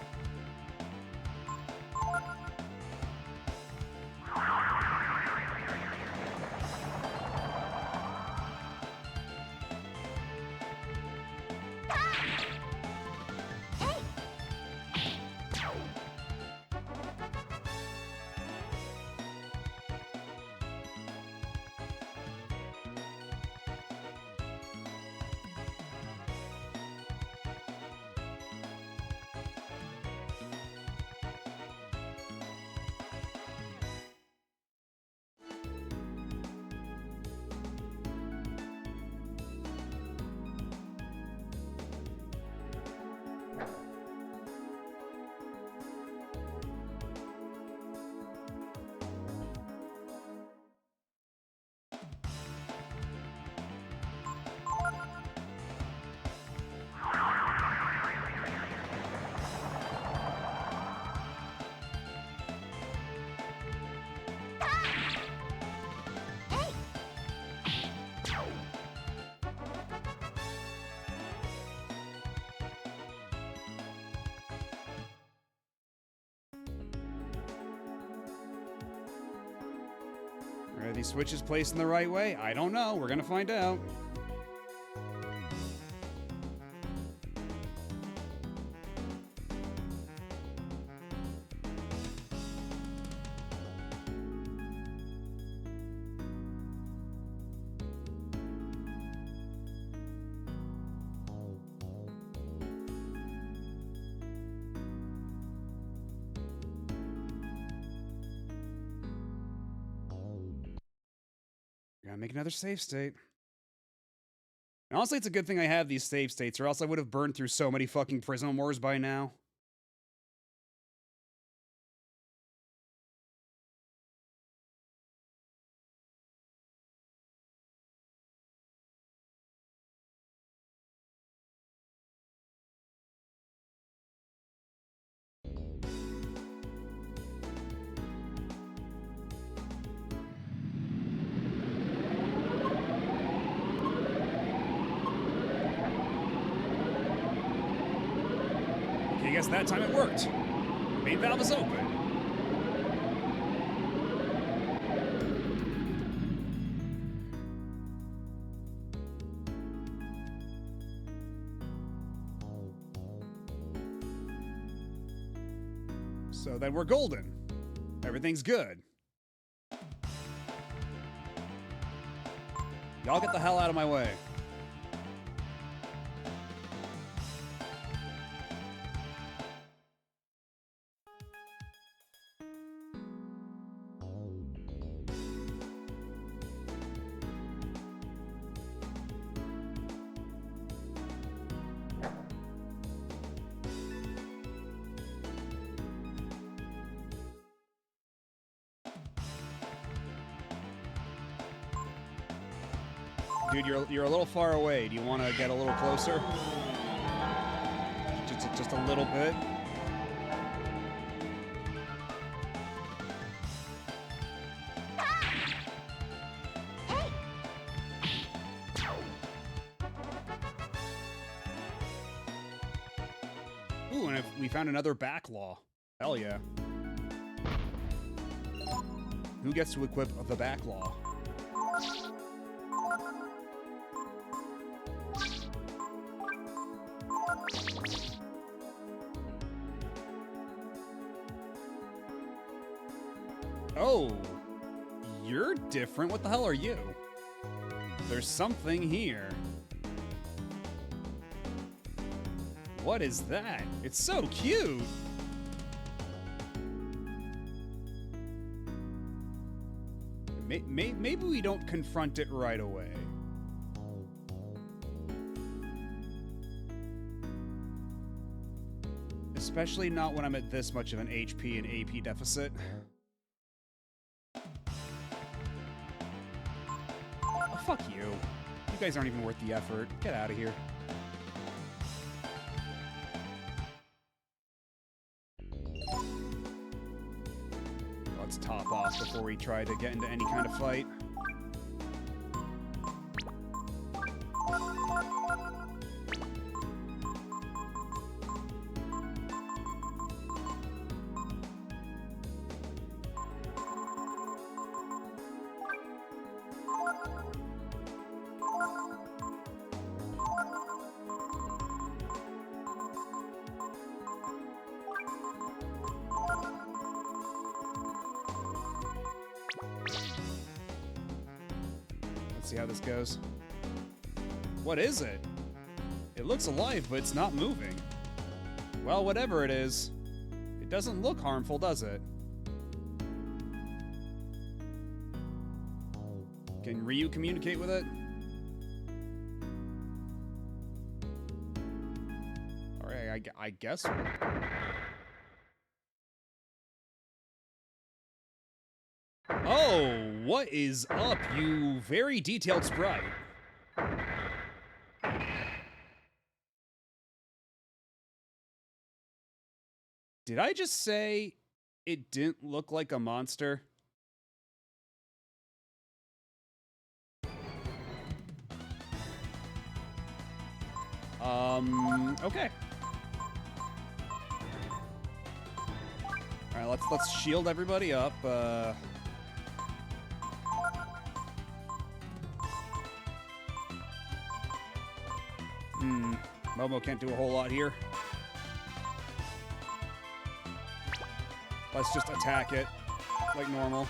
these switches placed in the right way? I don't know. We're gonna find out. Gotta make another save state. And honestly, it's a good thing I have these save states, or else I would have burned through so many fucking Prison Wars by now. I guess that time it worked. Main valve is open. So then we're golden. Everything's good. Y'all get the hell out of my way. Dude, you're a little far away. Do you want to get a little closer? Just a little bit. Ooh, and if we found another backlaw. Hell yeah. Who gets to equip the backlaw? Oh, you're different. What the hell are you? There's something here. What is that? It's so cute. Maybe we don't confront it right away. Especially not when I'm at this much of an HP and AP deficit. Oh, fuck you. You guys aren't even worth the effort. Get out of here. Let's top off before we try to get into any kind of fight. See how this goes. What is it? It looks alive, but it's not moving. Well, whatever it is, it doesn't look harmful, does it? Can Ryu communicate with it? Alright, I guess. Oh, what is up, you very detailed sprite? Did I just say it didn't look like a monster? Okay. All right, let's shield everybody up. Momo can't do a whole lot here. Let's just attack it like normal.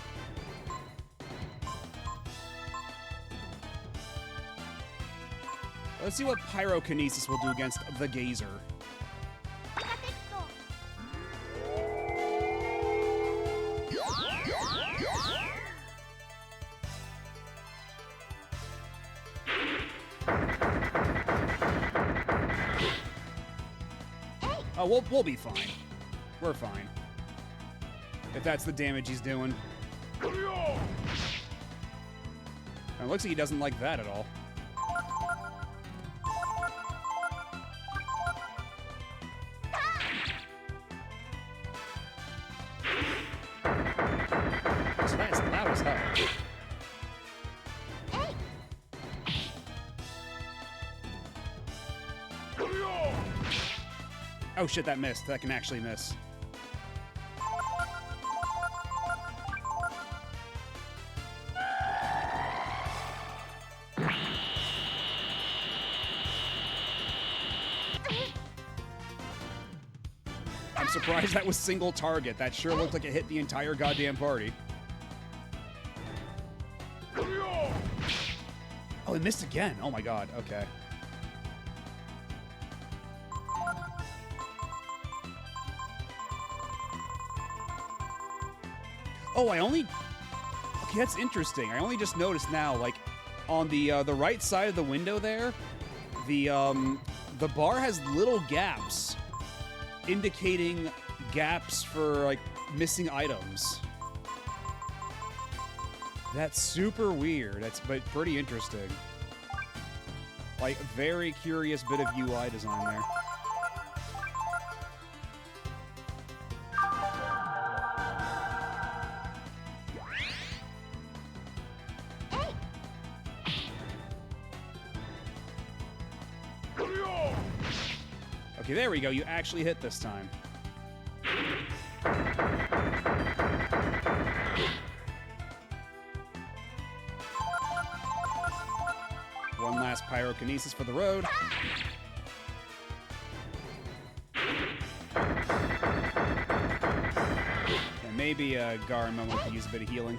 Let's see what Pyrokinesis will do against the Gazer. Oh, we'll be fine. We're fine. If that's the damage he's doing. And it looks like he doesn't like that at all. So that's loud as hell. Oh shit, that missed. That can actually miss. I'm surprised that was single target. That sure looked like it hit the entire goddamn party. Oh, it missed again. Oh my god. Okay. Oh, okay, that's interesting. I only just noticed now, like, on the right side of the window there, the bar has little gaps, indicating gaps for, like, missing items. That's super weird. But pretty interesting. Like, very curious bit of UI design there. Okay, there we go. You actually hit this time. One last Pyrokinesis for the road. And maybe Gar and Momo can use a bit of healing.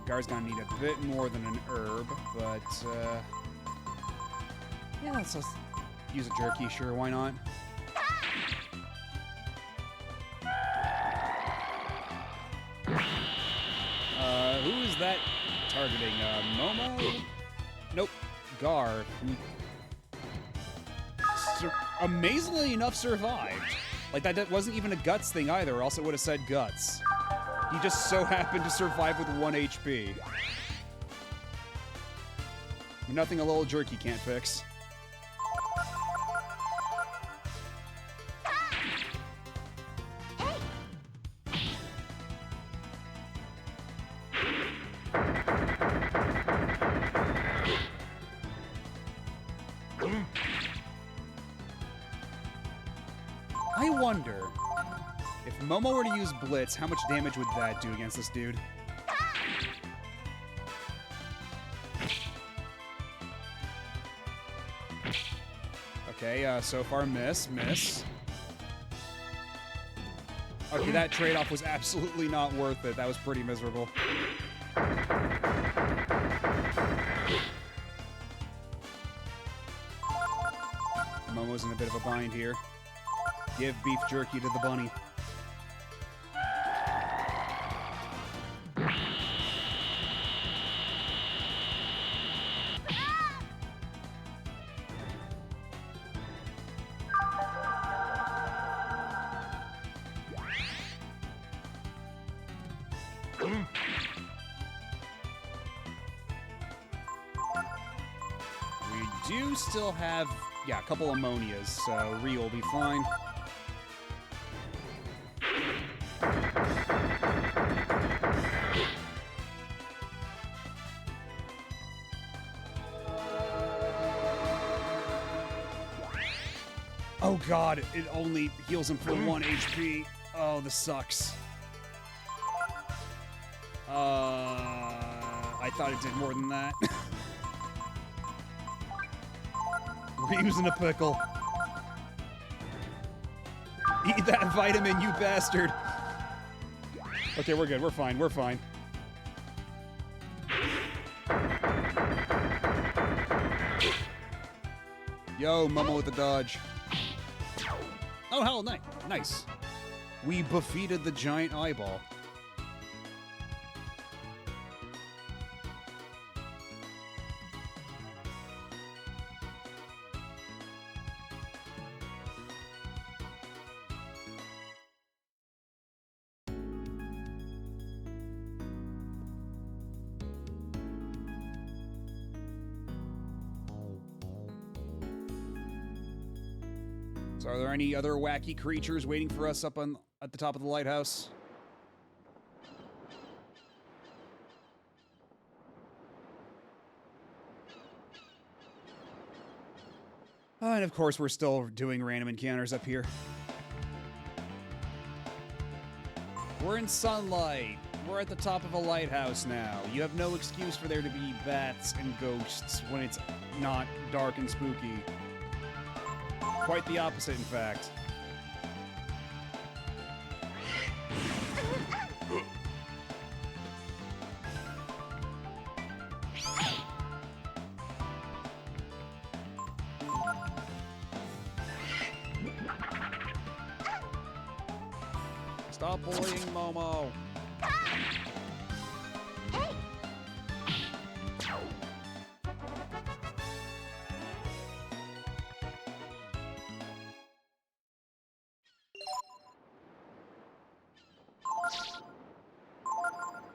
Gar's gonna need a bit more than an herb, but yeah, let's use a jerky, sure, why not? Who is that targeting? Momo? Nope, Gar. Amazingly enough, survived. Like, that wasn't even a guts thing either, or else it would have said guts. He just so happened to survive with 1 HP. Nothing a little jerky can't fix. I wonder, if Momo were to use Blitz, how much damage would that do against this dude? Okay, so far miss. Okay, that trade-off was absolutely not worth it. That was pretty miserable. Momo's in a bit of a bind here. Give beef jerky to the bunny. We do still have, yeah, a couple ammonias, so Ryu will be fine. Oh god, it only heals him for 1 HP. Oh, this sucks. I thought it did more than that. Ryu's in a pickle. Eat that vitamin, you bastard. Okay, we're good. We're fine. We're fine. Yo, Momo with the dodge. Oh, hell, nice. We defeated the giant eyeball. So are there any other wacky creatures waiting for us up on at the top of the lighthouse? And of course, we're still doing random encounters up here. We're in sunlight. We're at the top of a lighthouse now. You have no excuse for there to be bats and ghosts when it's not dark and spooky. Quite the opposite, in fact. Stop bullying Momo.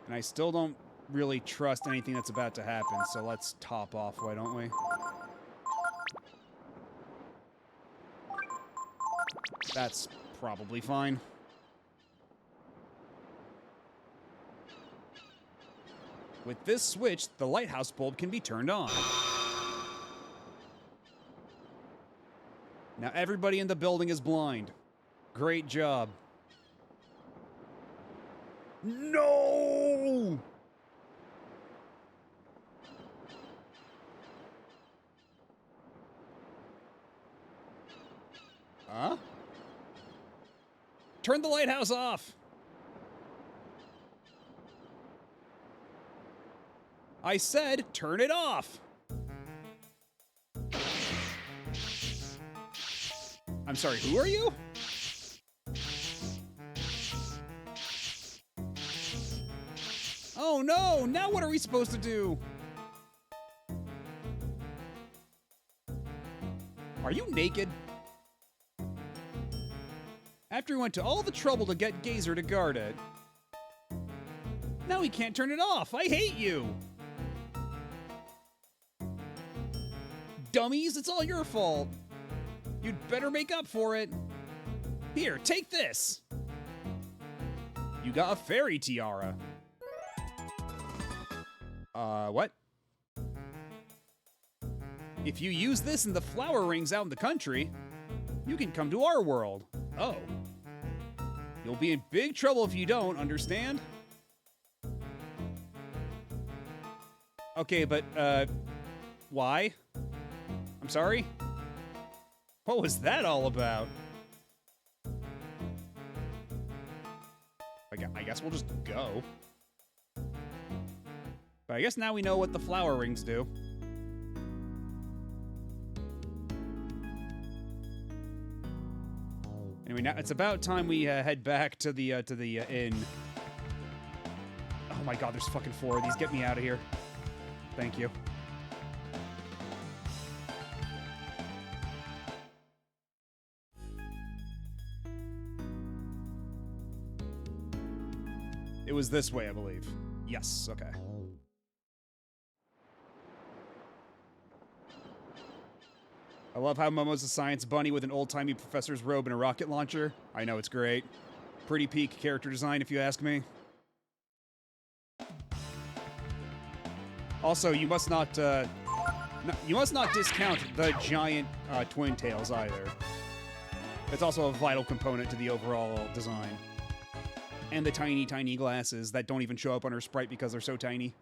And I still don't really trust anything that's about to happen, so let's top off, why don't we? That's probably fine. With this switch, the lighthouse bulb can be turned on. Now everybody in the building is blind. Great job. No! Huh? Turn the lighthouse off! I said, turn it off! I'm sorry, who are you? Oh no! Now what are we supposed to do? Are you naked? After we went to all the trouble to get Gazer to guard it. Now we can't turn it off! I hate you! Dummies, it's all your fault! You'd better make up for it! Here, take this! You got a fairy tiara. What? If you use this in the flower rings out in the country, you can come to our world. Oh. You'll be in big trouble if you don't, understand? Okay, but, why? I'm sorry? What was that all about? I guess we'll just go. But I guess now we know what the flower rings do. Anyway, now it's about time we head back to the inn. Oh my god, there's fucking 4 of these. Get me out of here. Thank you. It was this way, I believe. Yes, okay. I love how Momo's a science bunny with an old-timey professor's robe and a rocket launcher. I know, it's great. Pretty peak character design, if you ask me. Also, you must not discount the giant twin tails either. It's also a vital component to the overall design. And the tiny, tiny glasses that don't even show up on her sprite because they're so tiny.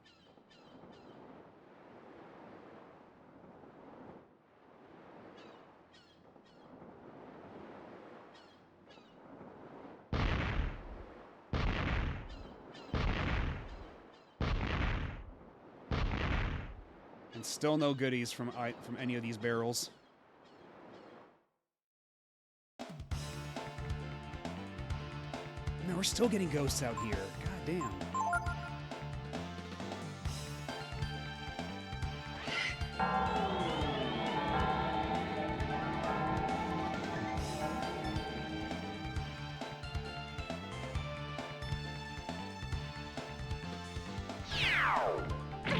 And still no goodies from any of these barrels. Man, we're still getting ghosts out here. God damn.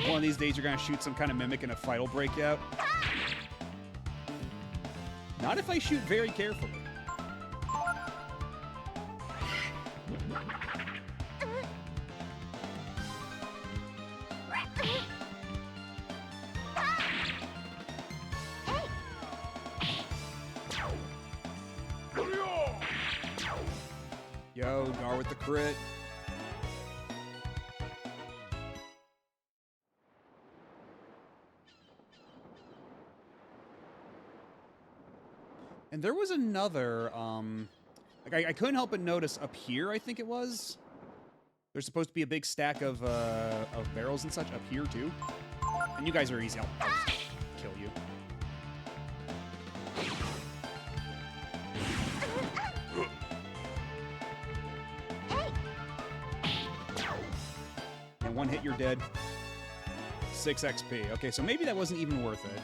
One of these days you're gonna shoot some kind of mimic and a fight will break out. Not if I shoot very carefully. Yo, Gar with the crit. And there was another, like I couldn't help but notice up here, I think it was. There's supposed to be a big stack of barrels and such up here too. And you guys are easy. I'll just kill you. And one hit, you're dead. 6 XP. Okay, so maybe that wasn't even worth it.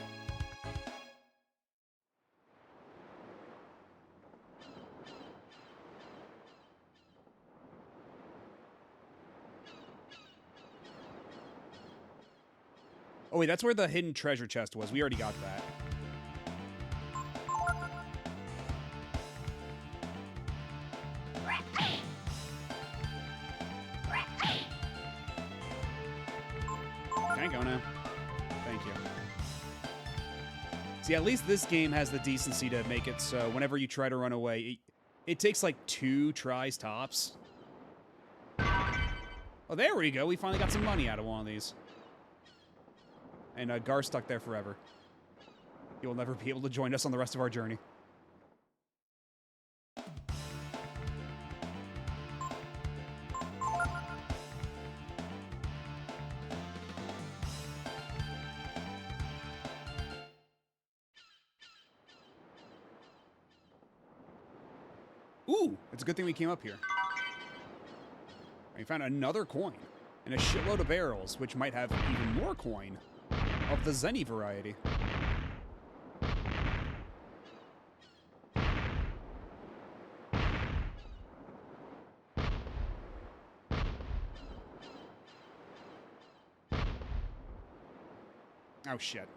Oh wait, that's where the hidden treasure chest was. We already got that. Can I go now? Thank you. See, at least this game has the decency to make it so whenever you try to run away, it takes like 2 tries tops. Oh, there we go. We finally got some money out of one of these. And Gar's stuck there forever. He will never be able to join us on the rest of our journey. Ooh, it's a good thing we came up here. We found another coin and a shitload of barrels, which might have even more coin of the Zenny variety. Oh shit.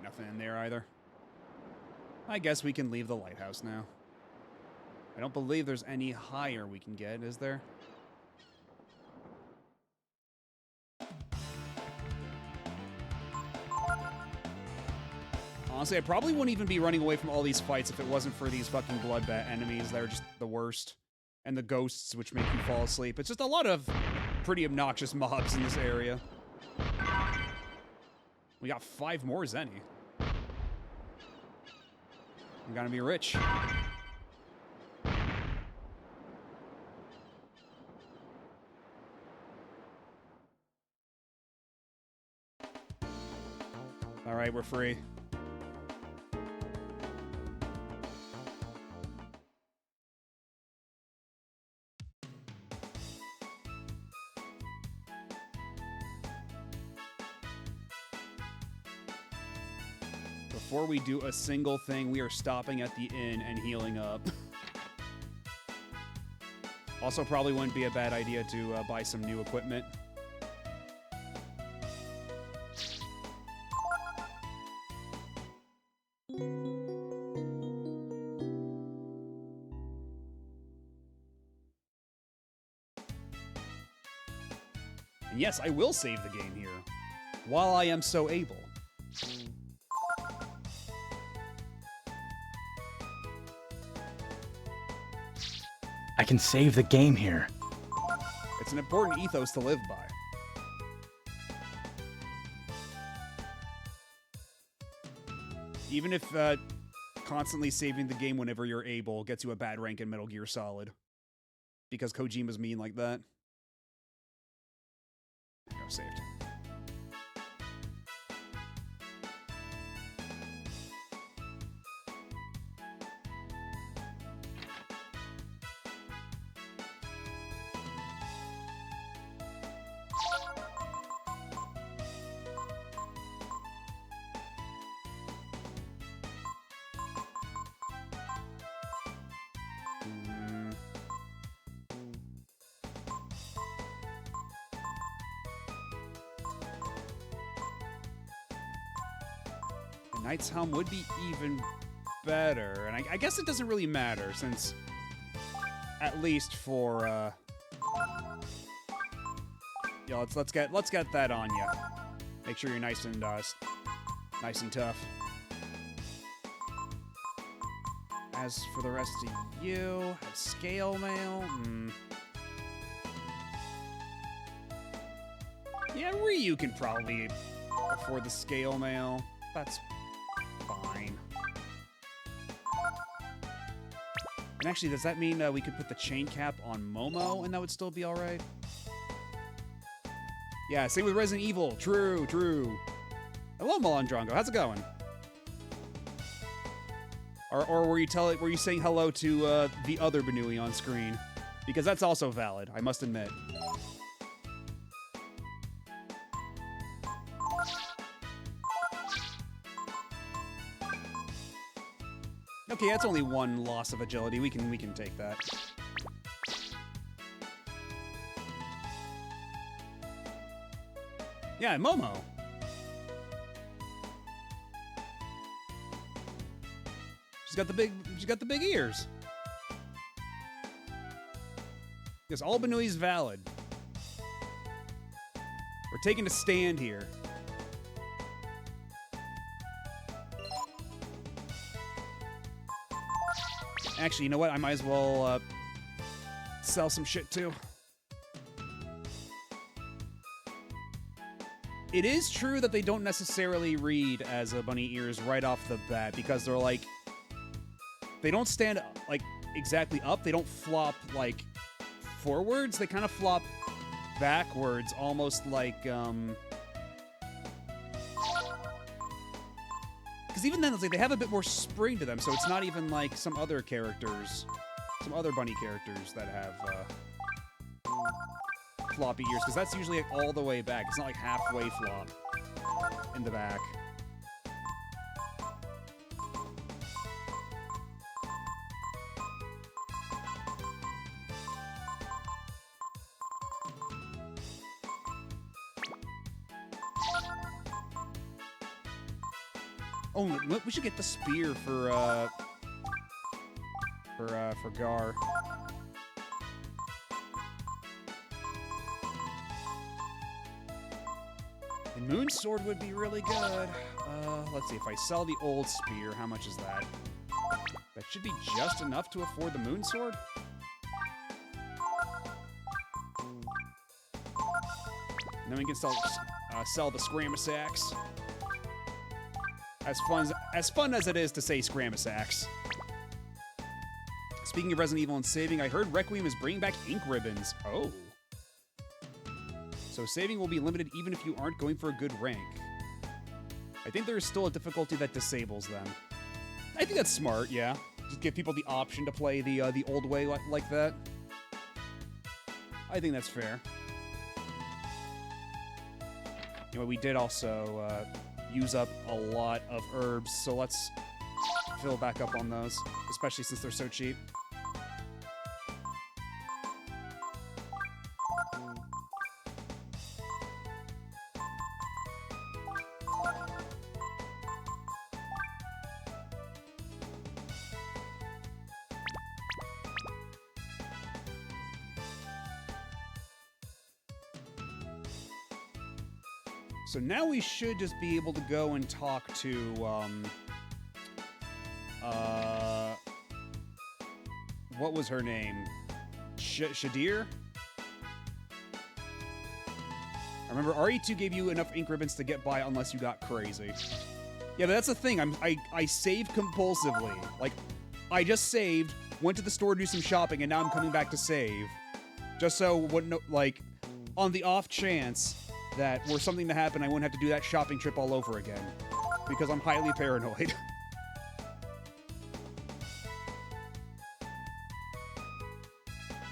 Nothing in there either. I guess we can leave the lighthouse now. I don't believe there's any higher we can get, is there? Honestly, I probably wouldn't even be running away from all these fights if it wasn't for these fucking bloodbath enemies that are just the worst. And the ghosts, which make you fall asleep. It's just a lot of pretty obnoxious mobs in this area. We got 5 more Zenny. I'm gonna be rich. All right, we're free. Before we do a single thing, we are stopping at the inn and healing up. Also, probably wouldn't be a bad idea to buy some new equipment. And yes, I will save the game here, while I am so able. I can save the game here. It's an important ethos to live by. Even if constantly saving the game whenever you're able gets you a bad rank in Metal Gear Solid. Because Kojima's mean like that. There we go, saved. Knight's Helm would be even better, and I guess it doesn't really matter since, at least for yeah, let's get that on you. Make sure you're nice and tough. As for the rest of you, have scale mail. Yeah, Ryu can probably afford the scale mail. That's fine. And actually, does that mean we could put the chain cap on Momo and that would still be alright? Yeah, same with Resident Evil. True, true. Hello, Melandrongo. How's it going? Or were you saying hello to the other Banui on screen? Because that's also valid, I must admit. Okay, that's only one loss of agility. We can take that. Yeah, Momo. She's got the big ears. Because all Banui's valid. We're taking a stand here. Actually, you know what? I might as well sell some shit too. It is true that they don't necessarily read as a bunny ears right off the bat because they're like, they don't stand like exactly up. They don't flop like forwards. They kind of flop backwards, almost like because even then, it's like they have a bit more spring to them, so it's not even like some other characters, some other bunny characters that have floppy ears, because that's usually like all the way back. It's not like halfway flop in the back. Oh, we should get the spear for Gar. The Moon Sword would be really good. Let's see, if I sell the old spear, how much is that? That should be just enough to afford the Moon Sword. And then we can sell the Scramasax. As fun as it is to say Scramasax. Speaking of Resident Evil and saving, I heard Requiem is bringing back ink ribbons. Oh. So saving will be limited even if you aren't going for a good rank. I think there is still a difficulty that disables them. I think that's smart, yeah. Just give people the option to play the old way like that. I think that's fair. You know, we did also use up a lot of herbs, so let's fill back up on those, especially since they're so cheap. So now we should just be able to go and talk to, what was her name? Shadir? I remember RE2 gave you enough ink ribbons to get by unless you got crazy. Yeah, but that's the thing. I save compulsively. Like, I just saved, went to the store to do some shopping, and now I'm coming back to save. Just so, like, on the off chance that were something to happen, I wouldn't have to do that shopping trip all over again. Because I'm highly paranoid.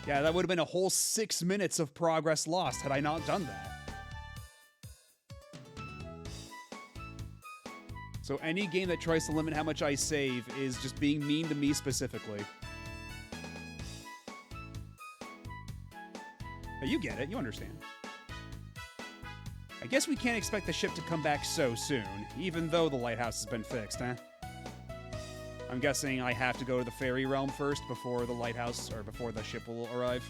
Yeah, that would have been a whole 6 minutes of progress lost had I not done that. So any game that tries to limit how much I save is just being mean to me specifically. But you get it, you understand. I guess we can't expect the ship to come back so soon, even though the lighthouse has been fixed, huh? I'm guessing I have to go to the fairy realm first before the lighthouse, or before the ship will arrive.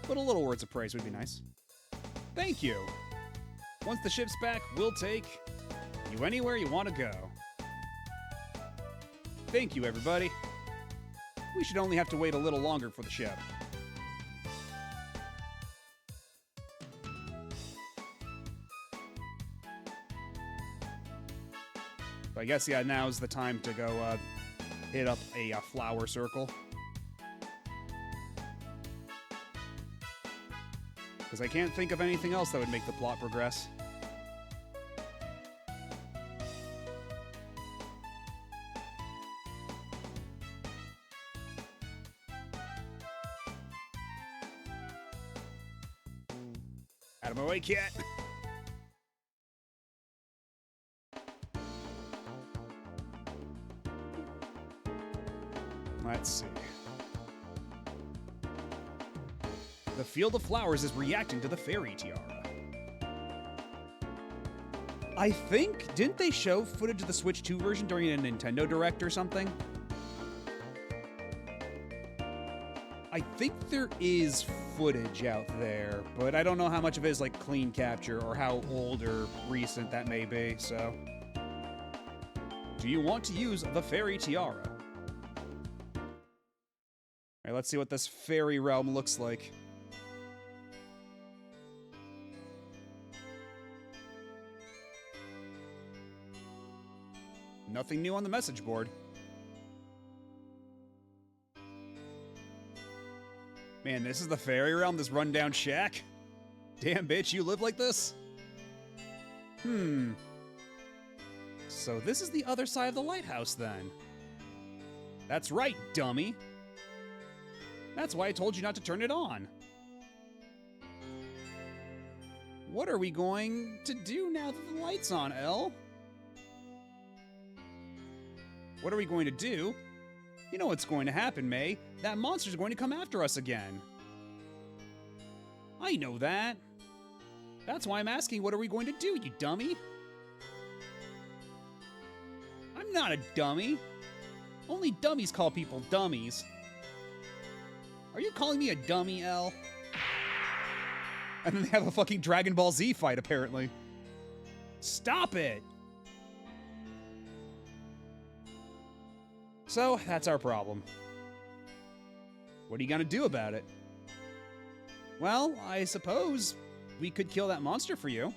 But a little words of praise would be nice. Thank you! Once the ship's back, we'll take you anywhere you want to go. Thank you, everybody. We should only have to wait a little longer for the ship. So I guess, yeah, now's the time to go hit up a flower circle. Because I can't think of anything else that would make the plot progress. Out of my way, cat! Let's see. The Field of Flowers is reacting to the Fairy Tiara. I think, didn't they show footage of the Switch 2 version during a Nintendo Direct or something? I think there is footage out there, but I don't know how much of it is like clean capture or how old or recent that may be, so. Do you want to use the Fairy Tiara? Alright, let's see what this fairy realm looks like. Nothing new on the message board. Man, this is the fairy realm, this rundown shack? Damn, bitch, you live like this? So this is the other side of the lighthouse, then. That's right, dummy. That's why I told you not to turn it on. What are we going to do now that the light's on, Elle? What are we going to do? You know what's going to happen, May. That monster's going to come after us again. I know that. That's why I'm asking, what are we going to do, you dummy? I'm not a dummy. Only dummies call people dummies. Are you calling me a dummy, Elle? And then they have a fucking Dragon Ball Z fight, apparently. Stop it! So, that's our problem. What are you gonna do about it? Well, I suppose we could kill that monster for you.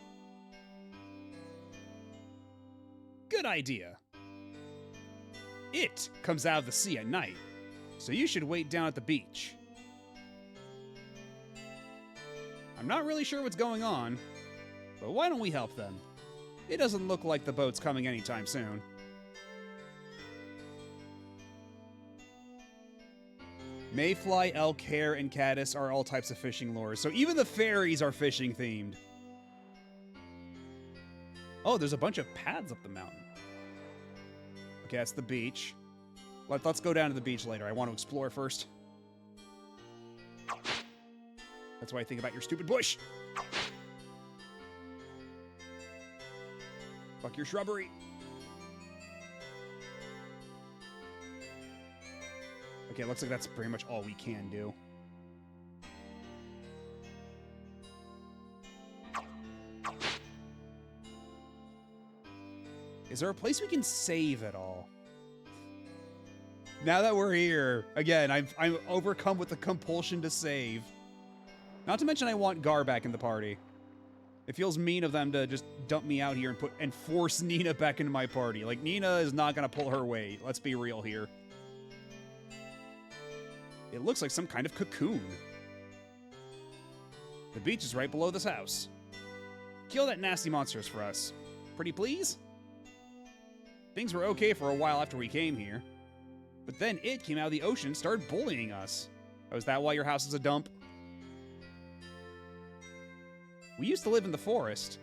Good idea. It comes out of the sea at night, so you should wait down at the beach. I'm not really sure what's going on, but why don't we help them? It doesn't look like the boat's coming anytime soon. Mayfly, elk, hare, and caddis are all types of fishing lures, so even the fairies are fishing themed. Oh, there's a bunch of paths up the mountain. Okay, that's the beach. Let's go down to the beach later. I want to explore first. That's why I think about your stupid bush. Fuck your shrubbery. Okay, looks like that's pretty much all we can do. Is there a place we can save at all? Now that we're here, again, I'm overcome with the compulsion to save. Not to mention I want Gar back in the party. It feels mean of them to just dump me out here and force Nina back into my party. Like, Nina is not gonna pull her weight. Let's be real here. It looks like some kind of cocoon. The beach is right below this house. Kill that nasty monsters for us. Pretty please? Things were okay for a while after we came here. But then it came out of the ocean and started bullying us. Oh, is that why your house is a dump? We used to live in the forest.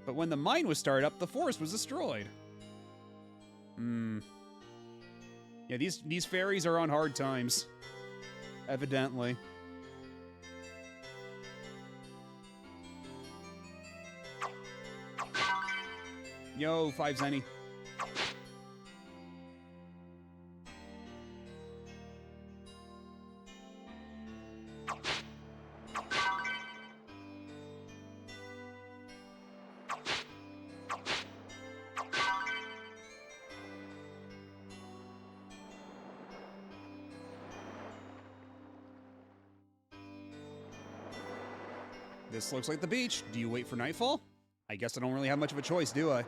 But when the mine was started up, the forest was destroyed. Yeah, these fairies are on hard times. Evidently. Yo, 5 Zenny. This looks like the beach. Do you wait for nightfall? I guess I don't really have much of a choice, do I?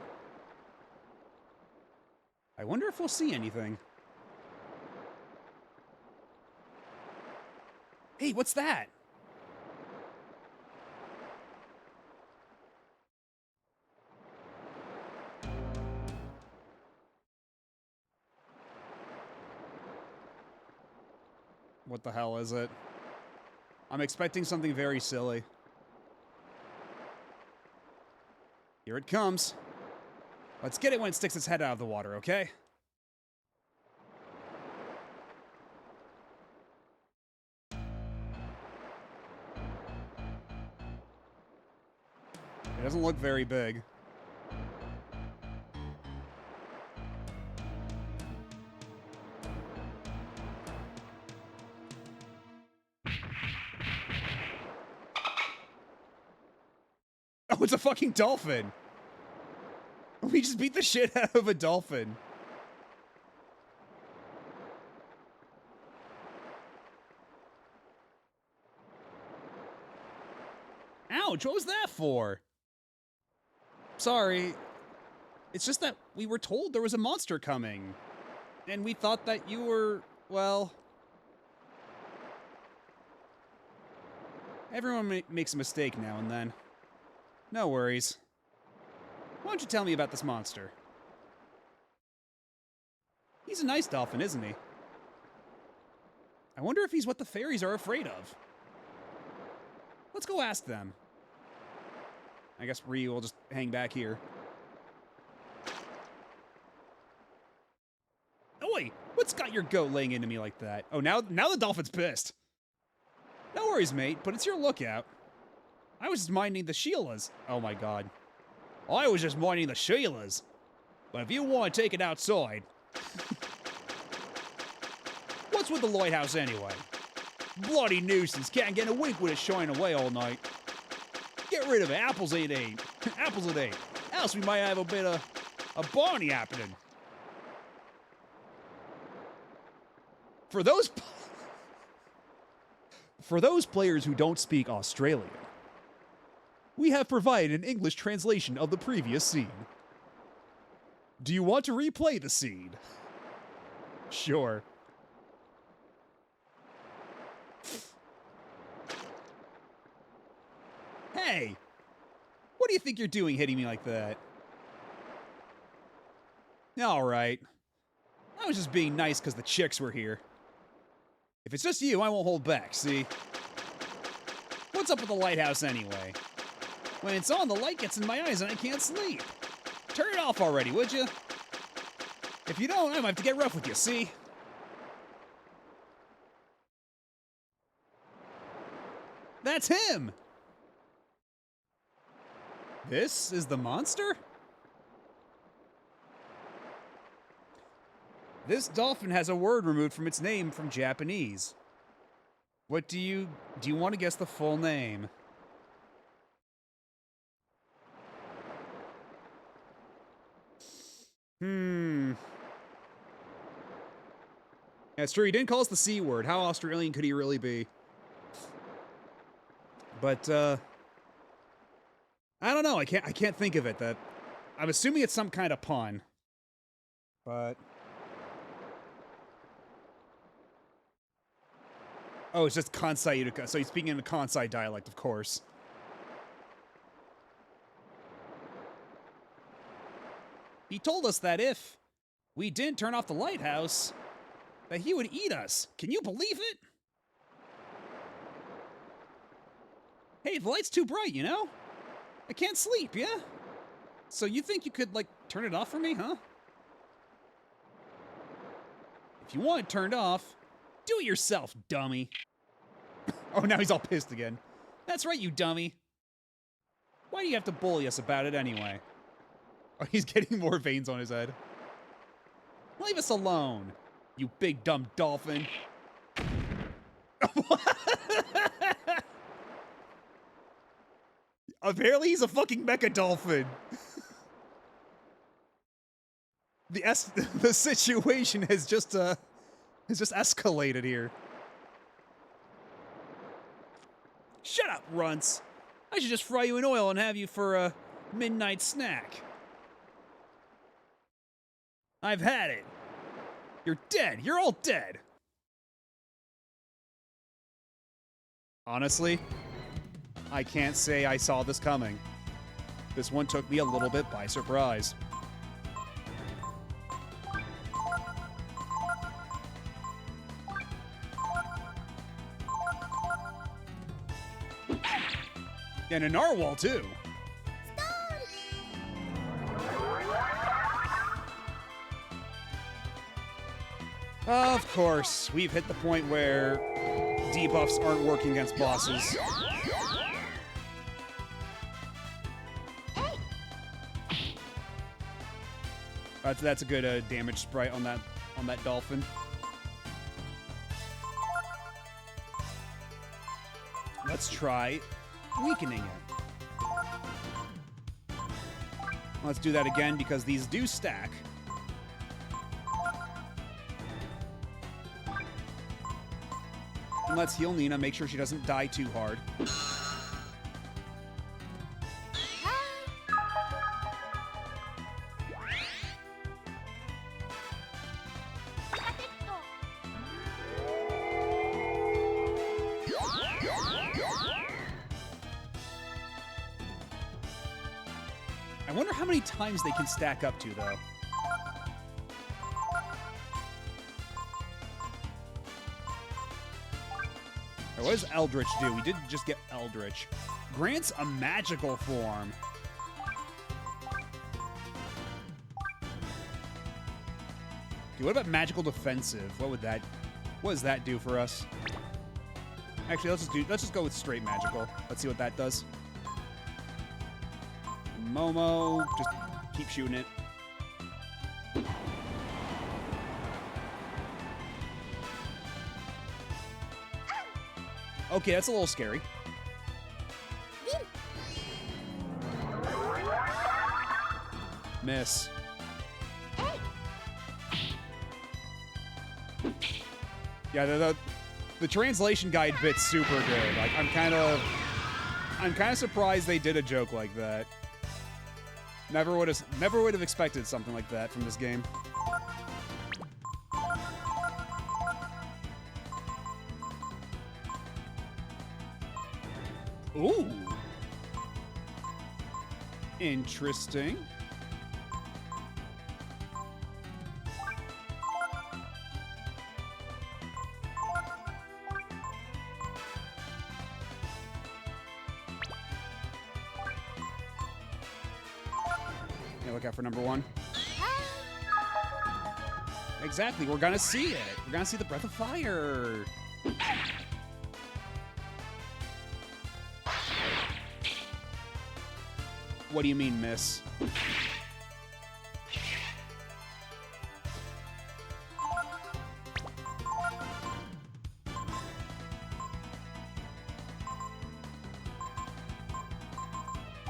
I wonder if we'll see anything. Hey, what's that? What the hell is it? I'm expecting something very silly. Here it comes. Let's get it when it sticks its head out of the water, okay? It doesn't look very big. Oh, it's a fucking dolphin! We just beat the shit out of a dolphin. Ouch, what was that for? Sorry. It's just that we were told there was a monster coming. And we thought that you were, well... Everyone makes a mistake now and then. No worries. Why don't you tell me about this monster? He's a nice dolphin, isn't he? I wonder if he's what the fairies are afraid of. Let's go ask them. I guess Ryu will just hang back here. Oi! What's got your goat laying into me like that? Oh, now the dolphin's pissed. No worries, mate, but it's your lookout. I was just minding the Sheilas. Oh my god. I was just minding the Sheilas. But if you want to take it outside... What's with the lighthouse anyway? Bloody nuisance, can't get a wink with it shining away all night. Get rid of it, apples ain't. Apples it ain't. Else we might have a bit of a Barney happening. For those players who don't speak Australian, we have provided an English translation of the previous scene. Do you want to replay the scene? Sure. Hey! What do you think you're doing hitting me like that? Alright. I was just being nice because the chicks were here. If it's just you, I won't hold back, see? What's up with the lighthouse anyway? When it's on, the light gets in my eyes and I can't sleep. Turn it off already, would you? If you don't, I might have to get rough with you, see? That's him! This is the monster? This dolphin has a word removed from its name from Japanese. What do you want to guess the full name? Yeah, it's true. He didn't call us the C word. How Australian could he really be? But I don't know. I can't think of it. That I'm assuming it's some kind of pun. But oh, it's just Kansai Utica. So he's speaking in a Kansai dialect, of course. He told us that if we didn't turn off the lighthouse, that he would eat us. Can you believe it? Hey, the light's too bright, you know? I can't sleep, yeah? So you think you could, like, turn it off for me, huh? If you want it turned off, do it yourself, dummy. Oh, now he's all pissed again. That's right, you dummy. Why do you have to bully us about it anyway? Oh, he's getting more veins on his head. Leave us alone, you big dumb dolphin. Apparently he's a fucking mecha dolphin. The situation has just escalated here. Shut up, runts. I should just fry you in oil and have you for a midnight snack. I've had it. You're dead. You're all dead. Honestly, I can't say I saw this coming. This one took me a little bit by surprise. And a narwhal, too. Of course, we've hit the point where debuffs aren't working against bosses. That's a good damage sprite on that dolphin. Let's try weakening it. Let's do that again because these do stack. And let's heal Nina, make sure she doesn't die too hard. I wonder how many times they can stack up to, though. What does Eldritch do? We did just get Eldritch. Grants a magical form. Okay, what about magical defensive? What does that do for us? Actually, let's just go with straight magical. Let's see what that does. Momo, just keep shooting it. Okay, that's a little scary. Miss. Yeah, the translation guide bit's super good. Like, I'm kind of surprised they did a joke like that. Never would have expected something like that from this game. Ooh. Interesting. Yeah, look out for number one. Exactly, we're gonna see it. We're gonna see the Breath of Fire. What do you mean, miss?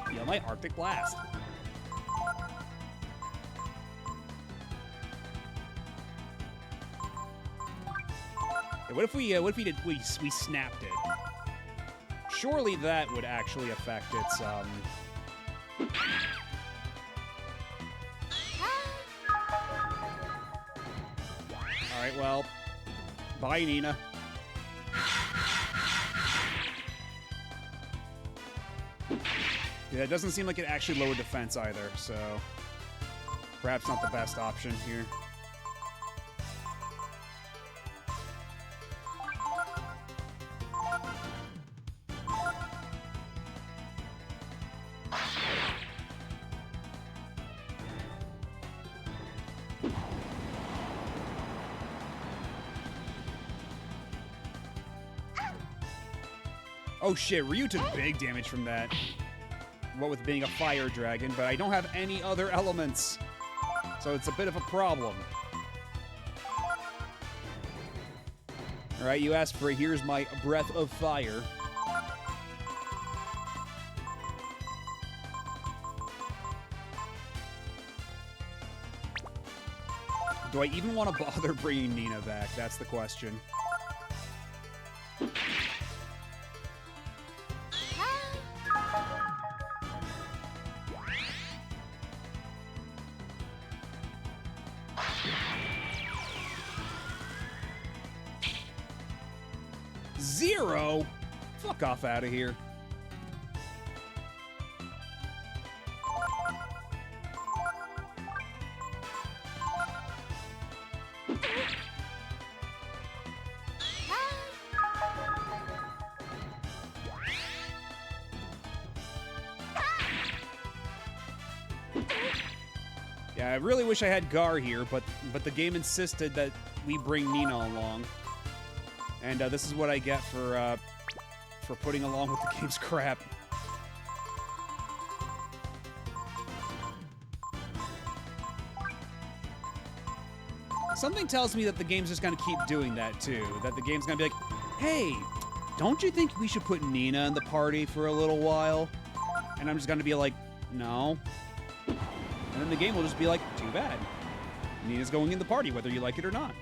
Feel my Arctic Blast. What if we snapped it? Surely that would actually affect its All right, well, bye, Nina. Yeah, it doesn't seem like it actually lowered defense either, so perhaps not the best option here. Oh shit, Ryu took big damage from that. What with being a fire dragon, but I don't have any other elements. So it's a bit of a problem. Alright, you asked for it. Here's my breath of fire. Do I even want to bother bringing Nina back? That's the question. Zero? Fuck off out of here. Yeah, I really wish I had Gar here, but the game insisted that we bring Nina along. And this is what I get for putting along with the game's crap. Something tells me that the game's just gonna keep doing that too. That the game's gonna be like, hey, don't you think we should put Nina in the party for a little while? And I'm just gonna be like, no. And then the game will just be like, too bad. Nina's going in the party, whether you like it or not.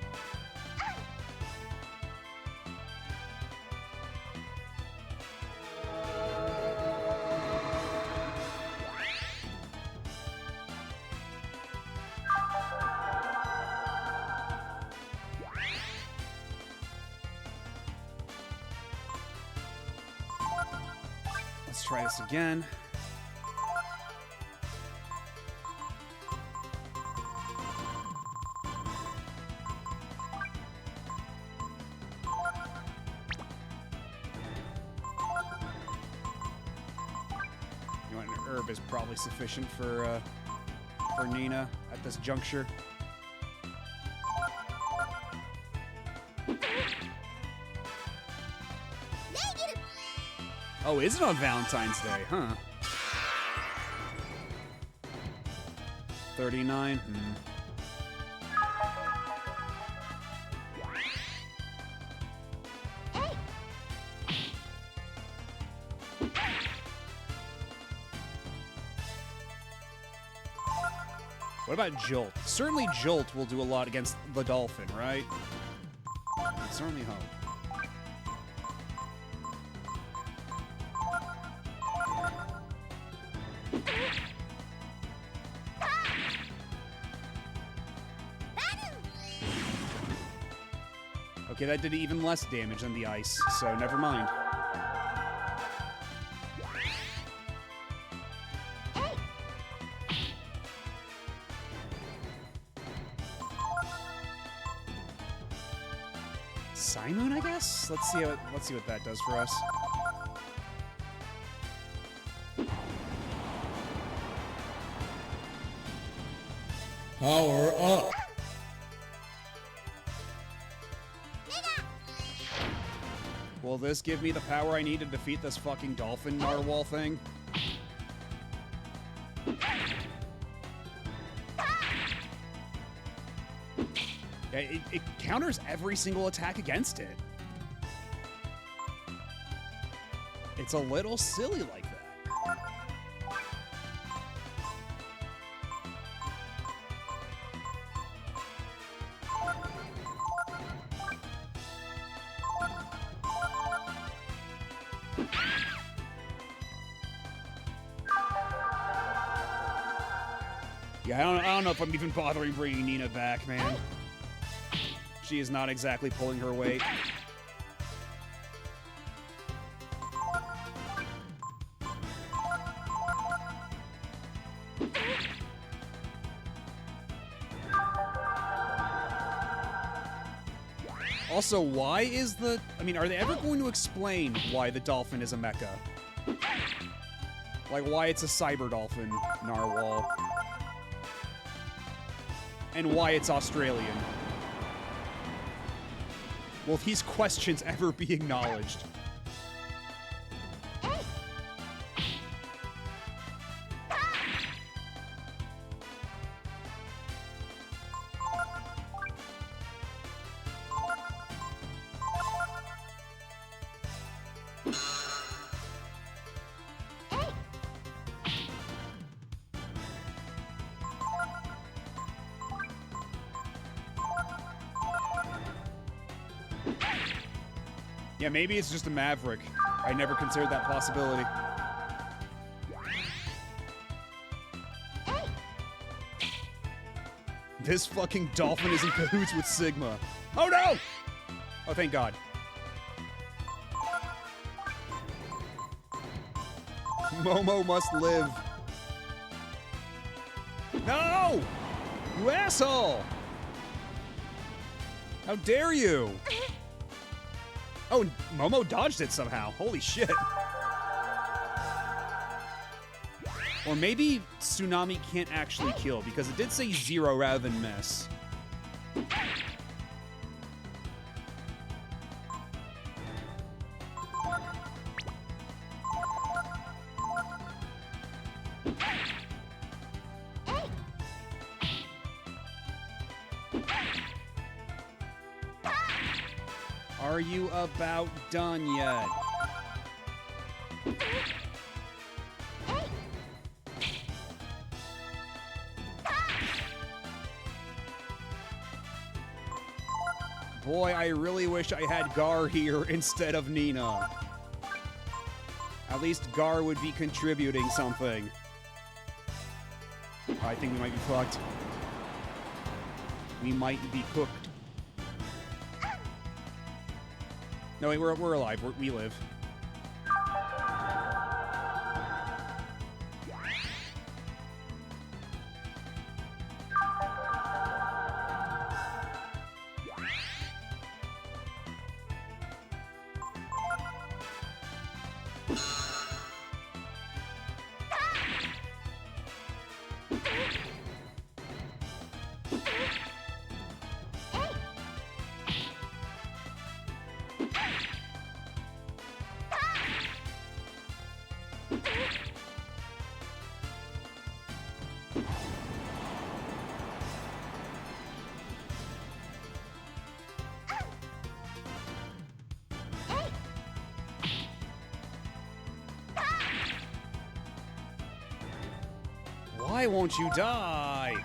Let's try this again. You want an herb is probably sufficient for Nina at this juncture. Oh, is it on Valentine's Day, huh? 39? What about Jolt? Certainly Jolt will do a lot against the Dolphin, right? I certainly hope. Okay, that did even less damage than the ice, so never mind. Simoon, I guess? Let's see what that does for us. Power up. Will this give me the power I need to defeat this fucking dolphin narwhal thing? Yeah, it counters every single attack against it. It's a little silly like that. Yeah, I don't know if I'm even bothering bringing Nina back, man. She is not exactly pulling her weight. Also, why is the... I mean, are they ever going to explain why the dolphin is a mecha? Like, why it's a cyber dolphin narwhal? And why it's Australian? Will these questions ever be acknowledged? Yeah, maybe it's just a Maverick. I never considered that possibility. This fucking dolphin is in cahoots with Sigma. Oh no! Oh, thank God. Momo must live. No! You asshole! How dare you! Oh, Momo dodged it somehow. Holy shit. Or maybe Tsunami can't actually kill, because it did say 0 rather than miss. Are you about done yet? Boy, I really wish I had Gar here instead of Nina. At least Gar would be contributing something. I think we might be fucked. We might be cooked. No, wait, we're alive. We live. Why won't you die?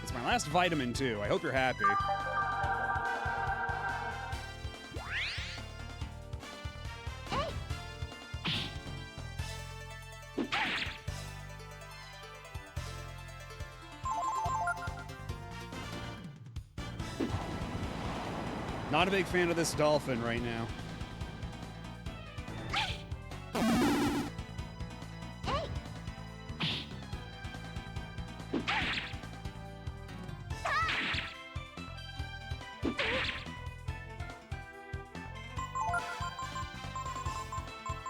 It's my last vitamin, too. I hope you're happy. Not a big fan of this dolphin right now.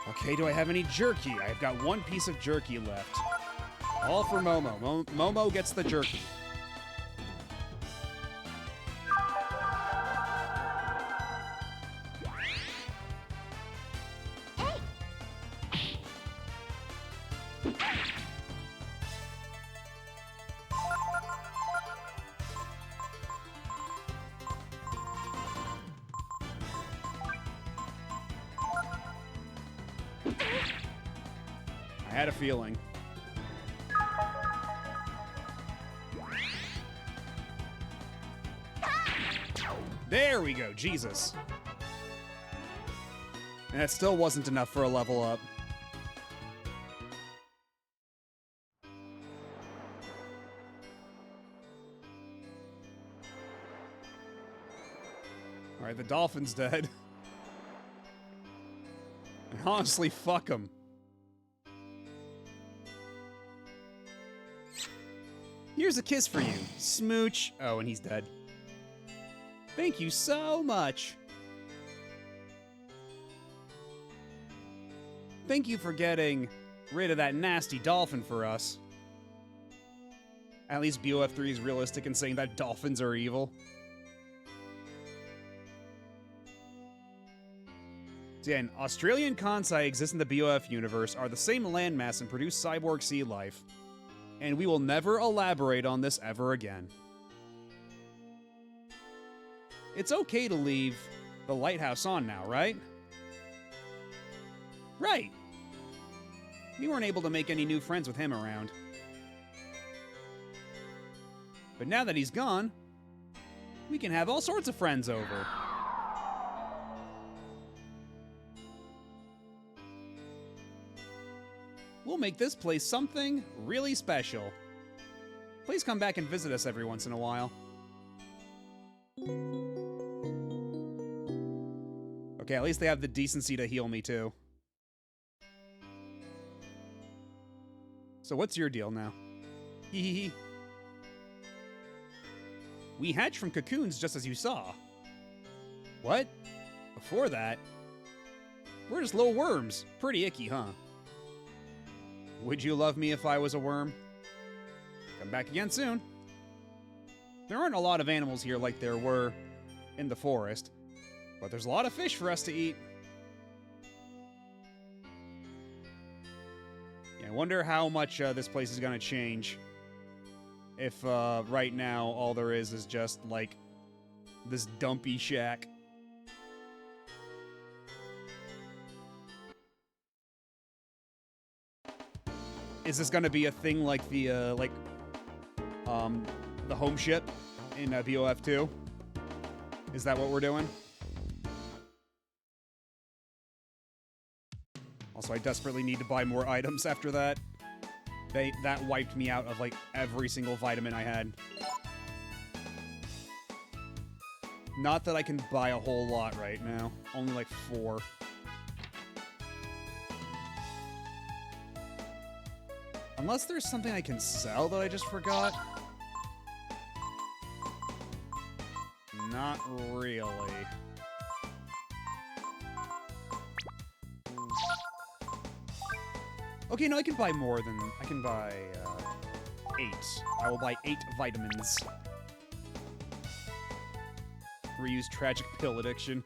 Okay, do I have any jerky? I've got one piece of jerky left. All for Momo. Momo gets the jerky. Had a feeling. There we go, Jesus. And that still wasn't enough for a level up. Alright, the dolphin's dead. And honestly, fuck him. Here's a kiss for you. Smooch. Oh, and he's dead. Thank you so much. Thank you for getting rid of that nasty dolphin for us. At least BOF3 is realistic in saying that dolphins are evil. So yeah, Australian Kansai exist in the BOF universe, are the same landmass and produce cyborg sea life. And we will never elaborate on this ever again. It's okay to leave the lighthouse on now, right? Right. We weren't able to make any new friends with him around. But now that he's gone, we can have all sorts of friends over. We'll make this place something really special. Please come back and visit us every once in a while. Okay, at least they have the decency to heal me too. So what's your deal now? Hee hee hee. We hatched from cocoons just as you saw. What? Before that? We're just little worms. Pretty icky, huh? Would you love me if I was a worm? Come back again soon. There aren't a lot of animals here like there were in the forest, but there's a lot of fish for us to eat. Yeah, I wonder how much this place is going to change if right now all there is just like this dumpy shack. Is this gonna be a thing like the home ship in BOF 2? Is that what we're doing? Also, I desperately need to buy more items after that. That wiped me out of like every single vitamin I had. Not that I can buy a whole lot right now. Only like 4. Unless there's something I can sell that I just forgot. Not really. Okay, no, I can buy more than... I can buy 8. I will buy 8 vitamins. Reuse tragic pill addiction.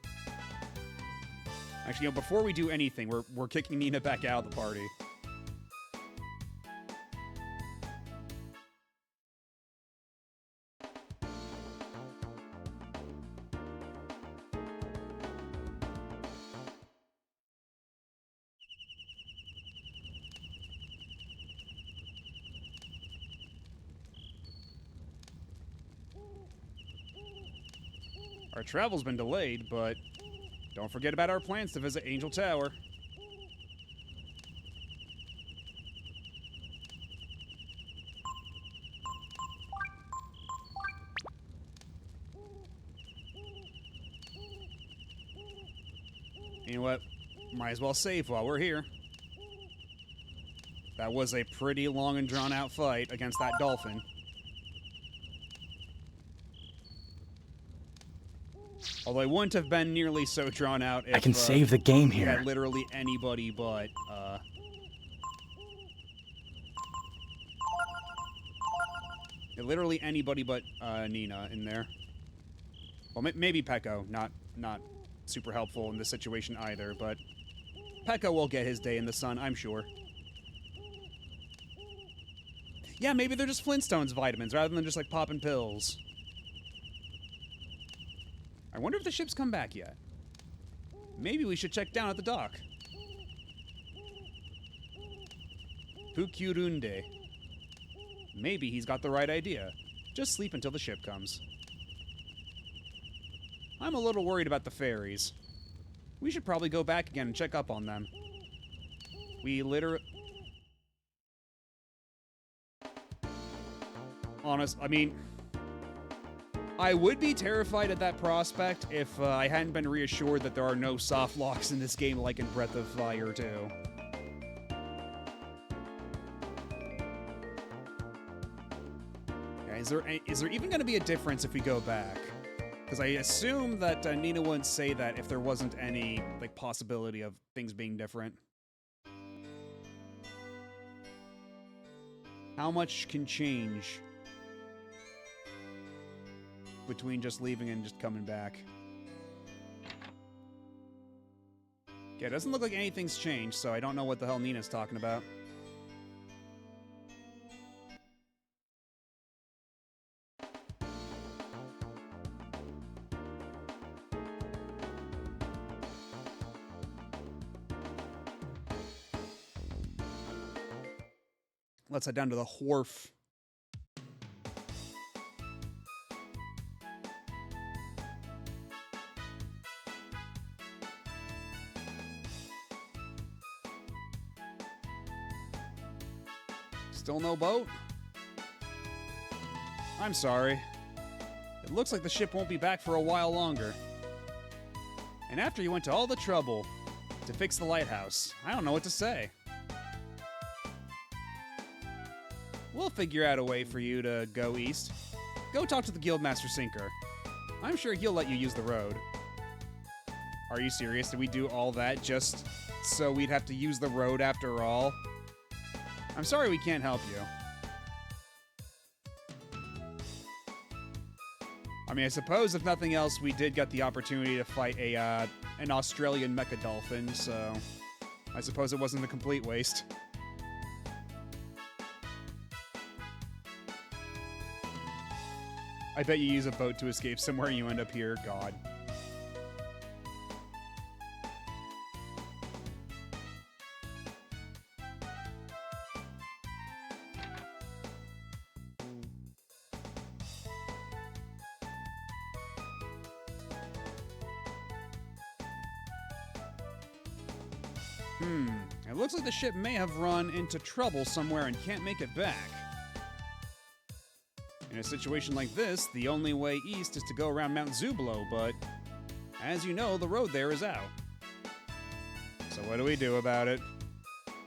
Actually, before we do anything, we're kicking Nina back out of the party. Our travel's been delayed, but don't forget about our plans to visit Angel Tower. You know what? Might as well save while we're here. That was a pretty long and drawn-out fight against that dolphin. Although it wouldn't have been nearly so drawn out if I can save the game you had here. literally anybody but literally anybody but Nina in there. Well, maybe Pekko, not super helpful in this situation either, but Pekko will get his day in the sun, I'm sure. Yeah, maybe they're just Flintstones vitamins rather than just like popping pills. I wonder if the ship's come back yet. Maybe we should check down at the dock. Pukyurunde. Maybe he's got the right idea. Just sleep until the ship comes. I'm a little worried about the fairies. We should probably go back again and check up on them. We literally... I mean... I would be terrified at that prospect if I hadn't been reassured that there are no soft locks in this game like in Breath of Fire 2. Okay, is there even going to be a difference if we go back? Because I assume that Nina wouldn't say that if there wasn't any like possibility of things being different. How much can change between just leaving and just coming back? Yeah, it doesn't look like anything's changed, so I don't know what the hell Nina's talking about. Let's head down to the wharf. Still no boat? I'm sorry. It looks like the ship won't be back for a while longer. And after you went to all the trouble to fix the lighthouse, I don't know what to say. We'll figure out a way for you to go east. Go talk to the Guildmaster Sinker. I'm sure he'll let you use the road. Are you serious? Did we do all that just so we'd have to use the road after all? I'm sorry we can't help you. I mean, I suppose if nothing else, we did get the opportunity to fight an Australian mecha dolphin, so I suppose it wasn't a complete waste. I bet you use a boat to escape somewhere and you end up here. God. It looks like the ship may have run into trouble somewhere and can't make it back. In a situation like this, the only way east is to go around Mount Zublo, but as you know, the road there is out. So what do we do about it?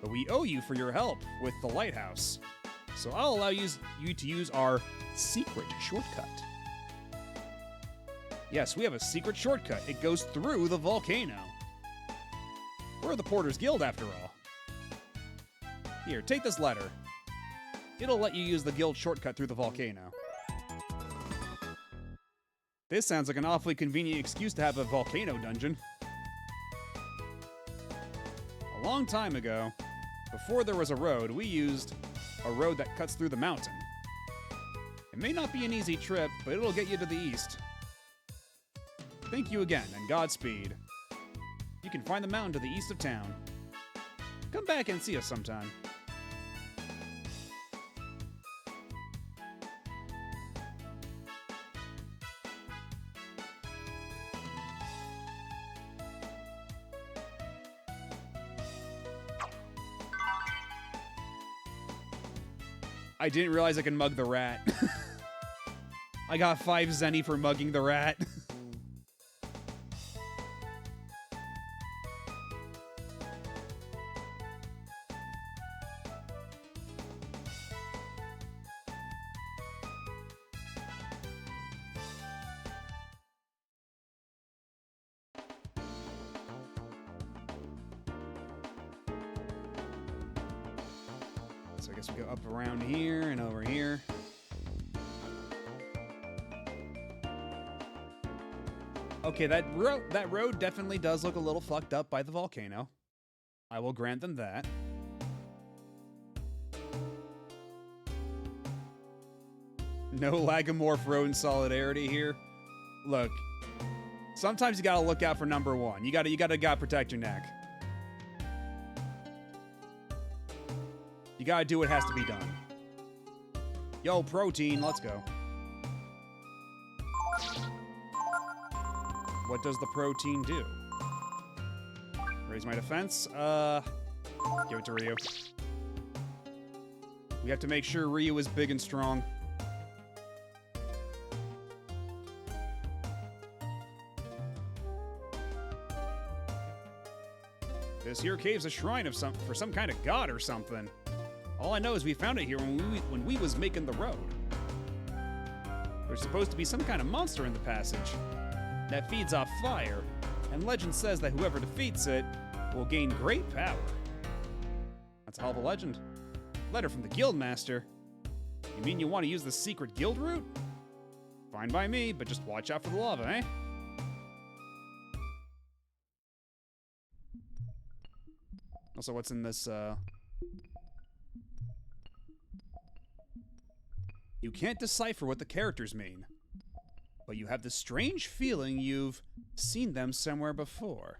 But we owe you for your help with the lighthouse. So I'll allow you to use our secret shortcut. Yes, we have a secret shortcut. It goes through the volcano. We're the Porters Guild, after all. Here, take this letter. It'll let you use the guild shortcut through the volcano. This sounds like an awfully convenient excuse to have a volcano dungeon. A long time ago, before there was a road, we used a road that cuts through the mountain. It may not be an easy trip, but it'll get you to the east. Thank you again, and Godspeed. You can find the mountain to the east of town. Come back and see us sometime. I didn't realize I could mug the rat. I got 5 zenny for mugging the rat. So I guess we go up around here and over here. Okay, that road definitely does look a little fucked up by the volcano. I will grant them that. No Lagomorph road in solidarity here. Look, sometimes you gotta look out for number one. You gotta protect your neck. You gotta do what has to be done. Yo, protein, let's go. What does the protein do? Raise my defense? Give it to Ryu. We have to make sure Ryu is big and strong. This here cave's a shrine of for some kind of god or something. All I know is we found it here when we was making the road. There's supposed to be some kind of monster in the passage that feeds off fire, and legend says that whoever defeats it will gain great power. That's a hell of a legend. Letter from the Guildmaster. You mean you want to use the secret guild route? Fine by me, but just watch out for the lava, eh? Also, what's in this, You can't decipher what the characters mean, but you have the strange feeling you've seen them somewhere before.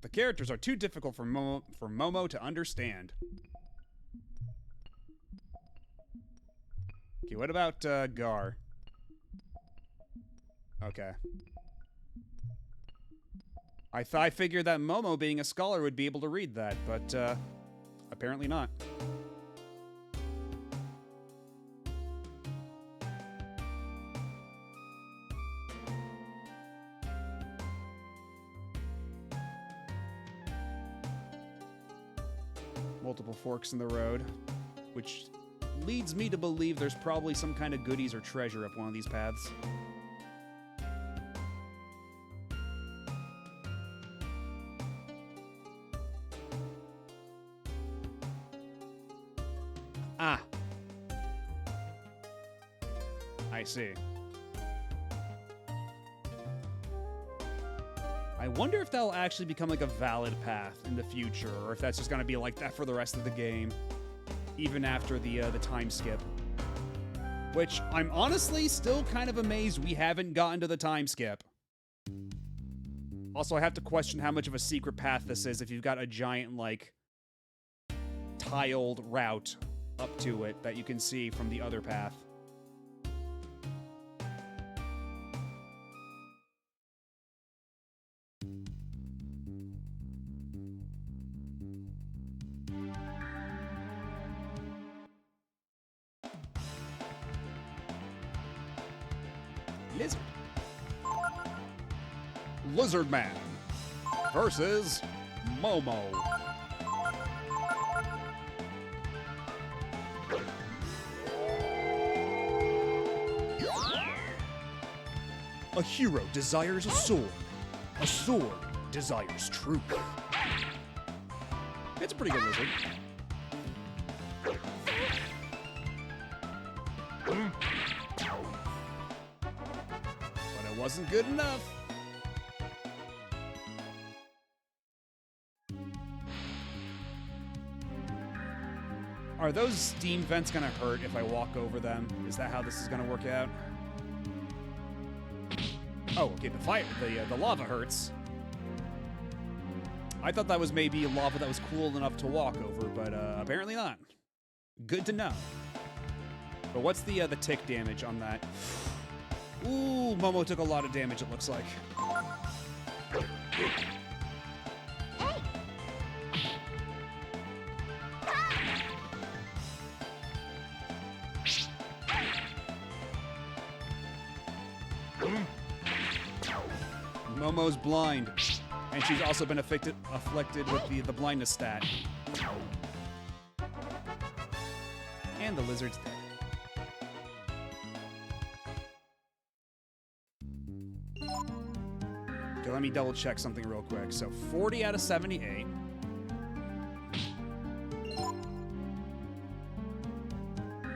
The characters are too difficult for Momo to understand. Okay, what about, Gar? Okay. I figured that Momo, being a scholar, would be able to read that, but, apparently not. Multiple forks in the road, which leads me to believe there's probably some kind of goodies or treasure up one of these paths. Ah. I see. I wonder if that'll actually become like a valid path in the future, or if that's just gonna be like that for the rest of the game, even after the time skip. Which I'm honestly still kind of amazed we haven't gotten to the time skip. Also, I have to question how much of a secret path this is if you've got a giant, like, tiled route up to it that you can see from the other path. Lizard. Lizard Man versus Momo. A hero desires a sword. A sword desires truth. It's a pretty good lizard. But it wasn't good enough. Are those steam vents gonna hurt if I walk over them? Is that how this is gonna work out? Oh, okay, the lava hurts. I thought that was maybe lava that was cool enough to walk over, but apparently not. Good to know. But what's the tick damage on that? Ooh, Momo took a lot of damage, it looks like. Momo's blind, and she's also been afflicted with the blindness stat. And the lizard's dead. Okay, let me double check something real quick. So 40 out of 78.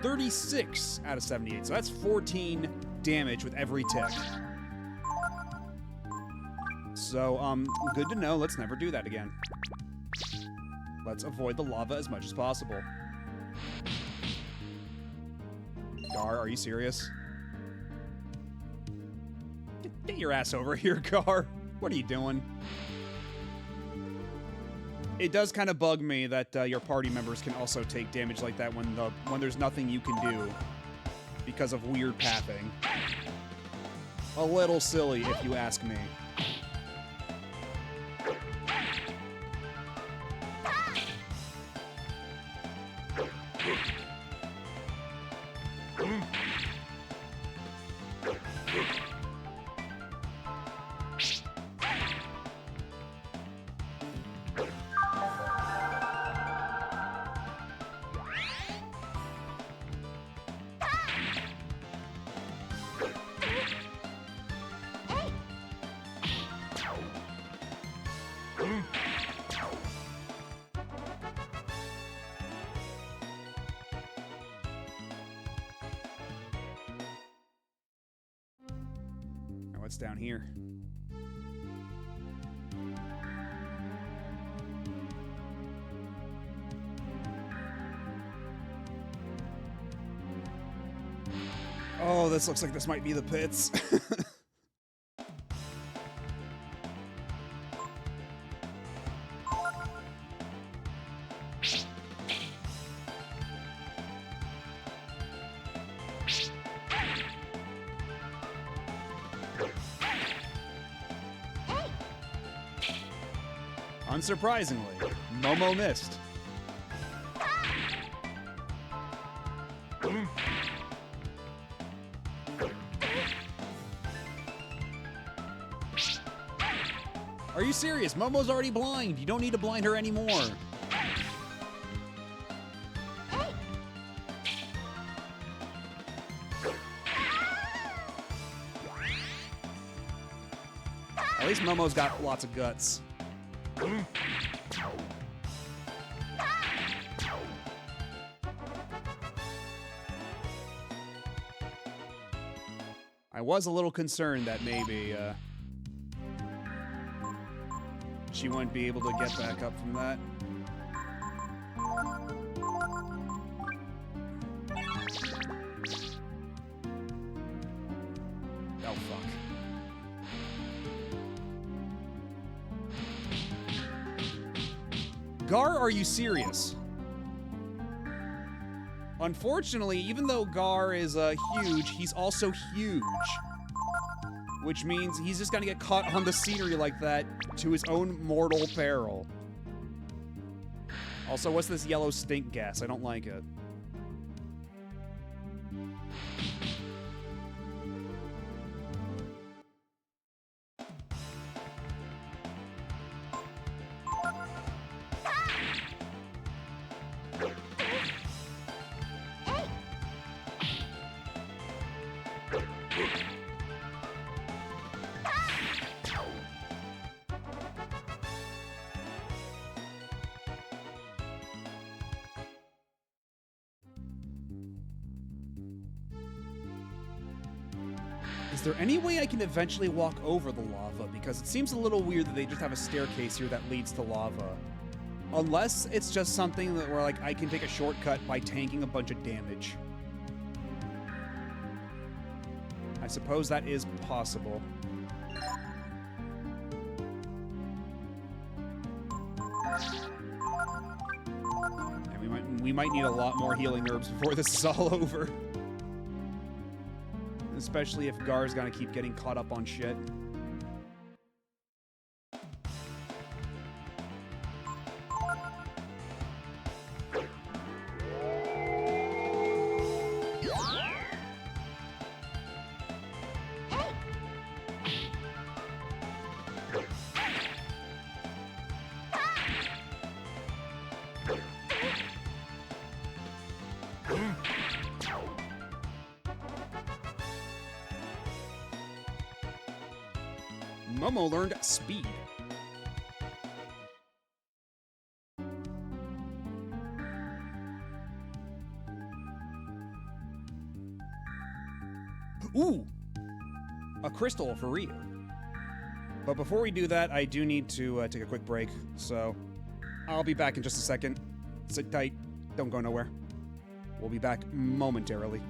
$36 out of 78. So that's 14 damage with every tick. So, good to know. Let's never do that again. Let's avoid the lava as much as possible. Gar, are you serious? Get your ass over here, Gar. What are you doing? It does kind of bug me that your party members can also take damage like that when there's nothing you can do because of weird pathing. A little silly, if you ask me. Now what's down here? Oh, this looks like this might be the pits. Unsurprisingly, Momo missed. Are you serious? Momo's already blind. You don't need to blind her anymore. At least Momo's got lots of guts. I was a little concerned that maybe she wouldn't be able to get back up from that. Oh, fuck. Gar, are you serious? Unfortunately, even though Gar is huge, he's also huge. Which means he's just gonna get caught on the scenery like that to his own mortal peril. Also, what's this yellow stink gas? I don't like it. Is there any way I can eventually walk over the lava? Because it seems a little weird that they just have a staircase here that leads to lava. Unless it's just something that where like I can take a shortcut by tanking a bunch of damage. I suppose that is possible. And we might need a lot more healing herbs before this is all over. Especially if Gar's gonna keep getting caught up on shit. Momo learned speed. Ooh! A crystal for Ryu. But before we do that, I do need to take a quick break, so I'll be back in just a second. Sit tight, don't go nowhere. We'll be back momentarily.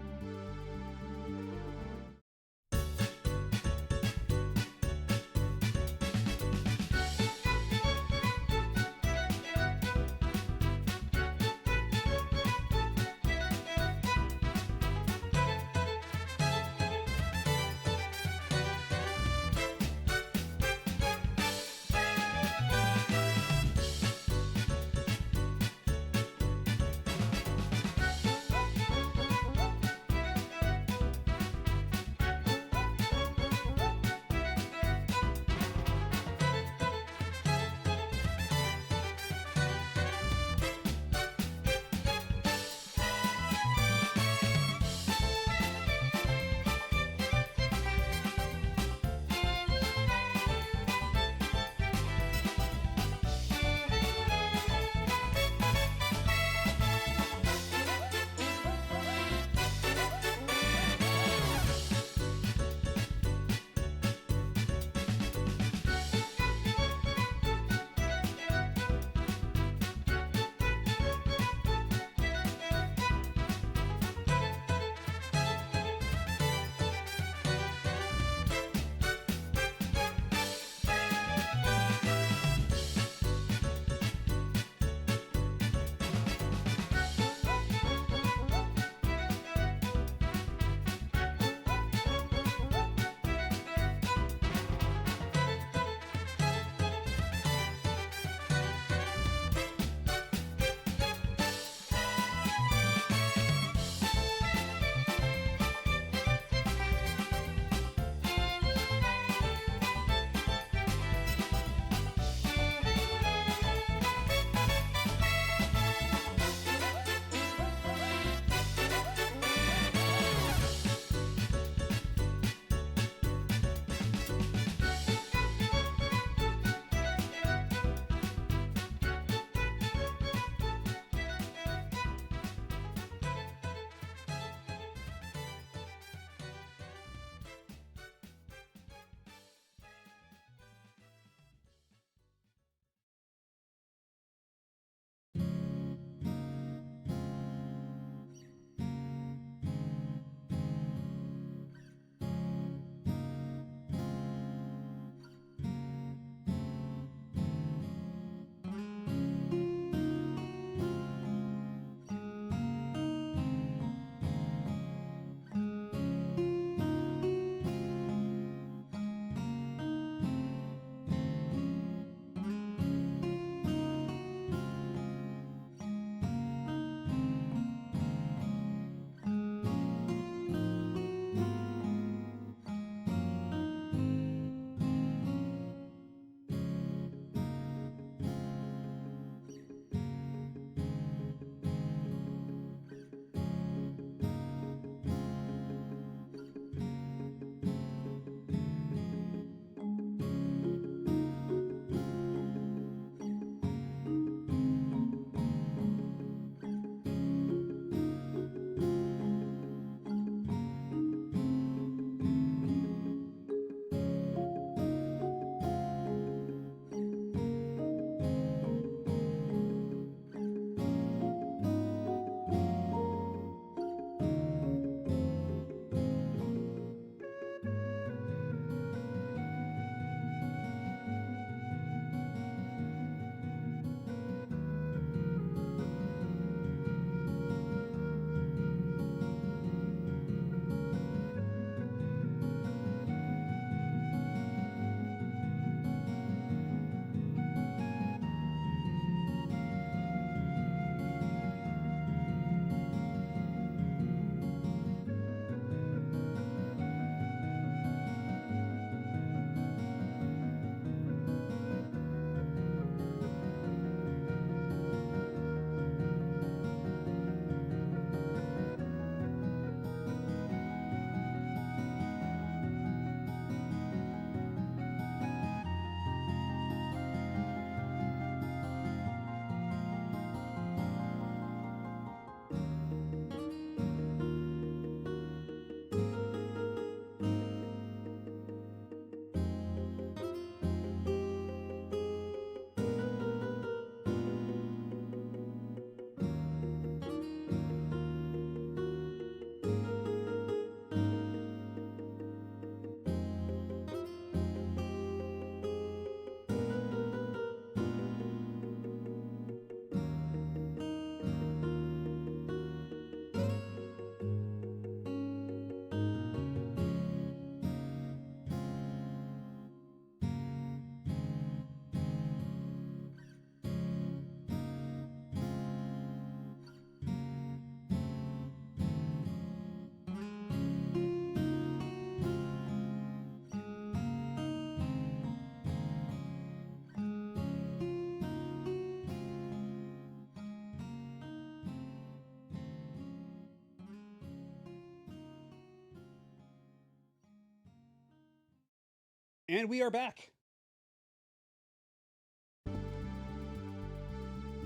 And we are back.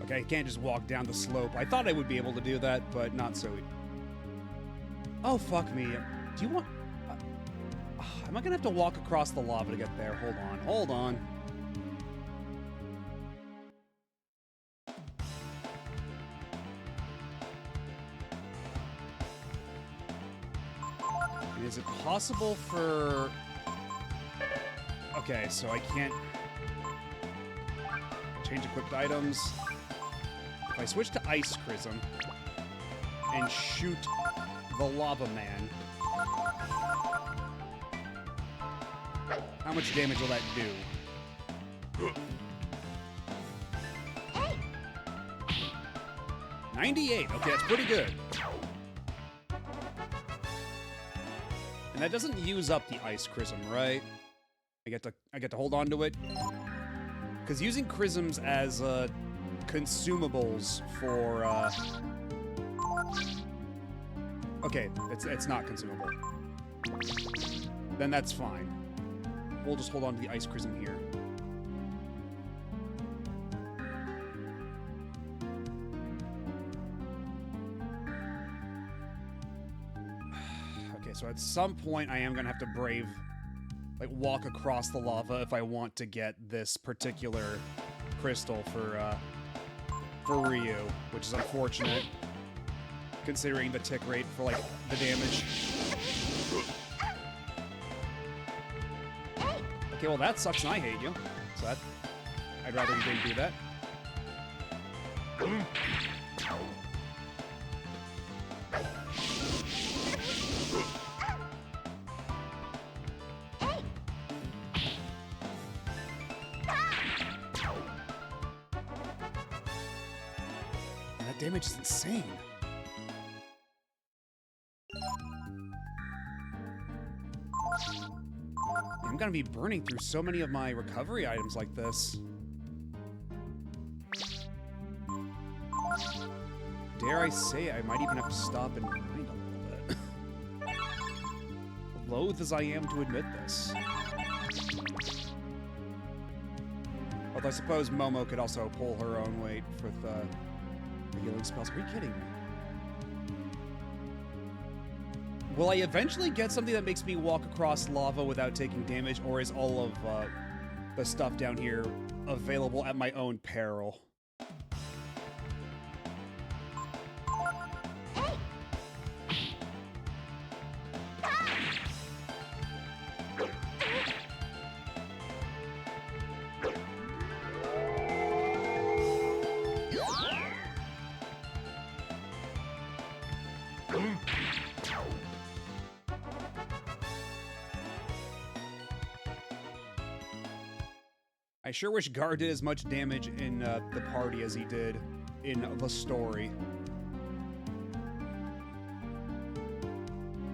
Okay, I can't just walk down the slope. I thought I would be able to do that, but not so. Oh, fuck me. Do you want... am I gonna have to walk across the lava to get there? Hold on, hold on. And is it possible for... Okay, so I can't... Change equipped items. If I switch to Ice Chrism and shoot the Lava Man, how much damage will that do? 98. Okay, that's pretty good. And that doesn't use up the Ice Chrism, right? I get to hold on to it. Because using Chrisms as consumables for okay, it's not consumable. Then that's fine. We'll just hold on to the Ice Chrism here. Okay, so at some point I am gonna have to walk across the lava if I want to get this particular crystal for Ryu, which is unfortunate considering the tick rate for the damage. Okay, well that sucks and I hate you. So I'd rather you didn't do that. And that damage is insane. I'm gonna be burning through so many of my recovery items like this. Dare I say, I might even have to stop and grind a little bit. Loath as I am to admit this. Although I suppose Momo could also pull her own weight with the healing spells. Are you kidding me? Will I eventually get something that makes me walk across lava without taking damage, or is all of the stuff down here available at my own peril? I sure wish Gar did as much damage in the party as he did in the story.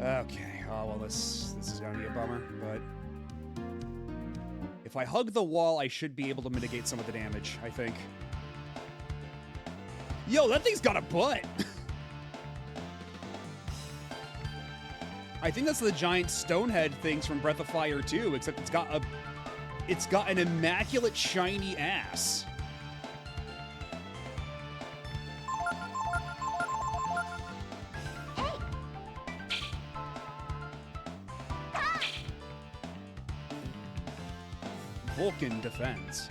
Okay, oh well, this is gonna be a bummer, but if I hug the wall, I should be able to mitigate some of the damage, I think. Yo, that thing's got a butt! I think that's the giant stonehead things from Breath of Fire 2, except it's got an immaculate shiny ass. Vulcan defense.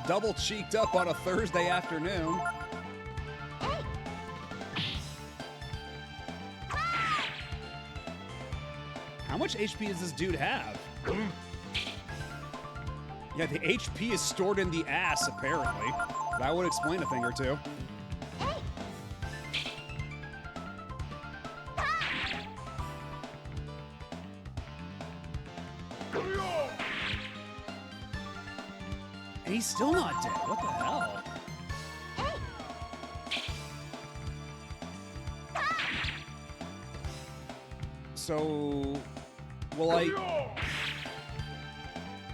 Double cheeked up on a Thursday afternoon. How much HP does this dude have? Yeah, the HP is stored in the ass, apparently. That would explain a thing or two. And he's still not dead. What the hell? So, will I...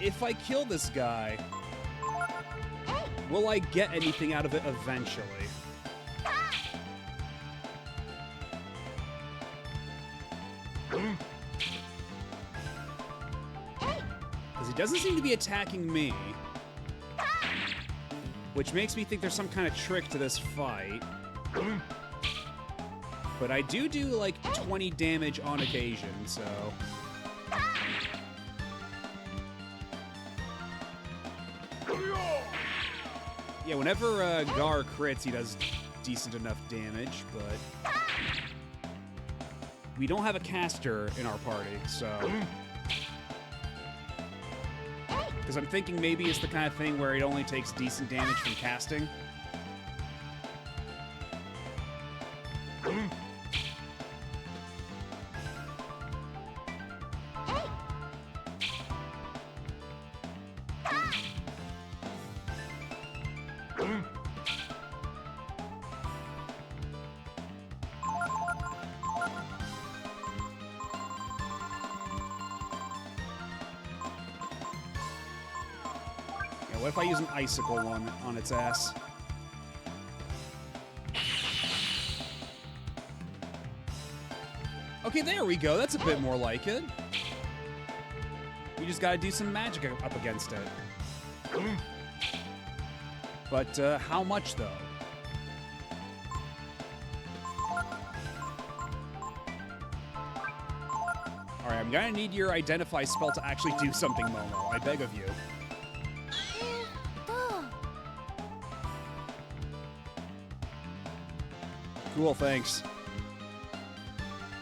If I kill this guy, will I get anything out of it eventually? Because he doesn't seem to be attacking me. Which makes me think there's some kind of trick to this fight. But I do like 20 damage on occasion, so... Yeah, whenever Gar crits, he does decent enough damage, but... We don't have a caster in our party, so... Because I'm thinking maybe it's the kind of thing where it only takes decent damage from casting. What if I use an icicle on its ass? Okay, there we go. That's a bit more like it. You just gotta do some magic up against it. But how much, though? Alright, I'm gonna need your identify spell to actually do something, Momo. I beg of you. Cool, thanks.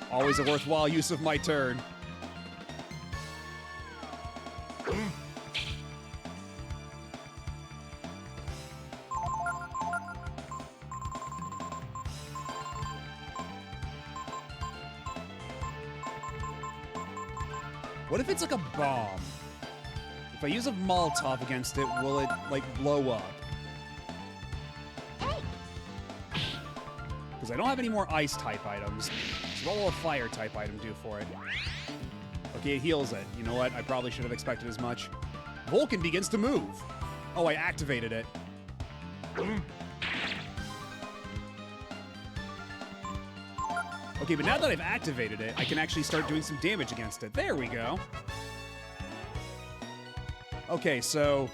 Always a worthwhile use of my turn. What if it's like a bomb? If I use a Molotov against it, will it, like, blow up? Because I don't have any more ice-type items. So what will a fire-type item do for it? Okay, it heals it. You know what? I probably should have expected as much. Vulcan begins to move. Oh, I activated it. Okay, but now that I've activated it, I can actually start doing some damage against it. There we go. Okay, so...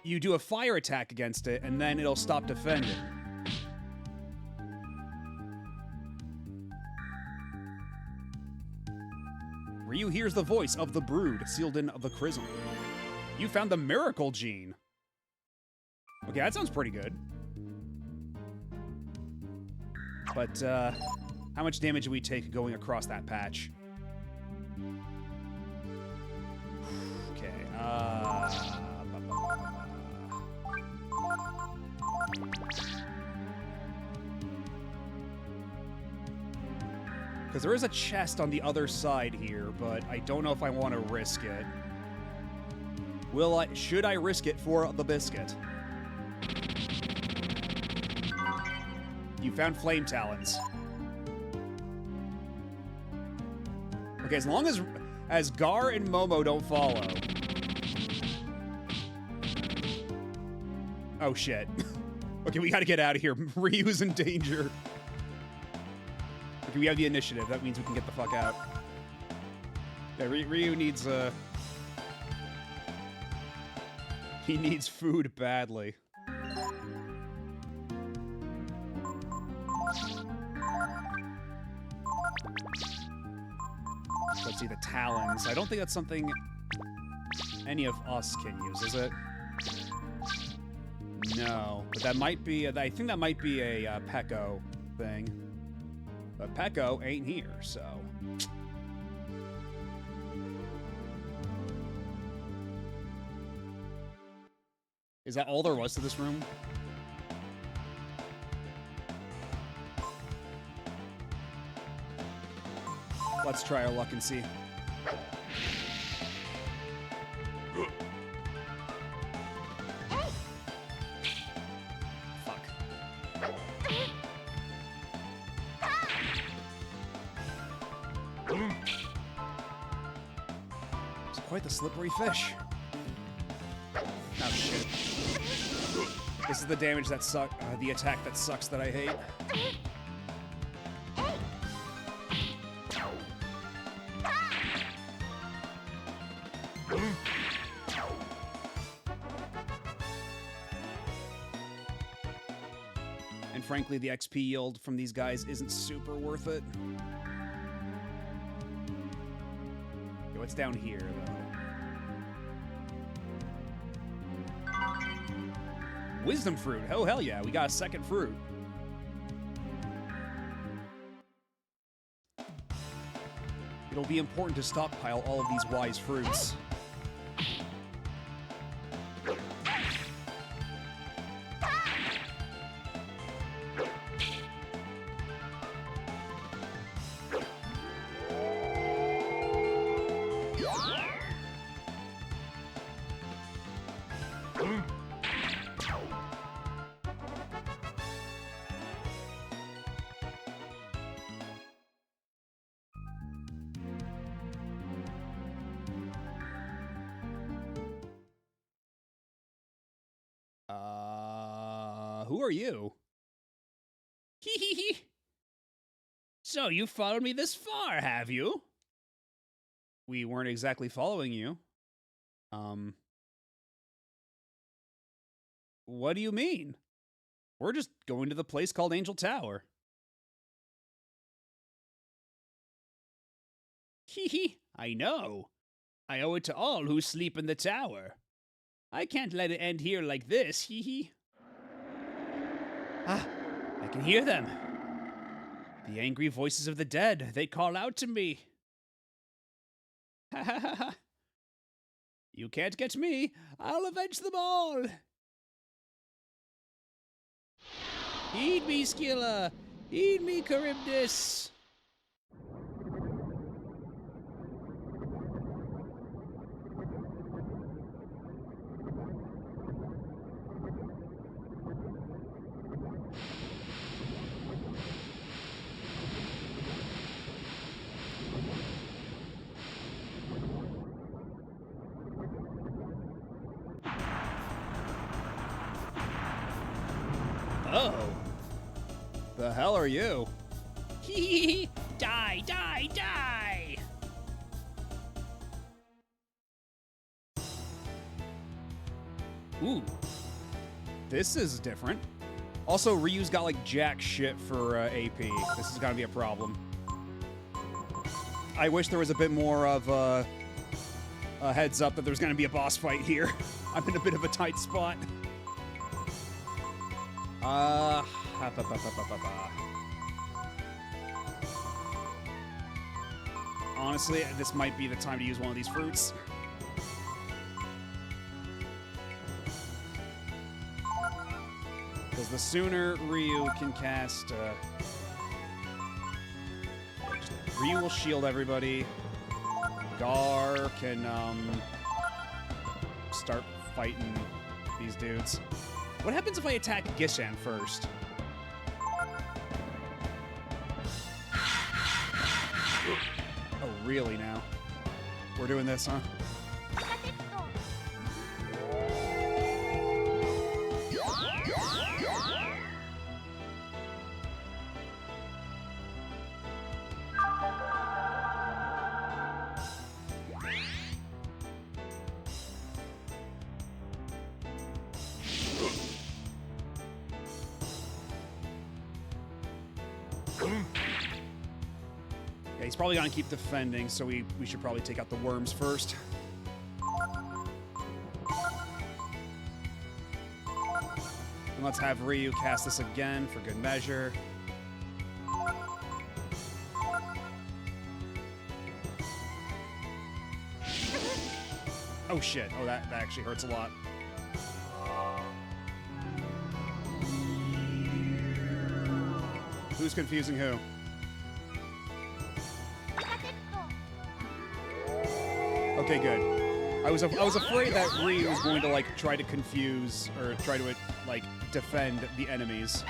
You do a fire attack against it, and then it'll stop defending. Ryu hears the voice of the brood sealed in the chrism. You found the miracle gene. Okay, that sounds pretty good. But, how much damage do we take going across that patch? Okay, because there is a chest on the other side here, but I don't know if I want to risk it. Should I risk it for the biscuit? You found flame talons. Okay, as long as Gar and Momo don't follow. Oh shit. Okay, we gotta get out of here. Ryu's in danger. Okay, we have the initiative. That means we can get the fuck out. Yeah, Ryu needs, he needs food badly. Let's see, the talons. I don't think that's something any of us can use, is it? No, but that might be, I think that might be a Peko thing. But Peko ain't here, so... Is that all there was to this room? Let's try our luck and see. Fuck. quite the slippery fish. Oh shit. This is the damage that the attack that sucks that I hate. And frankly, the XP yield from these guys isn't super worth it. Okay, what's down here, though? Wisdom fruit. Oh, hell yeah. We got a second fruit. It'll be important to stockpile all of these wise fruits. Who are you? Hee hee hee. So you followed me this far, have you? We weren't exactly following you. What do you mean? We're just going to the place called Angel Tower. Hee hee, I know. I owe it to all who sleep in the tower. I can't let it end here like this, hee hee. Ah, I can hear them. The angry voices of the dead, they call out to me. Ha ha ha ha. You can't get me. I'll avenge them all. Heed me, Skilla. Heed me, Charybdis. Oh. The hell are you? Hee die, die, die! Ooh. This is different. Also, Ryu's got like jack shit for AP. This is gonna be a problem. I wish there was a bit more of a heads up that there's gonna be a boss fight here. I'm in a bit of a tight spot. Honestly, this might be the time to use one of these fruits. Because the sooner Ryu can cast... Ryu will shield everybody. Gar can start fighting these dudes. What happens if I attack Gishan first? Oh, really now? We're doing this, huh? Yeah, he's probably gonna keep defending, so we should probably take out the worms first. And let's have Ryu cast this again for good measure. Oh shit, oh that actually hurts a lot. Who's confusing who? Okay, good. I was afraid that Ryu was going to like try to confuse or try to like defend the enemies.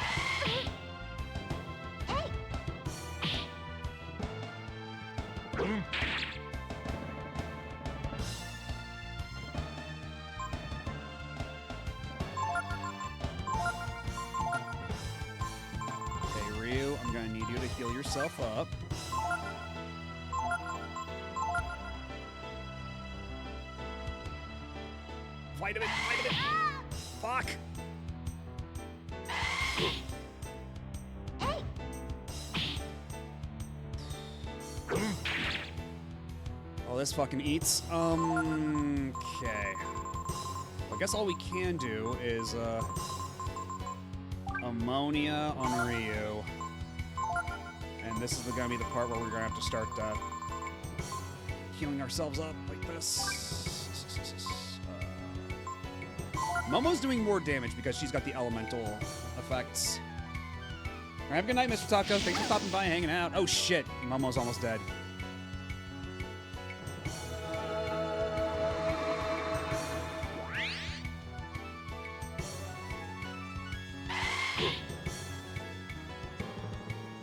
heal yourself up. Vitamin! Fuck! Oh, this fucking eats. Okay. I guess all we can do is, ammonia on Ryu. And this is gonna be the part where we're gonna have to start, healing ourselves up like this. Momo's doing more damage because she's got the elemental effects. All right, have a good night, Mr. Taco. Thanks for stopping by and hanging out. Oh, shit. Momo's almost dead.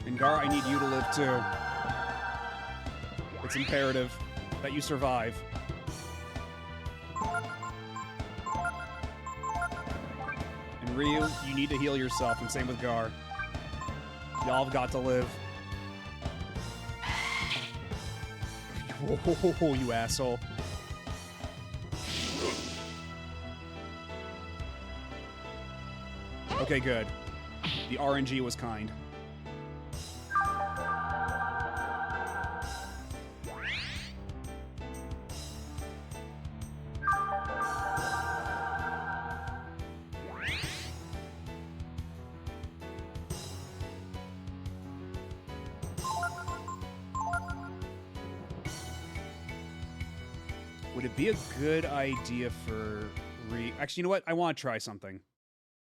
And Gar, I need you to live too. It's imperative that you survive. And Ryu, you need to heal yourself, and same with Gar. Y'all have got to live. Oh, you asshole. Okay, good. The RNG was kind. Would it be a good idea for Actually, you know what? I want to try something.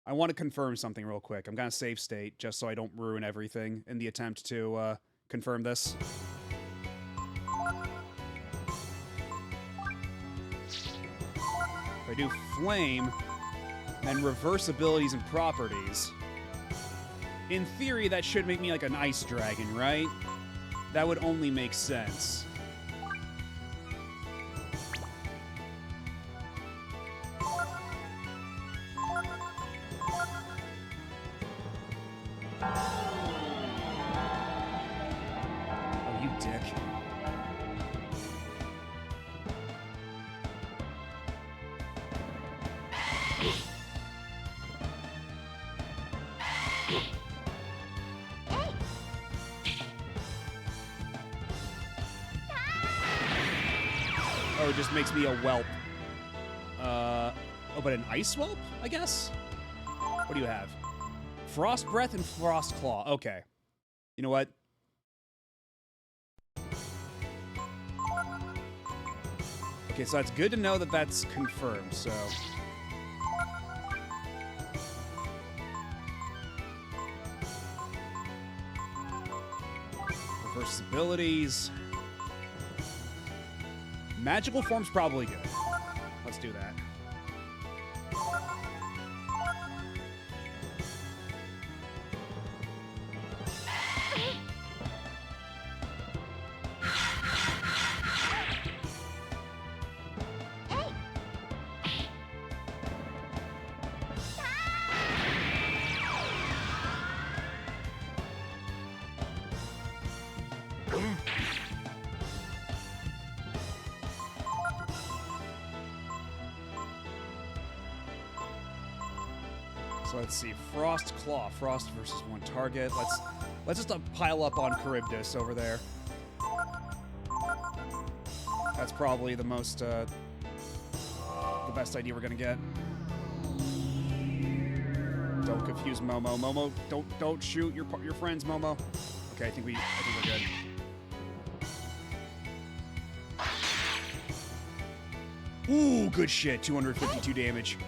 I want to confirm something real quick. I'm going to save state just so I don't ruin everything in the attempt to confirm this. If I do flame, then reverse abilities and properties. In theory, that should make me like an ice dragon, right? That would only make sense. Oh, you dick. Oh, it just makes me a whelp. Oh, but an ice whelp, I guess? What do you have? Frost Breath and Frost Claw. Okay. You know what? Okay, so it's good to know that that's confirmed, so... Reverse abilities. Magical form's probably good. Let's do that. So let's see, Frost Claw, Frost versus one target. Let's just pile up on Charybdis over there. That's probably the most the best idea we're gonna get. Don't confuse Momo. Momo, don't shoot your friends, Momo. Okay, I think we're good. Ooh, good shit. 252 damage.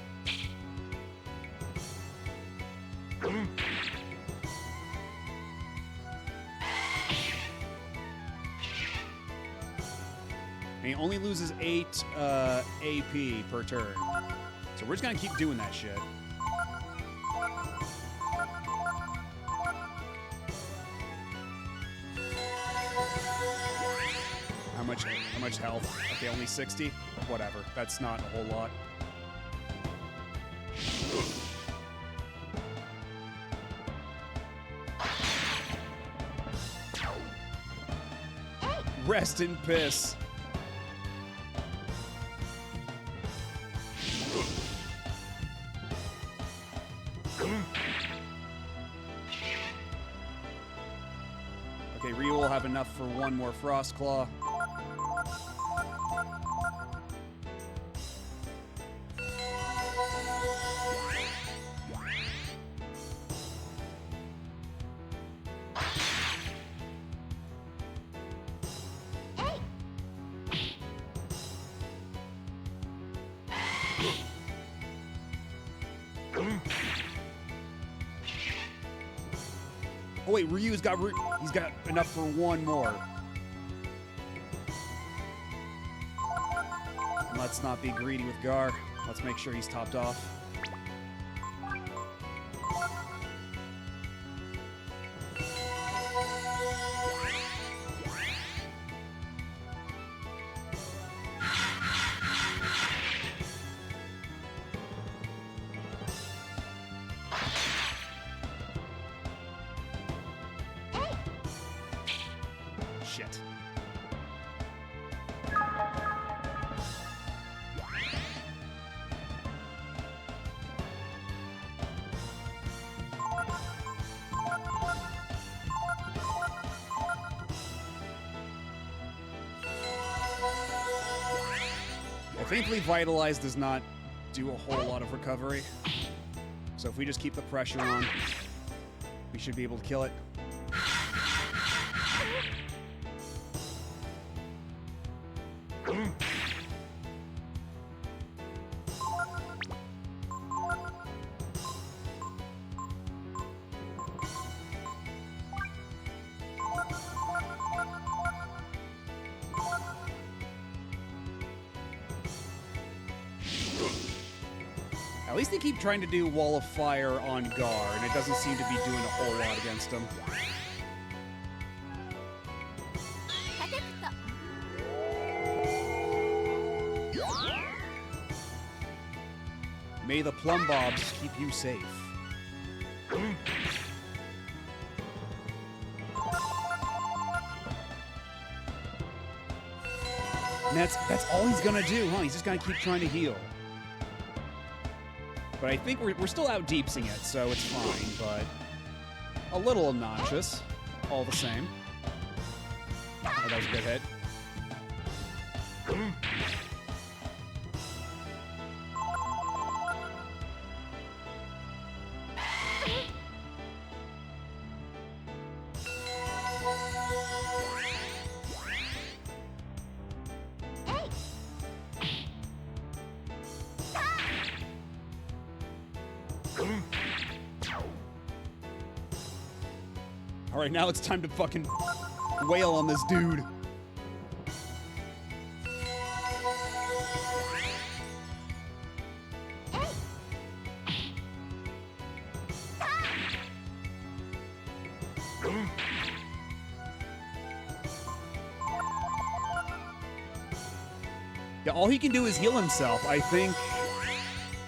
And he only loses 8 AP per turn. So we're just gonna keep doing that shit. How much health? Okay, only 60? Whatever. That's not a whole lot. Rest in piss. Okay, Ryu will have enough for one more Frost Claw. Oh wait, Ryu's got he's got enough for one more. Let's not be greedy with Gar. Let's make sure he's topped off. Shit. Thankfully, Vitalize does not do a whole lot of recovery. So if we just keep the pressure on, we should be able to kill it. At least they keep trying to do Wall of Fire on Gar, and it doesn't seem to be doing a whole lot against him. May the plumb bobs keep you safe. And that's all he's gonna do, huh? He's just gonna keep trying to heal. But I think we're still out deepsing it, so it's fine, but a little obnoxious, all the same. Oh, that was a good hit. All right, now it's time to fucking wail on this dude. Yeah, all he can do is heal himself, I think.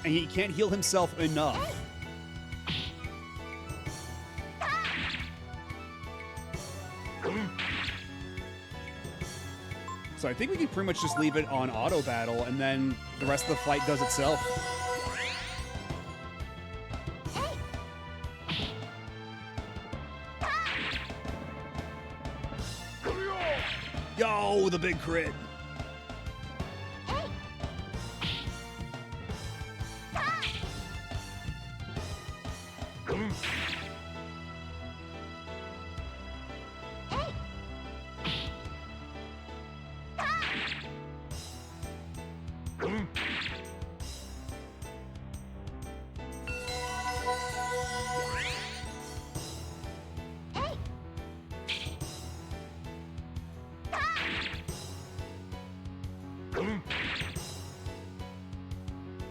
And he can't heal himself enough. So I think we can pretty much just leave it on auto battle, and then the rest of the fight does itself. Yo, the big crit.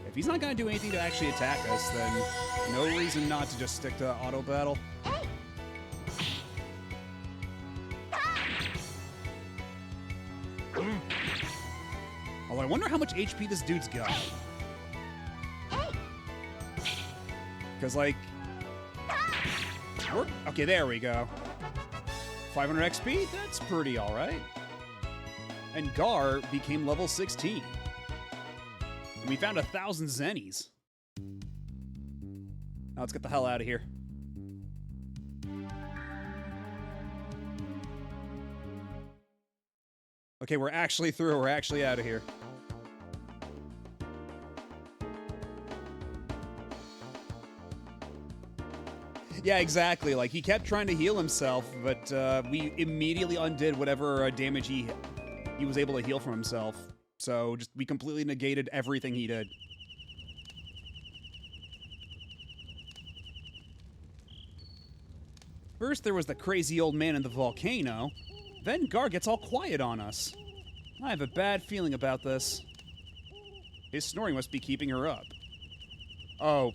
If he's not going to do anything to actually attack us, then no reason not to just stick to auto battle. Although I wonder how much HP this dude's got. Because, like... Okay, there we go. 500 XP? That's pretty alright. and Gar became level 16. And we found 1,000 Zennies. Now let's get the hell out of here. Okay, we're actually through. We're actually out of here. Yeah, exactly. Like, he kept trying to heal himself, but we immediately undid whatever damage he was able to heal from himself. So just we completely negated everything he did. First there was the crazy old man in the volcano. Then Gar gets all quiet on us. I have a bad feeling about this. His snoring must be keeping her up. Oh,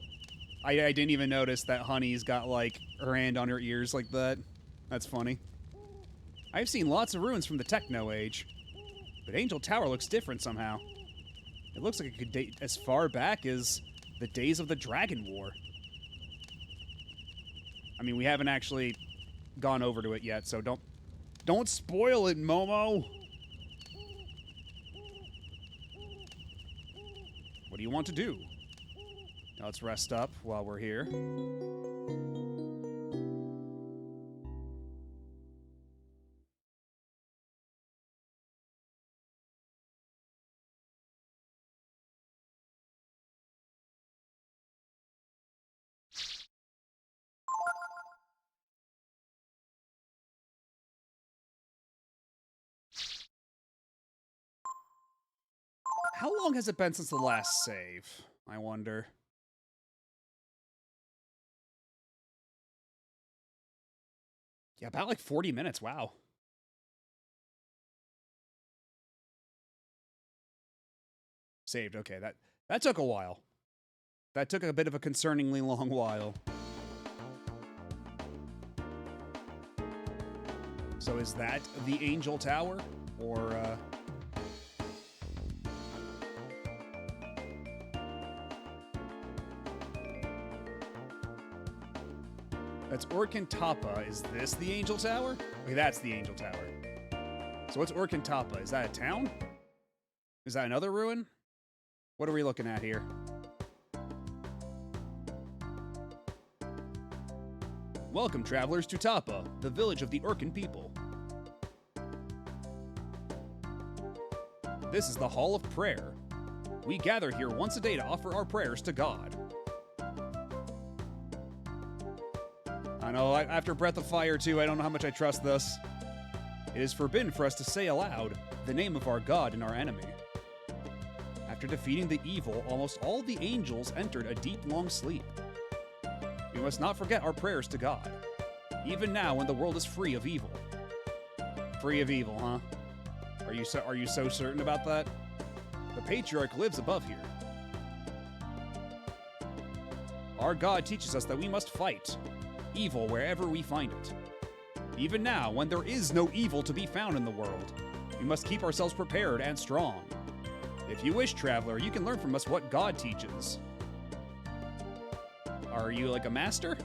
I didn't even notice that Honey's got, like, her hand on her ears like that. That's funny. I've seen lots of ruins from the Techno Age, but Angel Tower looks different somehow. It looks like it could date as far back as the days of the Dragon War. I mean, we haven't actually gone over to it yet, so don't spoil it, Momo! What do you want to do? Now let's rest up while we're here. How long has it been since the last save? I wonder. Yeah, about like 40 minutes. Wow. Saved. Okay, that took a while. That took a bit of a concerningly long while. So is that the Angel Tower? Or, That's Orkantapa. Is this the Angel Tower? Okay, that's the Angel Tower. So what's Orkantapa? Is that a town? Is that another ruin? What are we looking at here? Welcome, travelers, to Tapa, the village of the Urkin people. This is the Hall of Prayer. We gather here once a day to offer our prayers to God. I know, after Breath of Fire 2, I don't know how much I trust this. It is forbidden for us to say aloud the name of our God and our enemy. After defeating the evil, almost all the angels entered a deep, long sleep. We must not forget our prayers to God, even now when the world is free of evil. Free of evil, huh? Are you so certain about that? The Patriarch lives above here. Our God teaches us that we must fight evil wherever we find it. Even now, when there is no evil to be found in the world, we must keep ourselves prepared and strong. If you wish, traveler, you can learn from us what God teaches. Are you like a master?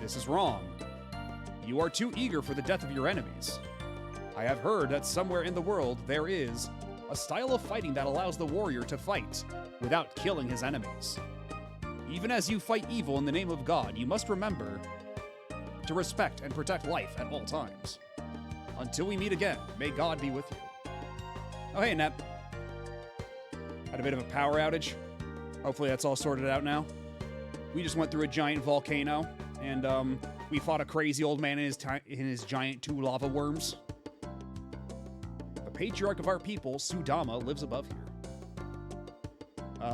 This is wrong. You are too eager for the death of your enemies. I have heard that somewhere in the world there is a style of fighting that allows the warrior to fight without killing his enemies. Even as you fight evil in the name of God, you must remember to respect and protect life at all times. Until we meet again, may God be with you. Oh, hey, Nep. Had a bit of a power outage. Hopefully that's all sorted out now. We just went through a giant volcano, and we fought a crazy old man in his giant 2 lava worms. The patriarch of our people, Sudama, lives above here.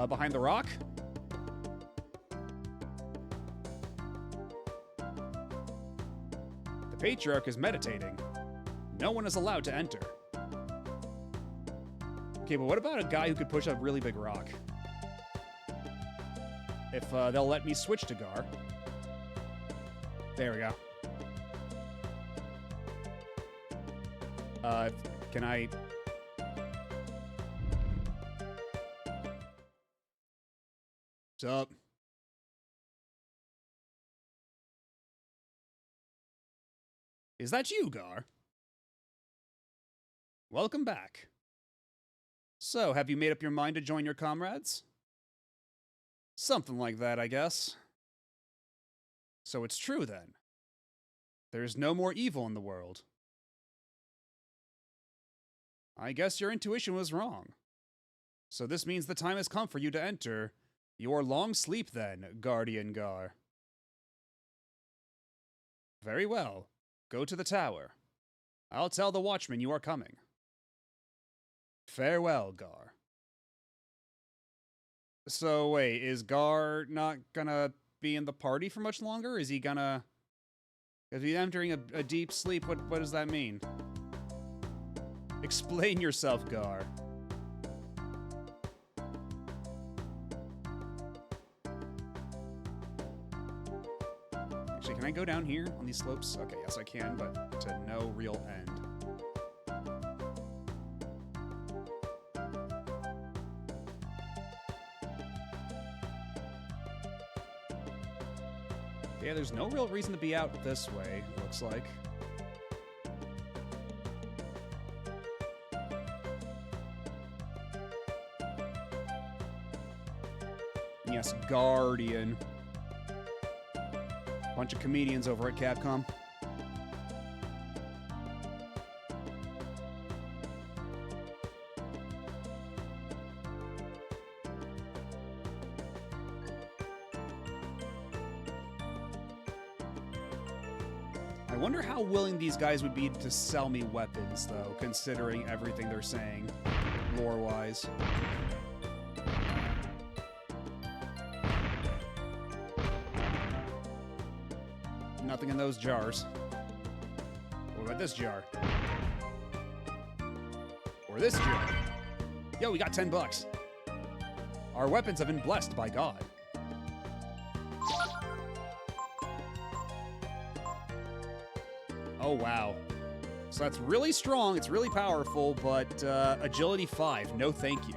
Behind the rock? The patriarch is meditating. No one is allowed to enter. Okay, but what about a guy who could push a really big rock? If they'll let me switch to Gar. There we go. Can I... What's up? Is that you, Gar? Welcome back. So, have you made up your mind to join your comrades? Something like that, I guess. So it's true then. There's no more evil in the world. I guess your intuition was wrong. So this means the time has come for you to enter your long sleep then, Guardian Gar. Very well. Go to the tower. I'll tell the watchman you are coming. Farewell, Gar. So wait, is Gar not gonna be in the party for much longer? Is he gonna... If he's entering a deep sleep, what does that mean? Explain yourself, Gar. Actually, can I go down here on these slopes? Okay, yes I can, but to no real end. Yeah, there's no real reason to be out this way, looks like. Yes, Guardian. Bunch of comedians over at Capcom. I wonder how willing these guys would be to sell me weapons, though, considering everything they're saying, lore-wise. Nothing in those jars. What about this jar? Or this jar? Yo, we got 10 bucks. Our weapons have been blessed by God. Oh, wow. So that's really strong, it's really powerful, but agility 5, no thank you.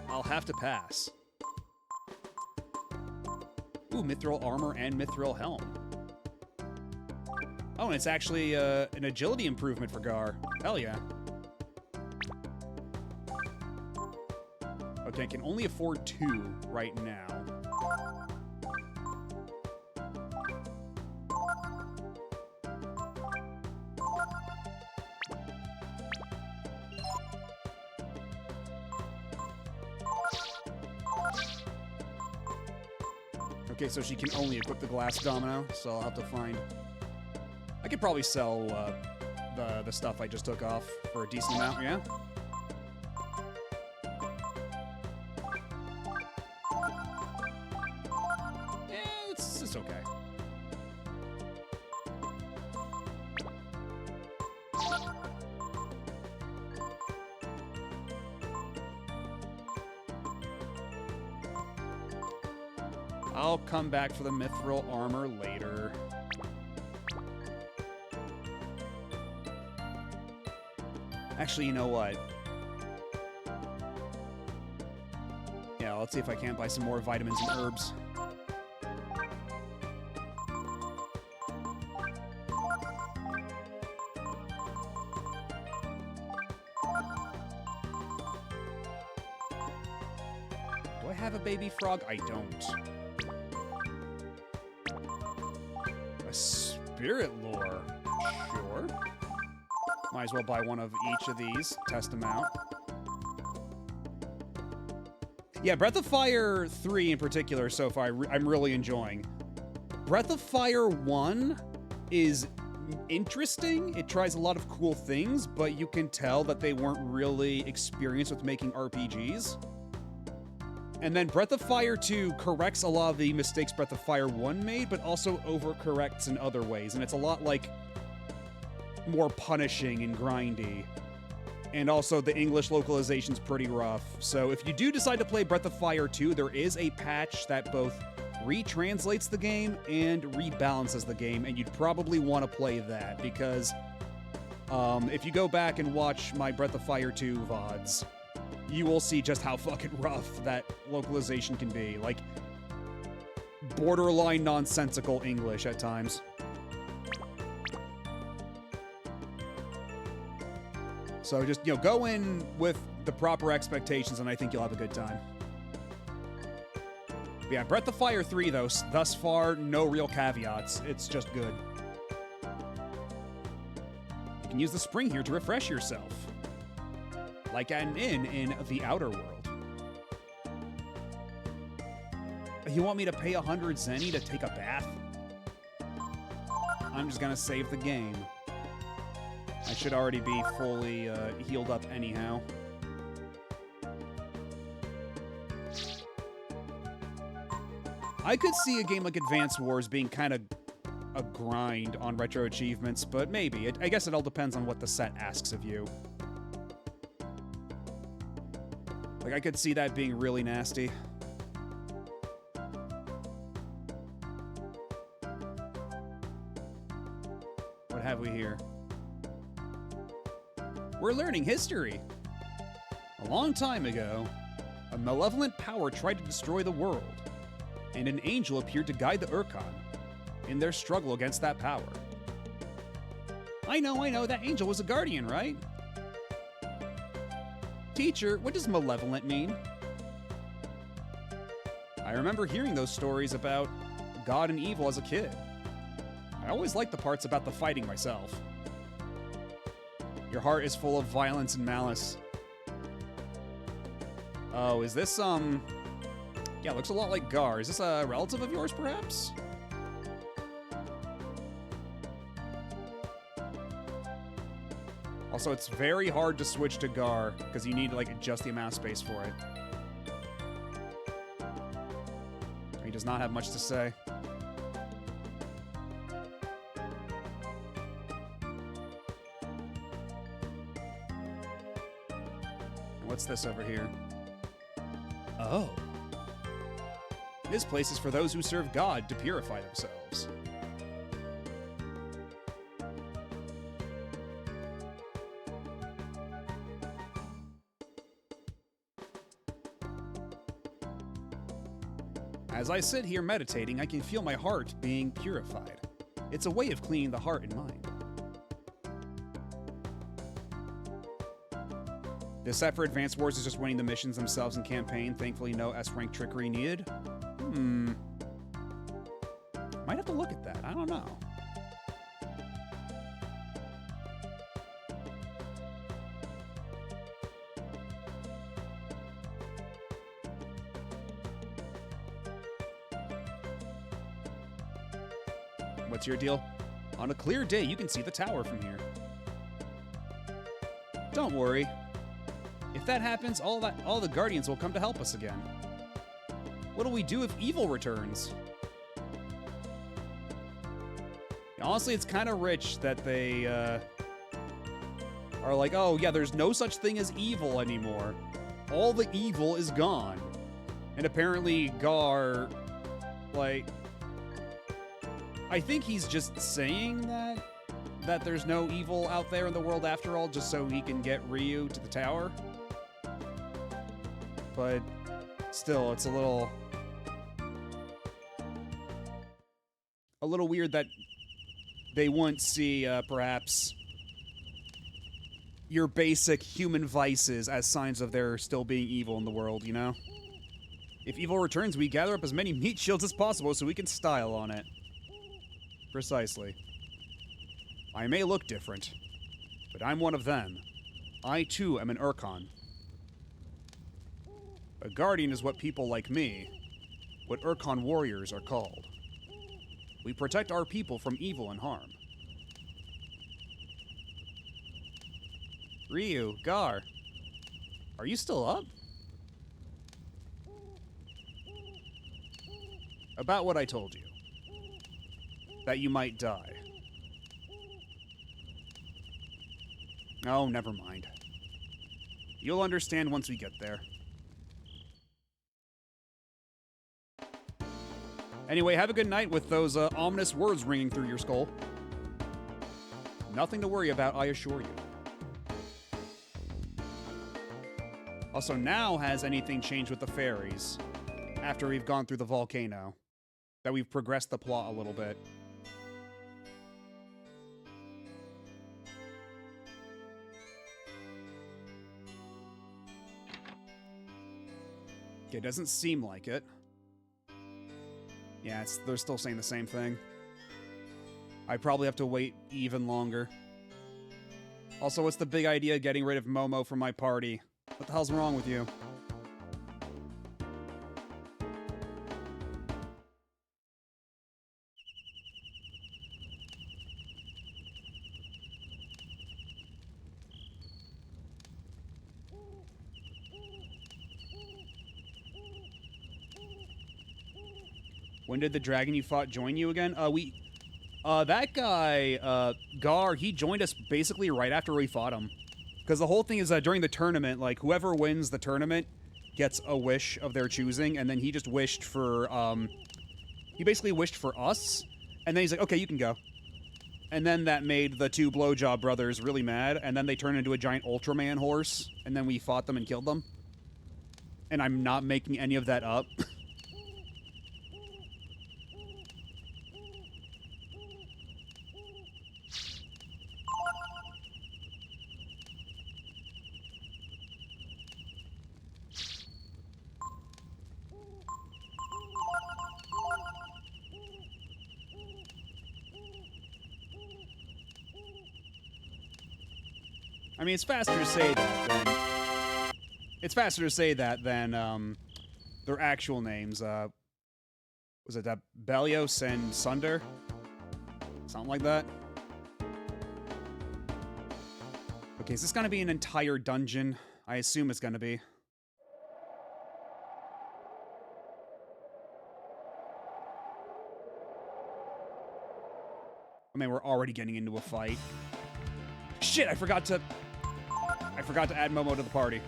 I'll have to pass. Ooh, mithril armor and mithril helm. Oh, and it's actually an agility improvement for Gar. Hell yeah. Okay, I can only afford 2 right now. Okay, so she can only equip the glass domino, so I'll have to find... I could probably sell the stuff I just took off for a decent amount, yeah? Yeah, it's okay. I'll come back for the mithril armor later. Actually, you know what? Yeah, let's see if I can't buy some more vitamins and herbs. Do I have a baby frog? I don't. A spirit lore. Sure. Might as well buy one of each of these, test them out. Yeah, Breath of Fire 3 in particular so far, I'm really enjoying. Breath of Fire 1 is interesting. It tries a lot of cool things, but you can tell that they weren't really experienced with making RPGs. And then Breath of Fire 2 corrects a lot of the mistakes Breath of Fire 1 made, but also overcorrects in other ways. And it's a lot like more punishing and grindy. And also the English localization's pretty rough. So if you do decide to play Breath of Fire 2, there is a patch that both retranslates the game and rebalances the game, and you'd probably want to play that because if you go back and watch my Breath of Fire 2 VODs, you will see just how fucking rough that localization can be. Like, borderline nonsensical English at times. So just, go in with the proper expectations, and I think you'll have a good time. But yeah, Breath of Fire 3, though, thus far, no real caveats. It's just good. You can use the spring here to refresh yourself. Like at an inn in the Outer World. You want me to pay 100 zenny to take a bath? I'm just gonna save the game. I should already be fully healed up anyhow. I could see a game like Advance Wars being kind of a grind on retro achievements, but maybe. I guess it all depends on what the set asks of you. Like, I could see that being really nasty. What have we here? We're learning history. A long time ago, a malevolent power tried to destroy the world, and an angel appeared to guide the Urkon in their struggle against that power. I know, that angel was a guardian, right? Teacher, what does malevolent mean? I remember hearing those stories about God and evil as a kid. I always liked the parts about the fighting myself. Your heart is full of violence and malice. Oh, is this, yeah, looks a lot like Gar. Is this a relative of yours, perhaps? Also, it's very hard to switch to Gar, because you need to, adjust the amount of space for it. He does not have much to say. And what's this over here? Oh. This place is for those who serve God to purify themselves. As I sit here meditating, I can feel my heart being purified. It's a way of cleaning the heart and mind. This set for Advance Wars is just winning the missions themselves in campaign. Thankfully, no S-rank trickery needed. Might have to look at that. I don't know. What's your deal? On a clear day, you can see the tower from here. Don't worry. If that happens, all the Guardians will come to help us again. What'll we do if evil returns? Honestly, it's kind of rich that they are like, oh yeah, there's no such thing as evil anymore. All the evil is gone. And apparently Gar, I think he's just saying that there's no evil out there in the world after all, just so he can get Ryu to the tower. But still, it's a little weird that they wouldn't see, perhaps, your basic human vices as signs of there still being evil in the world, you know? If evil returns, we gather up as many meat shields as possible so we can style on it. Precisely. I may look different, but I'm one of them. I, too, am an Urkon. A Guardian is what people like me, what Urkon warriors are called. We protect our people from evil and harm. Ryu, Gar, are you still up? About what I told you. That you might die. Oh, never mind. You'll understand once we get there. Anyway, have a good night with those ominous words ringing through your skull. Nothing to worry about, I assure you. Also, now has anything changed with the fairies after we've gone through the volcano? That we've progressed the plot a little bit. Okay, doesn't seem like it. Yeah, they're still saying the same thing. I probably have to wait even longer. Also, what's the big idea of getting rid of Momo from my party? What the hell's wrong with you? When did the dragon you fought join you again? That guy, Gar, he joined us basically right after we fought him. Because the whole thing is that during the tournament, like, whoever wins the tournament gets a wish of their choosing, and then he just wished for, he basically wished for us, and then he's like, okay, you can go. And then that made the two Blowjob brothers really mad, and then they turned into a giant Ultraman horse, and then we fought them and killed them. And I'm not making any of that up. I mean, it's faster to say that than their actual names. Was it Belios and Sunder? Something like that. Okay, is this gonna be an entire dungeon? I assume it's gonna be. I mean, we're already getting into a fight. Shit, I forgot to add Momo to the party.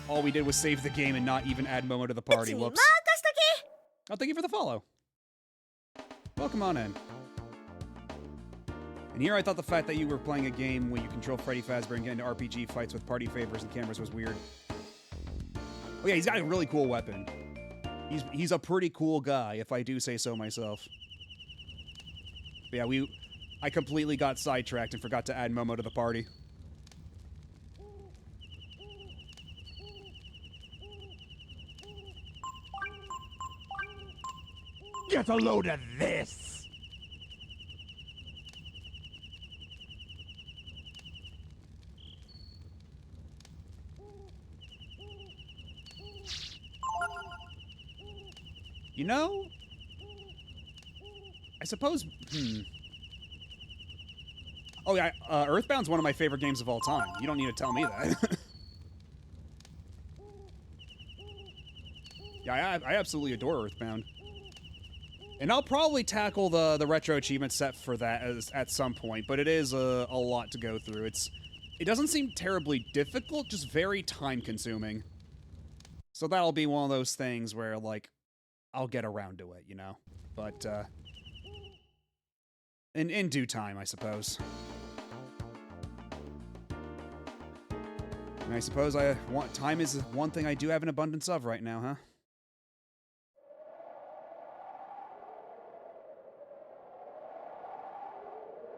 All we did was save the game and not even add Momo to the party. Whoops. Oh, thank you for the follow. Welcome on in. And here I thought the fact that you were playing a game where you control Freddy Fazbear and get into RPG fights with party favors and cameras was weird. Oh yeah, he's got a really cool weapon. He's a pretty cool guy, if I do say so myself. But yeah, I completely got sidetracked and forgot to add Momo to the party. Get a load of this! You know, I suppose, Oh yeah, Earthbound's one of my favorite games of all time. You don't need to tell me that. Yeah, I absolutely adore Earthbound. And I'll probably tackle the retro achievement set for that at some point, but it is a lot to go through. It doesn't seem terribly difficult, just very time-consuming. So that'll be one of those things where, like, I'll get around to it, you know? But, in due time, I suppose. And I suppose time is one thing I do have an abundance of right now, huh?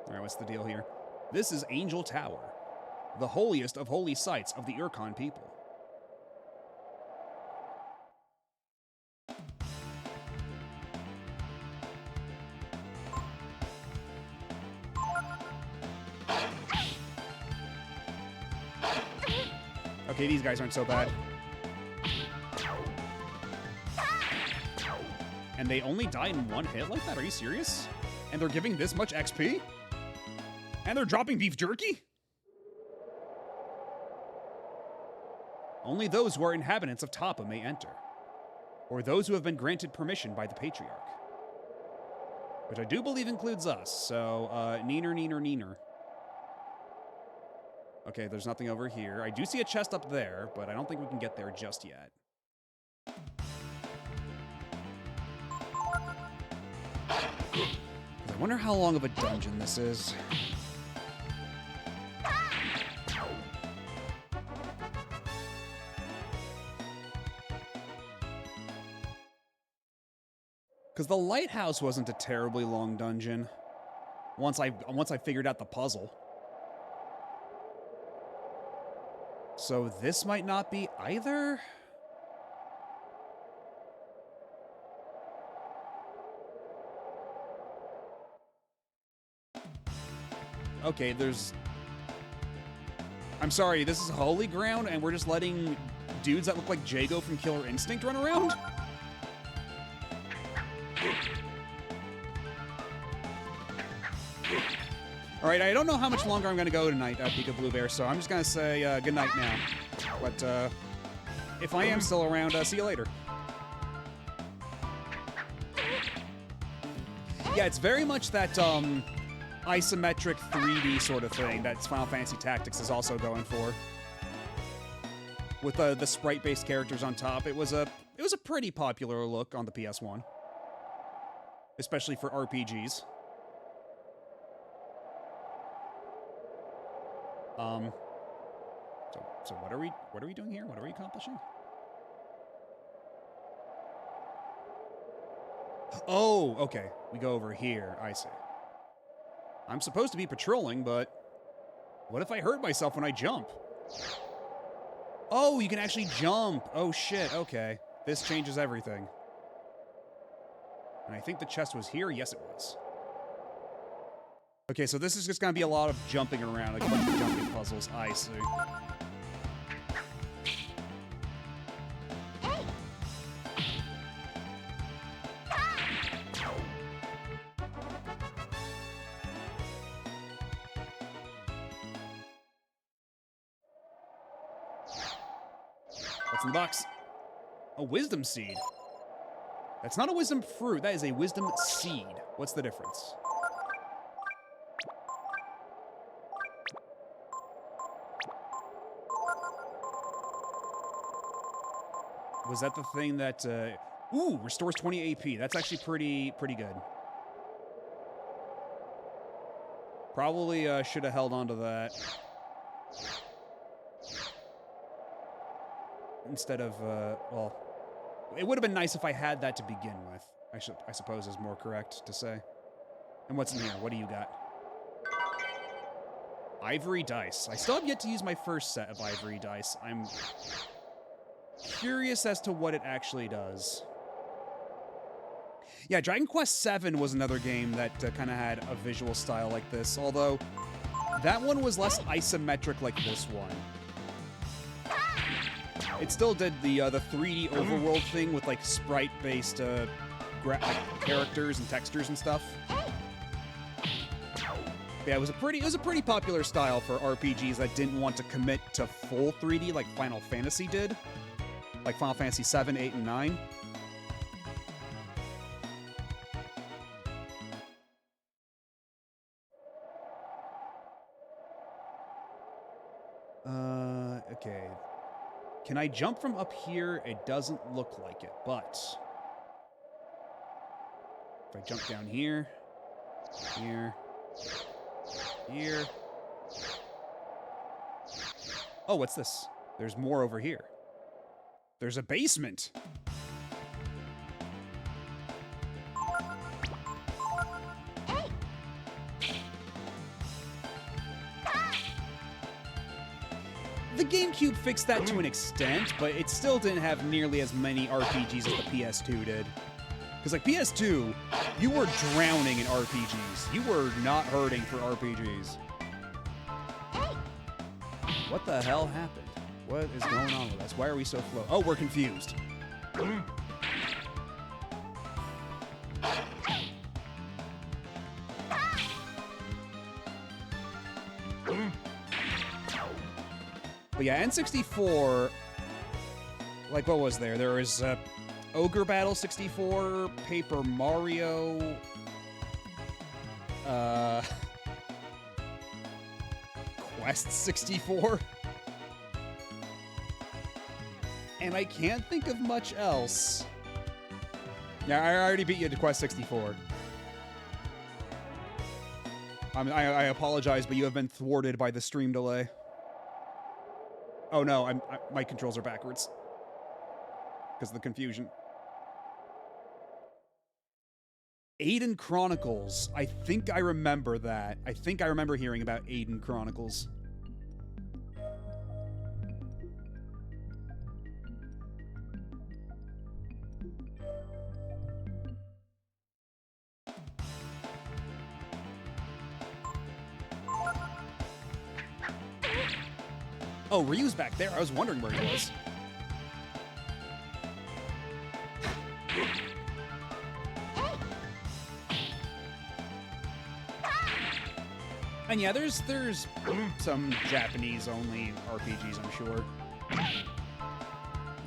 Alright, what's the deal here? This is Angel Tower, the holiest of holy sites of the Urkon people. Okay, these guys aren't so bad. And they only die in one hit like that? Are you serious? And they're giving this much XP? And they're dropping beef jerky? Only those who are inhabitants of Tapa may enter. Or those who have been granted permission by the Patriarch. Which I do believe includes us, so, neener, neener, neener. Okay, there's nothing over here. I do see a chest up there, but I don't think we can get there just yet. I wonder how long of a dungeon this is. Because the lighthouse wasn't a terribly long dungeon. Once I figured out the puzzle. So this might not be either? Okay, there's... I'm sorry, this is holy ground, and we're just letting dudes that look like Jago from Killer Instinct run around? Alright, I don't know how much longer I'm going to go tonight, Pika Blue Bear, so I'm just going to say good night now. But if I am still around, see you later. Yeah, it's very much that isometric 3D sort of thing that Final Fantasy Tactics is also going for. With the sprite-based characters on top, it was a pretty popular look on the PS1, especially for RPGs. So what are we doing here? What are we accomplishing? Oh, okay. We go over here. I see. I'm supposed to be patrolling, but what if I hurt myself when I jump? Oh, you can actually jump. Oh, shit. Okay. This changes everything. And I think the chest was here. Yes, it was. Okay, so this is just going to be a lot of jumping around, like a bunch of jumping puzzles. I see. What's in the box? A wisdom seed. That's not a wisdom fruit. That is a wisdom seed. What's the difference? Was that the thing that... ooh, restores 20 AP. That's actually pretty good. Probably should have held on to that. Instead of, well... It would have been nice if I had that to begin with. I suppose is more correct to say. And what's in here? What do you got? Ivory dice. I still have yet to use my first set of ivory dice. I'm curious as to what it actually does. Yeah, Dragon Quest VII was another game that kind of had a visual style like this, although that one was less isometric like this one. It still did the 3D overworld thing with like sprite-based characters and textures and stuff. Yeah, it was a pretty popular style for RPGs that didn't want to commit to full 3D like Final Fantasy did, like Final Fantasy 7, 8, and 9. Okay. Can I jump from up here? It doesn't look like it, but if I jump down here, here, here. Oh, what's this? There's more over here. There's a basement. The GameCube fixed that to an extent, but it still didn't have nearly as many RPGs as the PS2 did. Because, like, PS2, you were drowning in RPGs. You were not hurting for RPGs. What the hell happened? What is going on with us? Why are we so slow? Oh, we're confused. But yeah, N64, like, what was there? There was Ogre Battle 64, Paper Mario, Quest 64, and I can't think of much else. Yeah, I already beat you to Quest 64. I apologize, but you have been thwarted by the stream delay. Oh no, my controls are backwards because of the confusion. Aiden Chronicles. I think I remember that. I think I remember hearing about Aiden Chronicles. Oh, Ryu's back there. I was wondering where he was. And yeah, there's some Japanese-only RPGs, I'm sure.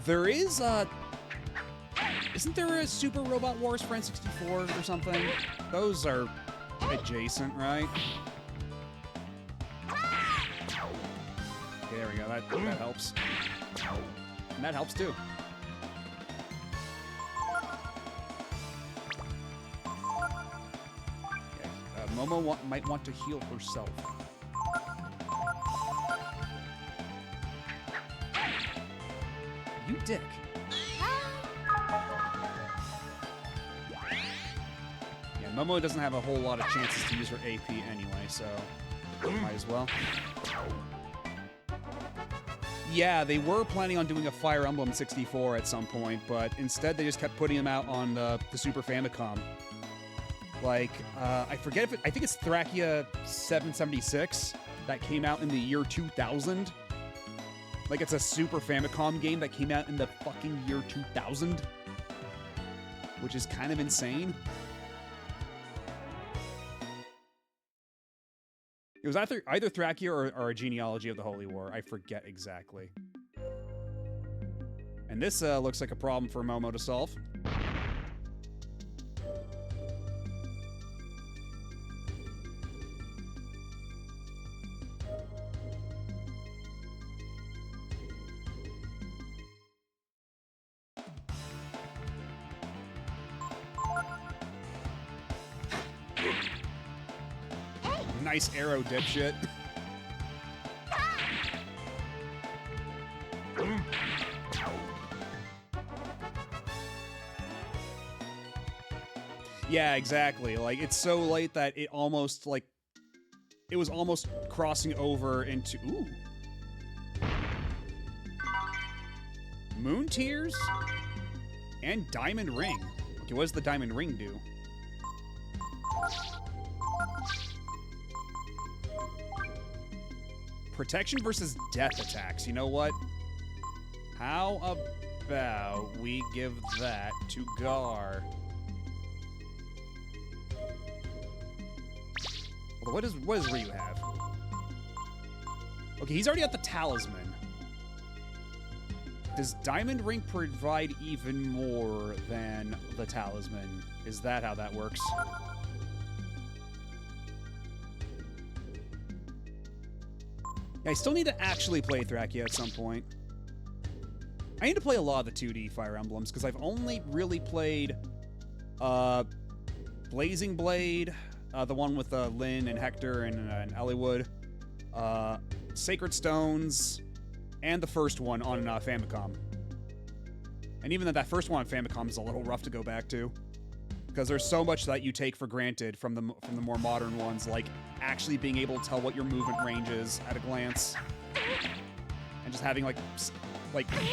There is, isn't there a Super Robot Wars for N64 or something? Those are adjacent, right? Okay, there we go. That helps. And that helps too. Okay, Momo might want to heal herself. You dick. Yeah, Momo doesn't have a whole lot of chances to use her AP anyway, so might as well. Yeah, they were planning on doing a Fire Emblem 64 at some point, but instead they just kept putting them out on the Super Famicom. Like, I forget if I think it's Thrakia 776 that came out in the year 2000. Like, it's a Super Famicom game that came out in the fucking year 2000, which is kind of insane. It was either Thrakia or a Genealogy of the Holy War. I forget exactly. And this looks like a problem for Momo to solve. Nice arrow, dipshit. Yeah, exactly. Like, it's so late that it almost, like, it was almost crossing over into... Ooh. Moon Tears? And Diamond Ring. Okay, what does the Diamond Ring do? Protection versus death attacks. You know what? How about we give that to Gar? Although, what does Ryu have? Okay, he's already got the Talisman. Does Diamond Ring provide even more than the Talisman? Is that how that works? I still need to actually play Thrakia at some point. I need to play a lot of the 2D Fire Emblems, because I've only really played Blazing Blade, the one with Lyn and Hector and Eliwood, Sacred Stones, and the first one on Famicom. And even that first one on Famicom is a little rough to go back to, because there's so much that you take for granted from the more modern ones, like actually being able to tell what your movement range is at a glance, and just having like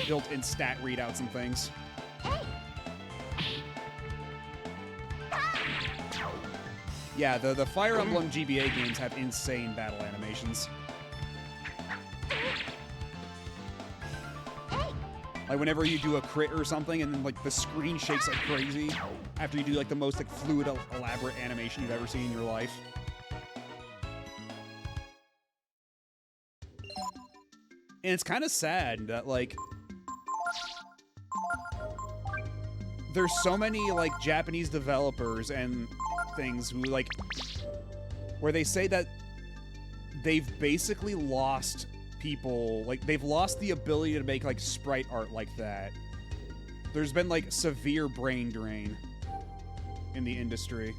built-in stat readouts and things. Yeah, the Fire Emblem GBA games have insane battle animations. Like, whenever you do a crit or something, and then, like, the screen shakes like crazy after you do, like, the most, like, fluid, elaborate animation you've ever seen in your life. And it's kind of sad that, like, there's so many, like, Japanese developers and things who, like, where they say that they've basically lost people, like, they've lost the ability to make, like, sprite art like that. There's been, like, severe brain drain in the industry.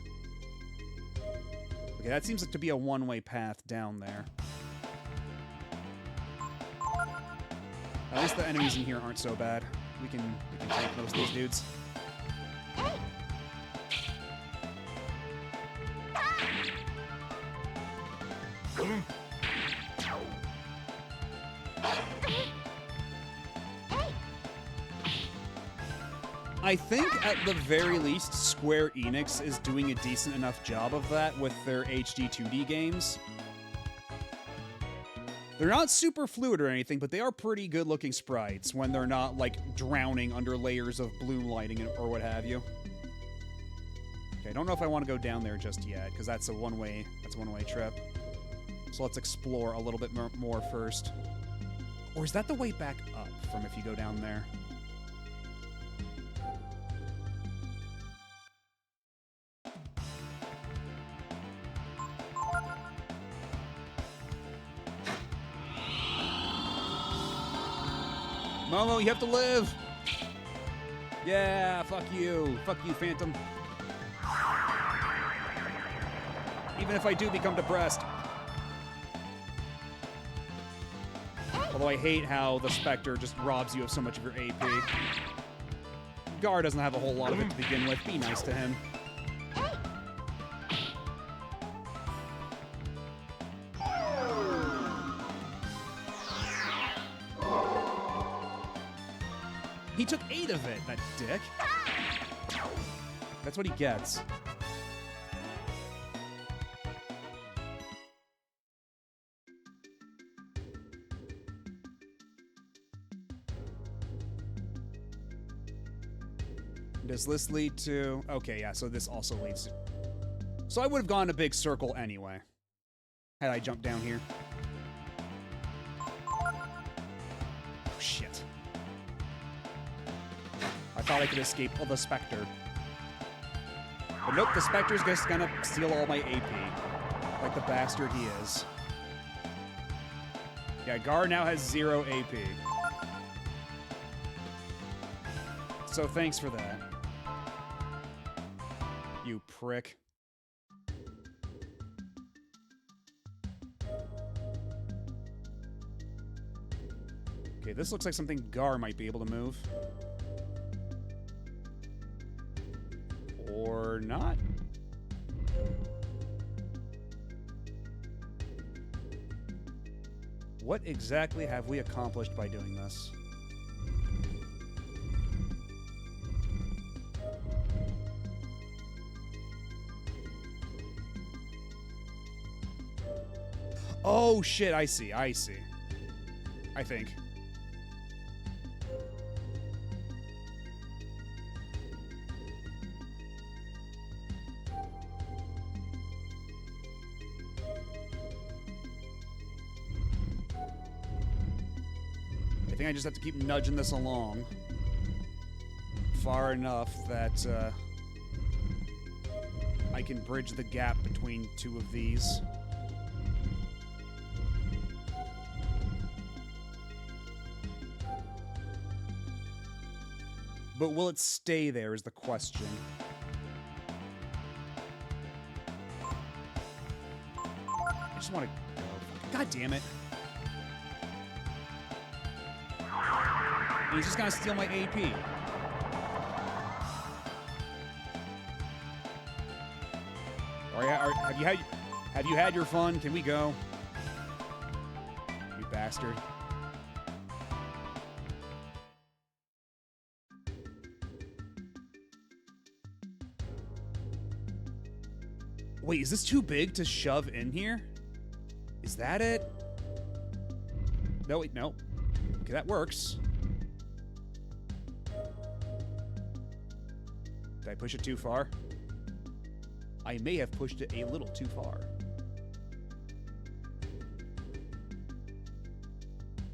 Okay, that seems like to be a one-way path down there. At least the enemies in here aren't so bad. We can take most of these dudes. I think, at the very least, Square Enix is doing a decent enough job of that with their HD 2D games. They're not super fluid or anything, but they are pretty good-looking sprites when they're not, like, drowning under layers of bloom lighting or what have you. Okay, I don't know if I want to go down there just yet, because that's a one-way trip. So let's explore a little bit more first. Or is that the way back up from if you go down there? Momo, you have to live! Yeah, fuck you. Fuck you, Phantom. Even if I do become depressed. Although I hate how the Spectre just robs you of so much of your AP. Gar doesn't have a whole lot of it to begin with. Be nice to him. He took 8 of it, that dick. That's what he gets. Does this lead to... Okay, yeah, so this also leads to... So I would have gone a big circle anyway, had I jumped down here. Oh, shit. I thought I could escape the Spectre. But nope, the Spectre's just gonna steal all my AP. Like the bastard he is. Yeah, Gar now has 0 AP. So thanks for that. You prick. Okay, this looks like something Gar might be able to move. Or not? What exactly have we accomplished by doing this? Oh shit, I see. I think. I think I just have to keep nudging this along far enough that I can bridge the gap between 2 of these. But will it stay there is the question. I just want to go. God damn it. And he's just gonna steal my AP. Have you had your fun? Can we go? You bastard. Wait, is this too big to shove in here? Is that it? No, wait, no. Okay, that works. Did I push it too far? I may have pushed it a little too far.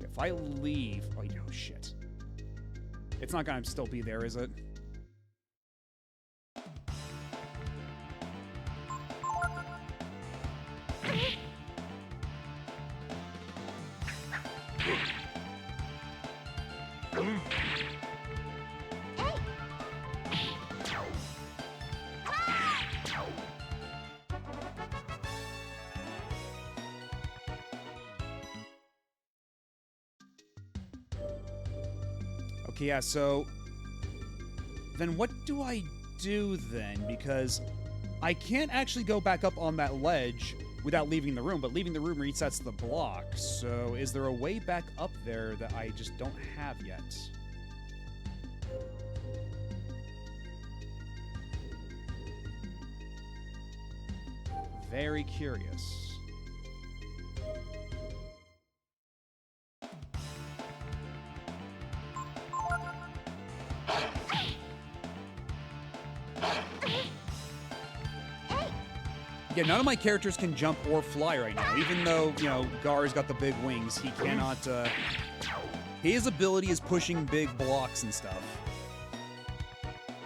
If I leave... Oh, shit. It's not gonna still be there, is it? Okay, yeah, so... Then what do I do then? Because I can't actually go back up on that ledge without leaving the room, but leaving the room resets the block. So is there a way back up there that I just don't have yet? Very curious. Yeah, none of my characters can jump or fly right now. Even though, you know, Gar's got the big wings, he cannot, his ability is pushing big blocks and stuff.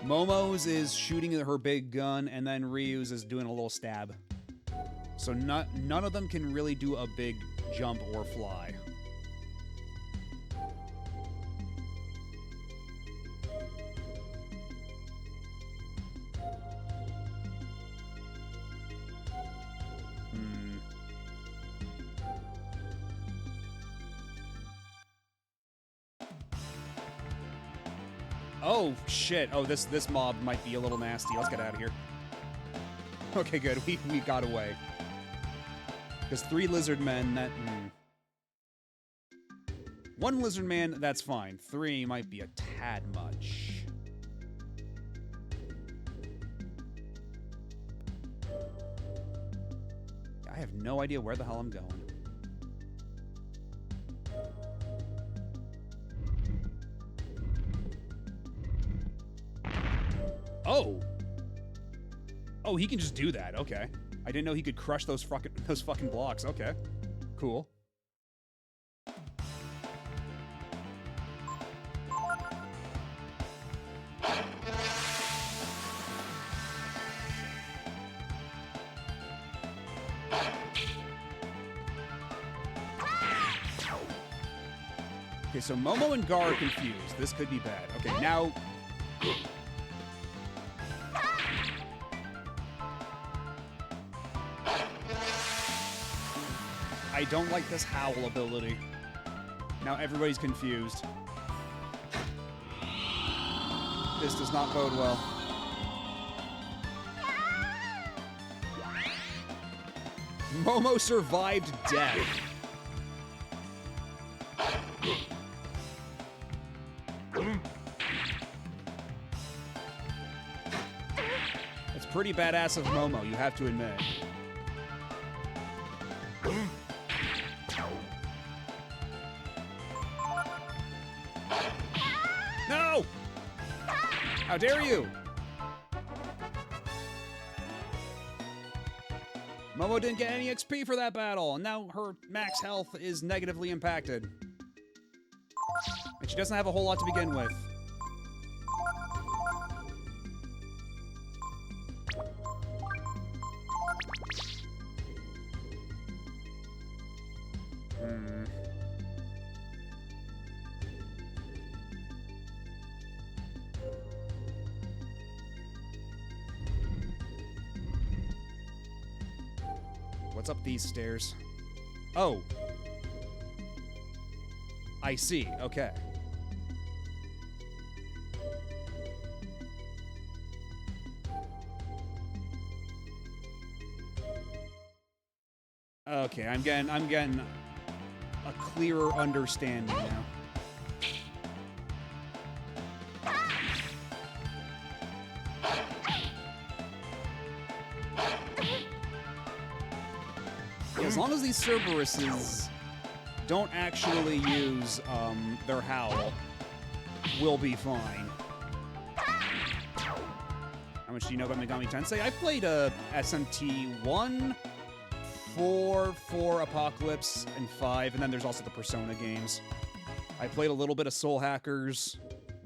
Momo's is shooting her big gun, and then Ryu's is doing a little stab. So none of them can really do a big jump or fly. Oh, shit. Oh, this mob might be a little nasty. Let's get out of here. Okay, good. We got away. Because 3 lizard men, that... One lizard man, that's fine. 3 might be a tad much. I have no idea where the hell I'm going. Oh! Oh, he can just do that. Okay. I didn't know he could crush those fucking blocks. Okay. Cool. Okay, so Momo and Gar are confused. This could be bad. Okay, now... I don't like this howl ability. Now everybody's confused. This does not bode well. Momo survived death. That's pretty badass of Momo, you have to admit. No! How dare you? Momo didn't get any XP for that battle, and now her max health is negatively impacted. And she doesn't have a whole lot to begin with. What's up these stairs? Oh. I see. Okay. Okay, I'm getting a clearer understanding now. As long as these Cerberuses don't actually use their howl, we'll be fine. How much do you know about Megami Tensei? I played SMT 1, 4 Apocalypse, and 5, and then there's also the Persona games. I played a little bit of Soul Hackers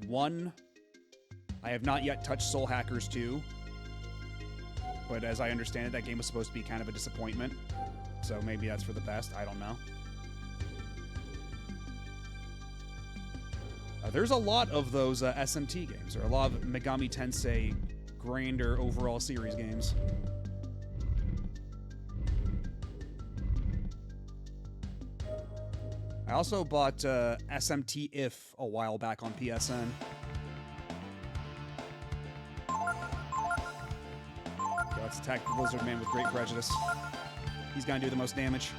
1. I have not yet touched Soul Hackers 2. But as I understand it, that game was supposed to be kind of a disappointment. So maybe that's for the best. I don't know. There's a lot of those SMT games, or a lot of Megami Tensei grander overall series games. I also bought SMT If a while back on PSN. Okay, let's attack the Lizard Man with great prejudice. He's gonna do the most damage.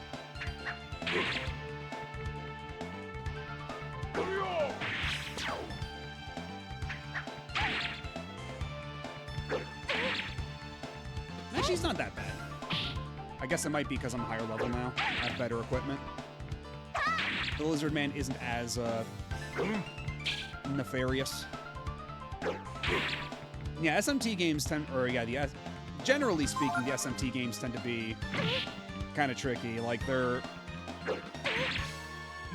Actually, he's not that bad. I guess it might be because I'm higher level now. I have better equipment. The Lizard Man isn't as nefarious. Yeah, SMT games tend, or yeah, generally speaking, the SMT games tend to be kind of tricky. Like,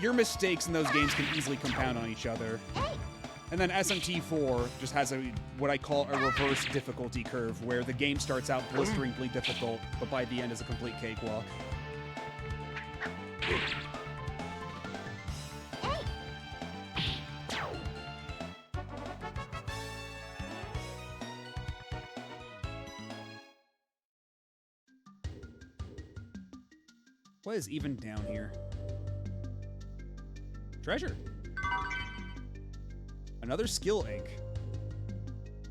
your mistakes in those games can easily compound on each other. And then SMT4 just has what I call a reverse difficulty curve, where the game starts out blisteringly difficult, but by the end is a complete cakewalk. What is even down here? Treasure. Another skill ink.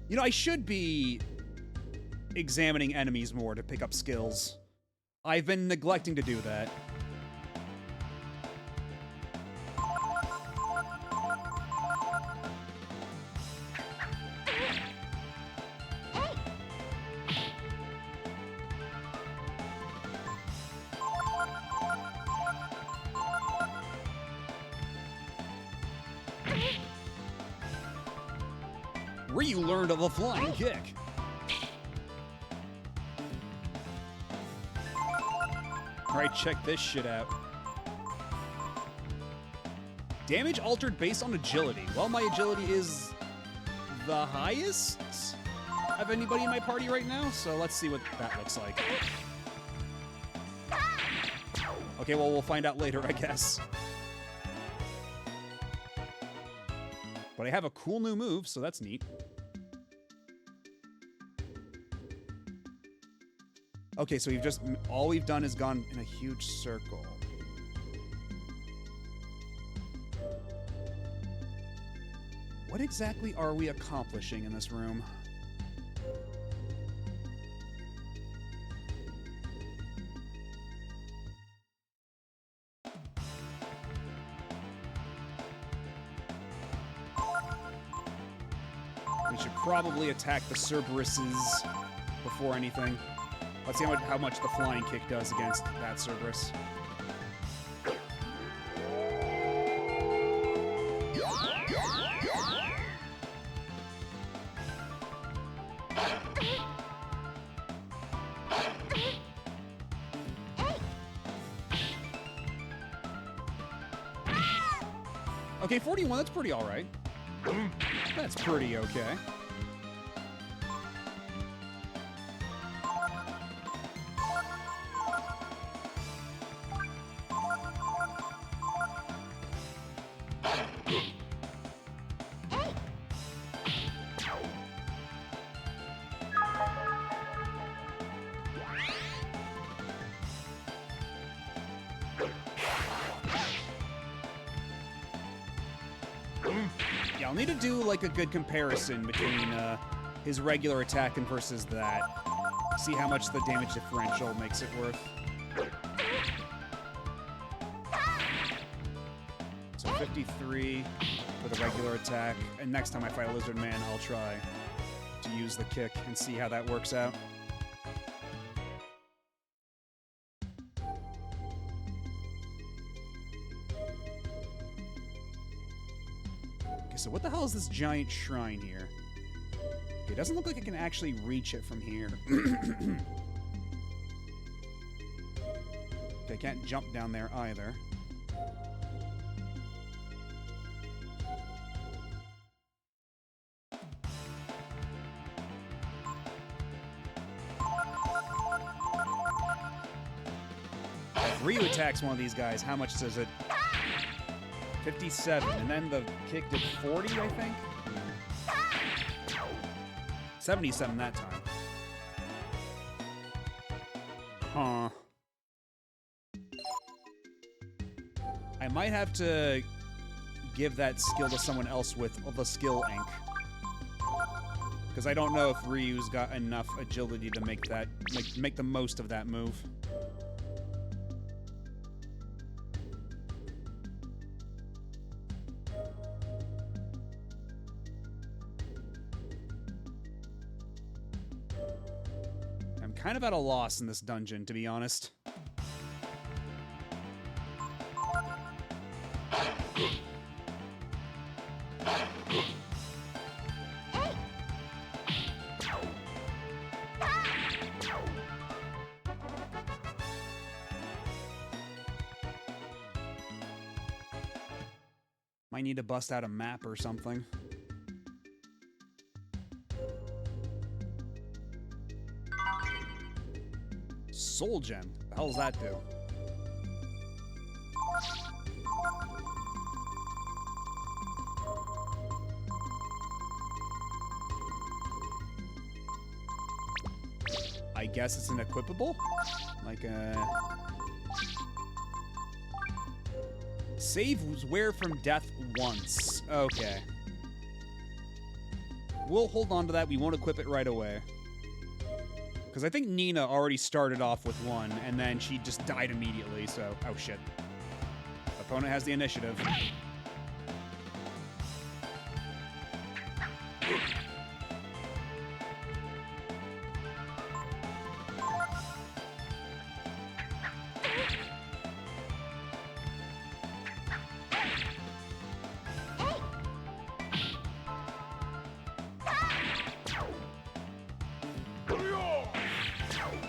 You know, I should be examining enemies more to pick up skills. I've been neglecting to do that. Ryu learned of a flying kick. Alright, check this shit out. Damage altered based on agility. Well, my agility is the highest of anybody in my party right now, so let's see what that looks like. Okay, well, we'll find out later, I guess. But I have a cool new move, so that's neat. Okay, so all we've done is gone in a huge circle. What exactly are we accomplishing in this room? We should probably attack the Cerberuses before anything. Let's see how much the flying kick does against that Cerberus. Okay, 41, that's pretty alright. That's pretty okay. Yeah, I'll need to do like a good comparison between his regular attack and versus that. See how much the damage differential makes it worth. So 53 for the regular attack, and next time I fight a Lizard Man, I'll try to use the kick and see how that works out. So what the hell is this giant shrine here? Okay, it doesn't look like I can actually reach it from here. Okay, I can't jump down there either. If Ryu attacks one of these guys, how much does it... 57, and then the kick did 40, I think? 77 that time. Huh. I might have to give that skill to someone else with the skill ink. Because I don't know if Ryu's got enough agility to make that, make the most of that move. Kind of at a loss in this dungeon, to be honest. Might need to bust out a map or something. Soul Gem. The hell does that do? I guess it's an equipable? Like a... Save Wear from death once. Okay. We'll hold on to that. We won't equip it right away. Because I think Nina already started off with one, and then she just died immediately, so... Oh, shit. Opponent has the initiative.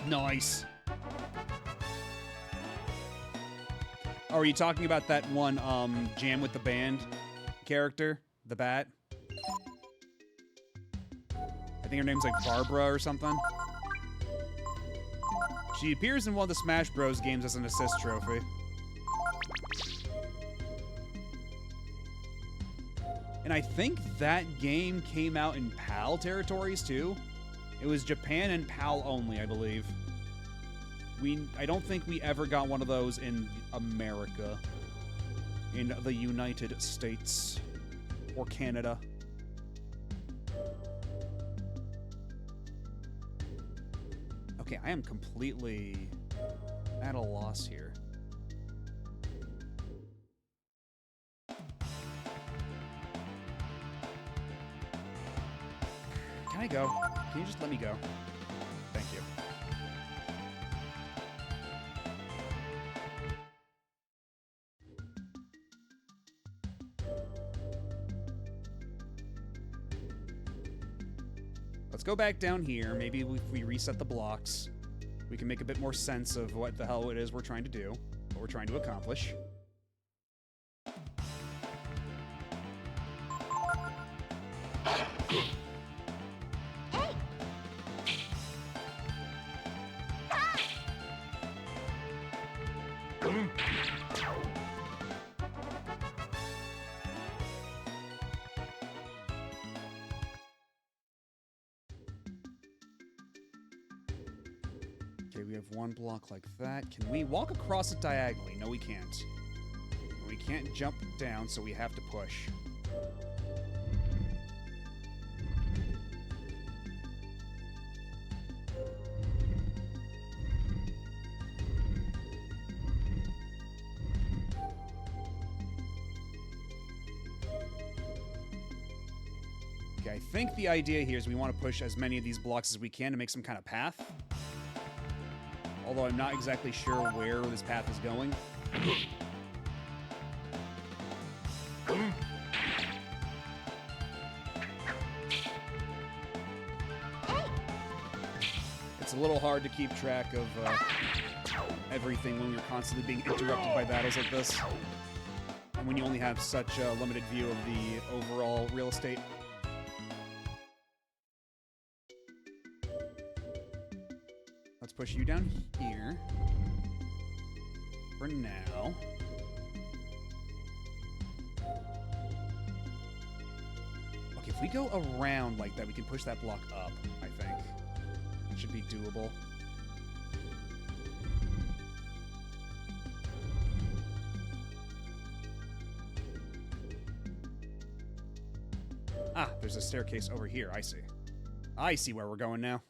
Nice. Oh, are you talking about that one, Jam with the Band character? The Bat? I think her name's like Barbara or something. She appears in one of the Smash Bros. Games as an assist trophy. And I think that game came out in PAL territories, too. It was Japan and PAL only, I believe. I don't think we ever got one of those in America. In the United States. Or Canada. Okay, I am completely at a loss here. Can I go? Can you just let me go? Thank you. Let's go back down here. Maybe if we reset the blocks, we can make a bit more sense of what the hell it is we're trying to do, what we're trying to accomplish. Okay, we have one block like that. Can we walk across it diagonally? No, we can't. We can't jump down, so we have to push. Okay, I think the idea here is we want to push as many of these blocks as we can to make some kind of path. Although I'm not exactly sure where this path is going. It's a little hard to keep track of everything when you're constantly being interrupted by battles like this. And when you only have such a limited view of the overall real estate. Let's push you down here. For now. Okay, if we go around like that, we can push that block up, I think. It should be doable. Ah, there's a staircase over here. I see. I see where we're going now.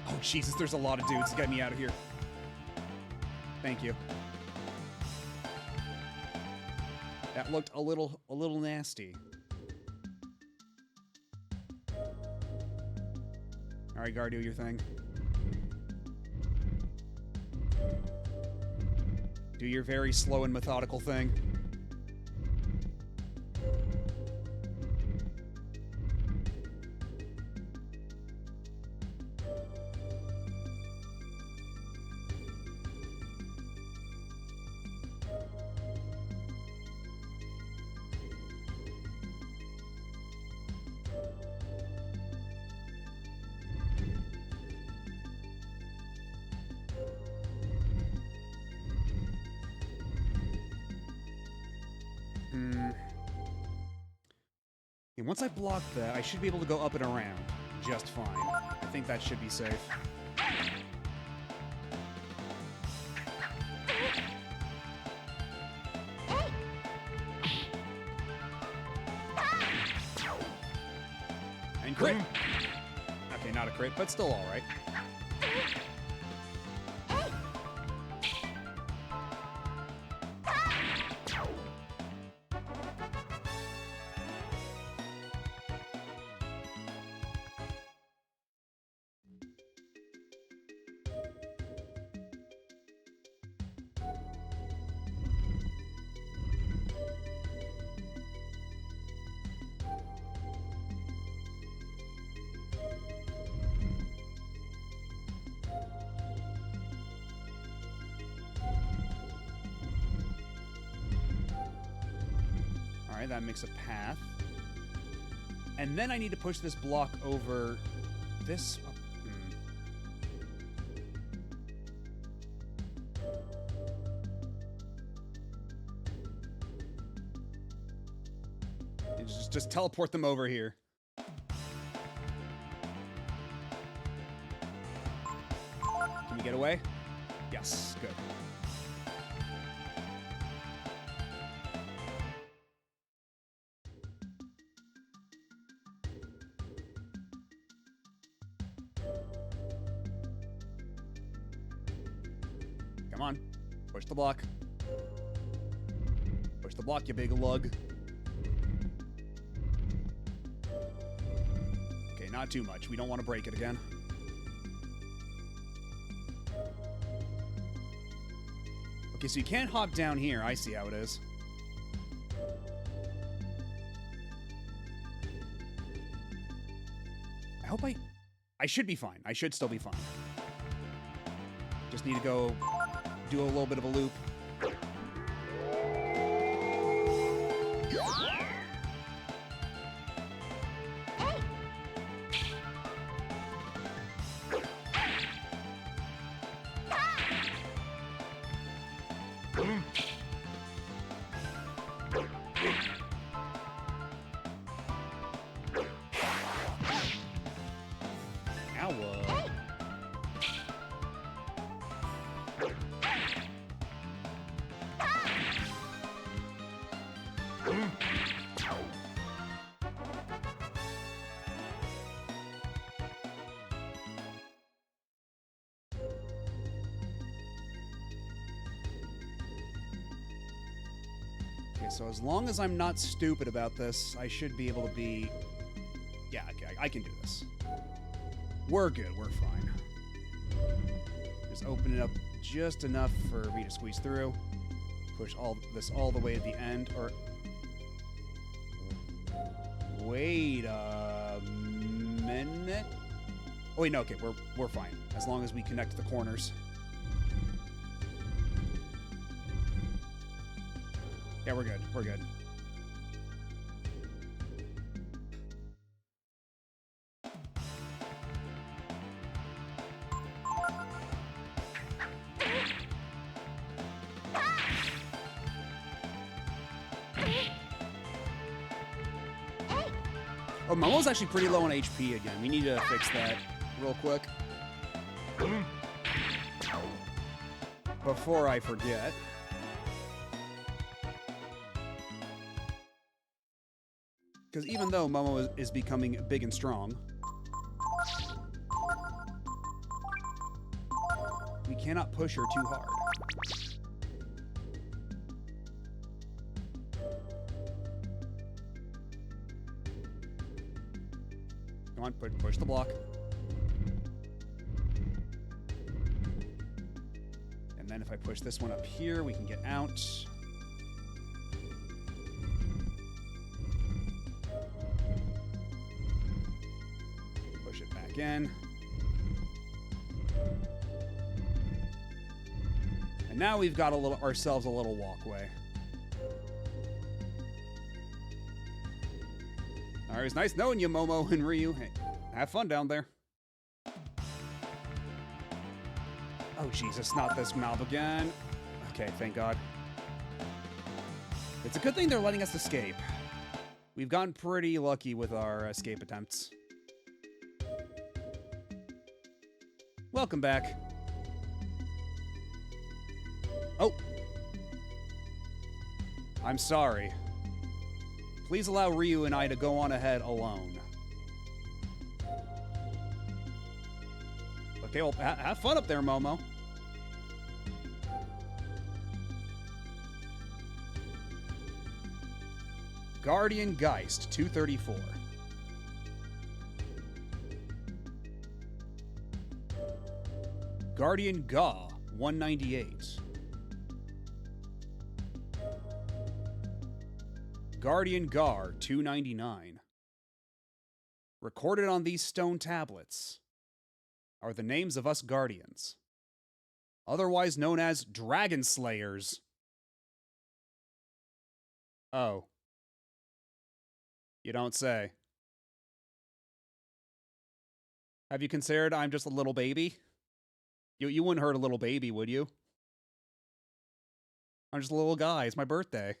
Oh, Jesus, there's a lot of dudes. Get me out of here. Thank you. That looked a little nasty. All right, Gar, do your thing. Do your very slow and methodical thing. once I block that, I should be able to go up and around just fine. I think that should be safe. And crit! Okay, not a crit, but still alright. Alright, that makes a path. And then I need to push this block over this. And just teleport them over here. Can we get away? Yes, good. Come on. Push the block. Push the block, you big lug. Okay, not too much. We don't want to break it again. Okay, so you can't hop down here. I see how it is. I hope I should be fine. I should still be fine. Just need to go do a little bit of a loop. Ow. Okay, so as long as I'm not stupid about this, I should be able to be... Yeah, okay, I can do this. We're good, we're fine. Just open it up just enough for me to squeeze through. Push this all the way to the end, or... Wait a minute. Oh wait, no, okay, we're fine. As long as we connect the corners. Yeah, we're good. We're good. Oh, Momo's actually pretty low on HP again. We need to fix that real quick. Before I forget. Because even though Momo is becoming big and strong, we cannot push her too hard. Come on, push the block. And then if I push this one up here, we can get out. Push it back in. And now we've got ourselves a little walkway. All right, it was nice knowing you, Momo and Ryu. Hey, have fun down there. Oh, Jesus, not this mouth again. Okay, thank God. It's a good thing they're letting us escape. We've gotten pretty lucky with our escape attempts. Welcome back. Oh. I'm sorry. Please allow Ryu and I to go on ahead alone. Okay, well, have fun up there, Momo. Guardian Geist, 234. Guardian Gaw, 198. Guardian Gar, 299. Recorded on these stone tablets are the names of us Guardians, otherwise known as Dragon Slayers. Oh. You don't say. Have you considered I'm just a little baby? You wouldn't hurt a little baby, would you? I'm just a little guy. It's my birthday.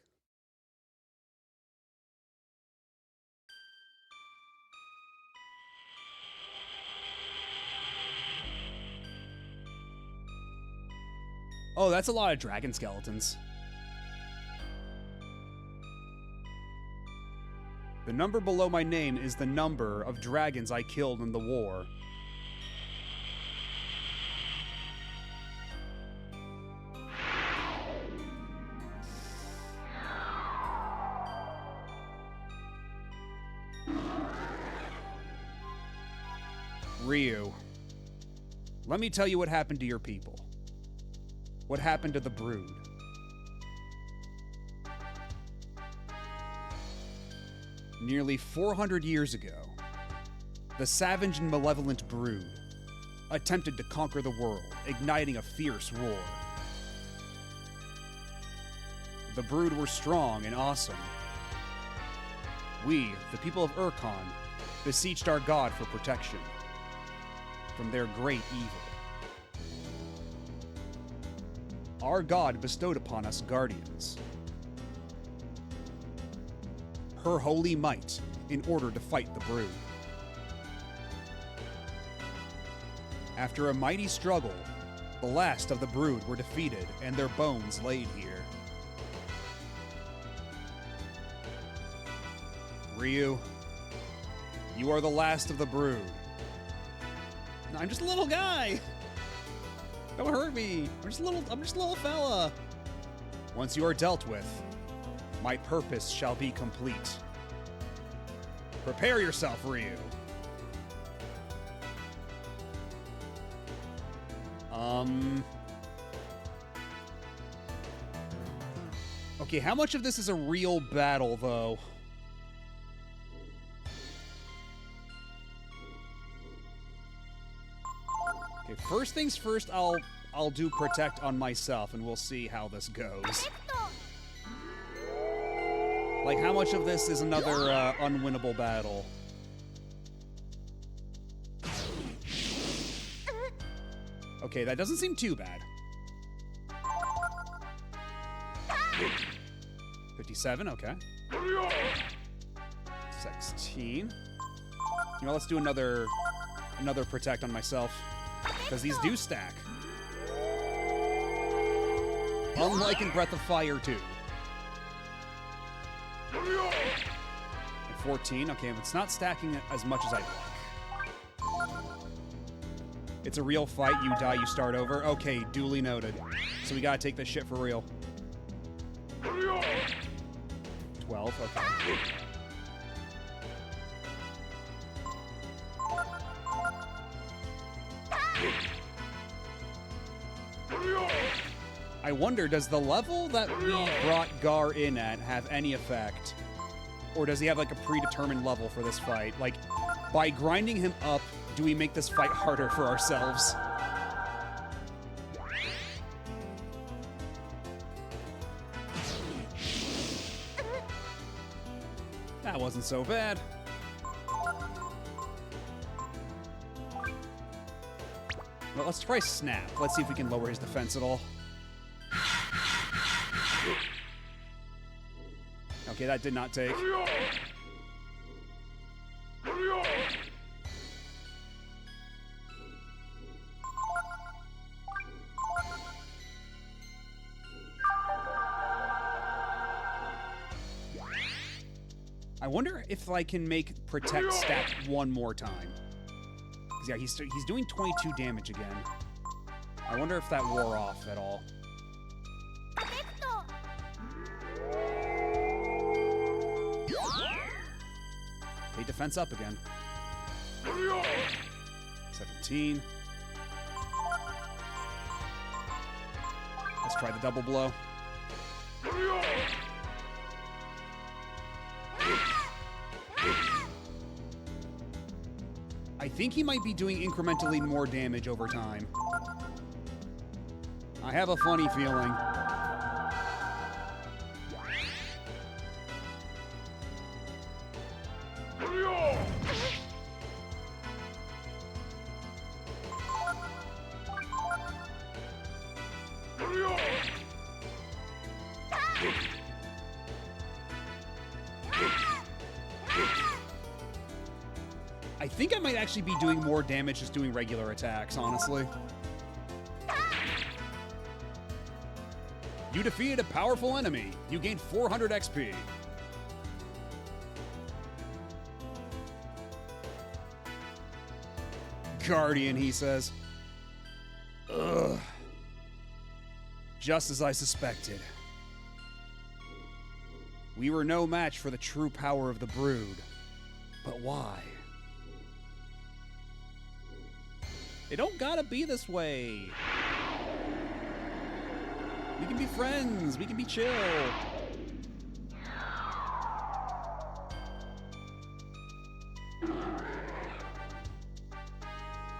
Oh, that's a lot of dragon skeletons. The number below my name is the number of dragons I killed in the war. Ryu, let me tell you what happened to your people. What happened to the Brood. Nearly 400 years ago, the savage and malevolent Brood attempted to conquer the world, igniting a fierce war. The Brood were strong and awesome. We, the people of Urkon, beseeched our god for protection from their great evil. Our god bestowed upon us guardians, her holy might, in order to fight the Brood. After a mighty struggle, the last of the Brood were defeated and their bones laid here. Ryu, you are the last of the Brood. I'm just a little guy. Don't hurt me. I'm just a little fella. Once you are dealt with, my purpose shall be complete. Prepare yourself, Ryu. Okay, how much of this is a real battle, though? Okay, first things first, I'll do protect on myself, and we'll see how this goes. Like, how much of this is another unwinnable battle? Okay, that doesn't seem too bad. 57, okay. 16. You know, let's do another protect on myself, because these do stack. Unlike in Breath of Fire 2. And 14, okay, it's not stacking as much as I'd like. It's a real fight, you die, you start over. Okay, duly noted. So we gotta take this shit for real. 12, okay. I wonder, does the level that we brought Gar in at have any effect? Or does he have like a predetermined level for this fight? Like, by grinding him up, do we make this fight harder for ourselves? That wasn't so bad. Well, let's try Snap. Let's see if we can lower his defense at all. Okay, that did not take. I wonder if I can make Protect stack one more time. 'Cause yeah, he's doing 22 damage again. I wonder if that wore off at all. Okay, defense up again. 17. Let's try the double blow. I think he might be doing incrementally more damage over time. I have a funny feeling. I think I might actually be doing more damage just doing regular attacks, honestly. You defeated a powerful enemy. You gained 400 XP. Guardian, he says. Ugh. Just as I suspected. We were no match for the true power of the Brood. But why? It don't gotta be this way. We can be friends. We can be chill.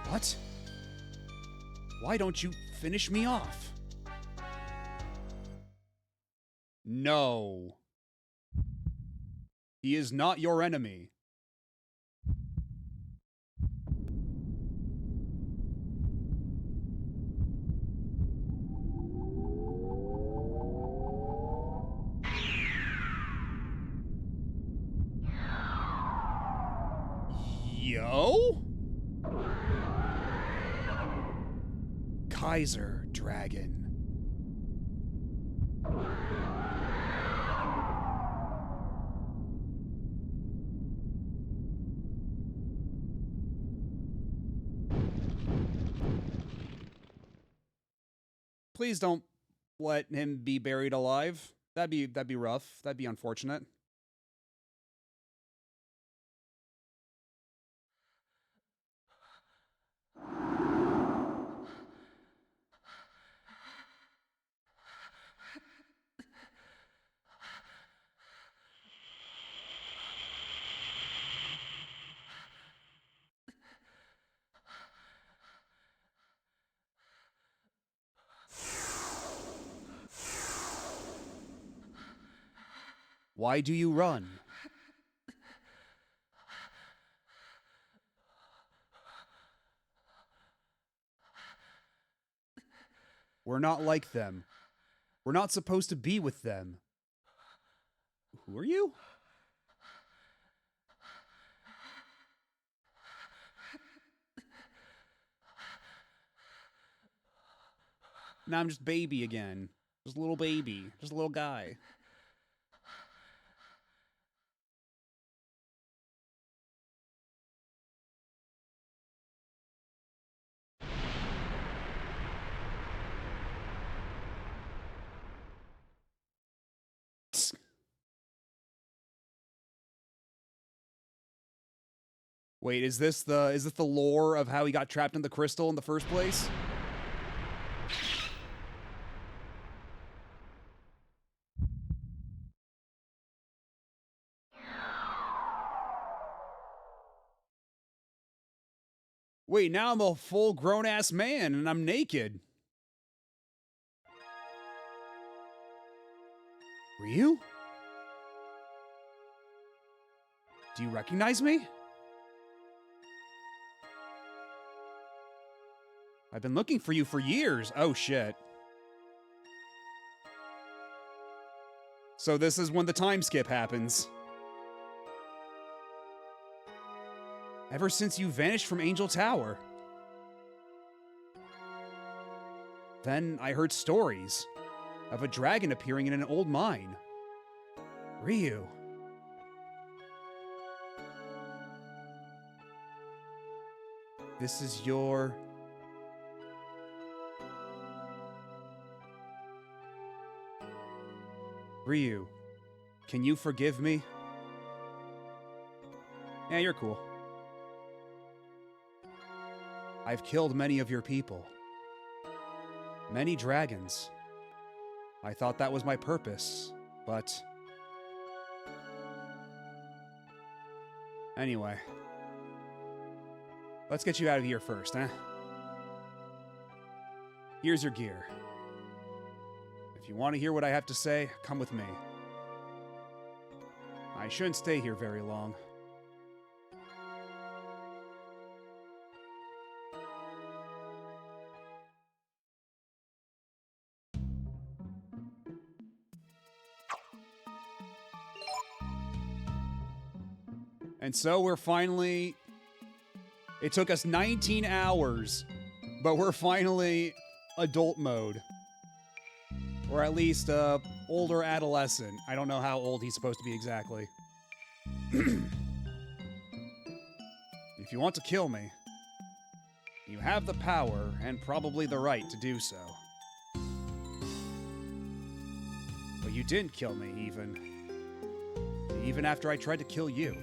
What? Why don't you finish me off? No. He is not your enemy. Yo? Kaiser Dragon. Please don't let him be buried alive. That'd be rough. That'd be unfortunate. Why do you run? We're not like them. We're not supposed to be with them. Who are you? Now I'm just baby again. Just a little baby. Just a little guy. Wait, is this the lore of how he got trapped in the crystal in the first place? Wait, now I'm a full grown-ass man and I'm naked. Ryu? Do you recognize me? I've been looking for you for years. Oh, shit. So this is when the time skip happens. Ever since you vanished from Angel Tower. Then I heard stories of a dragon appearing in an old mine. Ryu. This is your... Ryu, can you forgive me? Yeah, you're cool. I've killed many of your people. Many dragons. I thought that was my purpose, but... Anyway. Let's get you out of here first, huh? Here's your gear. If you want to hear what I have to say, come with me. I shouldn't stay here very long. And so we're finally... It took us 19 hours, but we're finally adult mode. Or at least, older adolescent. I don't know how old he's supposed to be exactly. If you want to kill me, you have the power and probably the right to do so. But you didn't kill me, even after I tried to kill you.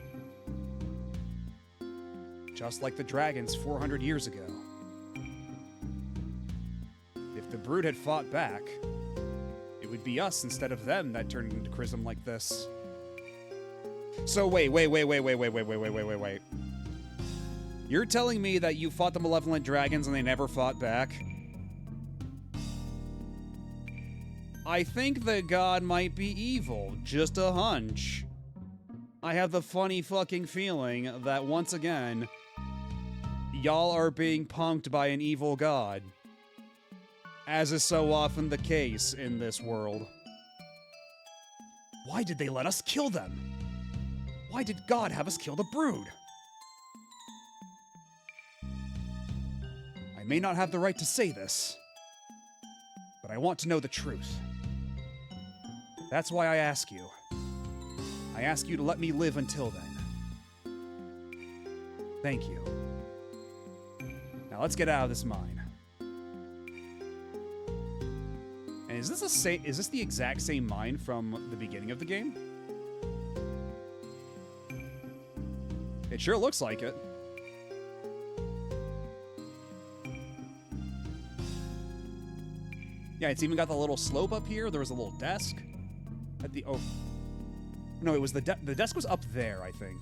Just like the dragons 400 years ago. If the Brood had fought back, it would be us instead of them that turned into Chrism like this. So wait. You're telling me that you fought the malevolent dragons and they never fought back? I think the god might be evil, just a hunch. I have the funny fucking feeling that once again, y'all are being punked by an evil god. As is so often the case in this world. Why did they let us kill them? Why did God have us kill the Brood? I may not have the right to say this, but I want to know the truth. That's why I ask you. I ask you to let me live until then. Thank you. Now let's get out of this mine. And is this the exact same mine from the beginning of the game? It sure looks like it. Yeah, it's even got the little slope up here. There was a little desk at the... Oh. No, it was the desk was up there, I think.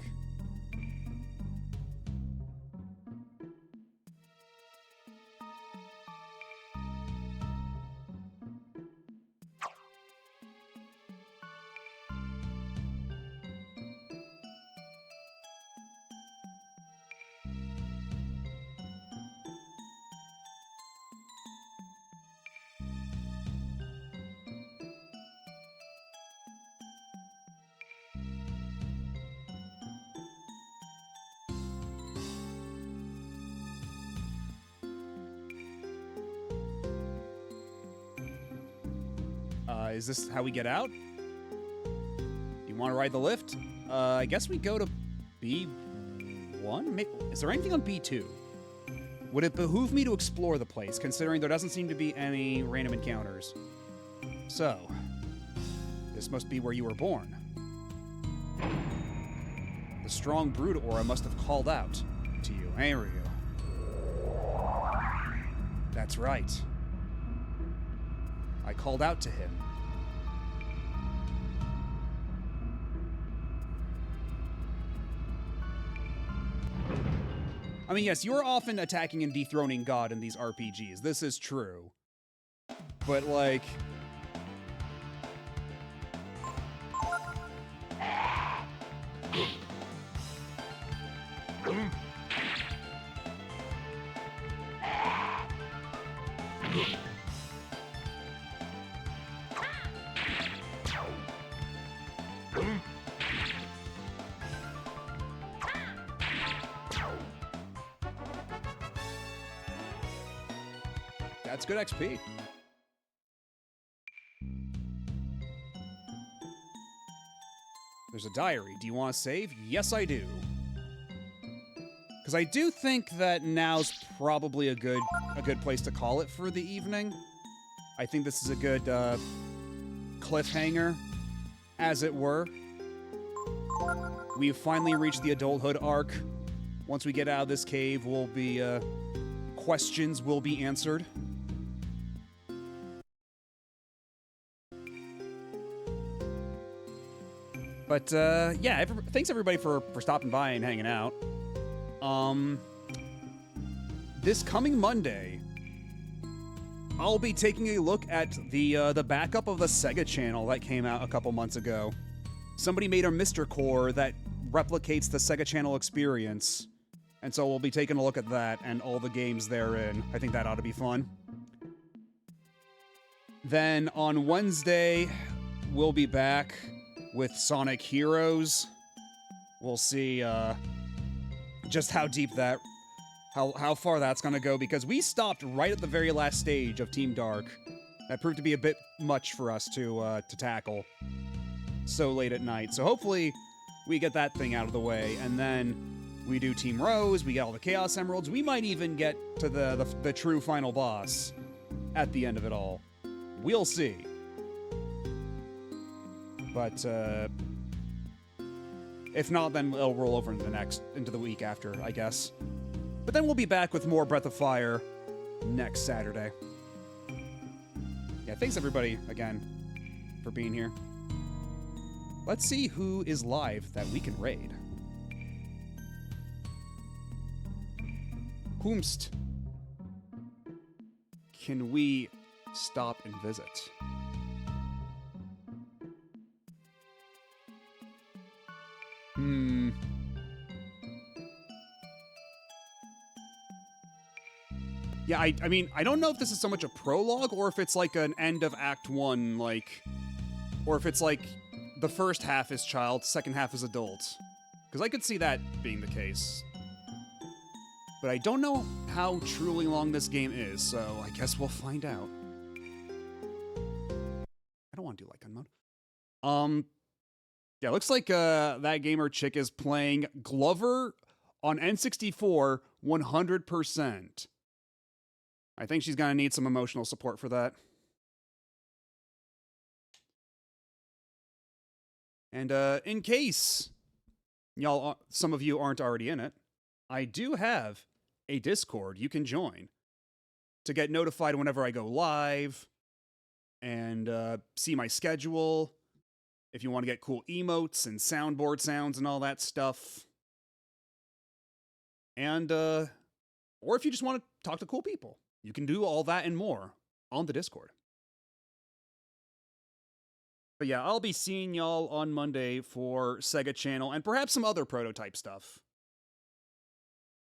Is this how we get out? You want to ride the lift? I guess we go to B1? Is there anything on B2? Would it behoove me to explore the place, considering there doesn't seem to be any random encounters? So, this must be where you were born. The strong Brood aura must have called out to you, hey, Ryu? That's right. I called out to him. I mean, yes, you're often attacking and dethroning God in these RPGs. This is true. But, like... That's good XP. There's a diary. Do you want to save? Yes, I do. Because I do think that now's probably a good place to call it for the evening. I think this is a good cliffhanger, as it were. We've finally reached the adulthood arc. Once we get out of this cave, we'll be questions will be answered. But yeah, thanks everybody for stopping by and hanging out. This coming Monday, I'll be taking a look at the backup of the Sega Channel that came out a couple months ago. Somebody made a Mr. Core that replicates the Sega Channel experience, and so we'll be taking a look at that and all the games therein. I think that ought to be fun. Then on Wednesday, we'll be back with Sonic Heroes. We'll see just how deep that, how far that's gonna go, because we stopped right at the very last stage of Team Dark. That proved to be a bit much for us to tackle so late at night. So hopefully we get that thing out of the way, and then we do Team Rose, we get all the Chaos Emeralds, we might even get to the true final boss at the end of it all. We'll see. But if not, then it'll roll over into the week after, I guess. But then we'll be back with more Breath of Fire next Saturday. Yeah, thanks everybody again for being here. Let's see who is live that we can raid. Whomst can we stop and visit? Yeah, I mean, I don't know if this is so much a prologue or if it's like an end of Act 1, like, or if it's like the first half is child, second half is adult. Because I could see that being the case. But I don't know how truly long this game is, so I guess we'll find out. I don't want to do like gun mode. Yeah, looks like that gamer chick is playing Glover on N64 100%. I think she's gonna need some emotional support for that. And in case y'all, some of you aren't already in it, I do have a Discord you can join to get notified whenever I go live and see my schedule. If you want to get cool emotes and soundboard sounds and all that stuff. And, or if you just want to talk to cool people, you can do all that and more on the Discord. But yeah, I'll be seeing y'all on Monday for Sega Channel and perhaps some other prototype stuff.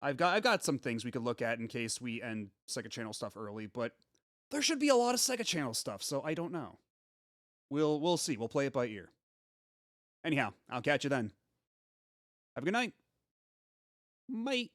I've got some things we could look at in case we end Sega Channel stuff early, but there should be a lot of Sega Channel stuff, so I don't know. We'll see. We'll play it by ear. Anyhow, I'll catch you then. Have a good night. Bye.